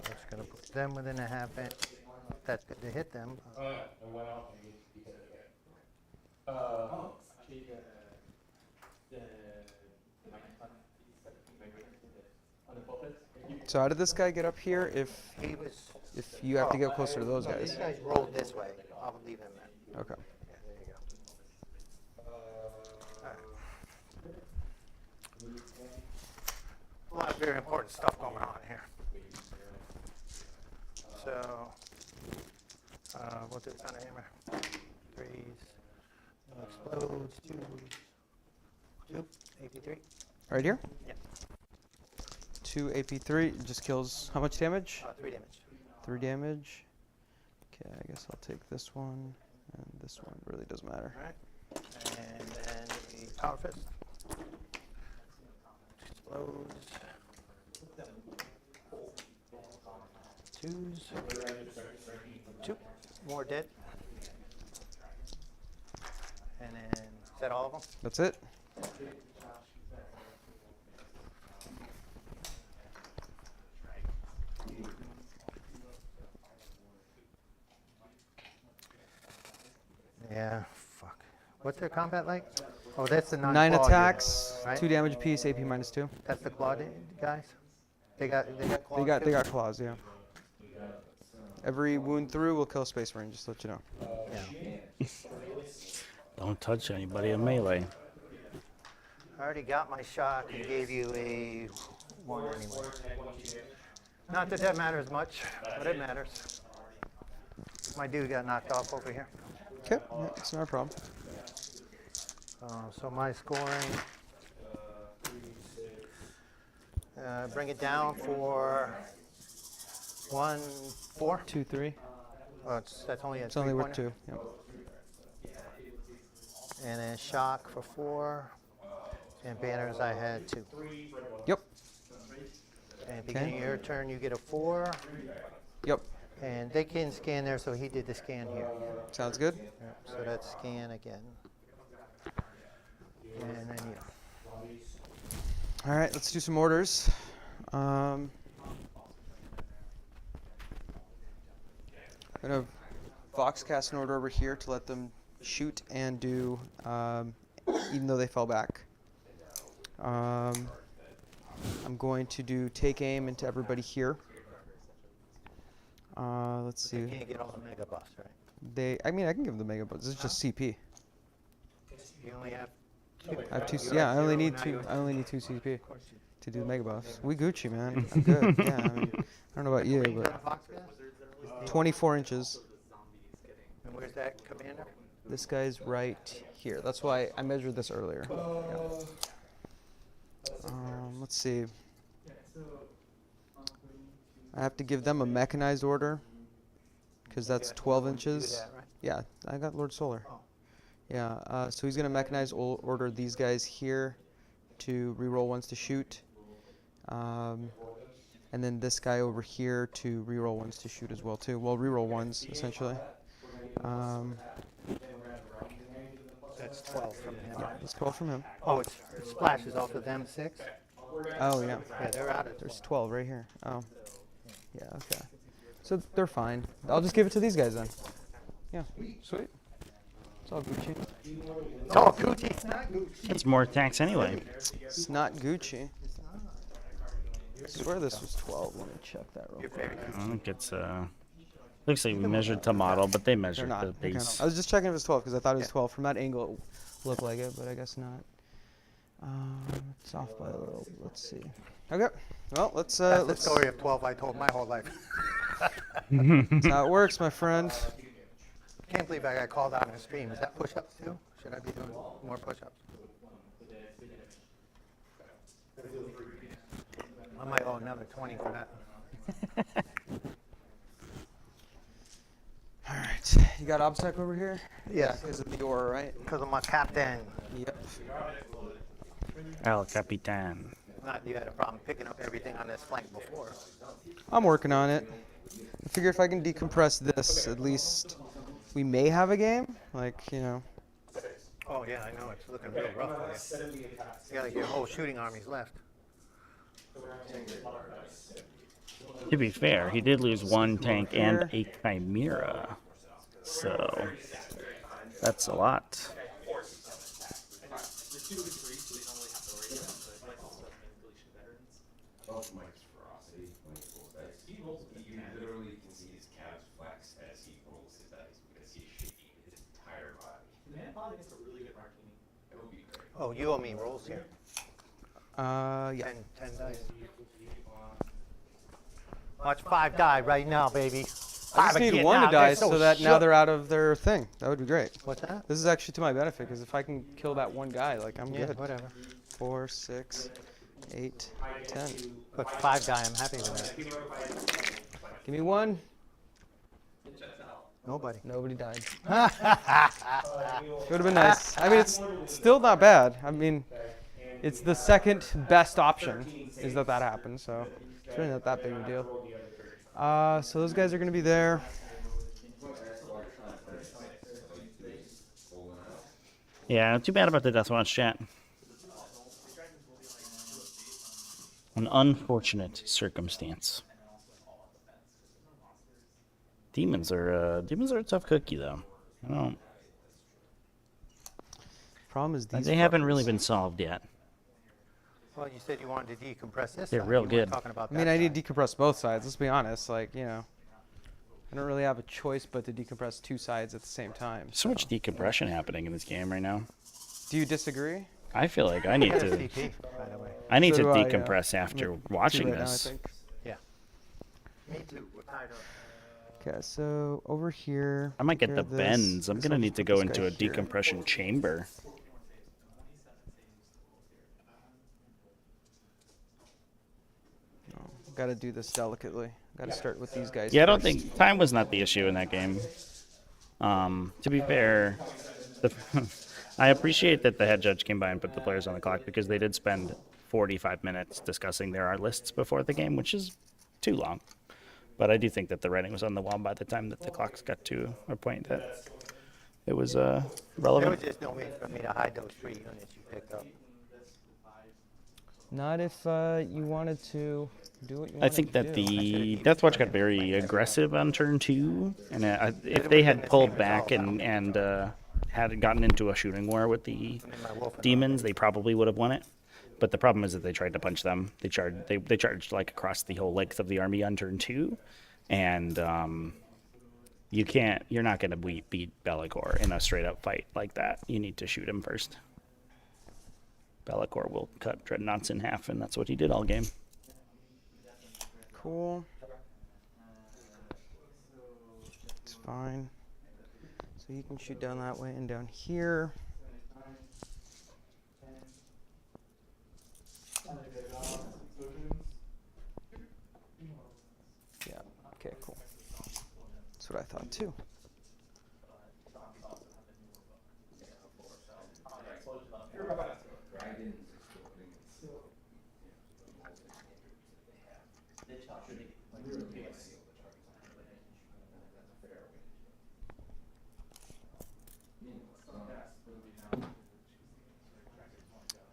Just gonna put them within a half inch. That's good to hit them. So how did this guy get up here if He was. you have to get closer to those No, these guys? guys rolled this way. I'll leave him there. Okay. Yeah, there you go. A lot of very important stuff going on here. So, what's it on a hammer? 3s, explodes, 2, AP3. Right here? Yeah. 2 AP3 just kills how much damage? 3 damage. 3 damage. Okay, I guess I'll take this one, and this one really doesn't matter. Alright. And then the power fist. Explodes. 2s. 2. More dead. And then, is that all of them? That's it. Yeah, fuck. What's their combat like? Oh, that's the 9 9 claw attacks, unit, right? 2 damage apiece, AP -2. That's the claw guys? They got claws They too? got claws, yeah. Every wound through will kill a space marine, just to let you know. Yeah. Don't touch anybody in melee. I already got my shot and gave you a 1 anyway. Not that that matters much, but it matters. My dude got knocked off over here. Okay, yeah, it's not a problem. So my scoring, bring it down for 1, 4. 2, 3. Oh, that's only a It's only worth 3-pointer. 2. Yep. And then shock for 4. And banners I had 2. Yep. And beginning of your turn, you get a 4. Yep. And they can scan there, so he did the scan here. Sounds good. Yeah, so that's scan again. And then you. All right, let's do some orders. I'm gonna Voxcast an order over here to let them shoot and do, even though they fell back. I'm going to do take aim into everybody here. Let's see. You can't get all the mega buffs, right? I mean, I can give them the mega buffs. This is just CP. You only have two. I have 2. Yeah, I only need 2. I only need 2 CP to do the mega buffs. We Gucci, man. I'm good. Yeah. I mean, I don't know about you, but 24 inches. And where's that commander? This guy's right here. That's why I measured this earlier. Yeah. Let's see. I have to give them a mechanized order because that's 12 inches. Yeah, I got Lord Solar. Yeah, so he's going to mechanize order these guys here to reroll ones to shoot. And then this guy over here to reroll ones to shoot as well too. Well, reroll ones essentially. That's 12 from him. Yeah, that's 12 from him. Oh, it splashes off of them 6? Oh yeah. Yeah, they're out of There's 12 right here. Oh. Yeah, okay. So they're fine. I'll just give it to these guys then. Yeah, sweet. It's all Gucci. It's all Gucci. It's not Gucci. It's more tax anyway. It's not Gucci. I swear this was 12. Let me check that real quick. I think it's looks like we measured to model, but they They're measured not. the Okay. base. I was just checking if it was 12 because I thought it was 12. From that angle, it looked like it, but I guess not. It's off by a little. Let's see. Okay. Well, let's. That's the let's. story of 12 I told my whole life. That's how it works, my friend. Can't believe I got called out on the stream. Is that push-ups too? Should I be doing more push-ups? I might owe another 20 for that. All right. You got OBSEC over here? Yeah. Because of the aura, right? Because of my captain. Yep. El Capitan. Not you had a problem picking up everything on this flank before. I'm working on it. I figure if I can decompress this, at least we may have a game. Like, you know. Oh yeah, I know. It's looking real rough for you. You got like your whole shooting armies left. To be fair, he did lose 1 tank and a Chimera. So that's a lot. Oh, you owe me rolls here. Yeah. 10 dice. Watch 5 die right now, baby. I just need 1 to die so that now they're out of their thing. That would be great. What's that? This is actually to my benefit because if I can kill that 1 guy, like I'm Yeah, good. whatever. 4, 6, 8, 10. But 5 die, I'm happy with that. Give me 1. Nobody. Nobody died. It would have been nice. I mean, it's still not bad. I mean, it's the second best option is that happens. So it's really not that big of a deal. So those guys are going to be there. Yeah, too bad about the Deathwatch chat. An unfortunate circumstance. Demons are a tough cookie though. I don't. Problem is these. They haven't really been solved yet. Well, you said you wanted to decompress this. They're side. real You weren't good. talking about I mean, that I need side. to decompress both sides. Let's be honest. Like, you know, I don't really have a choice but to decompress 2 sides at the same time. So much decompression happening in this game right now. Do you disagree? I feel like I need Got a to. CP, by the way. I need So to do I, yeah. decompress after I'm at watching 2 right now, I this. think. Yeah. Me too. We're tied up. Okay, so over here. I might get here the this. bends. I'm This gonna will need to put go this into guy a here. decompression chamber. Got to do this delicately. Got to start with these guys. Yeah, I don't first. think time was not the issue in that game. To be fair, I appreciate that the head judge came by and put the players on the clock because they did spend 45 minutes discussing their art lists before the game, which is too long. But I do think that the writing was on the wall by the time that the clocks got to a point that it was There relevant. was just no way for me to hide those 3 units you picked up. Not if you wanted to do what you wanted I think to that do. the Deathwatch got very aggressive on turn 2, and if they had pulled back and had gotten into a shooting war with the Demons, they probably would have won it. But the problem is that they tried to punch them. They charged like across the whole length of the army on turn 2, and you're not going to beat Bellicor in a straight up fight like that. You need to shoot him first. Bellicor will cut Dreadnoughts in half, and that's what he did all game. Cool. It's fine. So you can shoot down that way and down here. Yeah, okay, cool. That's what I thought too.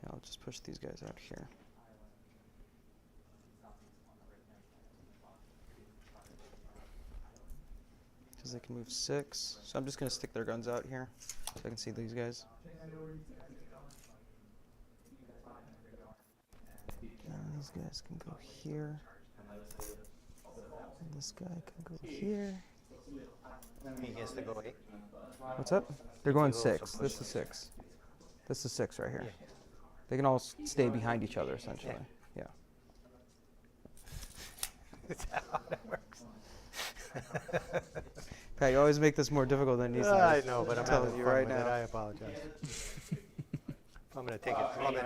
Yeah, I'll just push these guys out here. Because they can move 6. So I'm just going to stick their guns out here so I can see these guys. Now these guys can go here. And this guy can go here. He gets to go 8. What's up? They're going 6. This is 6. This is 6 right here. They can all stay behind each other, essentially. Yeah. That's how it works. Pat, you always make this more difficult than it needs to be. I know, but I'm telling having you fun right with it. now. I apologize. I'm going to take it plumbing.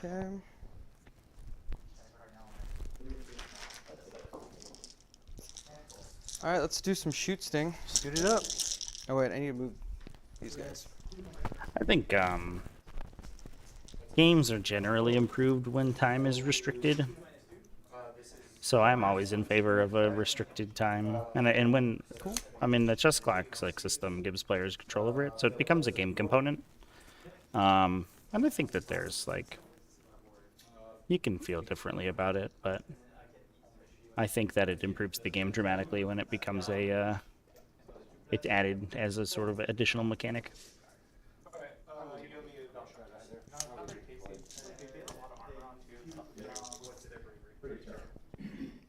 Okay. All right, let's do some shoot sting. Shoot it up. Oh wait, I need to move these guys. I think games are generally improved when time is restricted. So I'm always in favor of a restricted time, and when I mean the chess clock like system gives players control over it, so it becomes a game component. And I think that there's like you can feel differently about it, but I think that it improves the game dramatically when it becomes it's added as a sort of additional mechanic.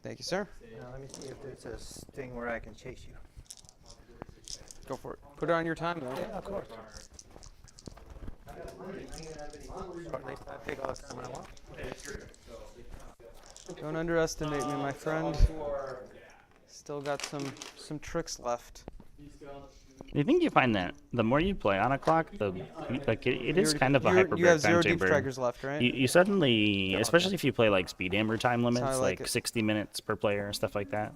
Thank you, sir. Now, let me see if there's a sting where I can chase you. Go for it. Put it on your time, though. Yeah, of course. I take all the time I want. Don't underestimate me, my friend. Still got some tricks left. You think you find that the more you play on a clock, it is kind of a hyperbaric You have 0 time deep chamber. strikers left, right? You suddenly, especially if you play like speed hammer time limits, I like like it. 60 minutes per player and stuff like that,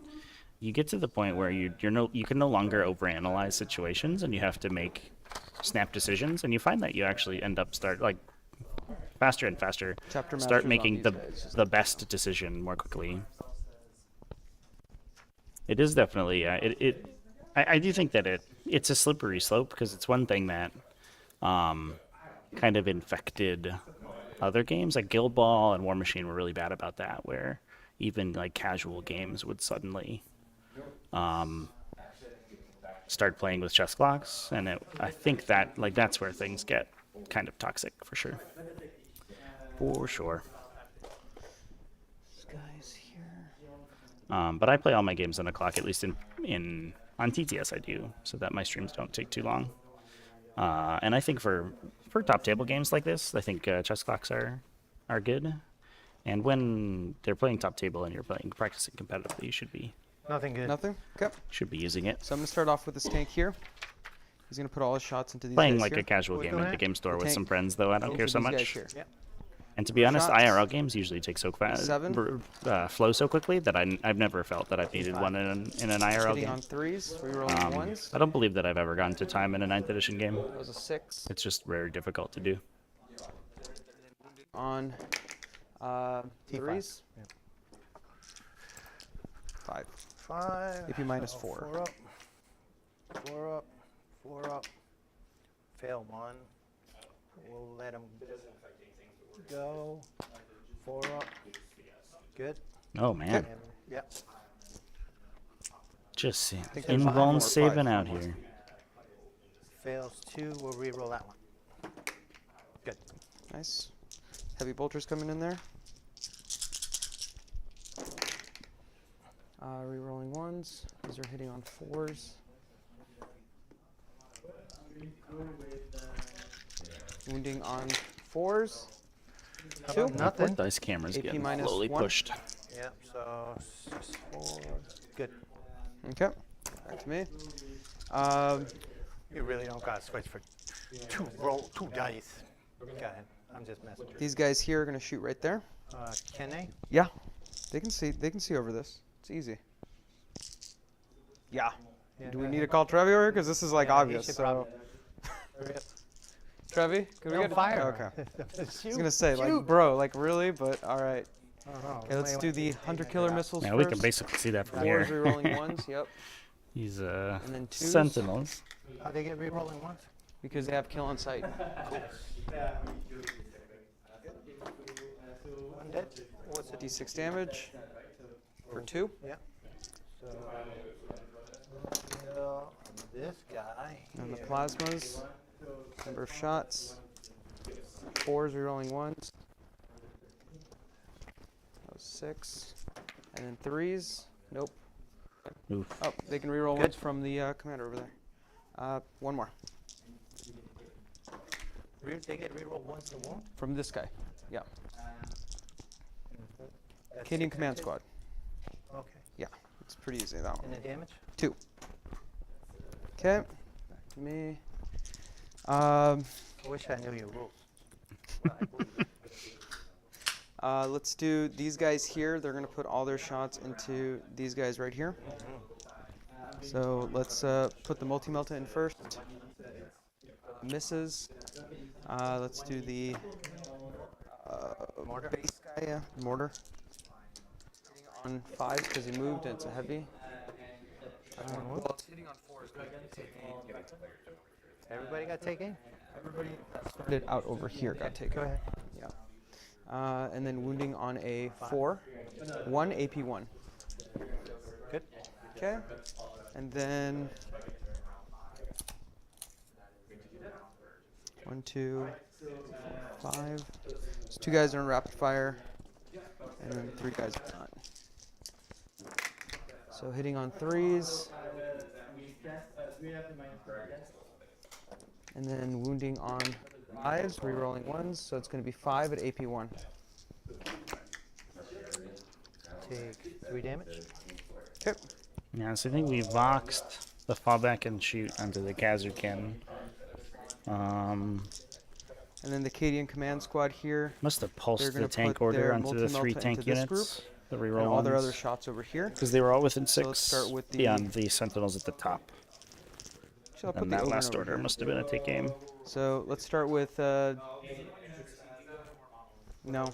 you get to the point where you can no longer overanalyze situations and you have to make snap decisions, and you find that you actually end up faster and faster Chapter start masters making on these guys. the best decision more quickly. It is definitely I do think that it's a slippery slope, because it's one thing that kind of infected other games like Guild Ball and War Machine were really bad about that, where even like casual games would suddenly start playing with chess clocks, and I think that that's where things get kind of toxic for sure. For sure. This guy's here. But I play all my games on a clock, at least on TTS I do, so that my streams don't take too long. And I think for top table games like this, I think chess clocks are good. And when they're playing top table and you're practicing competitively, you should be Nothing good. Nothing? Okay. using it. So I'm going to start off with this tank here. He's going to put all his shots into these Playing guys like here. a casual What's game going at the on? game store with Tank some friends, though, I don't care into so these much. guys here. Yep. And to be honest, Shots. IRL games usually take so fast, 7. flow so quickly that I've never felt that I've needed one in an IRL Hitting game. on 3s, rerolling 1s. I don't believe that I've ever gotten to time in a 9th edition game. That was a 6. It's just very difficult to do. On 3s. Yeah. 5. 5. AP minus 4. 4 up. 4 up. 4 up. Fail 1. We'll let him go. 4 up. Good. Oh man, And, yep. just think there's invuln 5 more. saving 5. out here. Fails 2. We'll reroll that one. Good. Nice. Heavy bolters coming in there. Rerolling 1s. These are hitting on 4s. Wounding on 4s. 2. Nothing. Dice cameras AP getting minus slowly 1. pushed. Yep. So 6, 4. Good. Okay. Back to me. You really don't got to switch for 2 dice. Go ahead. I'm just messing. These guys here are going to shoot right there. Can they? Yeah. They can see. They can see over this. It's easy. Yeah. Yeah, Do go we need ahead. to call Trevi over here? Because this is like Yeah, he obvious. should So, probably- Hurry up. Trevi, can we Don't get fire. Okay. I was Shoot. gonna say, Shoot. like, bro, like, really? But all right. Oh, Okay, let's do the hunter killer missiles Yeah, first. we can basically see that from 4s, here. rerolling 1s. Yep. These And then 2s. sentinels. How they get rerolling once? Because they have kill on sight. One dead. What's it? D6 damage for 2. Yeah. So kill this guy. And the here. plasmas. Number of shots. 4s, rerolling 1s. That was 6. And then 3s. Nope. Oof. Oh, they can reroll Good. 1s from the commander over there. 1 more. They get reroll once a wound. From this guy. Yeah. That's Canadian 6 Command hits. Squad. Okay. Yeah. It's pretty easy, that one. And the damage? 2. Okay. Back to me. I wish I knew your rules. Let's do these guys here. They're going to put all their shots into these guys right here. So let's put the multi-melta in first. Misses. Let's do the Mortar? base guy, yeah, mortar. Hitting on 5 because he moved and it's a heavy. Well, it's hitting on 4 Everybody got taken? Everybody that started out over here got taken. Go ahead. Yeah. And then wounding on a 4. 1 AP 1. Good. Okay. And then 1, 2, 5. So 2 guys are in rapid fire, and then 3 guys are not. So hitting on 3s, and then wounding on 5s, rerolling 1s. So it's going to be 5 at AP 1. Take 3 damage. Okay. Yeah, so I think we voxed the fallback and shoot onto the Kazu cannon. And then the Acadian Command Squad here, Must have They're pulsed gonna the tank put order their onto the 3 multi-melta tank into this units. The and reroll all their other ones. shots over here. Because they were all within 6 let's start with the- beyond the sentinels at the top. Actually, I'll put And the that Omen last over order here. must have been a take aim. So let's start with, no. I'm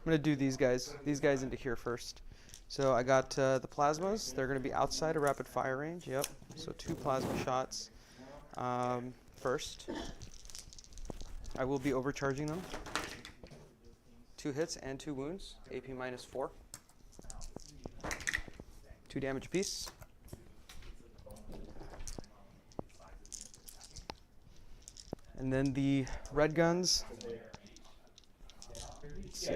gonna do these guys into here first. So I got the plasmas. They're gonna be outside of rapid fire range, yep. So 2 plasma shots first. I will be overcharging them. 2 hits and 2 wounds, AP minus 4. 2 damage apiece. And then the red guns. Let's see.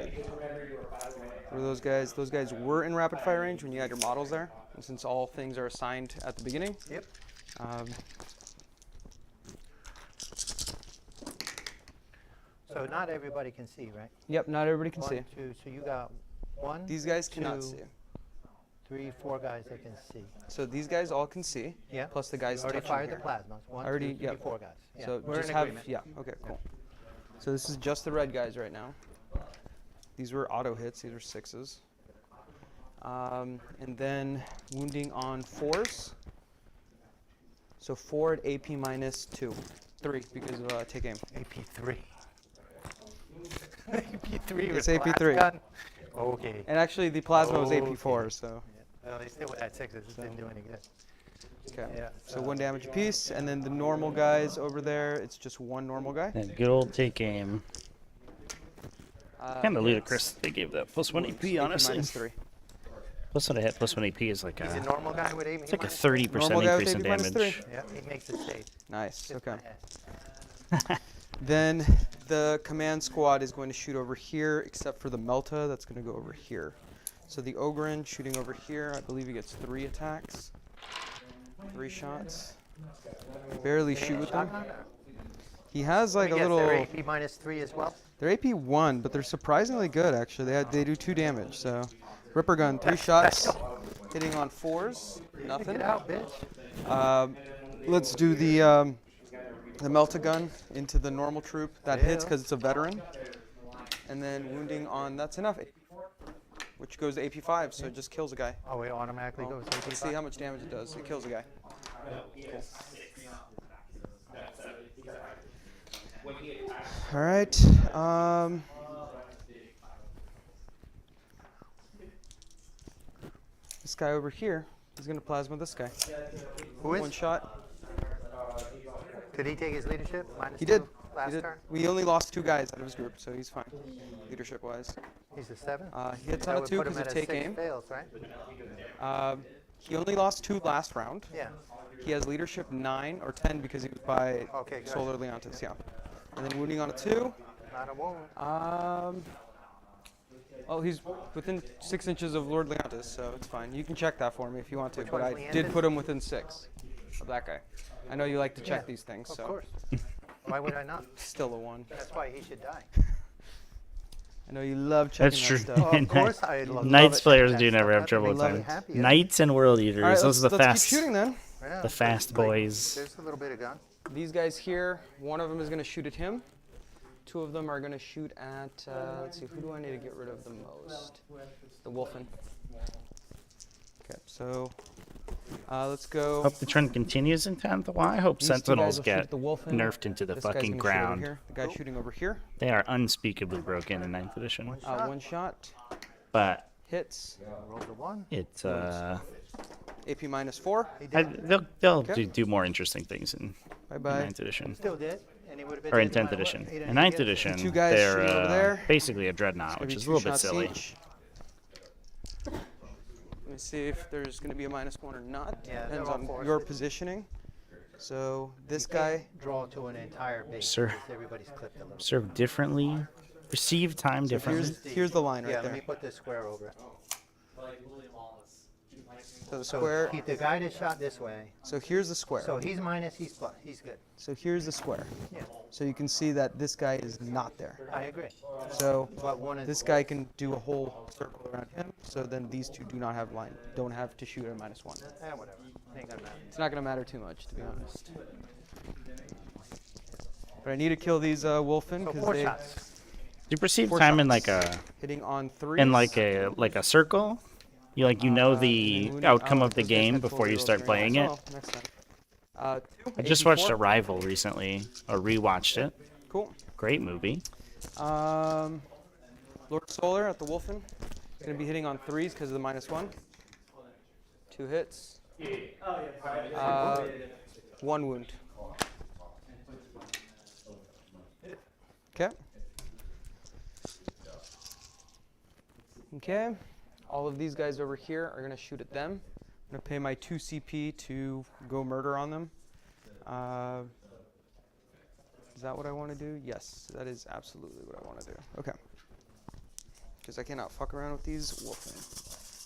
Were those guys? Those guys were in rapid fire range when you had your models there. And since all things are assigned at the beginning. Yep. So not everybody can see, right? Yep, not everybody can 1, see. 2. So you got 1. These guys cannot 2, see. 3, 4 guys that can see. So these guys all can see. Yeah. Plus the guys Already touching fired here. the plasmas. 1, Already, 2, 3, yep. 4 guys. Yeah. So We're just in have, agreement. yeah, okay, cool. So this is just the red guys right now. These were auto hits. These were 6s. And then wounding on 4s. So 4 at AP minus 2. 3 because of take aim. AP3. AP3 It's with AP3. blast gun? Okay. And actually the plasma was Okay. AP4, so. Well, they still had 6s. It didn't do any good. Okay. Yeah. So 1 damage apiece, and then the normal guys over there, it's just 1 normal guy. That good old take aim. Kind of hits. ludicrous. They gave that +1 AP, honestly. Minus 3. +1 hit, +1 AP is like He's a a, normal guy with AP. it's like a 30% Normal guy with increase in AP minus damage. 3. Yeah, he makes it safe. Nice. Just Okay. my head. Then the command squad is going to shoot over here, except for the Melta, that's going to go over here. So the Ogren shooting over here, I believe he gets 3 attacks. 3 shots. Barely shoot with them. He has like a Yes, little. they're AP minus 3 as well. They're AP 1, but they're surprisingly good actually. They do 2 damage. So Ripper gun, 3 shots, hitting on 4s, nothing. Get out, bitch. Let's do the Melta gun into the normal troop. That hits because it's a veteran. And then wounding on, that's enough. Which goes to AP5, so it just kills a guy. Oh, it automatically goes to Let's see how much damage it does. It kills a guy. Cool. All right. This guy over here is going to plasma this guy. Who is? 1 shot. Did he take his leadership? He 2 did. last He did. turn? We only lost 2 guys out of his group, so he's fine, leadership-wise. He's a 7? He hits That on a would 2 put him because of at a take 6 aim. fails, right? He only lost 2 last round. Yeah. He has leadership 9 or 10 because he was by Okay, good. Solar Leontis, yeah. And then wounding on a 2. Not a wound. Oh, he's within 6 inches of Lord Leontis, so it's fine. You can check that for me if you want to, Which but I one's did Leontis? put him within 6 of that guy. I know you like to check these things, Of so course. Why would I not? still a 1. That's why he should die. I know you love checking That's that true. stuff. Oh, of course I love Knights it. players That do stuff. never have That's trouble what with makes me them. happy, yeah. Knights and World Eaters. All right, Those are the let's fast, keep shooting then. Yeah, the fast boys. There's a little bit of gun. These guys here, one of them is going to shoot at him. 2 of them are going to shoot at, let's see, who do I need to get rid of the most? The Wolfen. Okay, so let's go. Hope the trend continues in 10th. Well, I hope These 2 guys Sentinels will shoot get at the Wolfen. nerfed into the This guy's fucking gonna shoot over ground. here. The guy shooting over here. They are unspeakably broken in 9th edition. 1 shot. But Hits. Roll the 1. it's AP minus 4. He did. they'll Okay. do more interesting things in Bye-bye. 9th edition. Still did. And he would have been Or in dead no 10th matter what. edition. He didn't In 9th get it. edition, 2 guys they're shooting over there. basically a dreadnought, It's gonna which be is a 2 little bit shots silly. each. Let me see if there's going to be a -1 or not. Yeah, they're Depends all on forced. your positioning. So this You guy, can't draw to an entire base. Sir. because Everybody's clipped a little. Serve differently, receive time differently. here's the line Yeah, right let me there. put this square over it. So the So square. keep the guy that shot this way. So here's the square. So he's minus, he's plus. He's good. So here's the square. Yeah, So you can see that this guy is not there. I agree. So But one is this guy can do a whole circle around him. So then these 2 do not have line, don't have to shoot at -1. whatever. Ain't gonna matter. It's not going to matter too much, to be honest. But I need to kill these Wolfen So because 4 they shots. Do you perceive 4 time in shots. like a hitting on 3. like a circle? You know the outcome of the game before you start playing it. Next time. 2, I just watched AP4. Arrival recently, or rewatched it. Cool. Great movie. Lord Solar at the Wolfen. Going to be hitting on 3s because of the -1. 2 hits. 1 wound. Okay. Okay. All of these guys over here are going to shoot at them. I'm going to pay my 2 CP to go murder on them. Is that what I want to do? Yes, that is absolutely what I want to do. Okay. Because I cannot fuck around with these Wolfen.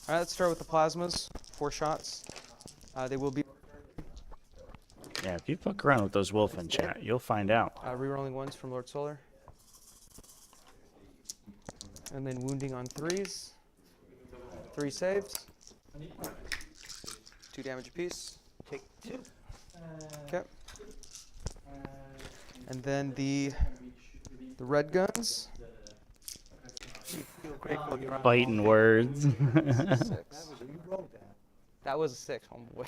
All right, let's start with the plasmas. 4 shots. They will be Yeah, if you fuck around with those wolf in chat, you'll find out. rerolling 1s from Lord Solar. And then wounding on 3s. 3 saves. 2 damage apiece. Take 2. Okay. And then the red guns. Grateful you're on Biting words. 6. You rolled that. That was a 6, homeboy.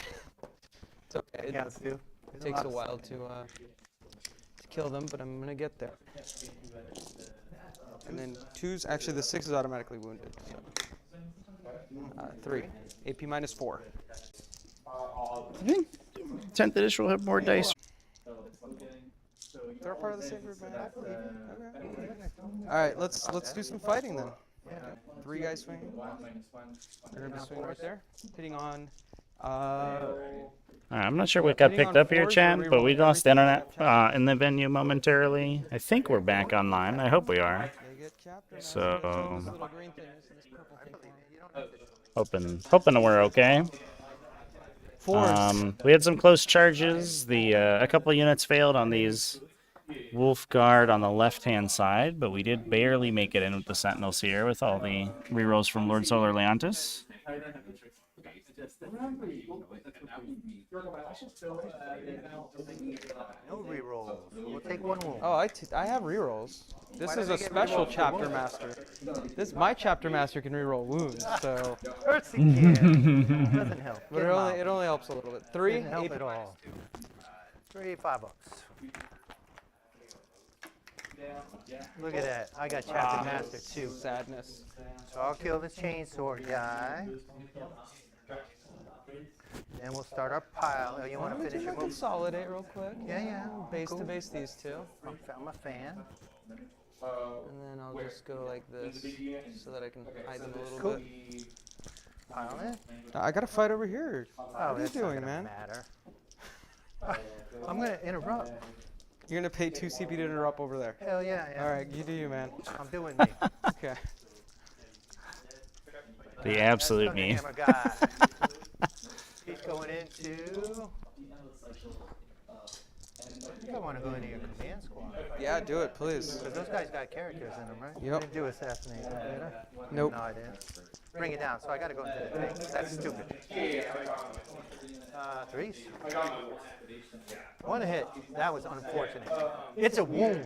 It's okay. Yeah, It too. takes a while to kill them, but I'm gonna get there. And then 2's actually the 6 is automatically wounded. So. 3. AP minus 4. I think 10th edition will have more dice. They're part of the safer band. Okay. All right, let's do some fighting then. 3 guys swinging. They're gonna be swinging right there, hitting on. I'm not sure what got picked up here, Chad, but we lost internet in the venue momentarily. I think we're back online. I hope we are. So, hoping we're okay. We had some close charges. A couple units failed on these Wolf Guard on the left-hand side, but we did barely make it in with the Sentinels here with all the rerolls from Lord Solar Leontis. No rerolls. We'll take one wound. Oh, I have rerolls. This is a special chapter master. My chapter master can reroll wounds, so. Of course he can. Doesn't help. But it only helps a little bit. 3. Doesn't help at all. 3, $5. Look at that. I got chapter master too. Sadness. So I'll kill this chainsword guy. Then we'll start our pile. Oh, you want to finish your move? Consolidate real quick. Yeah. Base cool. to base these 2. I'm a fan. And then I'll just go like this so that I can hide them a little Cool. bit. Pile it. I got to fight over here. Oh, what are you that's not doing, gonna man? matter. I'm going to interrupt. You're going to pay 2 CP to interrupt over there. Hell yeah. All right, you do you, man. I'm doing me. Okay. The absolute me. Hammer guy. He's going into. I think I want to go into your command squad. Yeah, do it, please. Because those guys got characters in them, right? Yep. I didn't do assassination, did I? Nope. No, I didn't. Bring it down. So I got to go into the thing. That's stupid. 3s. 1 hit. That was unfortunate. It's a wound.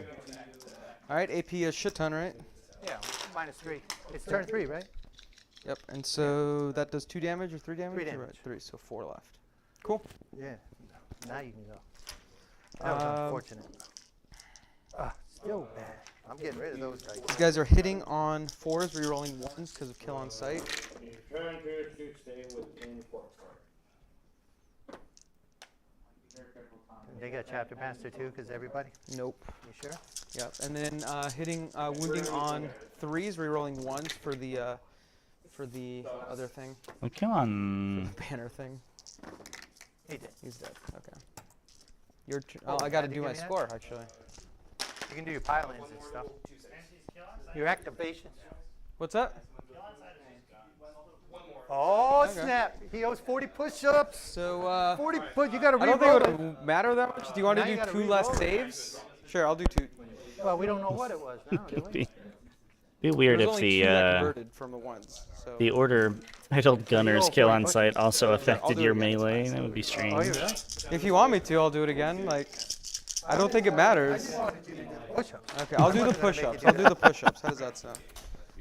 All right, AP a shit ton, right? Yeah, -3. It's turn 3, right? Yep, and so that does 2 damage or 3 damage? 3 You're damage. Right, 3, so 4 left. Cool. Yeah. Now you can go. That was unfortunate. Still bad. I'm getting rid of those guys. These guys are hitting on 4s, rerolling 1s because of kill on sight. They got chapter master too, because everybody? Nope. You sure? Yep, and then wounding on 3s, rerolling 1s for the other thing. Oh, come on. Banner thing. He did. He's dead. Okay. I got to do my score actually. You can do your pile-ins and stuff. Your activations. What's that? Oh, Okay. snap. He owes 40 push-ups. So 40 push. You got to I don't think reroll it it. would matter that much. Do you want Now to you do gotta 2 less reroll it. saves? Sure, I'll do 2. Well, we don't know what it was now, do we? Be weird There's if only 2 that converted from the 1s. So. the order titled Gunner's Kill on Sight also I'll affected do your it again, it's melee. fine. That would be Oh, strange. you really? If you want me to, I'll do it again. Like, I don't think it matters. Push-ups. Okay, I'll do the push-ups. I'll do the push-ups. How does that sound?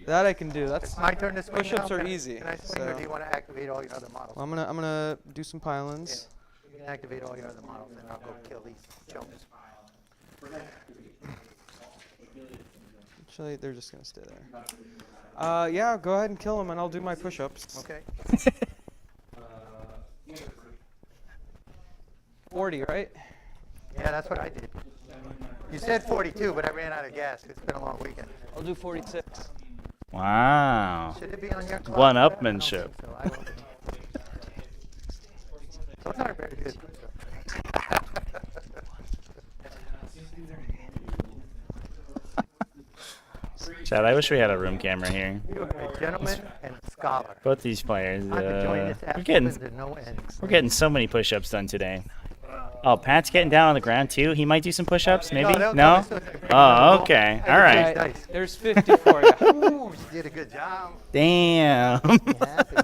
That I can do. That's. My turn to swing. Push-ups now? are Can I- easy, Can I swing, or so- do you want to activate all your other models? Well, I'm gonna do some pile-ins. You can activate all your other models, and I'll go kill these chumps. Actually, they're just gonna stay there. Yeah, go ahead and kill them, and I'll do my push-ups. Okay. 40, right? Yeah, that's what I did. You said 42, but I ran out of gas. It's been a long weekend. I'll do 46. Wow. Should it be on your clock? One-upmanship. I don't think so. Those aren't very good. Chad, I wish we had a room camera here. You're a gentleman and scholar. Both these players, I'm enjoying this we're getting so many push-ups done today. Oh, Pat's getting down on the ground too. He might do some push-ups, maybe. they'll No? come as soon as Oh, okay. All right. Dice. There's 50 for you. Ooh, you did a good job. Damn. I'm happy.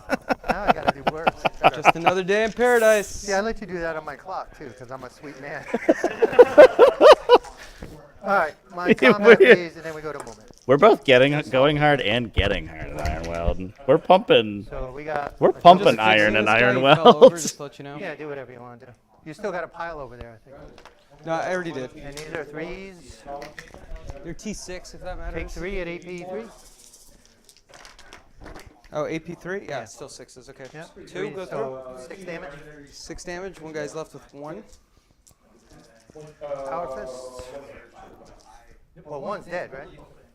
Now I gotta do work. Just another day in paradise. See, I let you do that on my clock too, because I'm a sweet man. All right, my comment, please, and then we go to movement. We're both going hard and getting hard at Ironweld. We're pumping. So we got. We're let's pumping just- iron and This guy fell over, just Ironweld. to let you know. Yeah, do whatever you want to do. You still got a pile over there, I think. No, I already did. And these are threes. You're T6 if that matters. Take 3 at AP3. Oh, AP3? Yeah, it's still 6s. Okay. Yep. 2 go through. So 6 damage. 6 damage. One guy's left with 1. Power fist. Well, one's dead, right?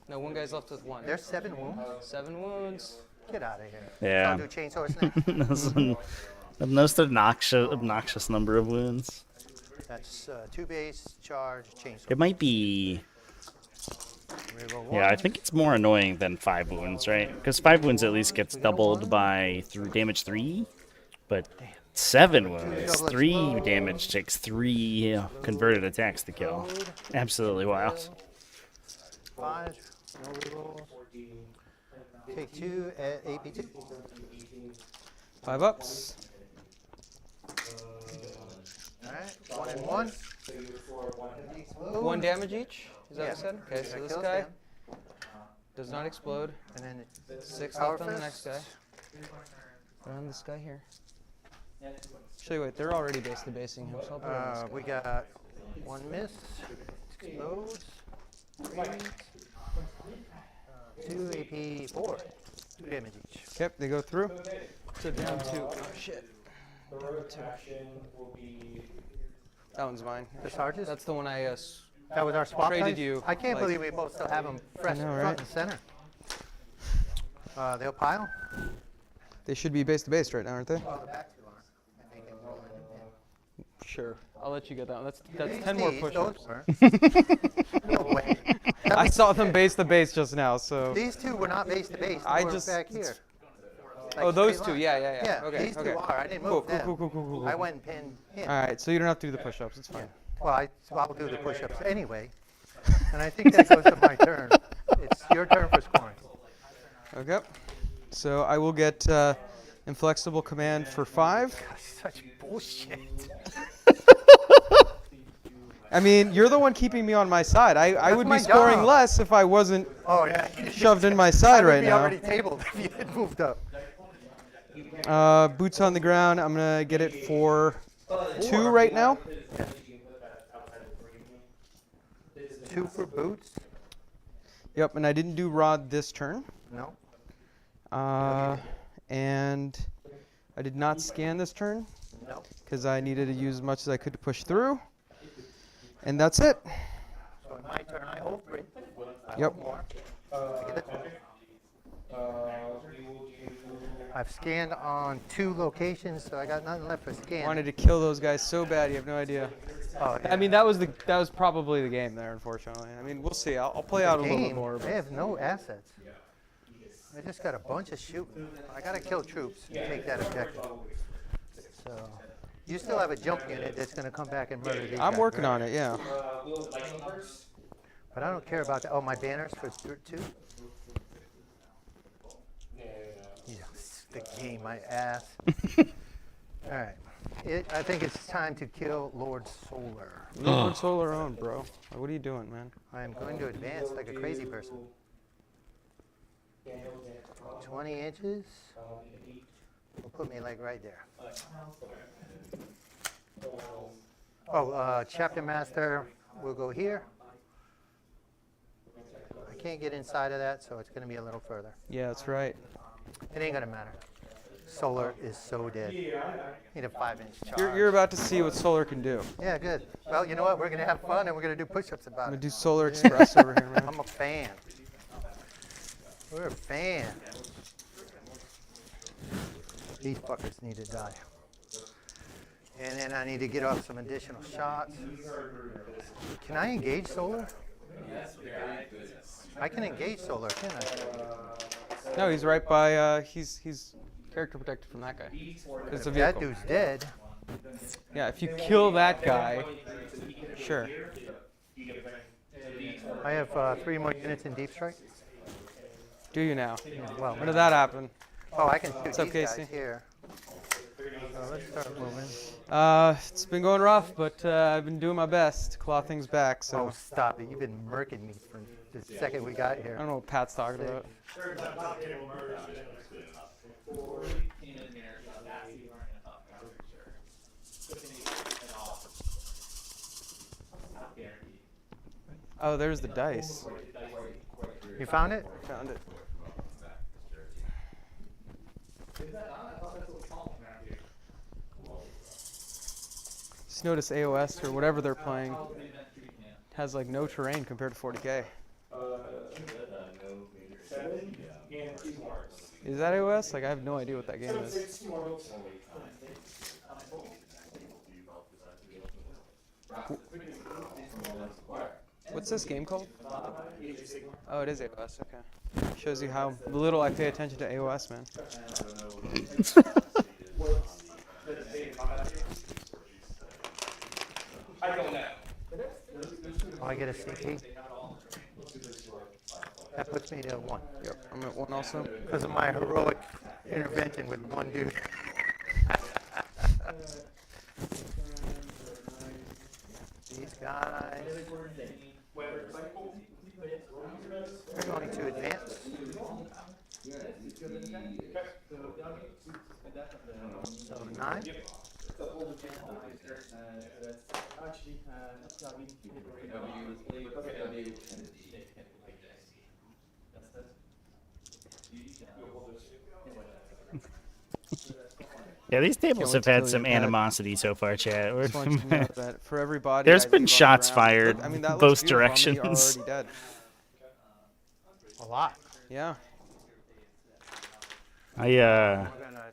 No, one guy's left with 1. There's 7 wounds. 7 wounds. Get out of here. Yeah. I'll do chainsaw snap. The most obnoxious number of wounds. That's 2 base, charge, chainsaw. It might be. Reroll Yeah, I 1. think it's more annoying than 5 wounds, right? Because 5 wounds at least gets doubled by damage 3, but 7 wounds, 3 damage takes 3 converted attacks to kill. Absolutely wild. 5. No rerolls. Take 2 at AP2. 5 ups. Alright, 1 and 1. 1 damage each. Is that Yeah. what you said? Okay, so That this kills guy them. does not explode. And then 6 power left on the fist. next guy. Put on this guy here. Actually, wait, they're already basically basing him, so I'll put on this guy. We got 1 miss. Explodes. 2 AP4. 2 damage each. Yep, they go through. So down 2. Oh, shit. That one's mine. The charges? That's the one I That was our swap traded dice? you, I can't like- believe we both still have them fresh know, front right? and center. They'll pile. They should be base to base right now, aren't they? Well, the back 2 are. And they can roll in. Sure. I'll let you get that one. That's These 10 more these, push-ups. those weren't. No way. I saw them base to base just now, so. These 2 were not base to base. They I were just- back here. Oh, Like those straight 2. line. Yeah, yeah, yeah. Yeah, Okay, these okay. 2 are. I didn't Cool, move cool, them. cool, cool, cool, cool. I went and pinned him. All right, so you don't have to do the push-ups. It's fine. Well, I'll do the push-ups anyway. And I think that goes to my turn. It's your turn for scoring. Okay. So I will get inflexible command for 5. Such bullshit. I mean, you're the one keeping me on my side. I would be my scoring job. less if I wasn't Oh, yeah. shoved in my side I would right be now. already tabled if you had moved up. Boots on the ground. I'm gonna get it for 2 right now. 2 for boots? Yep, and I didn't do rod this turn. No. And I did not scan this turn No. because I needed to use as much as I could to push through. And that's it. So in my turn, I hold 3. I Yep. hold more. I get it. I've scanned on 2 locations, so I got nothing left for scan. Wanted to kill those guys so bad, you have no idea. Oh, yeah. I mean, that was probably the game there, unfortunately. I mean, we'll see. I'll play out a little bit Game, more. they But have no assets. I just got a bunch of shooting. I gotta kill troops and take that objective. So, you still have a jump unit that's gonna come back and murder these I'm guys, working right? on it, yeah. But I don't care about that. Oh, my banners for 2? Yes, the game, my ass. All right. I think it's time to kill Lord Solar. Lord Solar on, bro. What are you doing, man? I am going to advance like a crazy person. 20 inches will put me like right there. Oh, Chapter Master will go here. I can't get inside of that, so it's going to be a little further. Yeah, that's right. It ain't going to matter. Solar is so dead. Need a 5-inch charge. You're about to see what Solar can do. Yeah, good. Well, you know what? We're going to have fun, and we're going to do push-ups I'm about gonna it. do Solar Express over here, man. I'm a fan. We're a fan. These fuckers need to die. And then I need to get off some additional shots. Can I engage Solar? I can engage Solar, can I? No, he's right by. He's character protected from that guy. It's a If that vehicle. dude's dead. Yeah, if you kill that guy, sure. I have 3 more units in Deep Strike. Do you now? Well, When did that happen? oh, I can shoot What's up, these guys Casey? here. So let's start moving. It's been going rough, but I've been doing my best to claw things back. Oh, So stop it. You've been murking me for the second we got I here. don't know what Pat's talking about. Oh, there's the dice. You found it? Found it. Just notice AOS or whatever they're playing has like no terrain compared to 40k. Is that AOS? Like I have no idea what that game is. What's this game called? Oh, it is AOS. Okay. Shows you how little I pay attention to AOS, man. Oh, I get a CP. That puts me to 1. Yep, I'm at 1 also. Because of my heroic intervention with one dude. These guys. We're going to advance. So 9. Yeah, these tables have wait to had kill some your cat. animosity so far, chat. Just want you to know that for every body There's I been leave on the shots ground- fired Look, I mean, that looks both beautiful. How many directions. are already dead? A lot. Yeah. I We're gonna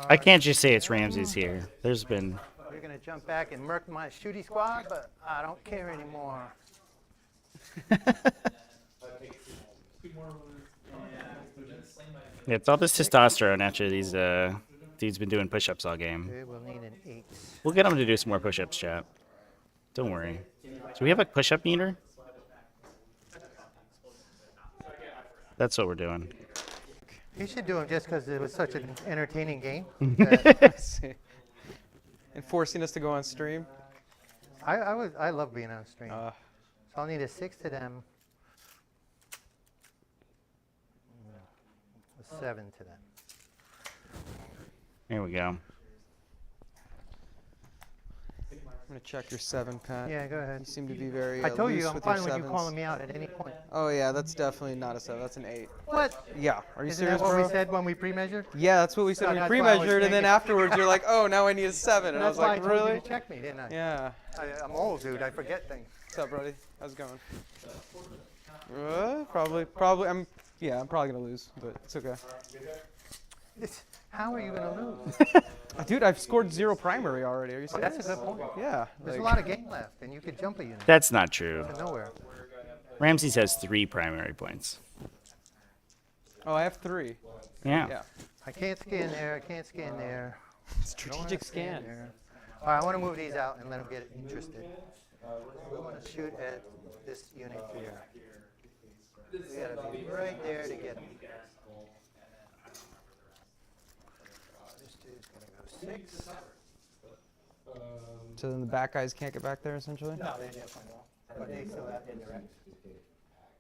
I charge. can't just say it's Ramses here. There's been We're gonna jump back and murk my shooty squad, but I don't care anymore. yeah, it's all this testosterone after these dude's been doing push-ups all game. Okay, we'll need an 8. We'll get him to do some more push-ups, chat. Don't worry. Do we have a push-up meter? That's what we're doing. You should do them just because it was such an entertaining game. See. And forcing us to go on stream. I love being on stream. Uh, So I'll need a 6 to them. A 7 to them. There we go. I'm gonna check your 7, Pat. Yeah, go ahead. You seem to be very. I told loose you I'm with your fine with you sevens. calling me out at any point. Oh yeah, that's definitely not a 7. That's an 8. What? Yeah. Are you Isn't serious, that what bro? we said when we pre-measured? Yeah, that's what we said No, when we that's why I was pre-measured, and then thinking- afterwards you're like, oh, now I need a 7, and I was That's why like, I told you really? to check me, didn't I? Yeah. I'm old, dude. I forget things. What's up, Brody? How's it going? Probably. I'm probably gonna lose, but it's okay. How are you going to lose? Dude, I've scored 0 primary already. Are you Oh, serious? that's a good point. Yeah. There's like- a lot of game left, and you could jump a unit That's not true. to nowhere. Ramses has 3 primary points. Oh, I have 3. Yeah. Yeah. I can't scan there. I can't scan there. Strategic scan. There. All right, I want to move these out and let them get interested. We want to shoot at this unit here. We got to be right there to get them. This dude's going to go 6. So then the back guys can't get back there, essentially? No, they definitely won't. But they still have indirect.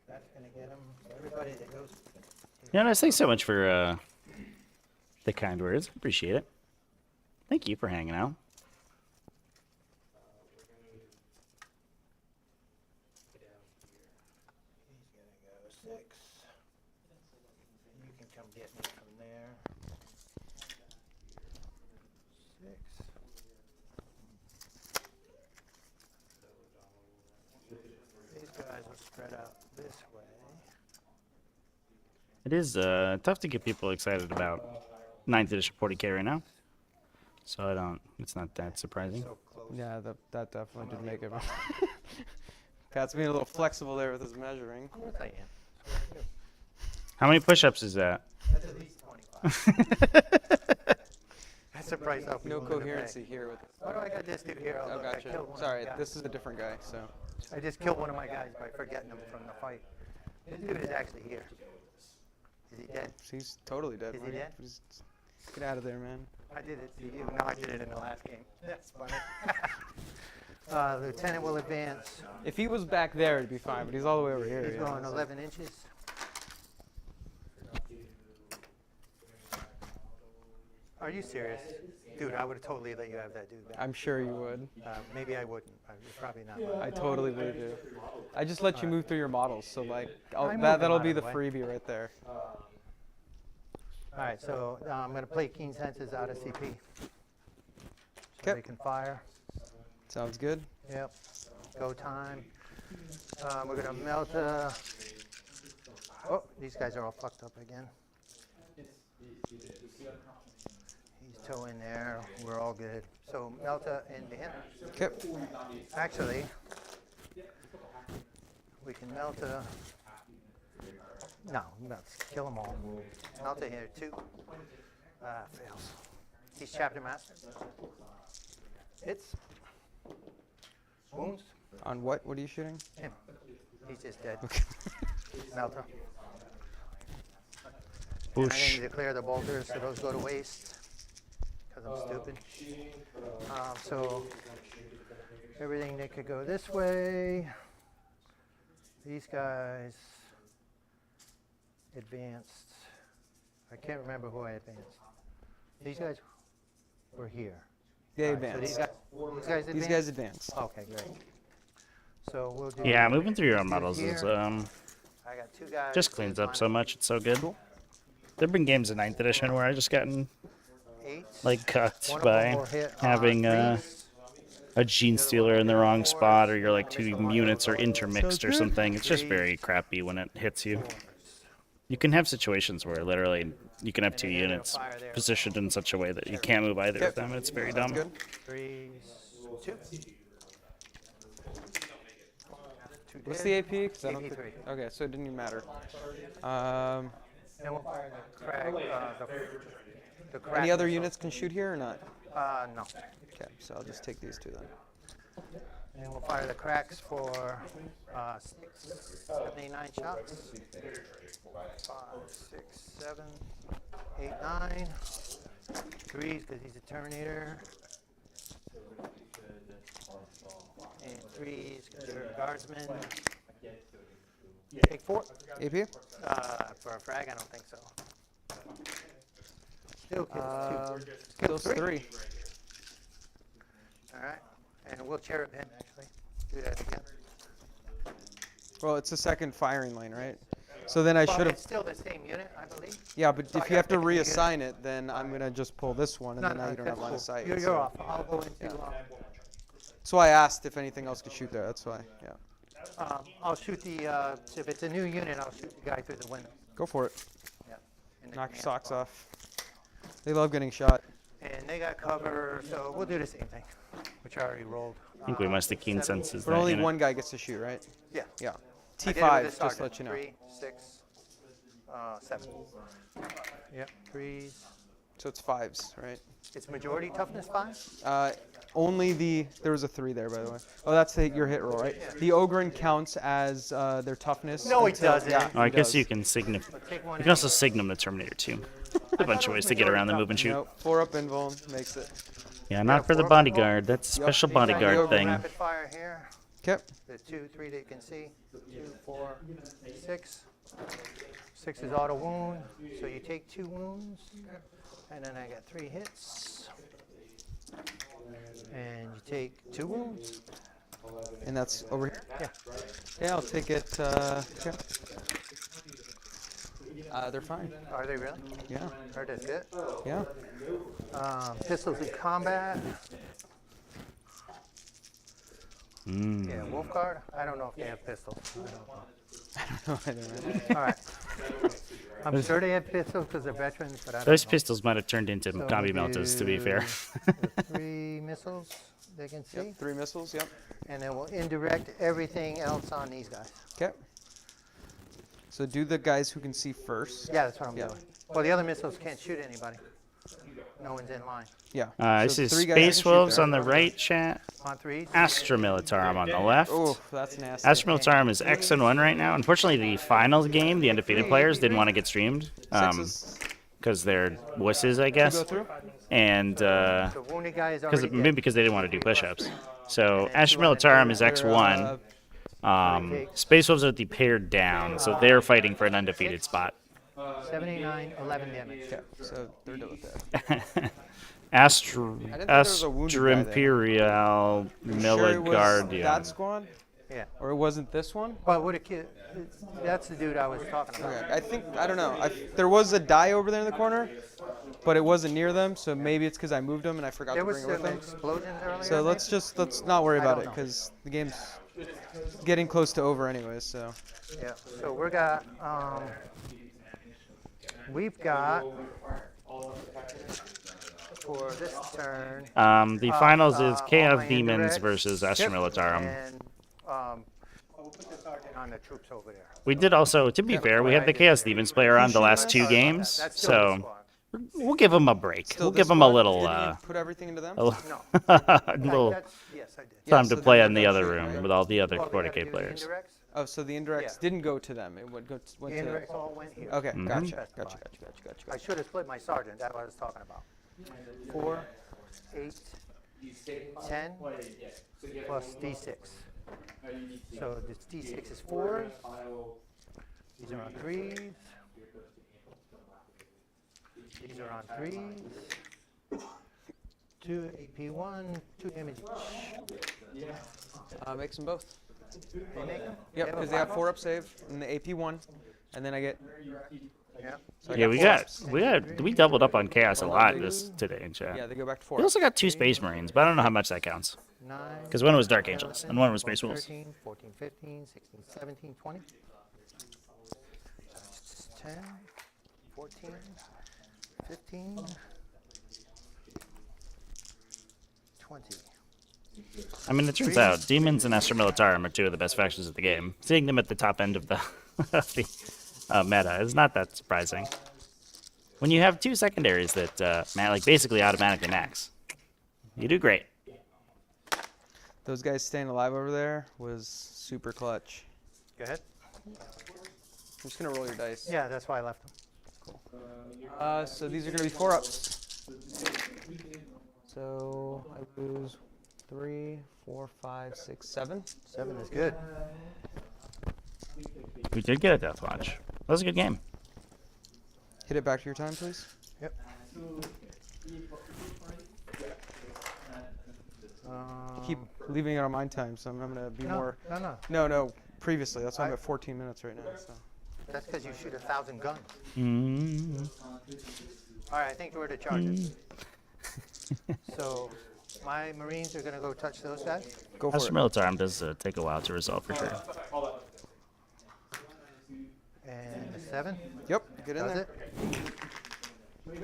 That's going to get them. Everybody that goes. Yeah, no, thanks so much for the kind words. Appreciate it. Thank you for hanging out. He's going to go 6. You can come get me from there. 6. These guys will spread out this way. It is tough to get people excited about 9th edition 40k right now. So it's not that surprising. So close. Yeah, that definitely did make it. Pat's being a little flexible there with his measuring. Of course I am. How many push-ups is that? That's at least 25. That's the price I'll be No willing to pay. coherency here with. Why do I got this dude here? Oh, Look, I gotcha. killed one of Sorry, my guys. this is a different guy, so. I just killed one of my guys by forgetting him from the fight. This dude is actually here. Is he dead? He's totally dead. Is he buddy. dead? Just get out of there, man. I did it to you. No, I did it in the last game. That's funny. Lieutenant will advance. If he was back there, it'd be fine, but he's all the way over here. He's yeah, going so- 11 inches. Are you serious? Dude, I would have totally let you have that dude back. I'm sure you would. Maybe I wouldn't. Probably not. I totally believe you. I just let you move through your models, so like I moved that'll them be out the of the way. freebie right there. All right, so I'm going to play Keen Senses out of CP. So they can fire. Sounds good. Yep. Go time. We're going to melt. Oh, these guys are all fucked up again. He's toe in there. We're all good. So Melta and Dan. Okay. Actually, we can Melta. No, let's kill them all. Melta here too. Fails. He's chapter master. Hits. Wounds. On what? What are you shooting? Him. He's just dead. Okay. Melta. And I Whoosh. didn't declare the bolters, so those go to waste. Because I'm stupid. So everything that could go this way. These guys advanced. I can't remember who I advanced. These guys were here. They All right, so advanced. these guys advanced? Okay, great. So we'll do. Yeah, moving through your own models here. is I got two guys. just cleans up so much. It's so good. There've been games in 9th edition where I just gotten like cucked One of them by will hit having threes. a gene stealer in the wrong spot, or you're like 2 units are intermixed or good. something. It's just very crappy when it hits you. You can have situations where literally you can have 2 units positioned in such a way that you can't move either of them. It's very dumb. Good. Threes, two. Two What's dead. the AP? 'Cause I don't AP think- 3. Okay, so it didn't even matter. And we'll fire the crack. The crack Any other missile. units can shoot here or not? No. Okay, so I'll just take these 2 then. And we'll fire the cracks for 79 shots. 5, 6, 7, 8, 9. Threes because he's a Terminator. And threes because you're a guardsman. Take 4. AP? For a frag, I don't think so. Still kills 2. Those 3. All right. And we'll cherub him, actually. Do that again. Well, it's the second firing lane, right? So then I Well, should have. it's still the same unit, I believe. Yeah, but so I if you have to gotta pick a new unit. reassign it, then I'm gonna just pull this one, and then now you don't have that's line cool. of sight. You're so- off. I'll go into. So I asked if anything else could shoot there. That's why. Yeah. I'll shoot the. If it's a new unit, I'll shoot the guy through the window. Go for it. Yeah. in the Knock your command socks pod. off. They love getting shot. And they got cover, so we'll do the same thing, which I already rolled. I think we must have keen senses. But that only unit. one guy gets to shoot, right? Yeah. Yeah. I did it with the T5, just to sergeant. let you know. 3, 6, 7. Yep. 3s. So it's 5s, right? It's majority toughness 5. Only there was a 3 there, by the way. Oh, that's your hit roll, right? The Ogren counts as their toughness. No, he until- doesn't. Yeah, Oh, I he guess does. you can signum. Take one You can also anyway. signum the Terminator too. A bunch of ways to get around the move and shoot. Nope, 4 up invuln makes it. Yeah, not for the bodyguard. That's a special Yep. bodyguard thing. Rapid fire here. Okay. The 2, 3 that you can see. 2, 4, 6. 6 is auto wound, so you take 2 wounds. And then I got 3 hits. And you take 2 wounds. And that's over here? Yeah. Yeah, I'll take it. Okay. They're fine. Are they really? Yeah. Or that's it? Yeah. Pistols in combat. Yeah, Wolf Guard. I don't know if they have pistols. I don't know. I don't know either. All right. I'm sure they have pistols because they're veterans, but I don't Those know. pistols might have turned into So combi we'll meltas, to be fair. do the 3 missiles they can see. Yep, 3 missiles, yep. And then we'll indirect everything else on these guys. Okay. So do the guys who can see first. Yeah, that's what I'm Yeah. doing. Well, the other missiles can't shoot anybody. No one's in line. Yeah. This So is 3 guys who can Space shoot Wolves there. on the right, chat. On 3s. Astra Militarum on the left. Oh, that's nasty. Astra Militarum is X and 1 right now. Unfortunately, the final game, the undefeated players didn't want to get streamed Sixes. because they're wusses, I guess. Go through. And The wounded guy is already maybe dead. because they didn't want to do push-ups. So And Astra 2 on Militarum is endurance. X1. Space Wolves are the paired down, so they're fighting for an undefeated spot. 79, 11 damage. Okay, so they're doing that. Astra, think there was a wounded guy there. Imperial Sure it was Militardium. that squad? Yeah. Or it wasn't this one? But what a kid. That's the dude I was talking about. Okay, I don't know. There was a die over there in the corner, but it wasn't near them, so maybe it's because I moved them and I forgot There to was bring it with some them. explosions earlier. So let's not worry I about don't it know. because the game's getting close to over anyways. So Yeah. So we've got for this turn. The finals is all Chaos my Demons indirects. versus Astra Militarum. And we'll put the sergeant on the troops over there. We did also, to be fair, we had the Chaos Demons player on the last 2 games, That's still the so squad. we'll give them a break. still We'll this give them a squad? little, Didn't you put everything into them. No. a little Yes, I did. Yeah, time so to play then in the that's other it, room right? with all the other Well, we gotta 40k do the players. indirects. Oh, so the indirects Yeah. didn't go to them. It went The to. indirects all went here. Okay, Mhm. gotcha. I should have split my sergeant. That's what I was talking about. 4, 8, 10 plus D6. So this D6 is 4. These are on 3s. These are on 3s. 2 AP1, 2 damage each. Makes them both. They make them? Yep, because they have 4-up save and the AP1, and then I get. Yeah. So I Yeah, four ups. we doubled up on Chaos a lot today in chat. Yeah, they go back to 4. We also got 2 Space Marines, but I don't know how much that counts. 9. Because one was Dark Angels and one was Space Wolves. 13, 14, 15, 16, 17, 20. 10, 14, 15, 20. I mean, it turns out Demons and Astra Militarum are 2 of the best factions of the game. Seeing them at the top end of the, meta is not that surprising. When you have 2 secondaries that like basically automatically max, you do great. Those guys staying alive over there was super clutch. Go ahead. I'm just gonna roll your dice. Yeah, that's why I left them. So these are gonna be 4-ups. So I lose 3, 4, 5, 6, 7. 7 is good. We did get a Deathwatch. That was a good game. Hit it back to your time, please. Yep. Keep leaving it on my time, so I'm gonna be more. No. No, previously. That's why I'm at 14 minutes right now. So. That's because you shoot 1,000 guns. Mm. All right, I think we're the Chargers. So my Marines are going to go touch those guys. Go for Astra it. Militarum does take a while to resolve for sure. And a 7. Yep, get in Does there. it?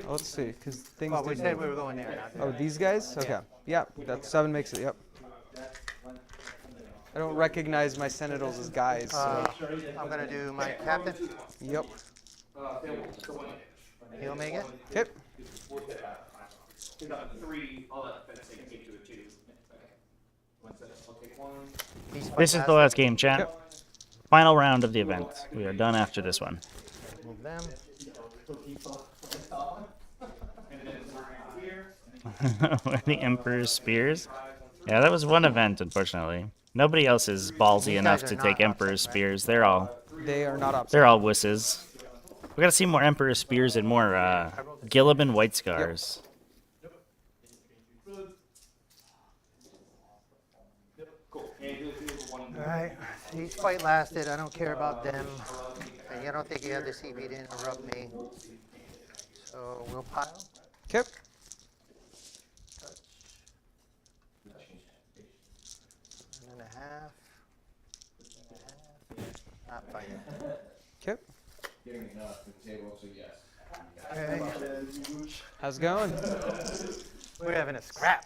Oh, let's see, because things. Well, we didn't- said we were going there. Not there. Oh, these guys? Okay. Yeah, that 7 makes it. Yep. I don't recognize my Sentinels as guys. So. I'm going to do my captain. Yep. He'll make it. Okay. This is the last game, chat. Yep. Final round of the event. We are done after this one. Move them. The Emperor's Spears. Yeah, that was one event, unfortunately. Nobody else is ballsy enough guys to are take not Emperor's upset, Spears. They're all They are not upset. they're all wusses. We gotta see more Emperor's Spears and more Gilliban White Scars. All right. Each fight lasted. I don't care about them. And I don't think you have the CB to interrupt me. So we'll pile. Okay. And a half. Not fighting. Okay. Okay. How's it going? We're having a scrap.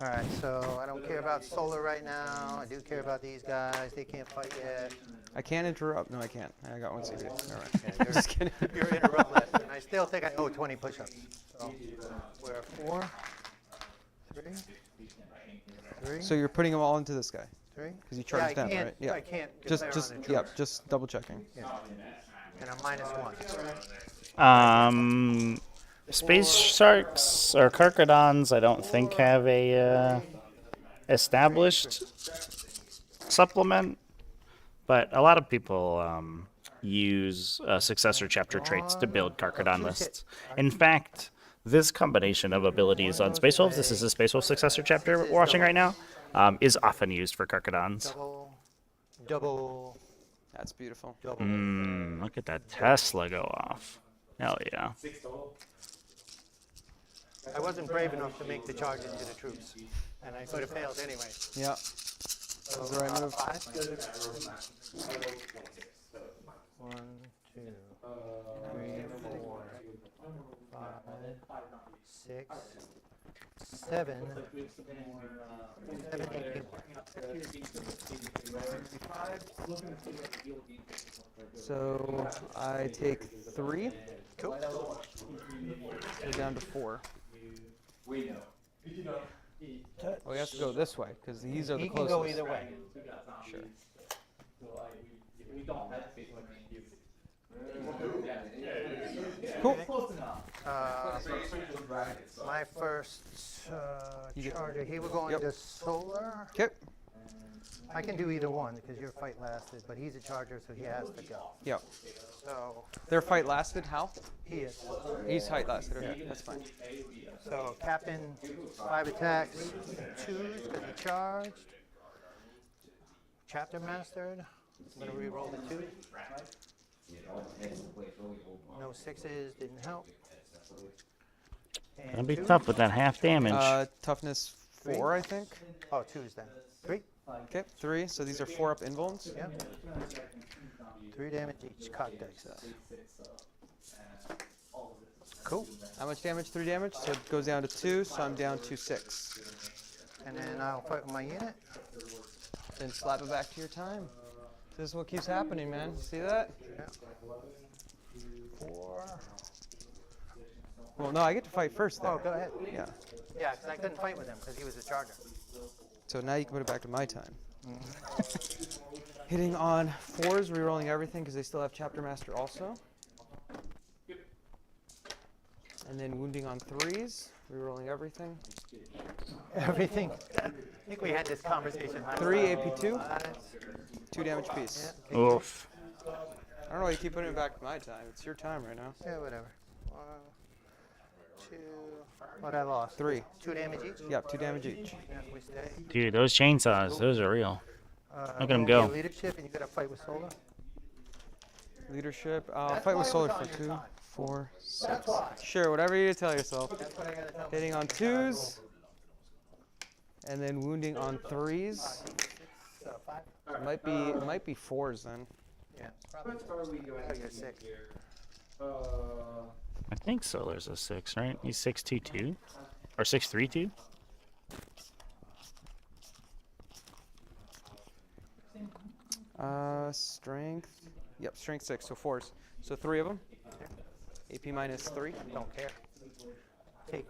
All right, so I don't care about solar right now. I do care about these guys. They can't fight yet. I can't interrupt. No, I can't. I got one CD. All right. Yeah, you're, Just kidding. you're interrupt list, and I still think I owe 20 push-ups. So we're 4, 3. So you're putting them all into this guy 3. because you charged down, right? Yeah. I can't Just, declare just, on the yeah. troops. Just double checking. And I'm -1. Space Sharks or Carcadons, I don't think have a established supplement, but a lot of people use successor chapter traits to build Karkadon lists. In fact, this combination of abilities on Space Wolves, this is a Space Wolf successor chapter we're watching right now, is often used for Karkadons. Double. That's beautiful. Look at that Tesla go off. Hell yeah. I wasn't brave enough to make the charge into the troops, and I could have failed anyway. Yeah. That was the right move. 1, 2, 3, 4, 5, 6, 7, 7, 8. So I take 3. Cool. Go down to 4. Oh, he has to go this way because these are the He can closest. go either way. Sure. Cool. My first charger, he will go Yep. into solar. Okay. I can do either one because your fight lasted, but he's a charger, so he has to go. Yep. So Their fight lasted how? he is. He's fight lasted. Okay, that's fine. So Captain, 5 attacks, 2s because he charged. Chapter mastered. I'm gonna re-roll the 2. No 6s, didn't help. And That'd be 2. tough with that half damage. Toughness 4, I think. Oh, 2s then. 3. Okay, 3. So these are 4 up invulns. Yep. 3 damage each. Cock dice. Cool. How much damage? 3 damage. So it goes down to 2. So I'm down to 6. And then I'll fight with my unit. Then slap it back to your time. This is what keeps happening, man. See that? Yeah. 4. Well, no, I get to fight first there. Oh, go ahead. Yeah. Yeah, because I couldn't fight with him because he was a charger. So now you can put it back to my time. Hitting on 4s, rerolling everything because they still have Chapter Master also. And then wounding on 3s, rerolling everything. Everything. I think we had this conversation last 3 time. AP2, 2 damage piece. Yeah, Oof. I don't know why you keep putting it back to my time. It's your time right now. yeah, whatever. 1, 2. What I lost? 3. 2 damage each? Yep, 2 damage each. Yeah, we stay. Dude, those chainsaws, those are real. Look at him roll go. your Leadership, and you got to fight with Solar. Leadership. I'll fight with Solar for 2, 4, 6. Sure, whatever you tell yourself. Hitting on 2s. And then wounding on 3s. So 5. It might be 4s then. Yeah. Probably you're 6. I think Solar's a 6, right? He's 6'2", or 6'3", Strength. Yep, strength 6, so 4s. So 3 of them. AP minus 3. Don't care. Take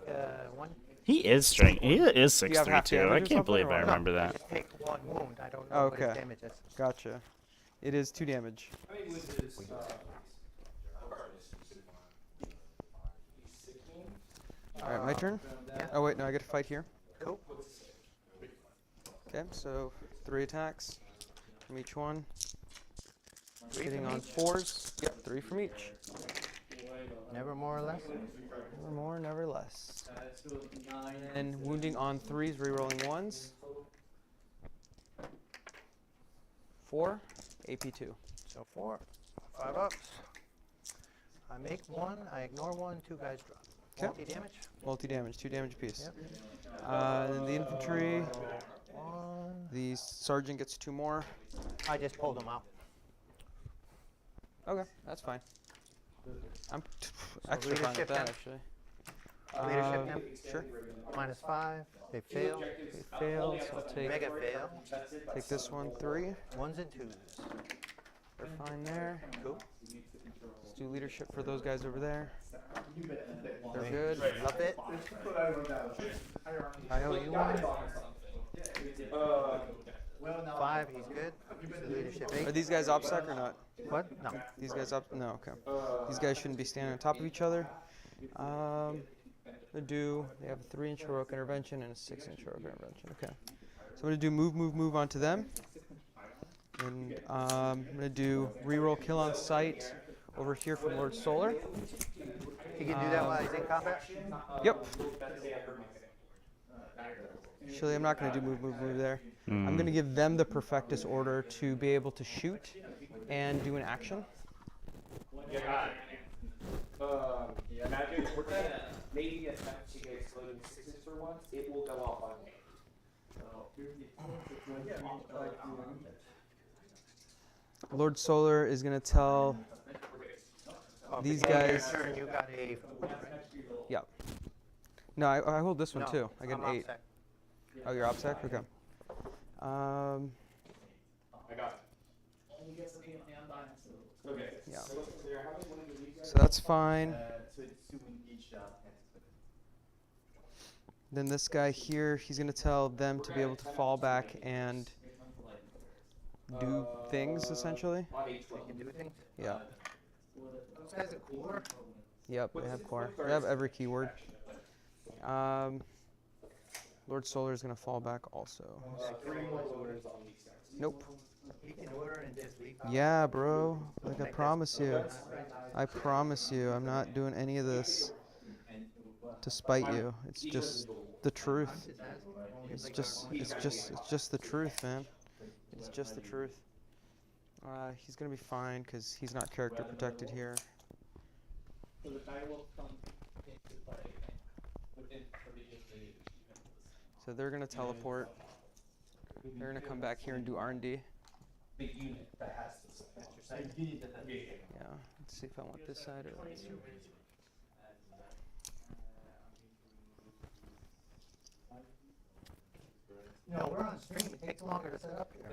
1. He is strength. He is you have half 6'3", too. damage I or can't something, believe or I what? remember that. Just take 1 wound. I don't know what his Okay. damage is. Gotcha. It is 2 damage. Alright, my turn? Oh wait, no, I get to fight here. Cool. Okay, so 3 attacks from each one. 3 Hitting from on each? 4s. Yep, 3 from each. Never more or less. Never more, never less. And wounding on 3s, rerolling 1s. 4, AP2. So 4. 5 ups. I make 1. I ignore 1. 2 guys drop. 'Kay. Multi-damage. Multi-damage, 2 damage apiece. Yep. Then the infantry, 1. the sergeant gets 2 more. I just pulled them out. Okay, that's fine. I'm extra fine with leadership that, now? actually. Leadership now? Sure. Minus 5. They fail. They failed, so I'll Mega fail. take this one, 3. 1s and 2s. They're fine there. Cool. Let's do leadership for those guys over there. They're good. Love it. I owe you 1. 5. He's good. Leadership Are 8. these guys OPSEC or not? What? No. These guys up? No, okay. These guys shouldn't be standing on top of each other. They have a 3-inch heroic intervention and a 6-inch heroic intervention. Okay. So I'm going to do move onto them. And I'm going to do reroll kill on sight over here from Lord Solar. He can do that while he's in combat? Yep. Actually, I'm not going to do move there. I'm going to give them the Perfectus order to be able to shoot and do an action. Imagine if we're gonna maybe attempt to get exploding 6s for once, it will go off on me. Lord Solar is going to tell these guys. You got a. Yeah. No, I hold this one too. I get an 8. OPSEC. Oh, you're OPSEC? Okay. I got it. Okay. Yeah. So they're having one of the weeks. So that's fine. Then this guy here, he's going to tell them to be able to fall back and do things, essentially. Can do things? Yeah. Those guys are cooler. Yep, they have core. They have every keyword. Lord Solar is going to fall back also. 3 more orders on these guys. Nope. He can order and just leave. Yeah, bro. Like, I promise you. I promise you, I'm not doing any of this to spite you. It's just the truth. It's just the truth, man. It's just the truth. He's gonna be fine because he's not character protected here. So they're gonna teleport. They're gonna come back here and do R&D. The unit that has this. Yeah. Let's see if I want this side or that side. No, we're on stream. It takes longer to set up here.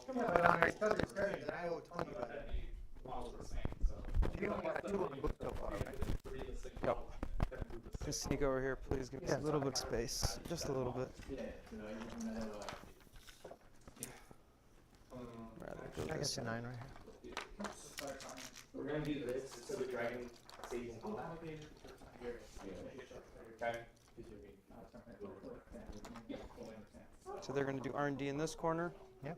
But on our southern stream, I owe Tony about it. You only got 2 of them booked so far, right? Yep. Just sneak over here, please. Give us a little bit of space. Just a little bit. Rather go I this got your way. 9 right here. We're gonna do this so the dragon stays in combat. Okay. So they're going to do R&D in this corner. Yep.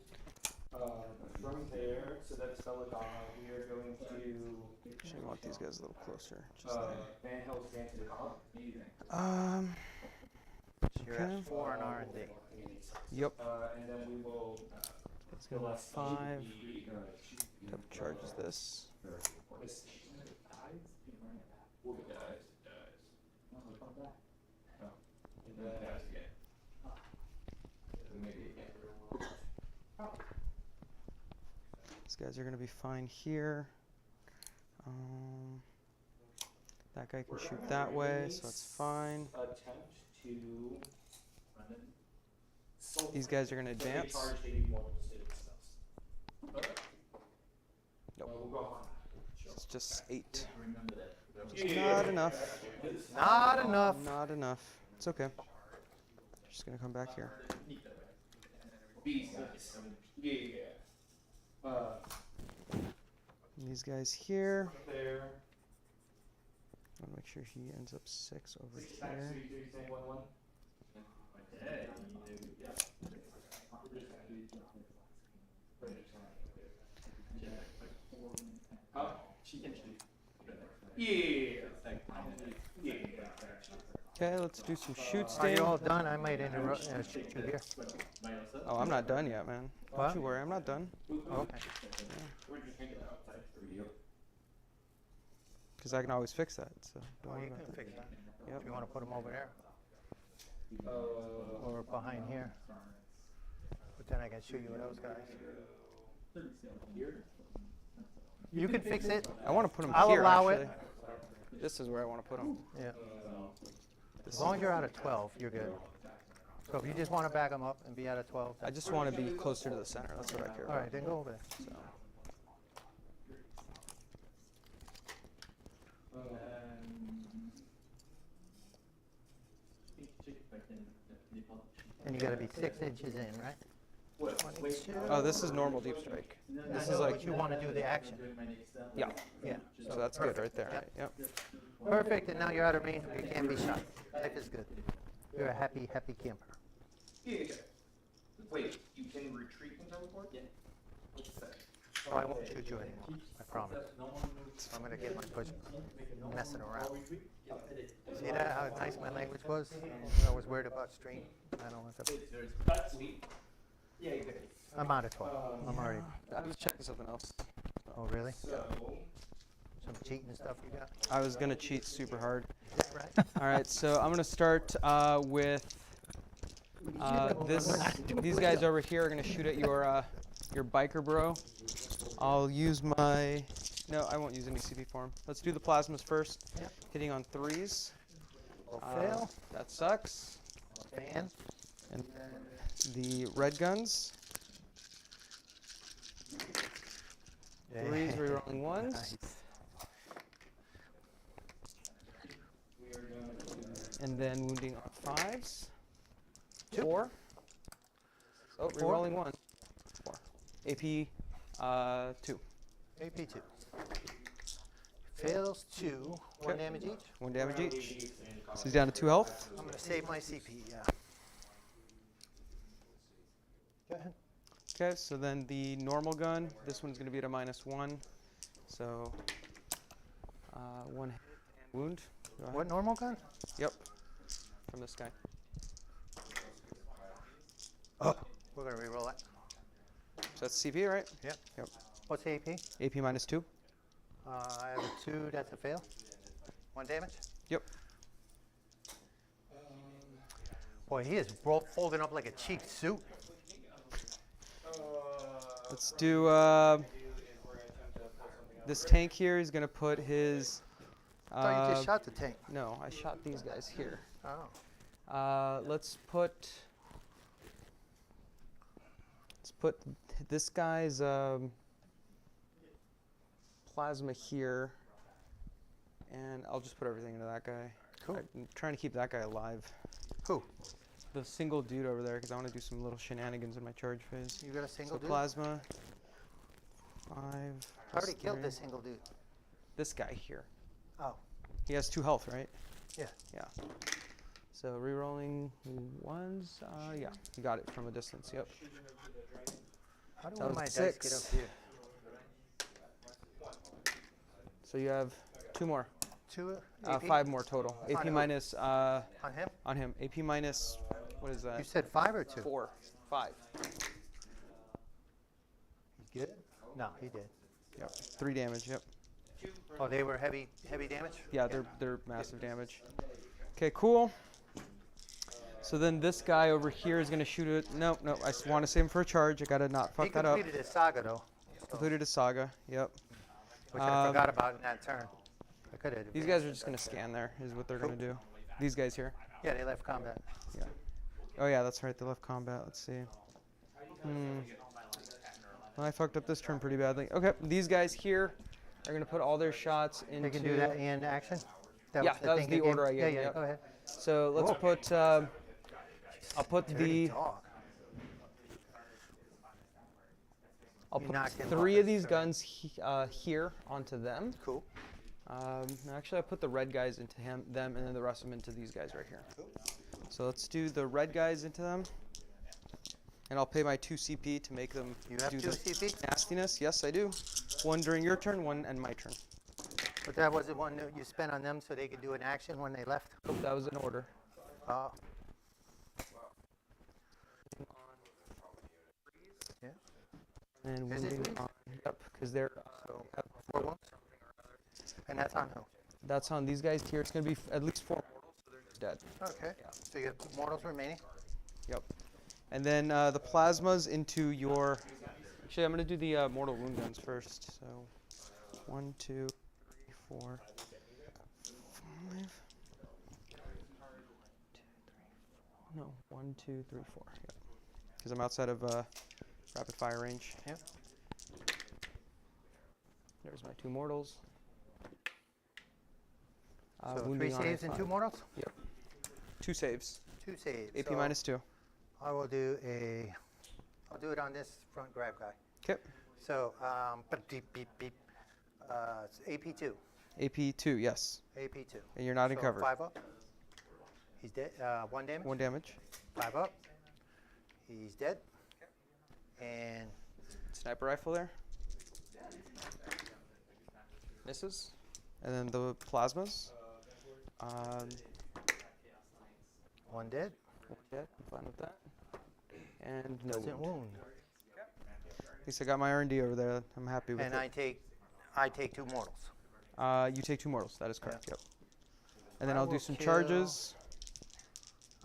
From there, so that's Belladonna, we are going to Actually, I want these guys a little closer. Just there. Van Hell's Dance to the Call. You're Okay. at 4 on R&D. Yep. And then we will It's going to be 5. Depth charges this. We'll get that. These guys are going to be fine here. That guy can shoot that way, so it's fine. Attempt to. These guys are going to advance. Nope. It's just 8. Just not enough. Not enough. Not enough. It's okay. Just going to come back here. And these guys here. There. I want to make sure he ends up 6 over here. Okay, let's do some shoots, Are you Dave. all done? I might interrupt shoot you here. Oh, I'm not done yet, man. What? Don't you worry, I'm not done. Okay. Because I can always fix that, so don't Well, worry you about can that. fix that. Yep. If you want to put them over there. Or behind here. But then I can shoot you with those guys. You can fix it. I want to put them I'll here, allow actually. it. This is where I want to put them. Yeah. As long as you're out of 12, you're good. So if you just want to back them up and be out of 12. I just want to be closer to the center. That's what I care All about. right, then go over there. So. And you got to be 6 inches in, right? 22. Oh, this is normal deep strike. This is like, You want to do the action. yeah. Yeah. So that's good right there. Right? Yep. Perfect, and now you're out of range. You can't be shot. Life is good. You're a happy, happy camper. Wait, you can retreat and teleport? Yeah. Oh, I won't shoot you anymore. I promise. I'm gonna get my push messing around. See that? How nice my language was? I was worried about stream. I don't want to. I'm out of 12. I'm already. I was checking something else. Oh, really? Some cheating stuff you got? I was gonna cheat super hard. Is that right? All right, so I'm gonna start with this. These guys over here are gonna shoot at your biker bro. I'll use my. No, I won't use any CP for him. Let's do the plasmas first. Yep. Hitting on 3s. Fail. That sucks. Fan. And the red guns. 3s rerolling 1s. Nice. And then wounding on 5s. 2. 4. Oh, 4. rerolling 1. 4. AP 2. AP 2. Fails 2. 1 damage each. 1 damage each. So he's down to 2 health. I'm gonna save my CP. Yeah. Go ahead. Okay, so then the normal gun, this one's going to be at a -1. So 1 hit and wound. Go ahead. What normal gun? Yep. From this guy. Oh, we're gonna reroll that. So that's CP, right? Yep. Yep. What's the AP? AP -2. I have a 2. That's a fail. 1 damage. Yep. Boy, he is folding up like a cheap suit. Let's do this tank here. He's going to put his. I thought you just shot the tank. No, I shot these guys here. Oh. Let's put this guy's plasma here, and I'll just put everything into that guy. Cool. I'm trying to keep that guy alive. Who? The single dude over there, because I want to do some little shenanigans in my charge phase. You got a single So dude? plasma. 5. I already killed this single dude. This guy here. Oh. He has 2 health, right? Yeah. Yeah. So rerolling 1s. Yeah, you got it from a distance. Yep. How do That was my dice 6. get up here? So you have 2 more. 2 AP? 5 more total. On AP who? minus On him? on him. AP minus what is that? You said 5 or 2? 4. 5. Good? No, he did. Yep. 3 damage. Yep. Oh, they were heavy damage? Yeah, they're massive damage. Okay, cool. So then this guy over here is gonna shoot it. No, I want to save him for a charge. I gotta not fuck He that up. completed his saga, though, Completed his saga. Yep. which I forgot about in that turn. I could have. These guys are just gonna scan there. Is what they're gonna do. These guys here. Yeah, they left combat. Yeah. Oh yeah, that's right. They left combat. Let's see. Well, I fucked up this turn pretty badly. Okay, these guys here are gonna put all their shots into. They can do that in action? Yeah, that was the order I Yeah, gave. yeah, Yep. go ahead. So let's Whoa. put. I'll put Dirty the. dog. I'll You put knocked him 3 off of these his guns here onto them. Cool. Actually, I put the red guys into them, and then the rest of them into these guys right here. So let's do the red guys into them, and I'll pay my 2 CP to make them You have do 2 the CP? nastiness. Yes, I do. 1 during your turn, 1 and my turn. But that was the one that you spent on them so they could do an action when they left? Oh, that was in order. Oh. Yeah. And Is it wounding threes? on. Yep, because they're. So, 4 wounds? And that's on who? That's on these guys here. It's gonna be at least 4 mortals, so they're just dead. Okay. So you have mortals remaining? Yep. And then the plasmas into your. Actually, I'm gonna do the mortal wound guns first. So, 1, 2, 3, 4, 5. No, 1, 2, 3, 4. Yep. Because I'm outside of rapid fire range. Yep. There's my 2 mortals. So 3 wounding on saves and 2 5. mortals? Yep. 2 saves. 2 saves. AP So minus 2. I will do a I'll do it on this front grab guy. Okay. So, but beep, beep, beep. It's AP2. AP2, yes. AP2. And you're not in So cover. 5 up. He's dead. 1 damage. 1 damage. 5 up. He's dead. And Sniper rifle there. Misses. And then the plasmas. 1 dead. Okay, I'm fine with that. And no Doesn't wound. wound. At least I got my R&D over there. I'm happy with And it. I take 2 mortals. You take 2 mortals. That is correct. Yep. And then I I'll do will some kill- charges.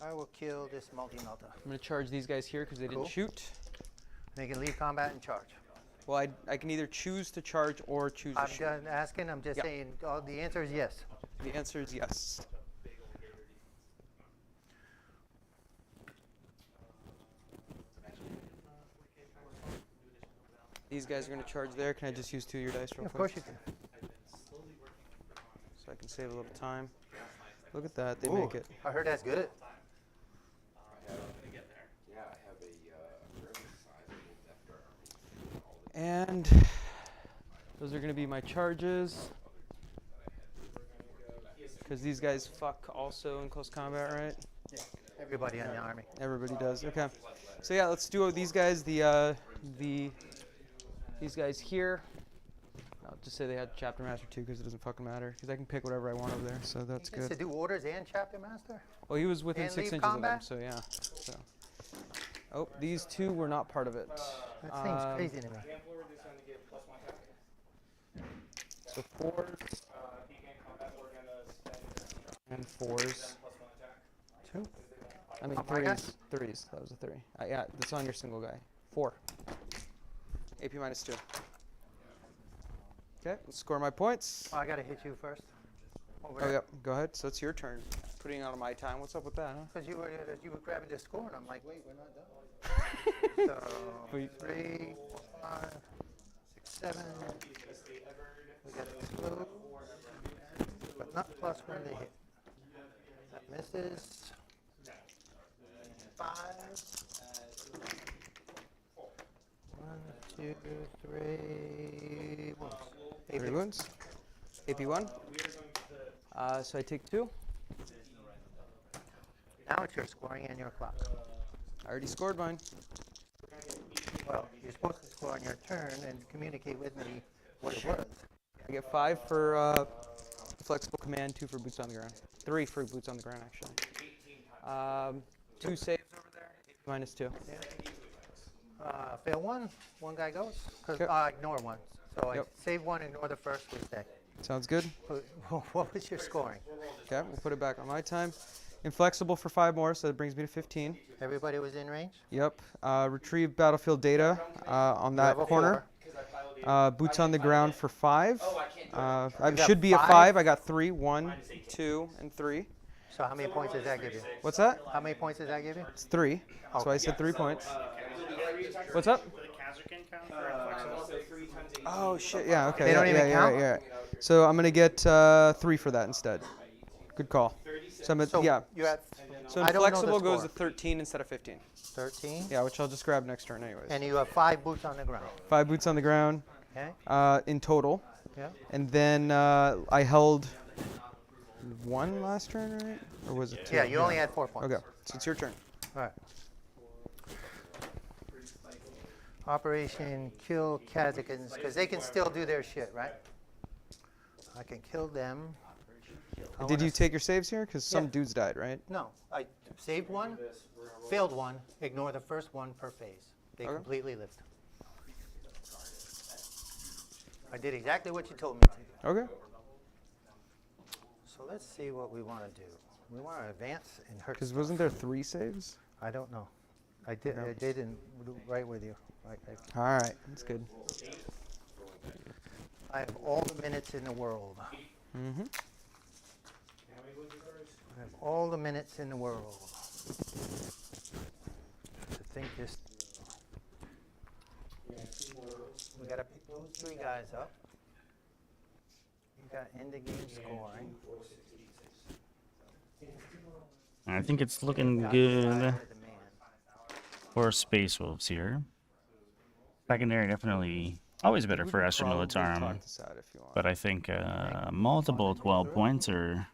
I will kill this multi-melter. I'm going to charge these guys here because they Cool. didn't shoot. They can leave combat and charge. Well, I can either choose to charge or choose to I'm shoot. done asking. I'm just Yep. saying. The answer is yes. The answer is yes. These guys are going to charge there. Can I just use 2 of your dice real Of quick? course you can. So I can save a little time. Look at that. They Ooh, make it. I heard that's good. And those are going to be my charges. Because these guys fuck also in close combat, right? Everybody in the army. Everybody does. Okay. So yeah, let's do these guys. These guys here. I'll just say they had chapter master too, because it doesn't fucking matter. Because I can pick whatever I want over there, so that's He gets to good. do orders and chapter master. Well, he was within And 6 leave inches combat? of them, so yeah. So. Oh, these 2 were not part of it. That seems crazy to me. So 4s and 4s. 2. I mean Oh, my guy? 3s. That was a 3. Yeah, that's on your single guy. 4. AP minus 2. Okay, let's score my points. Oh, I gotta hit you first. Over Oh, there. yep. Go ahead. So it's your turn. Putting out of my time. What's up with that, huh? Because you were grabbing the score, and I'm like, wait, we're not done. So Wait. 3, 4, 5, 6, 7. We got 2, but not plus 1 to hit. That misses. 5. 1, 2, 3 wounds. 3 wounds. AP 1. So I take 2. Now it's your scoring and your clock. I already scored mine. Well, you're supposed to score on your turn and communicate with me what it was. I get 5 for flexible command, 2 for boots on the ground. 3 for boots on the ground, actually. 2 saves over there. Minus 2. Fail 1, 1 guy goes. Because Yep. I ignore 1. So Yep. I save 1, ignore the first, we stay. Sounds good. What was your scoring? Okay, we'll put it back on my time. Inflexible for 5 more, so that brings me to 15. Everybody was in range? Yep. Retrieve battlefield data on that Level corner. 4. Boots on the ground for 5. I got should be a 5? 5. I got 3. 1, 2, and 3. So how many points does that give you? What's that? How many points does that give you? It's 3. So I said 3 points. What's up? For the Kazakh count for inflexible? Oh shit! Yeah. Okay. They yeah, don't even yeah, count? Yeah, yeah. So I'm gonna get 3 for that instead. Good call. So I'm at, So yeah. you have, So I don't know the inflexible goes to score. 13 instead of 15. 13. Yeah, which I'll just grab next turn anyways. And you have 5 boots on the ground. 5 boots on the ground Okay? in total. Yeah. And then I held 1 last turn, right? Or was it 2? Yeah, you only had 4 points. Okay, so it's your turn. All right. Operation Kill Kazakhans, because they can still do their shit, right? I can kill them. I Did wanna you take your saves here? Because some Yeah. dudes died, right? No, I saved 1, failed 1, ignore the first 1 per phase. They Okay. completely lived. I did exactly what you told me to. Okay. So let's see what we want to do. We want to advance and hurt. Because wasn't there 3 saves? I don't know. I didn't right with you. All right, that's good. I have all the minutes in the world. Mm-hmm. I have all the minutes in the world to think this. We got to pick those 3 guys up. You got end of game scoring. I think it's looking good for Space Wolves here. Secondary definitely always better for Astra Probably Militarum, talk this out if you want. but I think multiple 12 points Yeah,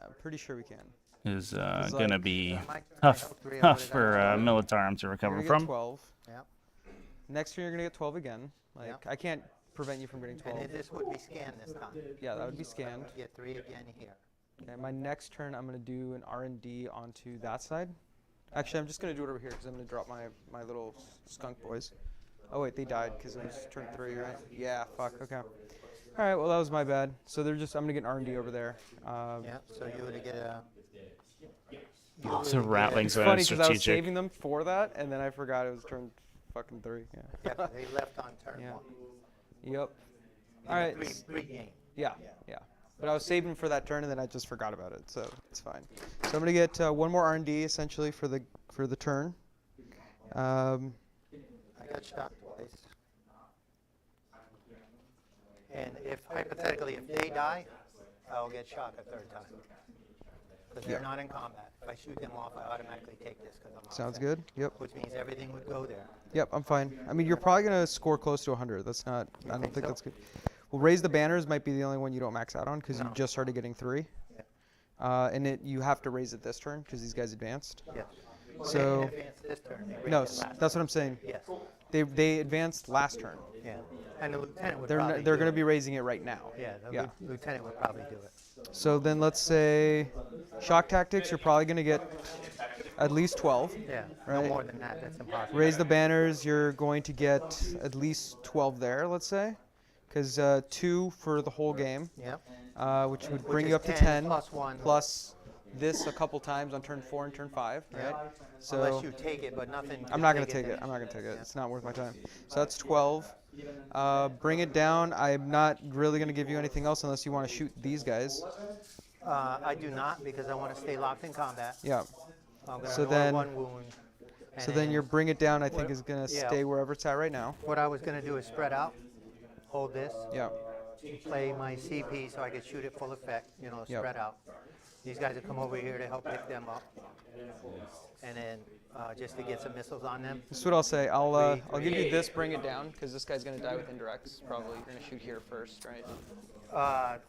I'm pretty sure we can. is It's gonna like- be Mike, tough, agree on tough what it for is. Militarum to You're recover gonna get from. 12. Yeah. Next turn you're gonna get 12 again. Like Yep. I can't prevent you from getting 12. And this would be scanned this time. Yeah, that would be scanned. Get 3 again here. Okay, my next turn I'm gonna do an R&D onto that side. Actually, I'm just gonna do it over here because I'm gonna drop my little skunk boys. Oh wait, they died because it was turn 3, right? Yeah, fuck. Okay. All right. Well, that was my bad. So they're just I'm gonna get an R&D over there. Yeah, so you would get a... So Rattling's It's very funny because I was strategic. saving them for that, and then I forgot it was turn fucking 3. Yeah. Yeah, they left on turn Yeah. 1. Yep. All right. Pre-game. Yeah, yeah. But I was saving for that turn, and then I just forgot about it, so it's fine. So I'm gonna get one more R&D essentially for the turn. I got shot twice. And if, hypothetically, if they die, I'll get shot a 3rd time. Because they're not in combat. If I shoot them off, I automatically take this because I'm Sounds offense, good. Yep. which means everything would go there. Yep. I'm fine. I mean, you're probably gonna score close to 100. That's not. I don't think so? that's good. Well, raise the banners might be the only one you don't max out on because you No. just started getting 3. Yeah. And you have to raise it this turn because these guys advanced. Yes. So- They didn't advance this turn. They raised No, it last that's what I'm saying. turn. Yes. They advanced last turn. Yeah. And the lieutenant would They're probably they're do gonna it. be raising it right now. Yeah, the Yeah. lieutenant would probably do it. So then let's say shock tactics. You're probably gonna get at least 12. Yeah, no Right. more than that. That's impossible. Raise the banners, you're going to get at least 12 there, let's say. Because 2 for the whole game, Yep. which would Which bring is you up to 10 10, plus 1. plus this a couple times on turn 4 and turn 5, right? Yeah. So Unless you take it, but nothing. I'm not going to take it. I'm not going to take it. It's not worth my time. So that's 12. Bring it down. I'm not really going to give you anything else unless you want to shoot these guys. I do not because I want to stay locked in combat. Yeah. I'm gonna So ignore then- 1 wound. and So then your bring it down, I think, What- is going to yeah. stay wherever it's at right now. What I was going to do is spread out, hold this, Yeah. play my CP so I could shoot it full effect, Yep. spread out. These guys will come over here to help pick them up. And then just to get some missiles on them. This is what I'll say. I'll give you this. Bring it down because this guy's gonna die with indirects. Probably you're gonna shoot here first, right?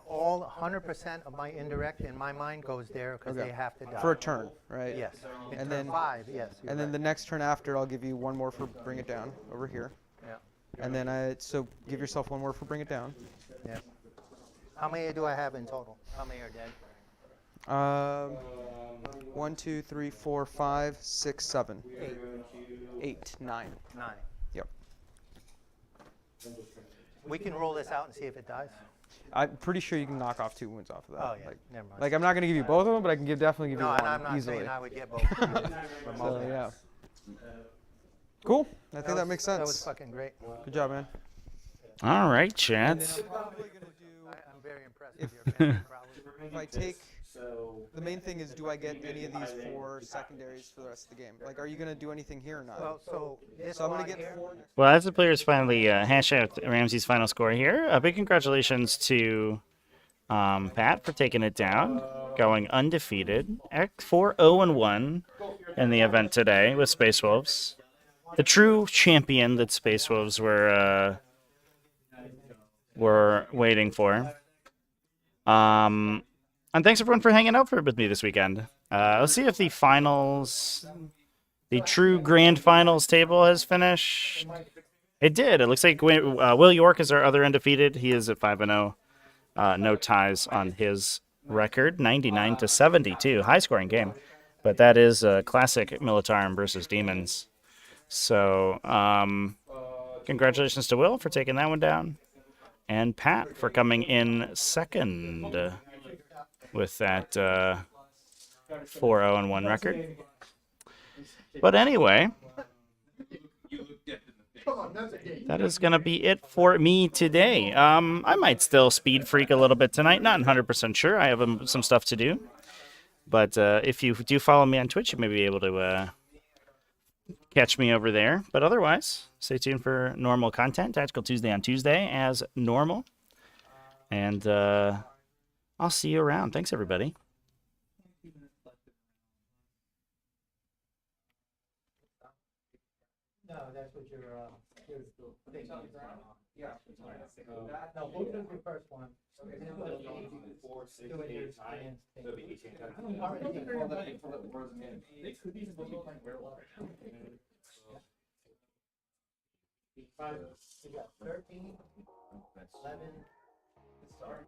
All 100% of my indirect in my mind goes there because Okay. they have to die. For a turn, right? Yes. In And turn then- 5, yes. you're And then right. the next turn after, I'll give you one more for bring it down over here. Yeah. And then so give yourself one more for bring it down. Yeah. How many do I have in total? How many are dead? 1, 2, 3, 4, 5, 6, 7, 8, 8, 9. 9. Yep. We can roll this out and see if it dies. I'm pretty sure you can knock off 2 wounds off of that. Oh, yeah. Like, Never mind. like I'm not gonna give you both of them, but I can definitely give no, you and one I'm not easily. saying I would get both. So remotely. yeah. Cool. I think that makes That was sense. fucking great. Good job, man. All right, And Chad. then I'm probably gonna do. I'm very impressed with your family prowess. If I take, the main thing is, do I get any of these 4 secondaries for the rest of the game? Like, are you gonna do anything here or not? Well, so this So I'm gonna line get here, 4. Well, as the players finally hash out Ramsey's final score here, a big congratulations to Pat for taking it down, going undefeated, 4-0-1 in the event today with Space Wolves. The true champion that Space Wolves were waiting for. And thanks everyone for hanging out with me this weekend. Let's see if the finals, the true grand finals table has finished. It did. It looks like Will York is our other undefeated. He is at 5-0. No ties on his record, 99-72. High scoring game. But that is a classic Militarum versus Daemons. So, congratulations to Will for taking that one down. And Pat for coming in second with that 4-0-1 record. But anyway, that is going to be it for me today. I might still speed freak a little bit tonight. Not 100% sure. I have some stuff to do. But if you do follow me on Twitch, you may be able to catch me over there. But otherwise, stay tuned for normal content. Tactical Tuesday on Tuesday as normal. And I'll see you around. Thanks, everybody. No, that's what your thing is. Yeah. No, we'll do your first one. Okay, Then so we'll it'll do be 4, 6, doing your 8, 9. stance thing. So it'll be 18 times. All right, You can call that until it wears them in. They could be supposed to be playing werewolf. 5, you got 13, 11. Sorry.